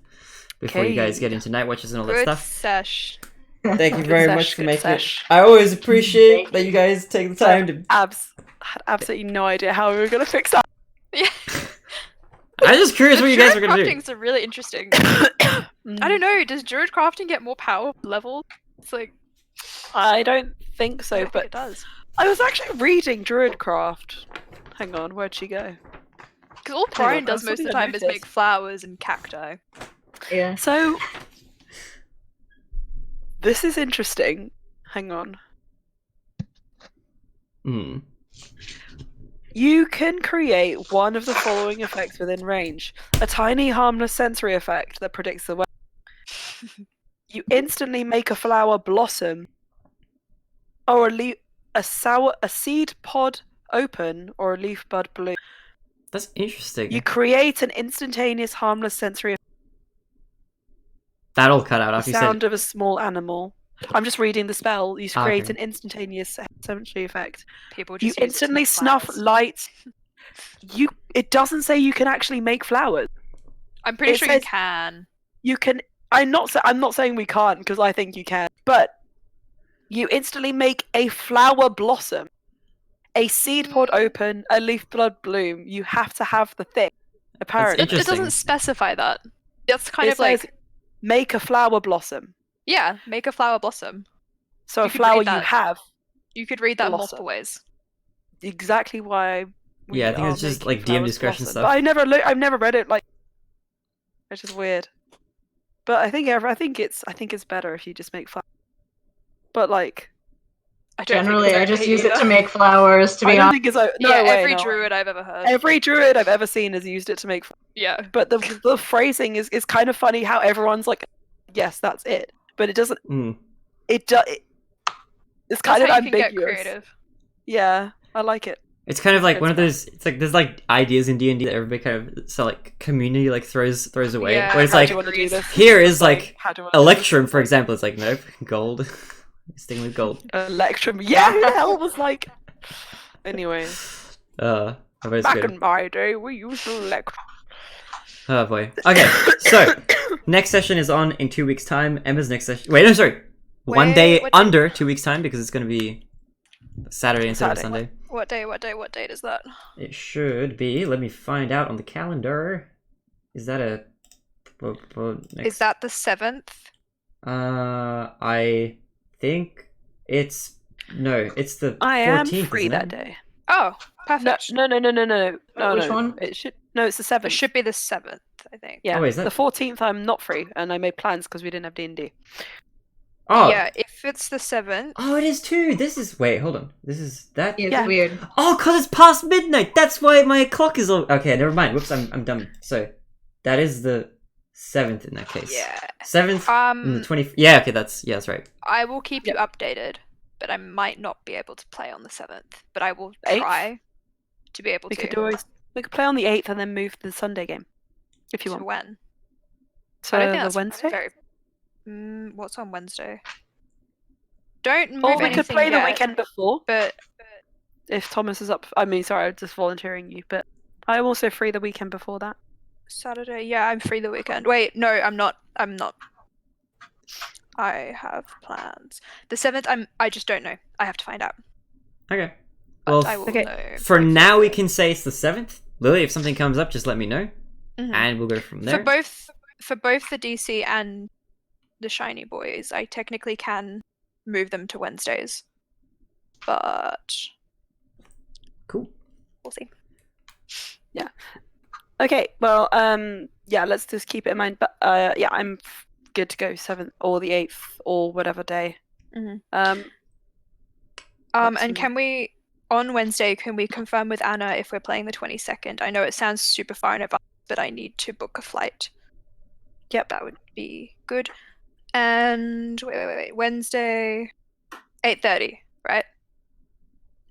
Before you guys Okay. get into night watches and all that Good stuff. sesh. Thank you Good very sesh, much for good making sesh. it. I always appreciate Thank that you guys take the time to Had absolutely no idea how we were going to fix that. Yeah. I'm just curious what you guys are gonna do. Crafting's a really interesting. Mm. I don't know. Does druid crafting get more power level? It's like I don't think I so, don't think but it does. I was actually reading Druidcraft. Hang on, where'd she go? Because all Hang on, Brian does that's most of the something I time is noticed. make flowers and cacti. Yeah. So, this is interesting. Hang on. Hmm. You can create one of the following effects within range. A tiny, harmless sensory effect that predicts the weather. You instantly make a flower blossom, or a seed pod open, or a leaf bud bloom. That's interesting. You create an instantaneous, harmless sensory effect. That'll cut out The after you sound said. of a small animal. I'm just reading the spell. You Ah, create okay. an instantaneous sensory effect. People You just use it to instantly make snuff flowers. lights. It doesn't say you can actually make flowers. I'm pretty it sure you says- can. You can. I'm not saying we can't because I think you can. But you instantly make a flower blossom, a seed pod open, a leaf bud bloom. You have to have the thing. Apparently, It Interesting. doesn't specify that. That's kind It of like says make a flower blossom. yeah, make a flower blossom. So You a could flower read you that. have. You could read that in Blossom. multiple ways. Exactly why. We Yeah, I think are it's just, making like, DM flowers discretion blossom. stuff. But I've never read it. Like, it's just weird. But I think it's better if you just make flowers. But like, I don't Generally, think I it's just okay use it either. to make flowers. To I be don't honest, think it's no Yeah, way, every no. druid I've ever heard. Every druid I've ever seen has used it to make. Yeah. But the phrasing is kind of funny. How everyone's like, yes, that's it. But it doesn't. Hmm. It's That's kind of how you can ambiguous. get creative. Yeah, I like it. It's kind of like one of It's those. It's like there's like ideas in D&D that everybody kind of like community like throws away. Yeah, where it's How like do you want to do this? here is like How do I do this? Electrum, for example. It's like nope, gold. Sticking with gold. Electrum. Yeah, who the hell was like? Anyway, But it's back good. in my day, we used Electrum. Oh boy. Okay, so next session is on in 2 weeks' time. Emma's next session. Wait, no, sorry. One Wait, day what day? under 2 weeks' time because it's gonna be Saturday instead of Saturday. Sunday. What date is that? It should be. Let me find out on the calendar. Is that a? Is that the 7th? I think it's it's the 14th. I am free isn't that it? day. Oh, No, perfect. no. Which one? It should. No, it's the It 7th. should be the 7th, I think. Yeah, Oh, is that- the 14th? I'm not free, and I made plans because we didn't have D&D. Oh. Yeah, if it's the 7th. Oh, it is too. This is hold on. This is that. yeah, it's Yeah. weird. Oh, cause it's past midnight. That's why my clock is all. Okay, never mind. Whoops, I'm dumb. So that is the 7th in that case. Yeah. 7th. And the Um, 20th. Yeah. Okay, that's right. I will keep you updated, but I might not be able to play on the 7th. But I will 8th? try to be able We to. could play on the 8th and then move to the Sunday game, if you To want. when? So I don't think the that's Wednesday. very. What's on Wednesday? Don't move Or we anything could play the yet, weekend before But if Thomas is up. I mean, sorry, I'm just volunteering you, but I'm also free the weekend before that. Saturday, yeah, I'm free the weekend. Wait, no, I'm not. I have plans. The 7th, I just don't know. I have to find out. Okay. But Well, I will okay. know. for now we can say it's the 7th. Lily, if something comes up, just let me know, Mhm. and we'll go from there. For both the DC and the Shiny Boys, I technically can move them to Wednesdays. But Cool. we'll see. Okay, well, yeah, let's just keep it in mind. But yeah, I'm good to go 7th or the 8th or whatever day. Mhm. What's And the- can we on Wednesday? Can we confirm with Anna if we're playing the 22nd? I know it sounds super far in advance, but I need to book a flight. Yep. That would be good. And wait. Wednesday, 8:30, right?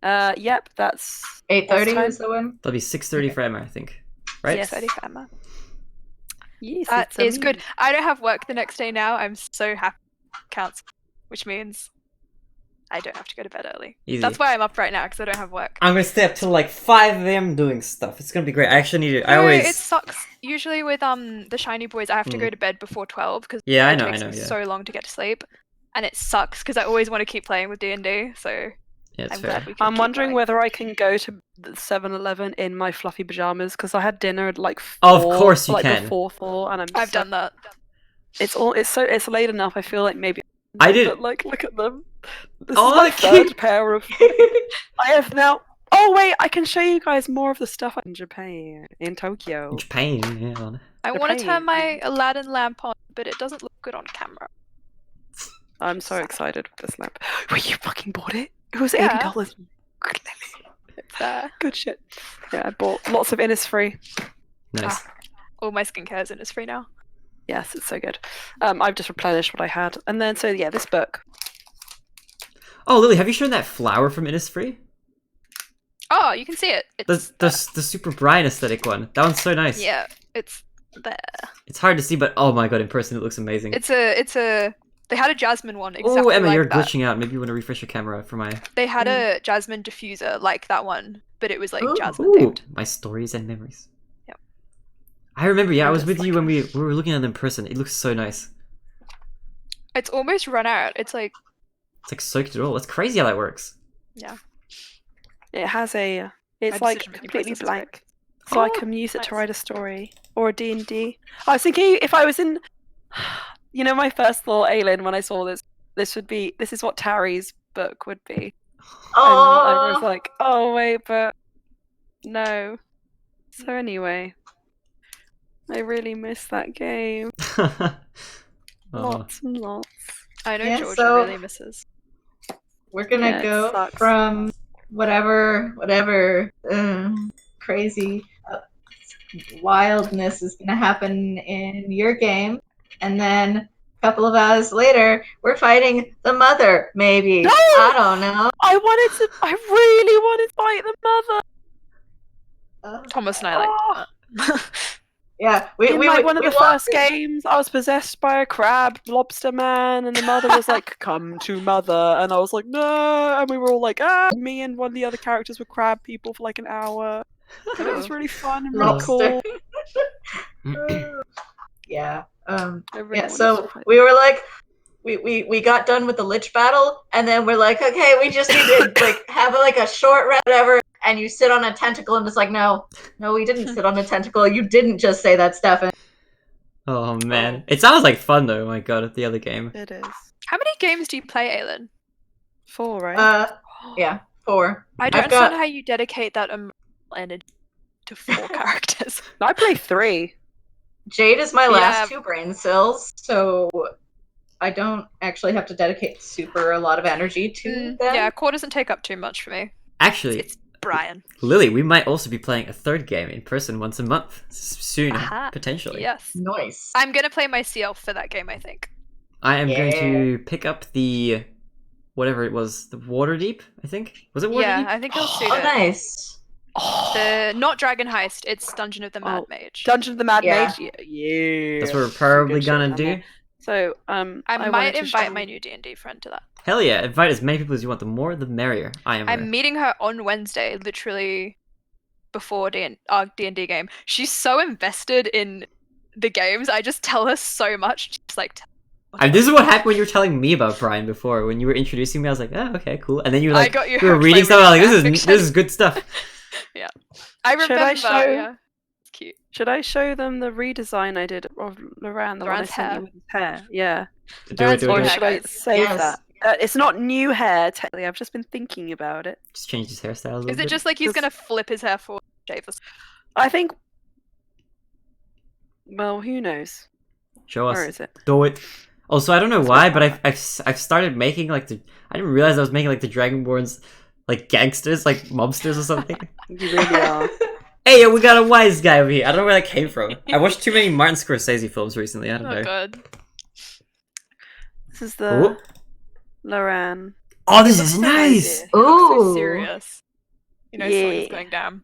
Yep, that's 8:30 time? is the one. That'll be 6:30 for Emma, I think. Right? Yes. 6:30 for Emma. yes, That it's is good. me. I don't have work the next day now. I'm so happy. Counts, which means I don't have to go to bed early. Easy. That's why I'm up right now because I don't have work. I'm gonna stay up till like 5 a.m. doing stuff. It's gonna be great. I actually need to. I No, always. it sucks. Usually with the Shiny Boys, I have to go to bed before 12 because Yeah, I it know. takes me Yeah. so long to get to sleep, and it sucks because I always want to keep playing with D&D. So Yeah, it's I'm fair. glad we could I'm keep wondering going. whether I can go to the 7-Eleven in my fluffy pajamas because I had dinner at like 4, Of course you like can. before 4, and I've done that. It's late enough. I feel like maybe. I did. But like, look at them. This Oh, is my cute. third pair of. I have now. Oh wait, I can show you guys more of the stuff in Japan, in Tokyo. Japan. Yeah. I want to turn Japan. my Aladdin lamp on, but it doesn't look good on camera. I'm so excited with this lamp. Wait, you fucking bought it? It was Yeah. $80. It's there. Good shit. Yeah, I bought lots of Innisfree. Nice. All my skincare is in is free now. Yes, it's so good. I've just replenished what I had, and then so yeah, this book. Oh, Lily, have you shown that flower from Innisfree? Oh, you can see it. It's The super bright aesthetic one. That one's so nice. yeah, it's there. It's hard to see, but oh my god, in person it looks amazing. It's a. They had a jasmine one exactly Oh, Emma, like you're that. glitching out. Maybe you want to refresh your camera for my. They had a jasmine diffuser like that one, but it was like Ooh. jasmine Ooh, themed. my stories and memories. Yep. I remember. Yeah, I I was just with like you when we were looking at them in person. It looks so nice. It's almost run out. It's like It's like soaked it all. It's crazy how that works. yeah. It has a. It's My like decision-making completely process is great. blank, so I Oh, can use it to nice. write a story or a D&D. I was thinking if I was in, you know, my first thought, Aylin, when I saw this is what Tarry's book would be. And I was Oh, like, oh wait, but no. So anyway, I really miss that game. Oh. Lots and lots. I know Yeah, Georgia so- really misses. we're gonna Yeah, it go sucks. from whatever crazy wildness is gonna happen in your game, and then a couple of hours later, we're fighting the mother. Maybe No! I don't know. I really wanted to fight the mother. Thomas and I like Oh. that. Yeah, In like one of we the walked first games, I was possessed by a crab lobster man, and the mother was like, "Come to mother," and I was like, "No!" And we were all like, "Ah!" Me and one of the other characters were crab people for like an hour, and it was really fun and really Lobster. cool. Yeah. I really Yeah. wanted So to fight. we were like, we got done with the lich battle, and then we're like, okay, we just need to like have like a short rest, whatever. And you sit on a tentacle, and it's like, no, we didn't sit on a tentacle. You didn't just say that, Stefan. Oh man, Oh. it sounds like fun though. Oh my god, the other game. It is How many games do you play, Aylin? 4, right? Yeah, 4. I don't I've got- understand how you dedicate that emotional energy to 4 characters. I play 3. Jade is my last Yeah. 2 brain cells, so I don't actually have to dedicate super a lot of energy to them. Yeah, core doesn't take up too much for me. Actually, It's Brian. Lily, we might also be playing a third game in person once a month soon, Aha. potentially. Yes. Nice. I'm gonna play my CL for that game, I think. I am going Yeah. to pick up the whatever it was, the Waterdeep. I think was it Waterdeep? Yeah, I think I'll see Oh, it. nice. The not Dragon Heist, it's Dungeon of the Mad Oh, Mage. Dungeon of the Mad Yeah. Mage. Yeah. That's what we're Some probably good shit gonna down do. there. So I wanted might to invite show- my new D&D friend to that. Hell yeah! Invite as many people as you want. The more, the merrier. I am. I'm meeting her on Wednesday, literally before our D&D game. She's so invested in the games. I just tell her so much. She's like, And this is what happened when you were telling me about Brian before. When you were introducing me, I was like, oh, okay, cool. And then you were I like, got you we were hooked reading by stuff. I was like, reading this fan is good stuff. I remember, show- yeah. It's cute. Should I show them the redesign I did of Loran, the one I Loran's sent hair. you with his hair? Yeah. Do it, do Or it. Yeah, should I guys. save Yes. that? It's not new hair, technically. I've just been thinking about it. Just change his hairstyle a little Is bit. it just like he's Just- gonna flip his hair forward and shave us? I think. Well, who knows? Show Where us? is it? Do it. Also, I don't know Let's why, go but back. I've started making like the. I didn't realize I was making like the Dragonborns like gangsters, like mobsters or something. You really are. Hey, we got a wise guy over here. I don't know where that came from. I watched too many Martin Scorsese films recently. I don't Oh know. god. This is the Ooh. Loran. Oh, this It is looks so nice. nice. So Ooh. serious. You know, Yeah. something's going down.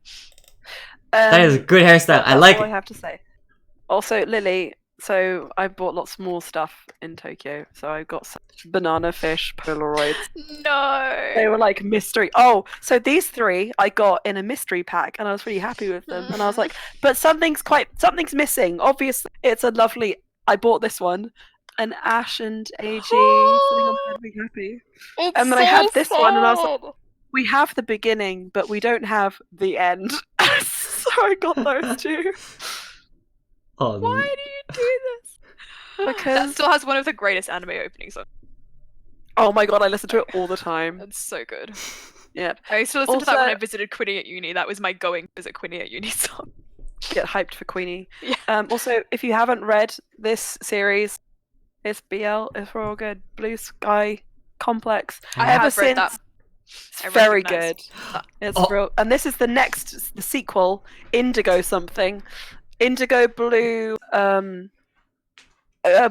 That is a good hairstyle. I That's like all I it. have to say. Also, Lily. So I bought lots more stuff in Tokyo. So I got some banana fish Polaroids. No. They were like mystery. Oh, so these 3 I got in a mystery pack, and I was really happy with them. And I was like, but something's missing. Obviously, it's a lovely. I bought this one, an Ash and AG. Sitting on bed, being happy. It's and then I had so this one, and I was like, sad. we have the beginning, but we don't have the end. So I got those two. Oh, Why do you do this? That Because still has one of the greatest anime openings. oh my god, I listen to it all the time. That's so good. Yeah, I used to listen to that when Also- I visited Quinny at uni. That was my going visit Quinny at uni song. get hyped for Queenie. Yeah. Also, if you haven't read this series, it's BL. It's real good. Blue Sky Complex. I Ever have read that. since, it's I very recognise good. that. It's Oh. real, and this is the sequel, Indigo something, Indigo Blue,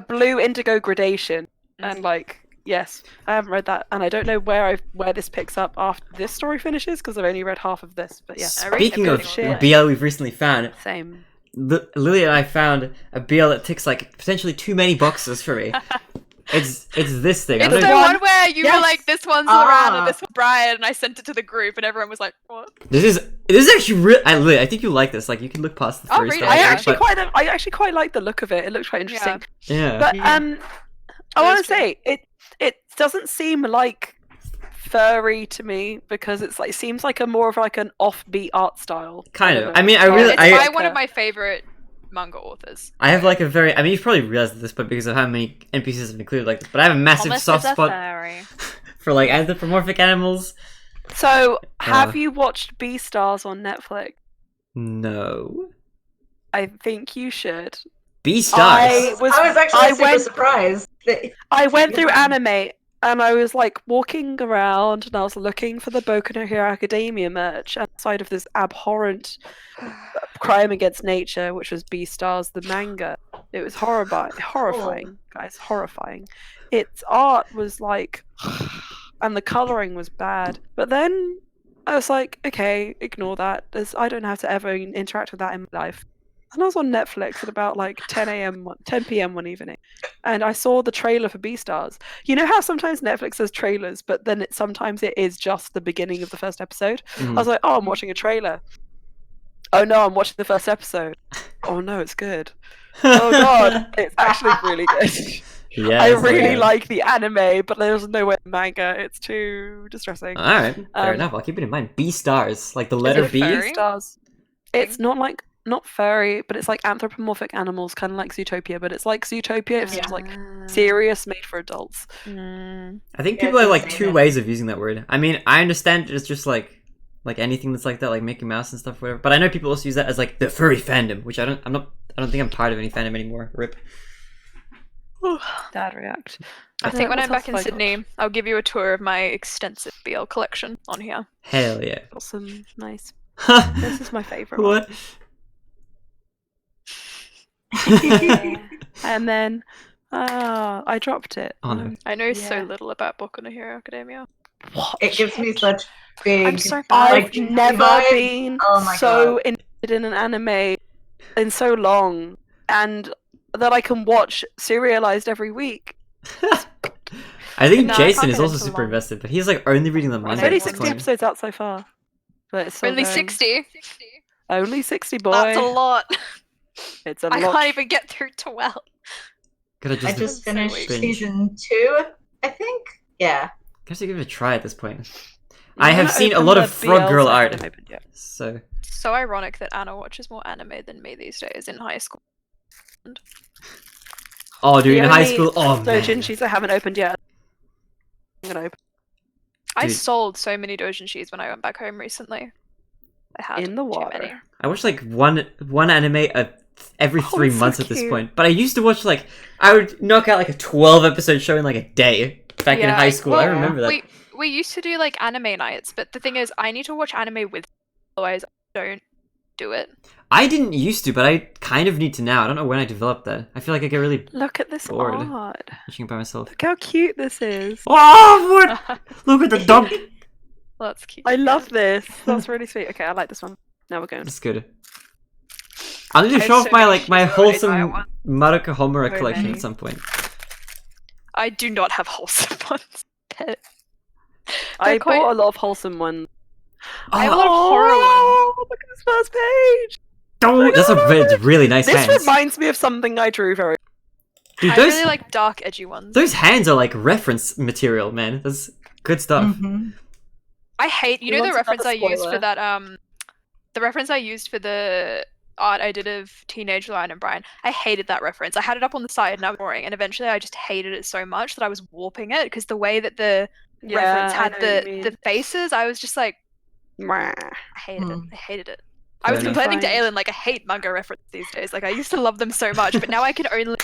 Blue Indigo Gradation, and like yes, I haven't read that, and I don't know where this picks up after this story finishes because I've only read half of this. But yeah, I read Speaking of everything online. BL we've recently found, same. Lily and I found a BL that ticks like potentially too many boxes for me. It's this thing. I It's don't the know- one where you were Yes. like, this one's Ah. Lorana, this one's Brian, and I sent it to the group, and everyone was like, what? This is actually real. Lily, I think you like this. Like you can look past the I'll three read it. stars. I actually quite like the look of it. It looks quite interesting. Yeah. But Yeah. I want to That's true. say it doesn't seem like furry to me because it's like seems like a more of like an offbeat art style. Kind don't of. know. I mean, Oh, It's I by one of my favorite manga authors. I have like a very. I mean, you've probably realized at this point because of how many NPCs have included like this. But I have a massive Thomas soft is a spot furry. for like anthropomorphic animals. So have Uh. you watched Beastars on Netflix? No. I think you should. B I stars. was I was actually I super went- surprised. I went through Yeah. anime and I was like walking around and I was looking for the Boku no Hero Academia merch outside of this abhorrent crime against nature, which was Beastars, the manga. It was horrifying, guys, horrifying. Its art was like, and the coloring was bad. But then I was like, okay, ignore that. I don't have to ever interact with that in my life. And I was on Netflix at about like 10 p.m. one evening, and I saw the trailer for Beastars. You know how sometimes Netflix says trailers, but then sometimes it is just the beginning of the first episode? I was like, oh, I'm watching a trailer. Oh no, I'm watching the first episode. Oh no, it's good. Oh god, it's actually really good. Yeah. I really like the anime, but there's no way in manga. It's too distressing. All right. Fair Um, enough. I'll keep it in mind. B stars, like the Is letter it B. furry? Beastars. It's not furry, but it's like anthropomorphic animals, kind of like Zootopia. But it's like Zootopia. It's just like serious, made for adults. Mm. I think Yeah, people have it's like insane, two yeah. ways of using that word. I mean, I understand it's just like anything that's like that, like Mickey Mouse and stuff, whatever. But I know people also use that as like the furry fandom, which I don't think I'm part of any fandom anymore. Rip. Dad react. I think when What I'm back else in have I got? Sydney, I'll give you a tour of my extensive BL collection on here. Hell yeah. Got some nice. This what? is my favorite. One. And then, I dropped it. Oh, no. I know so Yeah. little about Boku no Hero Academia. It gives me such big. I'm so like, I've never vibe. been Oh my so interested in an anime in so long, and that I can watch serialized every week. I think No, I Jason can't is get also into super long. invested, but he's like only reading the There's manga. only at this 60 point. episodes out so far, but it's still Only going. 60. Only 60, boy. That's a lot. It's a I lot. can't even get through 12. Gotta I just, just so finished weird. season 2, I think. Yeah. gotta give it a try at this point. I'm I have gonna seen a open lot the of Frog BLs Girl I art. haven't opened yet. So, So ironic that Anna watches more anime than me these days in high school. oh, dude, The in high only school, oh man. doujinshis I haven't opened yet. I'm gonna open I Dude. sold so many doujinshis when I went back home recently. I had in the too water. many. I watch like one anime every Oh, 3 it's so months at this cute. point. But I used to watch like I would knock out like a 12 episode show in like a day back in Yeah, high school. I well, remember that. We used to do like anime nights, but the thing is, I need to watch anime with, otherwise I don't do it. I didn't used to, but I kind of need to now. I don't know when I developed that. I feel like I get really Look at this Bored. art. watching it by myself. Look how cute this is. Oh, what? Look at the dog. That's cute. I love this. That's really sweet. Okay, I like this one. Now we're going. That's good. I'll need to I have show off so my many like my shoes already, so I wholesome want- Maruka Homura So collection many. at some point. I do not have wholesome ones. I They're quite- bought a lot of wholesome ones. I have a lot of horror ones. Oh, look at this first page. Oh, that's it's really nice This hands. reminds me of something I drew very. Dude, I those really like dark, edgy ones. those hands are like reference material, man. That's good stuff. Mhm. I hate He the wants reference another I used for spoiler. that the reference I used for the art I did of Teenage Lion and Brian. I hated that reference. I had it up on the side and I was drawing, and eventually I just hated it so much that I was warping it because the way that the reference I had know what you the mean. faces, I was just like, Mwah. I hated it. I hated it. Fair I was enough. complaining to Fine. Aylin like I hate manga references these days. Like I used to love them so much, but now I can only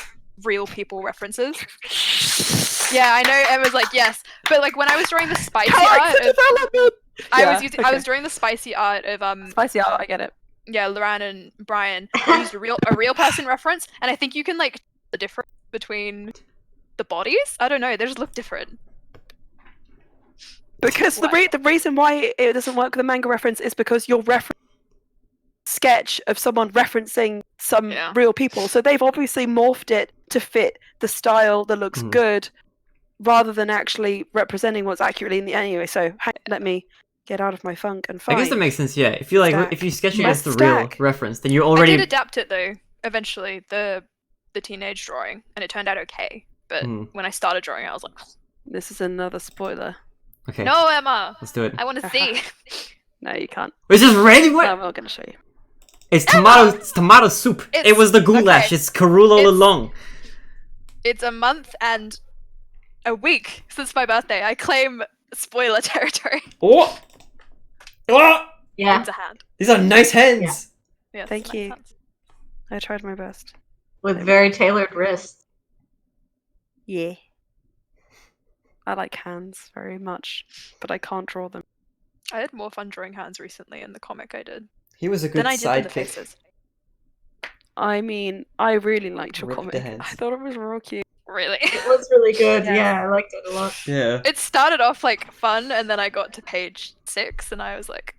real people references. Yeah, I know Emma's like yes, but like when I was drawing the spicy art Character of, development! I Yeah, was using I okay. was drawing the spicy art of Spicy out, I get it. yeah, Loran and Brian. I used a real person reference, and I think you can like tell the difference between the bodies. I don't know, they just look different. Because the reason why it doesn't work with a manga reference is because you're referencing sketch of someone referencing some Yeah. real people. So they've obviously morphed it to fit the style that looks good rather than actually representing what's accurately in the anyway. So let me get out of my funk and find. I guess that makes sense. Yeah, if you like, Stack. if you sketch Yeah. against the real Stack. reference, then you're I already. did adapt it though, eventually, the teenage drawing, and it turned out okay. But when I started drawing, I was like, This is another spoiler. Okay. no, Emma, Let's do it. I want to see. No, you can't. It's just raining. No, What? I'm not going to show you. It's tomato. It's tomato soup. It was the goulash. okay. It's Karul all along. It's a month and a week since my birthday. I claim spoiler territory. Oh. Oh. Yeah. It's a hand. These are nice hands. Yes, Thank nice you. hands. I tried my best. With very tailored wrists. Yeah. I like hands very much, but I can't draw them. I had more fun drawing hands recently in the comic I did He was a good than I did in the sidekick. faces. I mean, I really liked your Rip the comic. hands. I thought it was real cute. Really. It was really good. Yeah. Yeah, I liked it a lot. Yeah. It started off like fun, and then I got to page 6, and I was like,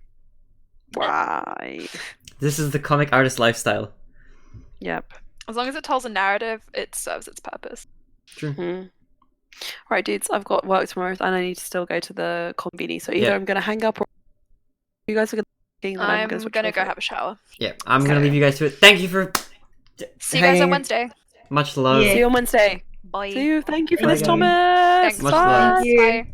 Why? This is the comic artist lifestyle. Yep. as long as it tells a narrative, it serves its purpose. True. Mm-hmm. Right, dudes, I've got work tomorrow, and I need to still go to the conveni. So either I'm going to hang up, or you guys are going to. I'm gonna go have a shower. Yeah, I'm gonna leave you guys to it. Thank you for. See you guys on hanging. Wednesday. Much love. Yeah. See you on Wednesday. Bye. See you. Thank you for Bye, this, guys. Thomas. Thanks. Much Bye. love. Thank you. Bye.